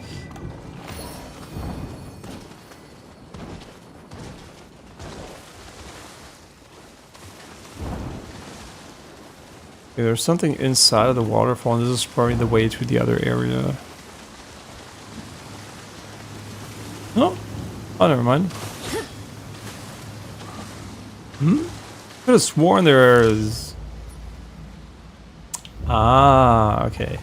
Okay, there's something inside of the waterfall, and this is probably the way to the other area. Oh, never mind. Could have sworn there's... Ah, okay.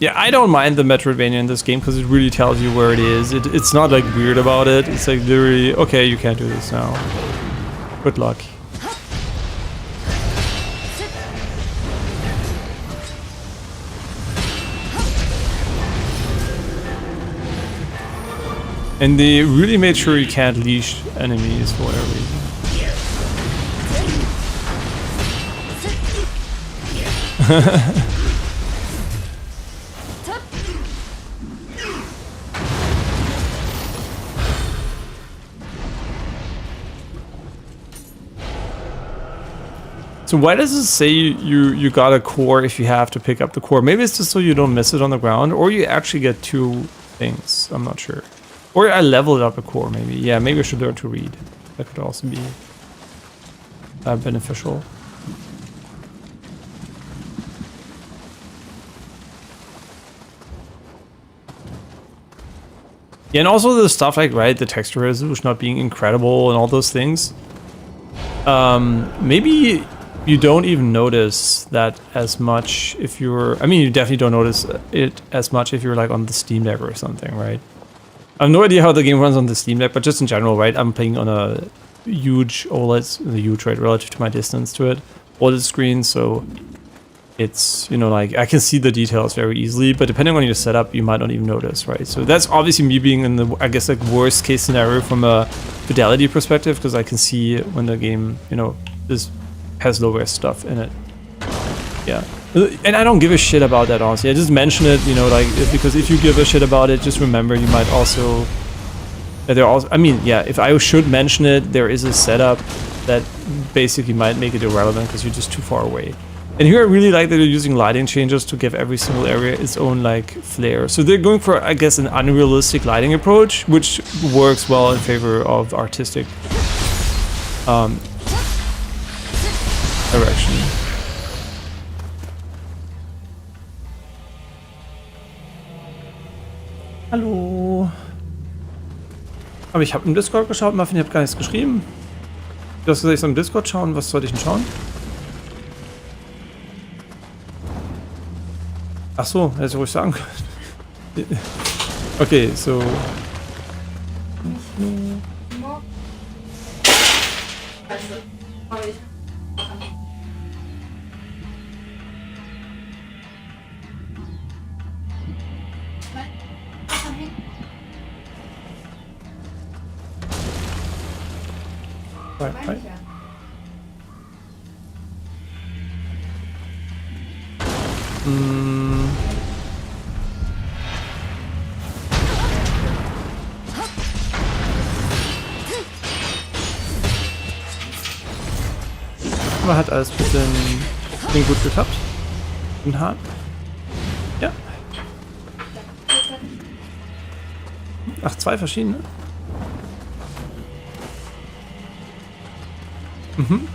Yeah, I don't mind the Metroidvania in this game because it really tells you where it is. It's not like weird about it. It's like literally, okay, you can't do this now. Good luck. And they really made sure you can't leash enemies for whatever reason. So why does it say you got a core if you have to pick up the core? Maybe it's just so you don't miss it on the ground, or you actually get two things. I'm not sure. Or I leveled up a core, maybe. Yeah, maybe I should learn to read. That could also be beneficial. Yeah, and also the stuff like, right, the texture resolution not being incredible and all those things. Maybe you don't even notice that as much if you're... I mean, you definitely don't notice it as much if you're like on the Steam Deck or something, right? I have no idea how the game runs on the Steam Deck, but just in general, right? I'm playing on a huge OLED, the huge, right, relative to my distance to it, OLED screen, so it's, you know, like, I can see the details very easily, but depending on your setup, you might not even notice, right? So that's obviously me being in the, I guess, like, worst case scenario from a fidelity perspective, because I can see when the game, you know, has low-res stuff in it. Yeah. And I don't give a shit about that, honestly. I just mention it, you know, like, because if you give a shit about it, just remember you might also... There also, I mean, yeah, if I should mention it, there is a setup that basically might make it irrelevant because you're just too far away. And here I really like that they're using lighting changes to give every single area its own, like, flair. So they're going for, I guess, an unrealistic lighting approach, which works well in favor of artistic direction. Hallo. Aber ich habe im Discord geschaut, Muffin, ich habe gar nichts geschrieben. Du hast gesagt, ich soll im Discord schauen. Was sollte ich denn schauen? Ach so, hätte ich ruhig sagen können. Okay, so. Right. Aber hat alles mit den gut geklappt. Bin hart. Ja. Ach, 2 verschiedene. Mhm.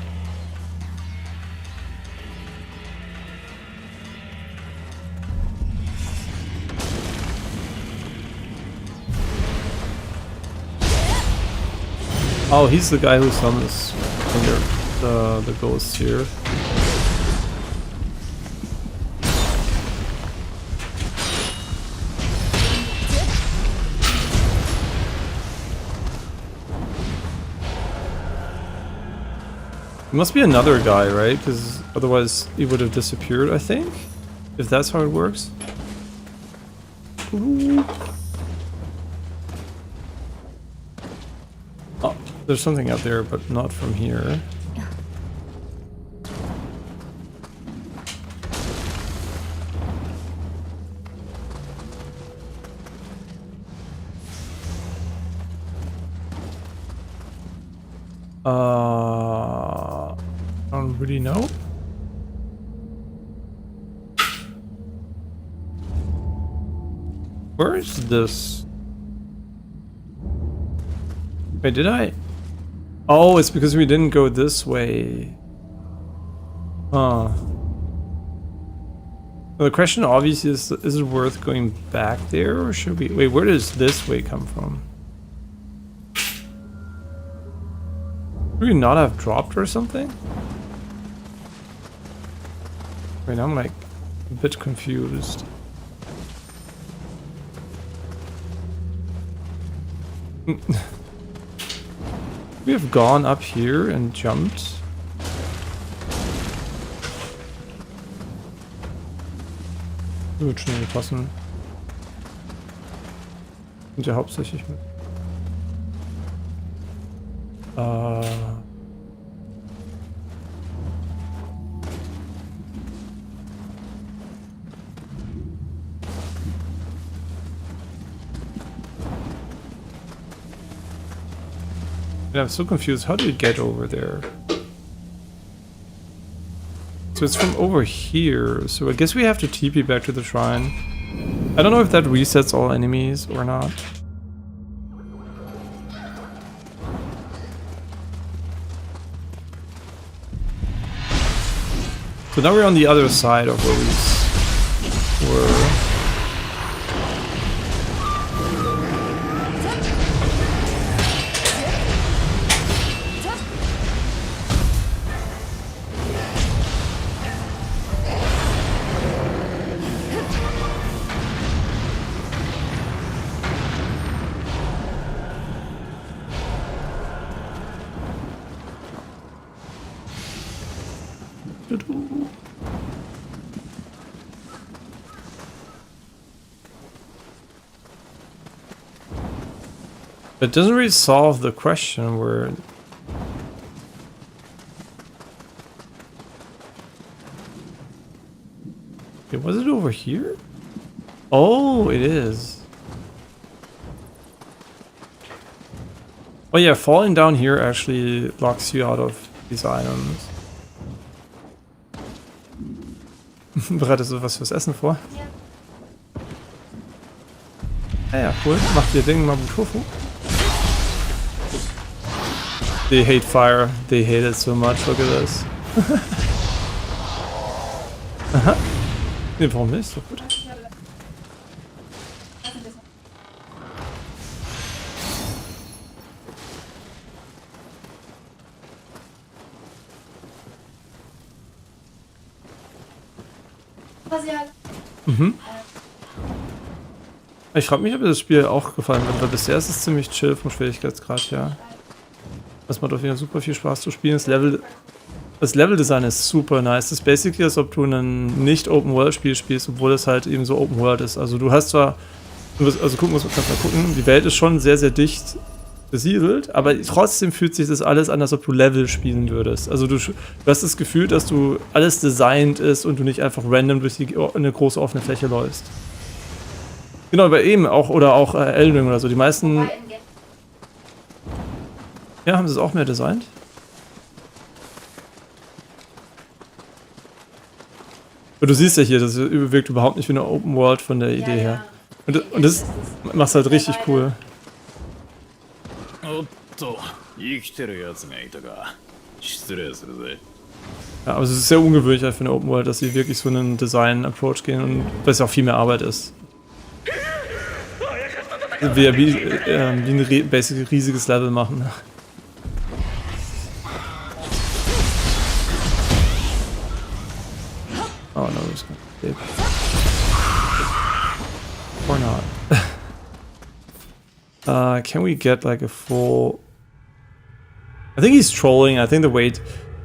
Oh, he's the guy who summons the ghosts here. It must be another guy, right? Because otherwise he would have disappeared, I think. If that's how it works. Ooh. Oh, there's something out there, but not from here. I don't really know. Where is this? Wait, did I? Oh, it's because we didn't go this way. Huh. Well, the question obviously is it worth going back there, or should we? Wait, where does this way come from? Would we not have dropped or something? Wait, I'm like a bit confused. We have gone up here and jumped. Wird schon passen. Sind ja hauptsächlich mit. I'm so confused. How do you get over there? So it's from over here. So I guess we have to TP back to the shrine. I don't know if that resets all enemies or not. So now we're on the other side of where we were. It doesn't really solve the question where... Okay, was it over here? Oh, it is. Oh yeah, falling down here actually locks you out of these items. Bereitest du was fürs Essen vor? Ja. Ah ja, cool. Macht ihr Ding Mabu Tofu? They hate fire. They hate it so much. Look at this. Aha. Nee, warum nicht? So gut. Mhm. Ich frage mich, ob mir das Spiel auch gefallen wird, weil bisher ist es ziemlich chill vom Schwierigkeitsgrad her. Das macht auf jeden Fall super viel Spaß zu spielen. Das Leveldesign ist super nice. Das ist basically, als ob du ein nicht-Open-World-Spiel spielst, obwohl es halt eben so Open-World ist. Also du hast zwar, also kannst mal gucken, die Welt ist schon sehr, sehr dicht besiedelt, aber trotzdem fühlt sich das alles an, als ob du Level spielen würdest. Also du hast das Gefühl, dass du alles designt ist und du nicht einfach random durch eine große offene Fläche läufst. Genau, aber eben auch, oder auch Elden Ring oder so. Die meisten... Ja, haben sie es auch mehr designt? Aber du siehst ja hier, das wirkt überhaupt nicht wie eine Open World von der Idee her. Und das macht halt richtig cool. Ja, aber es ist sehr ungewöhnlich für eine Open World, dass sie wirklich so einen Design-Approach gehen und weil es auch viel mehr Arbeit ist. Wie ein basic riesiges Level machen. Oh no, it's gonna escape. Or not. Can we get like a full... I think he's trolling. I think the weight...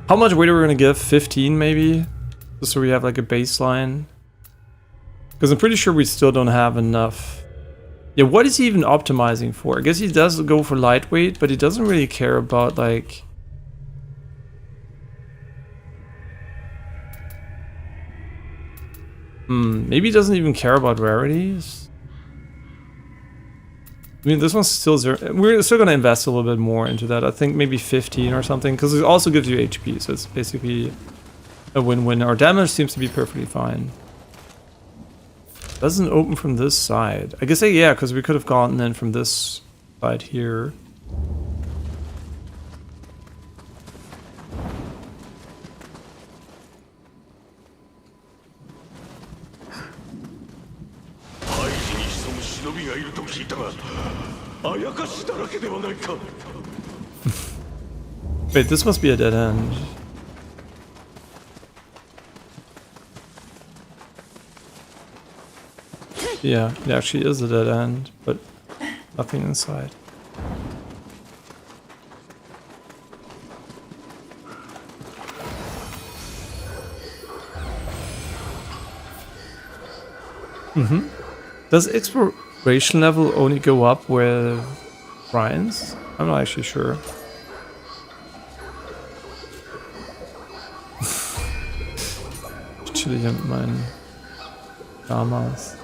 How much weight are we gonna give? 15 maybe? Just so we have like a baseline. Because I'm pretty sure we still don't have enough. Yeah, what is he even optimizing for? I guess he does go for lightweight, but he doesn't really care about like... maybe he doesn't even care about rarities? I mean, this one's still 0. We're still gonna invest a little bit more into that. I think maybe 15 or something, because it also gives you HP, so it's basically a win-win. Our damage seems to be perfectly fine. Doesn't open from this side. I guess, yeah, because we could have gotten in from this side here. Wait, this must be a dead end. Yeah, it actually is a dead end, but nothing inside. Does exploration level only go up with shrines? I'm not actually sure. Chill hier mit meinen Lamas.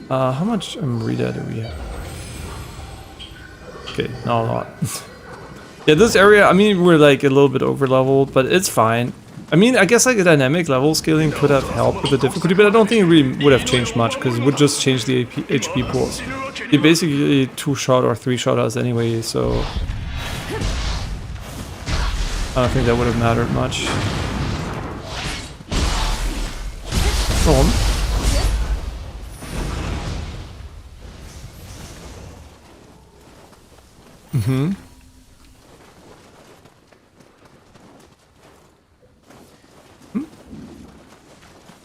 How much Amrita do we have? Okay, not a lot. Yeah, this area, I mean, we're like a little bit over leveled, but it's fine. I mean, I guess like a dynamic level scaling could have helped with the difficulty, but I don't think it really would have changed much, because it would just change the HP pools. They basically 2-shot or 3-shot us anyway, so I don't think that would have mattered much. Warum?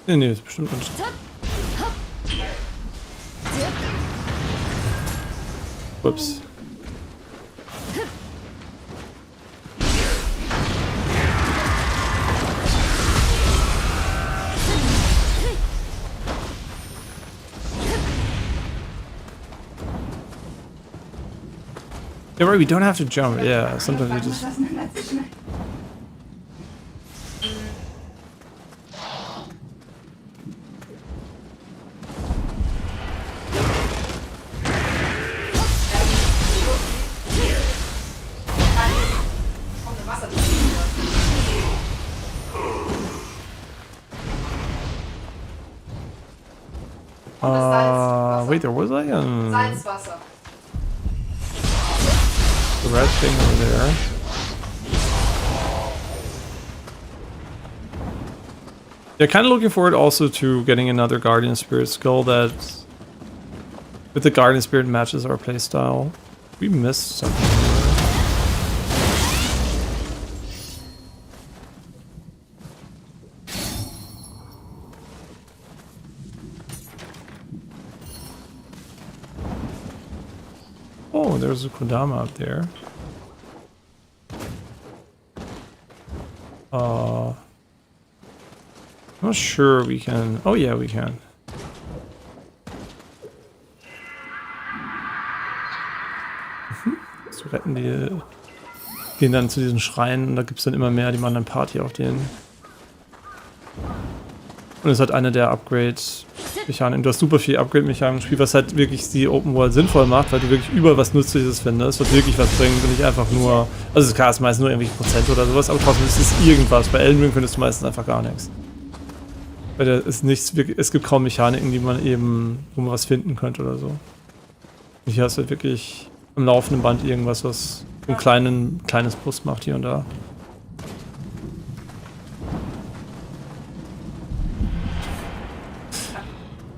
Nee, ist bestimmt nicht. Ups. Yeah, right, we don't have to jump. Yeah, sometimes we just... Wait, there was like a... Salzwasser. The red thing over there. Yeah, kind of looking forward also to getting another Guardian Spirit skull that with the Guardian Spirit matches our playstyle. We missed something here. Oh, there's a Kodama up there. I'm not sure we can... Oh yeah, we can. So retten die... Gehen dann zu diesen Schreinen und da gibt es dann immer mehr, die machen dann Party auf denen. Und es hat eine der Upgrade-Mechaniken. Du hast super viel Upgrade-Mechaniken im Spiel, was halt wirklich die Open World sinnvoll macht, weil du wirklich überall was Nützliches findest, was wirklich was bringt und nicht einfach nur... Also klar, ist meistens nur irgendwelche Prozent oder sowas, aber trotzdem ist es irgendwas. Bei Elden Ring findest du meistens einfach gar nichts. Weil da ist nichts wirklich... Es gibt kaum Mechaniken, die man eben... wo man was finden könnte oder so. Und hier hast du halt wirklich am laufenden Band irgendwas, was ein kleines Plus macht hier und da.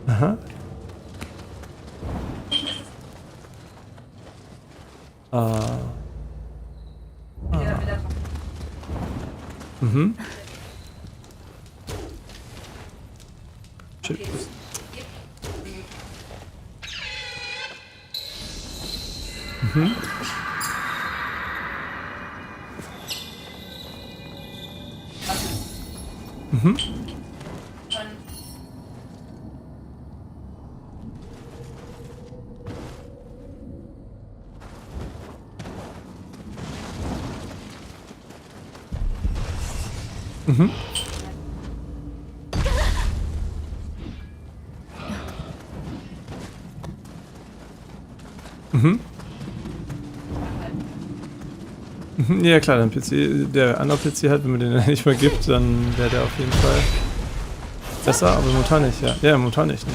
Aha. Mhm. Shit. Mhm. Mhm. Mhm. Mhm. Mhm. Ja klar, der PC, der andere PC halt, wenn man den nicht mehr gibt, dann wäre der auf jeden Fall besser, aber momentan nicht, ja. Ja, momentan nicht. Ne.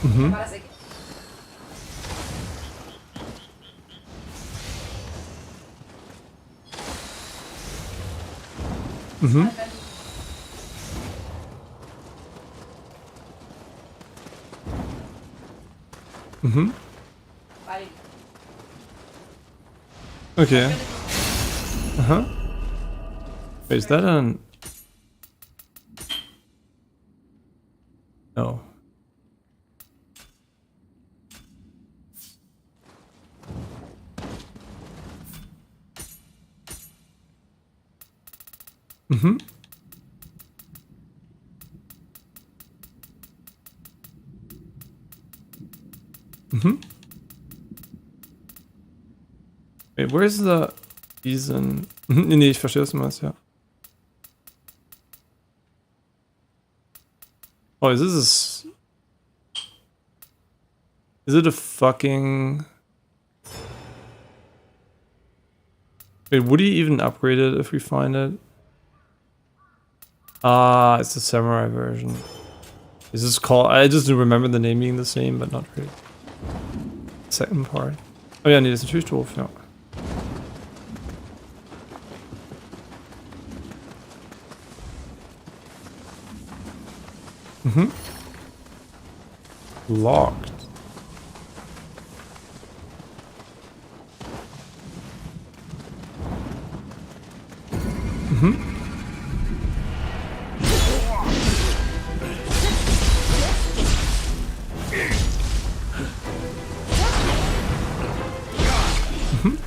Mhm. Mhm. Mhm. Okay. Aha. Wait, is that an... No. Mhm. Mhm. Wait, where's the reason? Nee, ich verstehe, was du meinst, ja. Oh, is it a fucking... Wait, would he even upgrade it if we find it? Ah, it's the samurai version. Is this called... I just remember the name being the same, but not really. Second part. Oh ja, nee, das ist natürlich doof, ja. Mhm. Locked. Mhm. Mhm.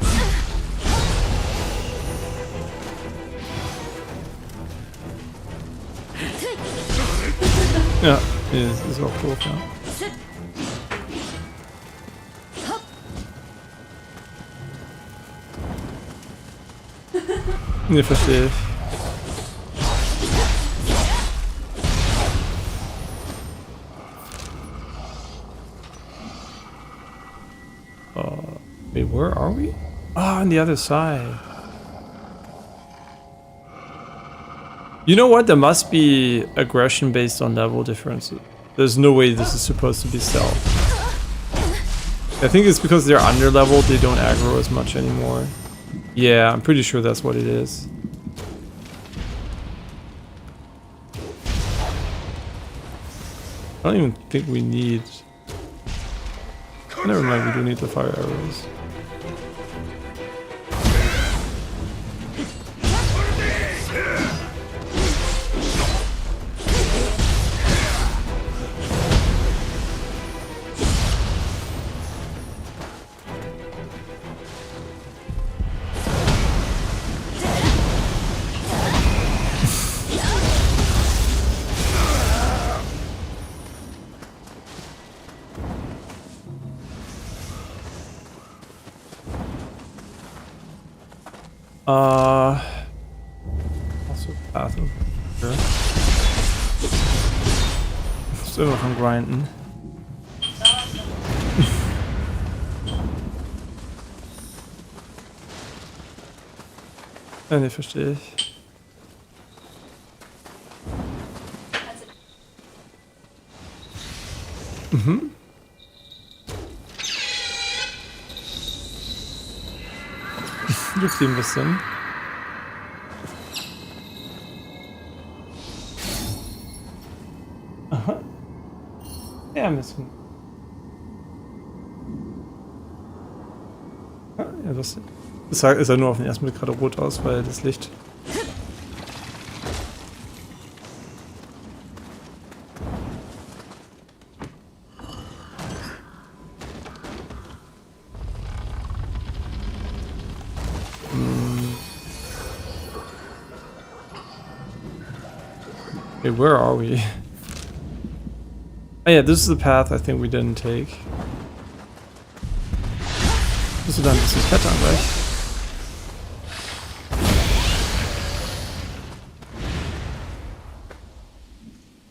Ja, nee, das ist auch doof, ja. Nee, verstehe ich. Wait, where are we? Ah, on the other side. You know what? There must be aggression based on level differences. There's no way this is supposed to be stealth. I think it's because they're under leveled, they don't aggro as much anymore. Yeah, I'm pretty sure that's what it is. I don't even think we need... Never mind, we do need the fire arrows. Also path over here. Still noch am Grinden. Ja, ne, verstehe ich. Mhm. Juckt ihn ein bisschen. Aha. Ja, ein bisschen. Ja, das sah nur auf den ersten Blick gerade rot aus, weil das Licht Wait, where are we? Oh yeah, this is the path I think we didn't take. Bist du da ein bisschen fetter gleich?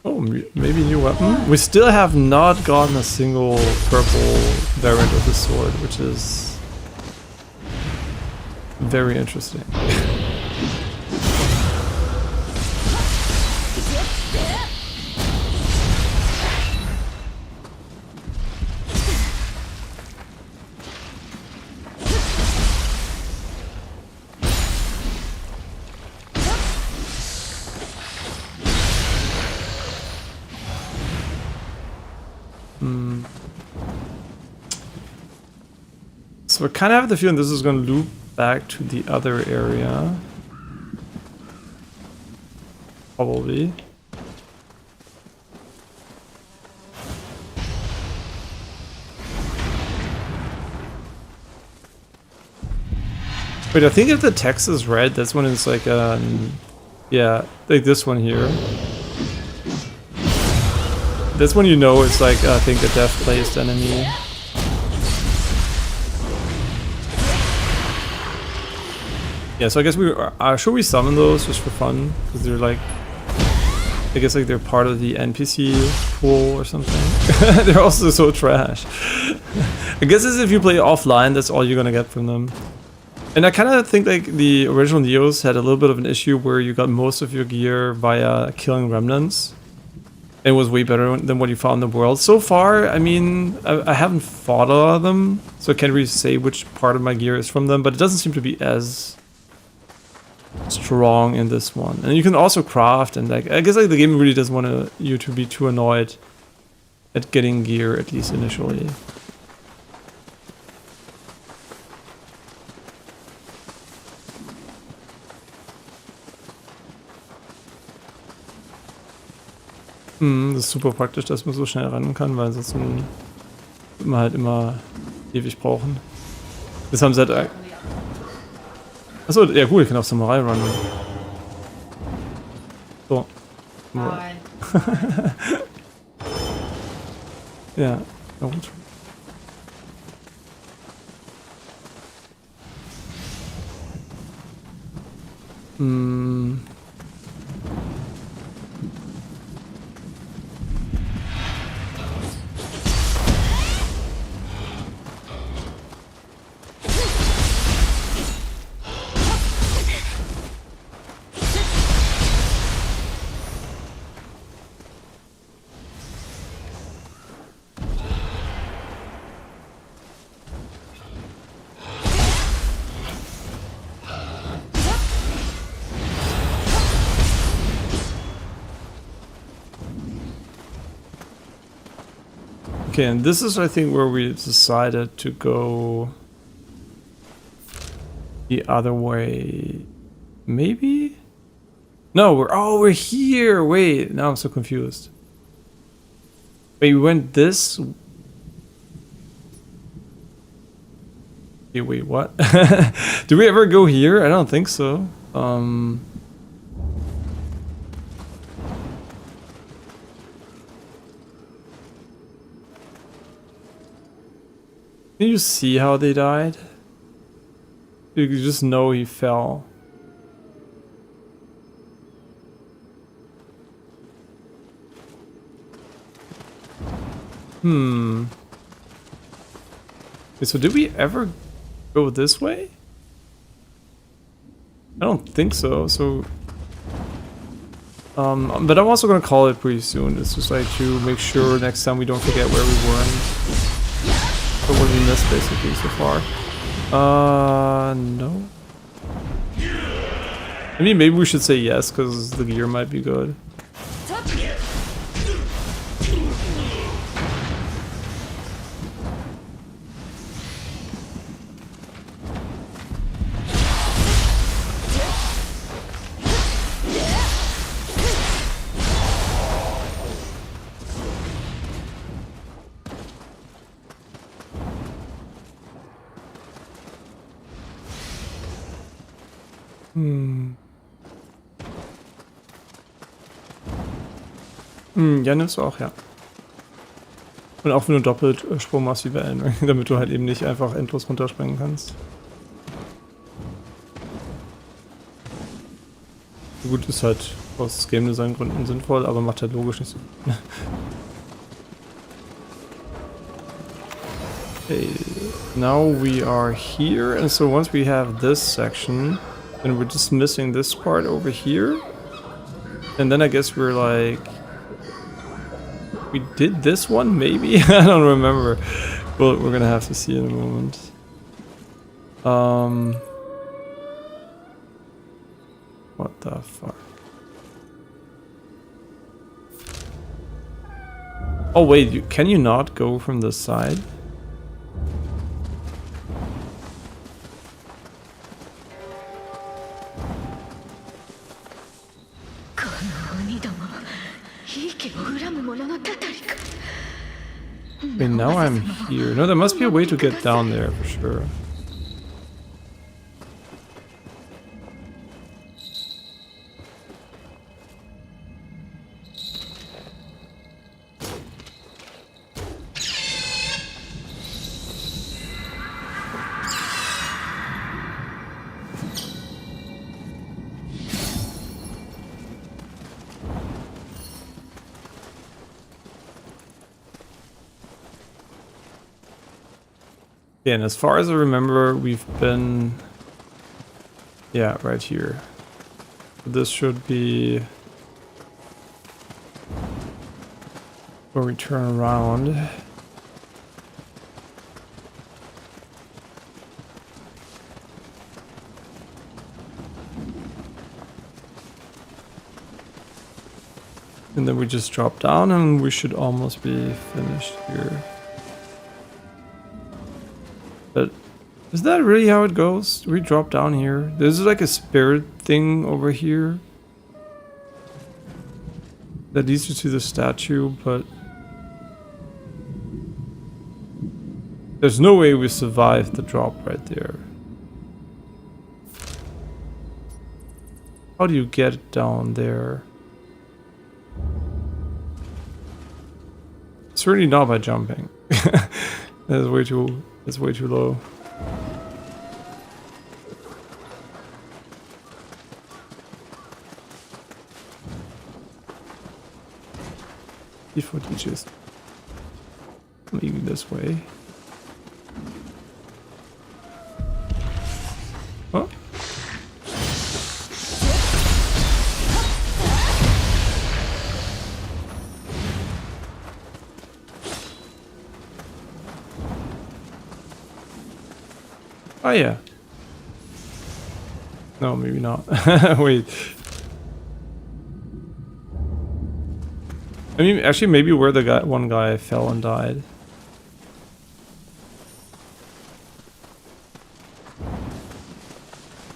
Oh, maybe new weapon? We still have not gotten a single purple variant of the sword, which is very interesting. So I kind of have the feeling this is going to loop back to the other area. Probably. Wait, I think if the text is red, that's when it's like, yeah, like this one here. That's when you know it's like, I think a death-placed enemy. Yeah, so I guess should we summon those just for fun? Because they're like, I guess like they're part of the NPC pool or something. They're also so trash. I guess as if you play offline, that's all you're gonna get from them. And I kind of think like the original Niohs had a little bit of an issue where you got most of your gear via killing remnants. It was way better than what you found in the world. So far, I mean, I haven't fought a lot of them, so I can't really say which part of my gear is from them, but it doesn't seem to be as strong in this one. And you can also craft, and like I guess like the game really doesn't want you to be too annoyed at getting gear, at least initially. Das ist super praktisch, dass man so schnell ran kann, weil sonst wird man halt immer ewig brauchen. Das haben sie halt... Achso, ja gut, ich kann auch Samurai runnen. So. Nein. Ja, na gut. Okay, and this is, I think, where we decided to go the other way. Maybe? No, we're here! Wait, now I'm so confused. Wait, we went this... Wait, what? Did we ever go here? I don't think so. Can you see how they died? You just know he fell. Wait, so did we ever go this way? I don't think so, but I'm also gonna call it pretty soon. It's just like to make sure next time we don't forget where we were and what we missed basically so far. No. I mean, maybe we should say yes, because the gear might be good. Ja, nimmst du auch, ja. Und auch wenn du doppelt Sprung machst wie bei Elden Ring, damit du halt eben nicht einfach endlos runterspringen kannst. Gut, ist halt aus Game Design Gründen sinnvoll, aber macht halt logisch nicht so. Okay, now we are here, and so once we have this section, then we're just missing this part over here. And then I guess we're like... We did this one, maybe? I don't remember. Well, we're gonna have to see in a moment. What the fuck? Oh wait, can you not go from this side? Okay, now I'm here. No, there must be a way to get down there for sure. Yeah, and as far as I remember, we've been... Yeah, right here. This should be... where we turn around. And then we just drop down and we should almost be finished here. But is that really how it goes? We drop down here. There's like a spirit thing over here that leads you to the statue, but there's no way we survived the drop right there. How do you get down there? Certainly not by jumping. That's way too low. Default teaches. Maybe this way. Oh. Oh yeah. No, maybe not. Wait. I mean, actually, maybe where the one guy fell and died.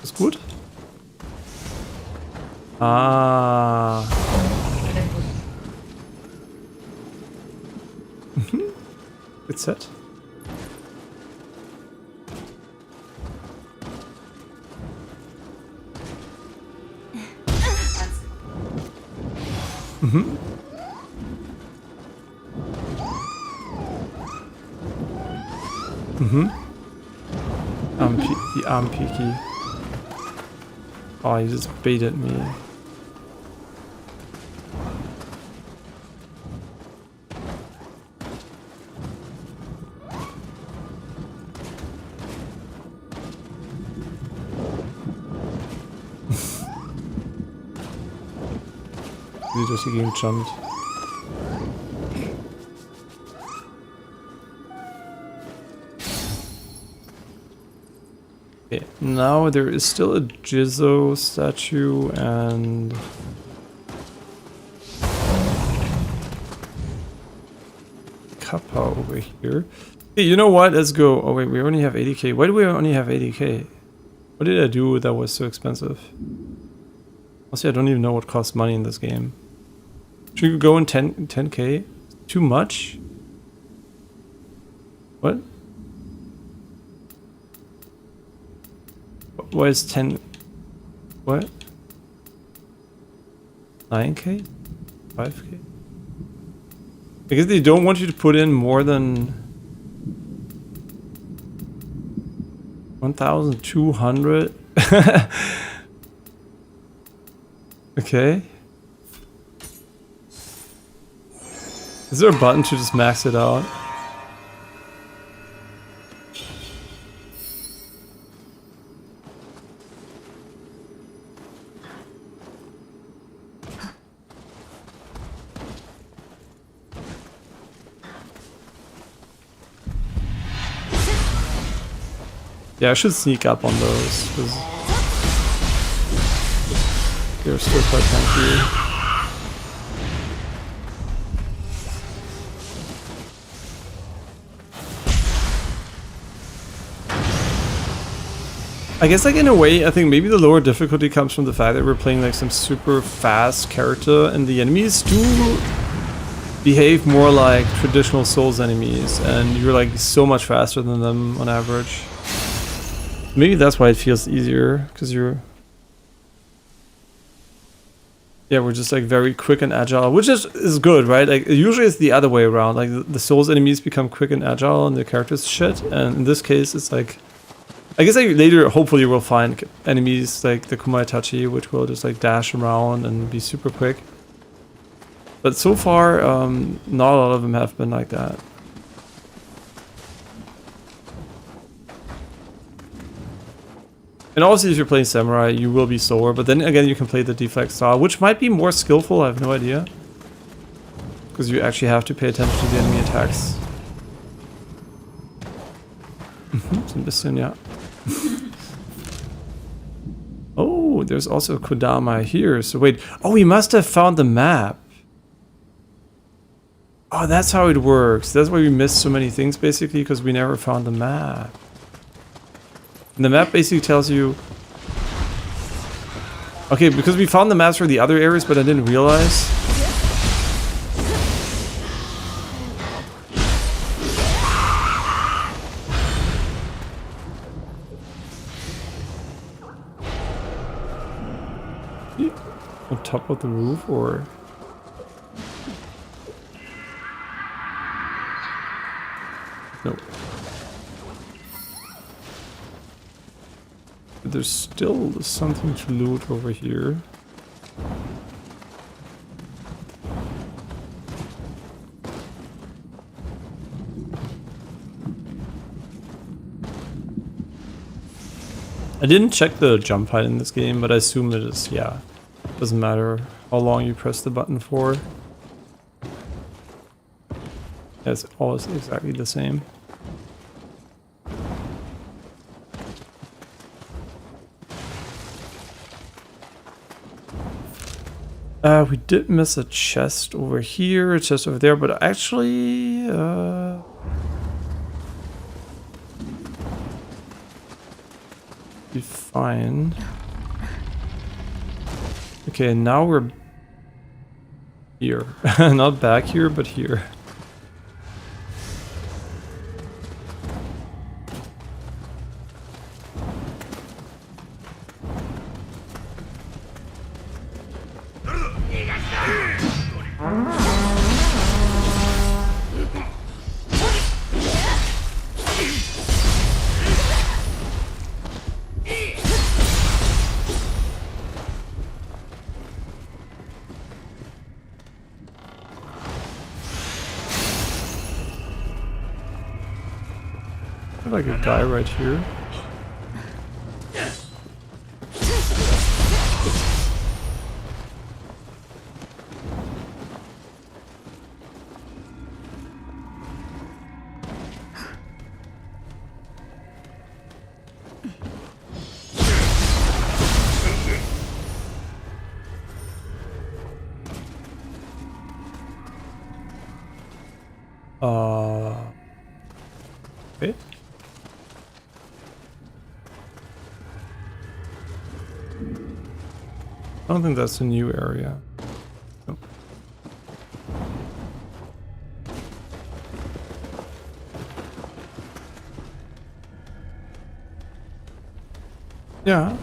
Ist gut? Ah. It's set. Mhm. Mhm. The arm peaky. Oh, he just baited me. Wie durch die Gegend jumpt. Okay, now there is still a Jizzo statue and... Kappa over here. Hey, you know what? Let's go. Oh wait, we only have 80k. Why do we only have 80k? What did I do that was so expensive? Honestly, I don't even know what costs money in this game. Should we go in 10k? Too much? What? Why is 10... What? 9k? 5k? I guess they don't want you to put in more than 1,200. Okay. Is there a button to just max it out? Yeah, I should sneak up on those, because they're still quite tanky. I guess, like, in a way, I think maybe the lower difficulty comes from the fact that we're playing like some super fast character, and the enemies do behave more like traditional Souls enemies, and you're like so much faster than them on average. Maybe that's why it feels easier, because you're... Yeah, we're just like very quick and agile, which is good, right? Like, usually it's the other way around. Like, the Souls enemies become quick and agile and the characters shit, and in this case it's like... I guess like later, hopefully we'll find enemies like the Kumaitachi, which will just like dash around and be super quick. But so far, not a lot of them have been like that. And obviously if you're playing Samurai, you will be slower, but then again you can play the deflect style, which might be more skillful, I have no idea. Because you actually have to pay attention to the enemy attacks. So ein bisschen, yeah. Oh, there's also Kodama here. So wait, oh, we must have found the map. Oh, that's how it works. That's why we missed so many things, basically, because we never found the map. And the map basically tells you... Okay, because we found the maps for the other areas, but I didn't realize. On top of the roof, or... No. But there's still something to loot over here. I didn't check the jump height in this game, but I assume it is, yeah. Doesn't matter how long you press the button for. It's always exactly the same. We did miss a chest over here, a chest over there, but actually, be fine. Okay, now we're here. Not back here, but here. Like a guy right here. Okay. I don't think that's a new area. Nope. Yeah.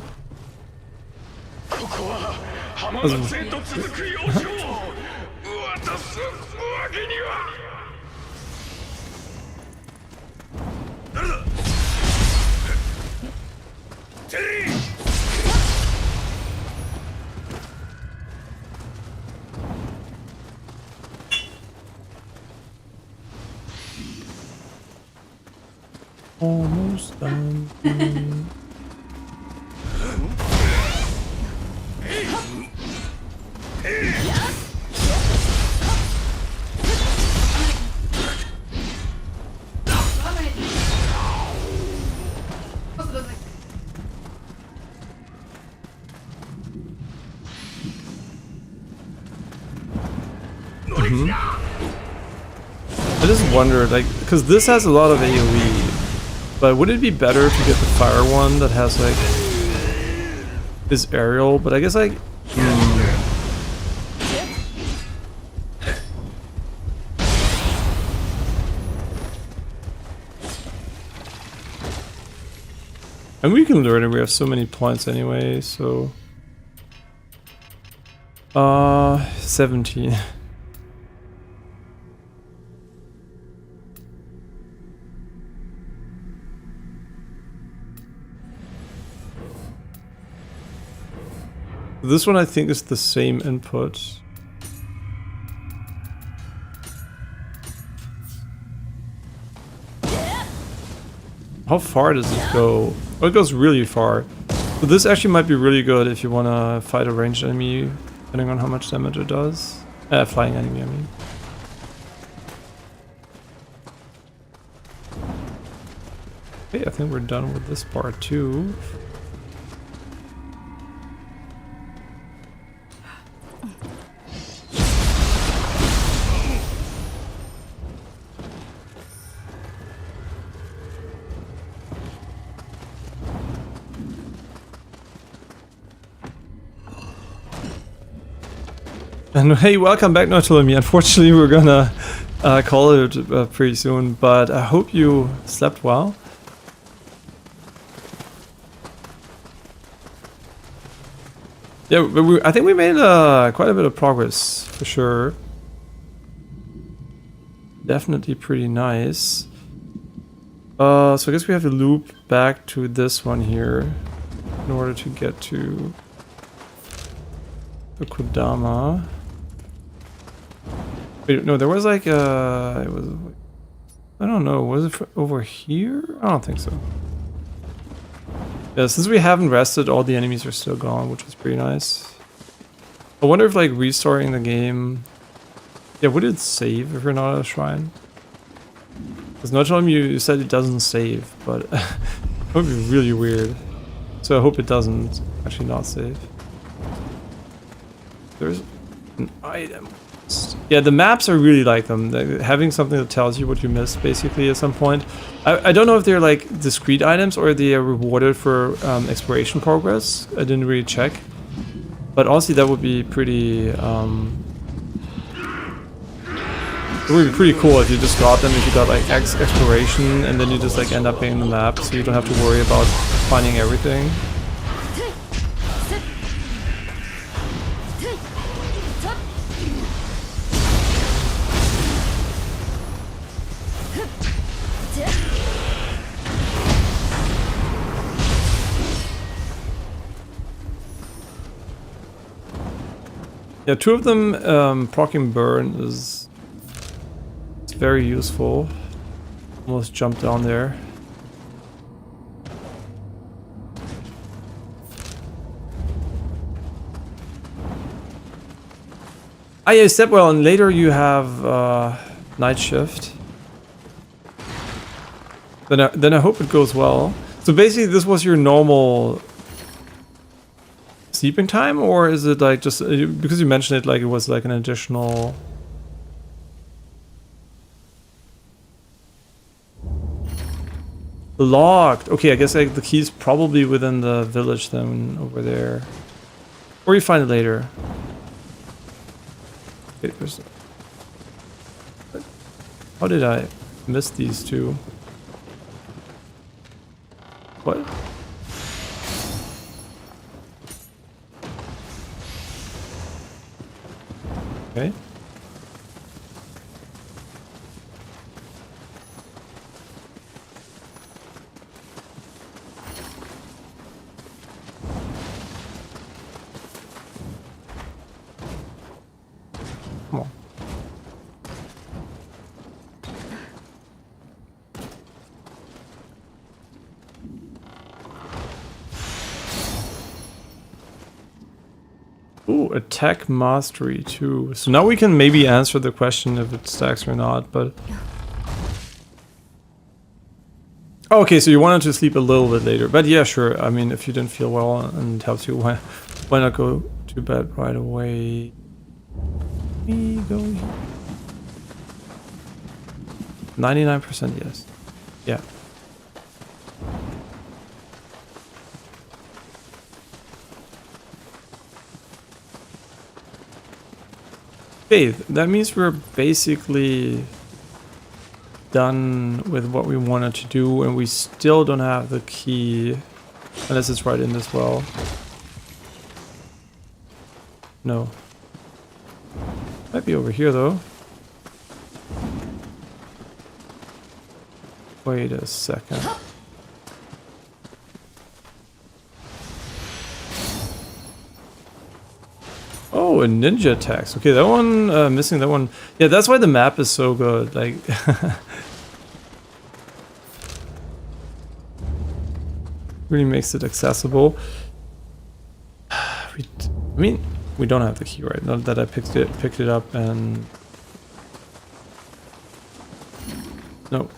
Almost done. I just wondered, like, because this has a lot of AoE, but would it be better to get the fire one that has like this aerial? But I guess like. And we can learn it, we have so many points anyway, so... 17. This one I think is the same input. How far does it go? Oh, it goes really far. So this actually might be really good if you want to fight a ranged enemy, depending on how much damage it does. Flying enemy, I mean. Okay, I think we're done with this part too. And hey, welcome back, Notolomy. Unfortunately, we're gonna call it pretty soon, but I hope you slept well. Yeah, but I think we made quite a bit of progress, for sure. Definitely pretty nice. So I guess we have to loop back to this one here in order to get to the Kodama. Wait, no, there was like it was, I don't know, was it over here? I don't think so. Yeah, since we haven't rested, all the enemies are still gone, which is pretty nice. I wonder if like restarting the game, yeah, would it save if you're not at a shrine? Because not only you said it doesn't save, but it would be really weird. So I hope it doesn't actually not save. There's an item. Yeah, the maps are really like them. Having something that tells you what you missed, basically, at some point. I don't know if they're like discrete items or they are rewarded for exploration progress. I didn't really check. But honestly, that would be pretty... it would be pretty cool if you just got them, if you got like X exploration, and then you just like end up getting the map, so you don't have to worry about finding everything. Yeah, two of them proccing burn is very useful. Almost jumped down there. Ah yeah, Stepwell, and later you have night shift. Then I hope it goes well. So basically this was your normal sleeping time, or is it like just because you mentioned it like it was like an additional... Locked. Okay, I guess like the key's probably within the village then over there, or you find it later. Okay, how did I miss these two? What? Okay. Ooh, attack mastery too. So now we can maybe answer the question if it stacks or not, but... Oh, okay, so you wanted to sleep a little bit later. But yeah, sure. I mean, if you didn't feel well and it helps you, why not go to bed right away? Me going 99% yes. Yeah. Okay, that means we're basically done with what we wanted to do, and we still don't have the key, unless it's right in this well. No. Might be over here though. Wait a second. Oh, a ninja attacks. Okay, that one, missing that one. Yeah, that's why the map is so good. Like, really makes it accessible. I mean, we don't have the key, right? Not that I picked it up and... No.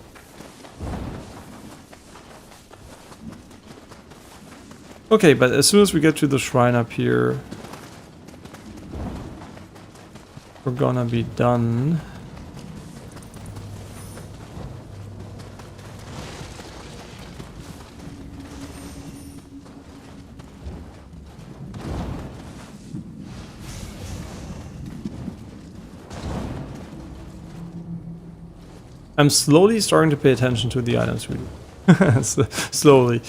Okay, but as soon as we get to the shrine up here, we're gonna be done. I'm slowly starting to pay attention to the items we do. Slowly.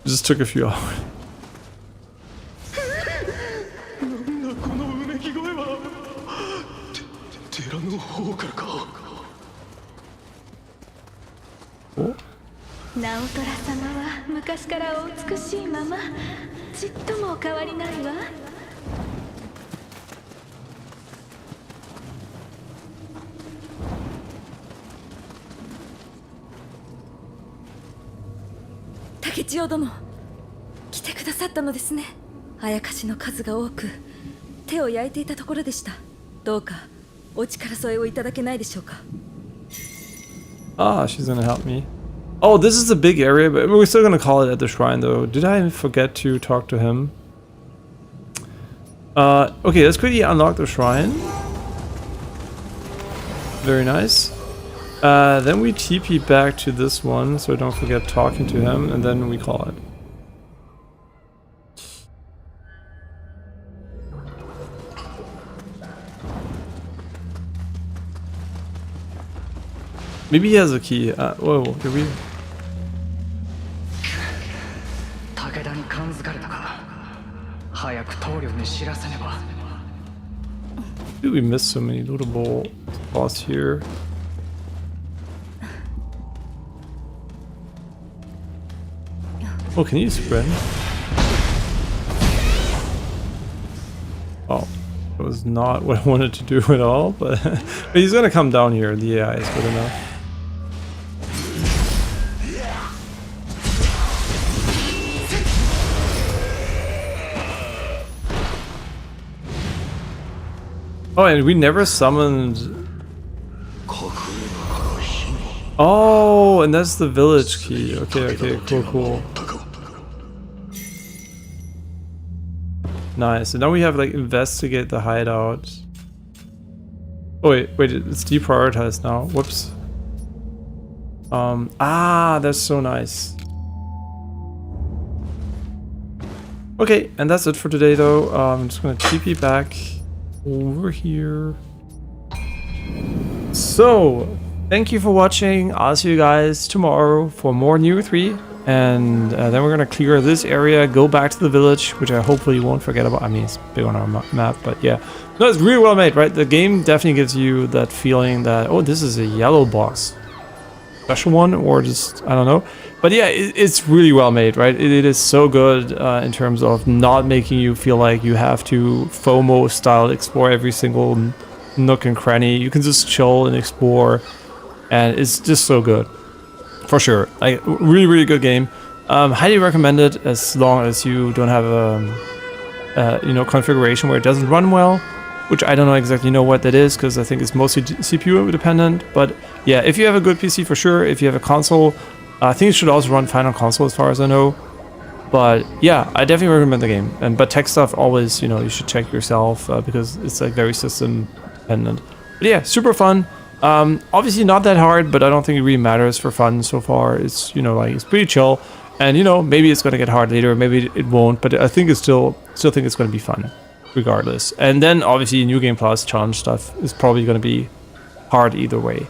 It just took a few hours. Oh. ナオトラ様は昔からお美しいままちっともお変わりないわ。竹千代殿、来てくださったのですね。あやかしの数が多く手を焼いていたところでした。どうかお力添えをいただけないでしょうか。 Ah, she's gonna help me. Oh, this is a big area, but we're still gonna call it at the shrine though. Did I forget to talk to him? Okay, let's quickly unlock the shrine. Very nice. Then we TP back to this one, so don't forget talking to him, and then we call it. Maybe he has a key. Whoa, did we? Dude, we missed so many lootable spots here. Oh, can you sprint? Oh, that was not what I wanted to do at all, but, but he's gonna come down here. The AI is good enough. Oh, and we never summoned... Oh, and that's the village key. Okay, okay, cool, cool. Nice. And now we have, like, investigate the hideout. Oh, wait, it's deprioritized now. Whoops. That's so nice. Okay, and that's it for today, though. I'm just gonna TP back over here. So, thank you for watching. I'll see you guys tomorrow for more Nioh 3. And then we're gonna clear this area, go back to the village, which I hopefully won't forget about. I mean, it's big on our map, but yeah. No, it's really well made, right? The game definitely gives you that feeling that, oh, this is a yellow box. Special one, or just, I don't know. But yeah, it's really well made, right? It is so good in terms of not making you feel like you have to FOMO style explore every single nook and cranny. You can just chill and explore, and it's just so good. For sure. Like, really, really good game. Highly recommend it as long as you don't have a you know, configuration where it doesn't run well, which I don't know exactly know what that is because I think it's mostly CPU dependent. But yeah, if you have a good PC for sure, if you have a console, I think it should also run fine on console as far as I know. But yeah, I definitely recommend the game. But tech stuff always, you know, you should check yourself because it's like very system dependent. But yeah, super fun. Obviously not that hard, but I don't think it really matters for fun so far. It's, you know, like it's pretty chill. And you know, maybe it's gonna get hard later, maybe it won't, but I think it's still think it's gonna be fun, regardless. And then obviously New Game Plus challenge stuff is probably gonna be hard either way.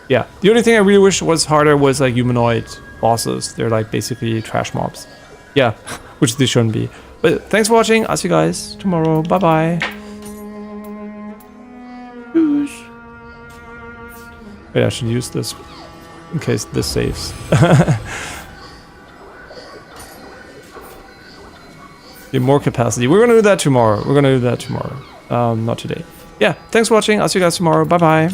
Yeah, the only thing I really wish was harder was like humanoid bosses. They're like basically trash mobs. Yeah, which they shouldn't be. But thanks for watching. I'll see you guys tomorrow. Bye bye. Wait, I should use this in case this saves. Get more capacity. We're gonna do that tomorrow. Not today. Yeah, thanks for watching. I'll see you guys tomorrow. Bye bye.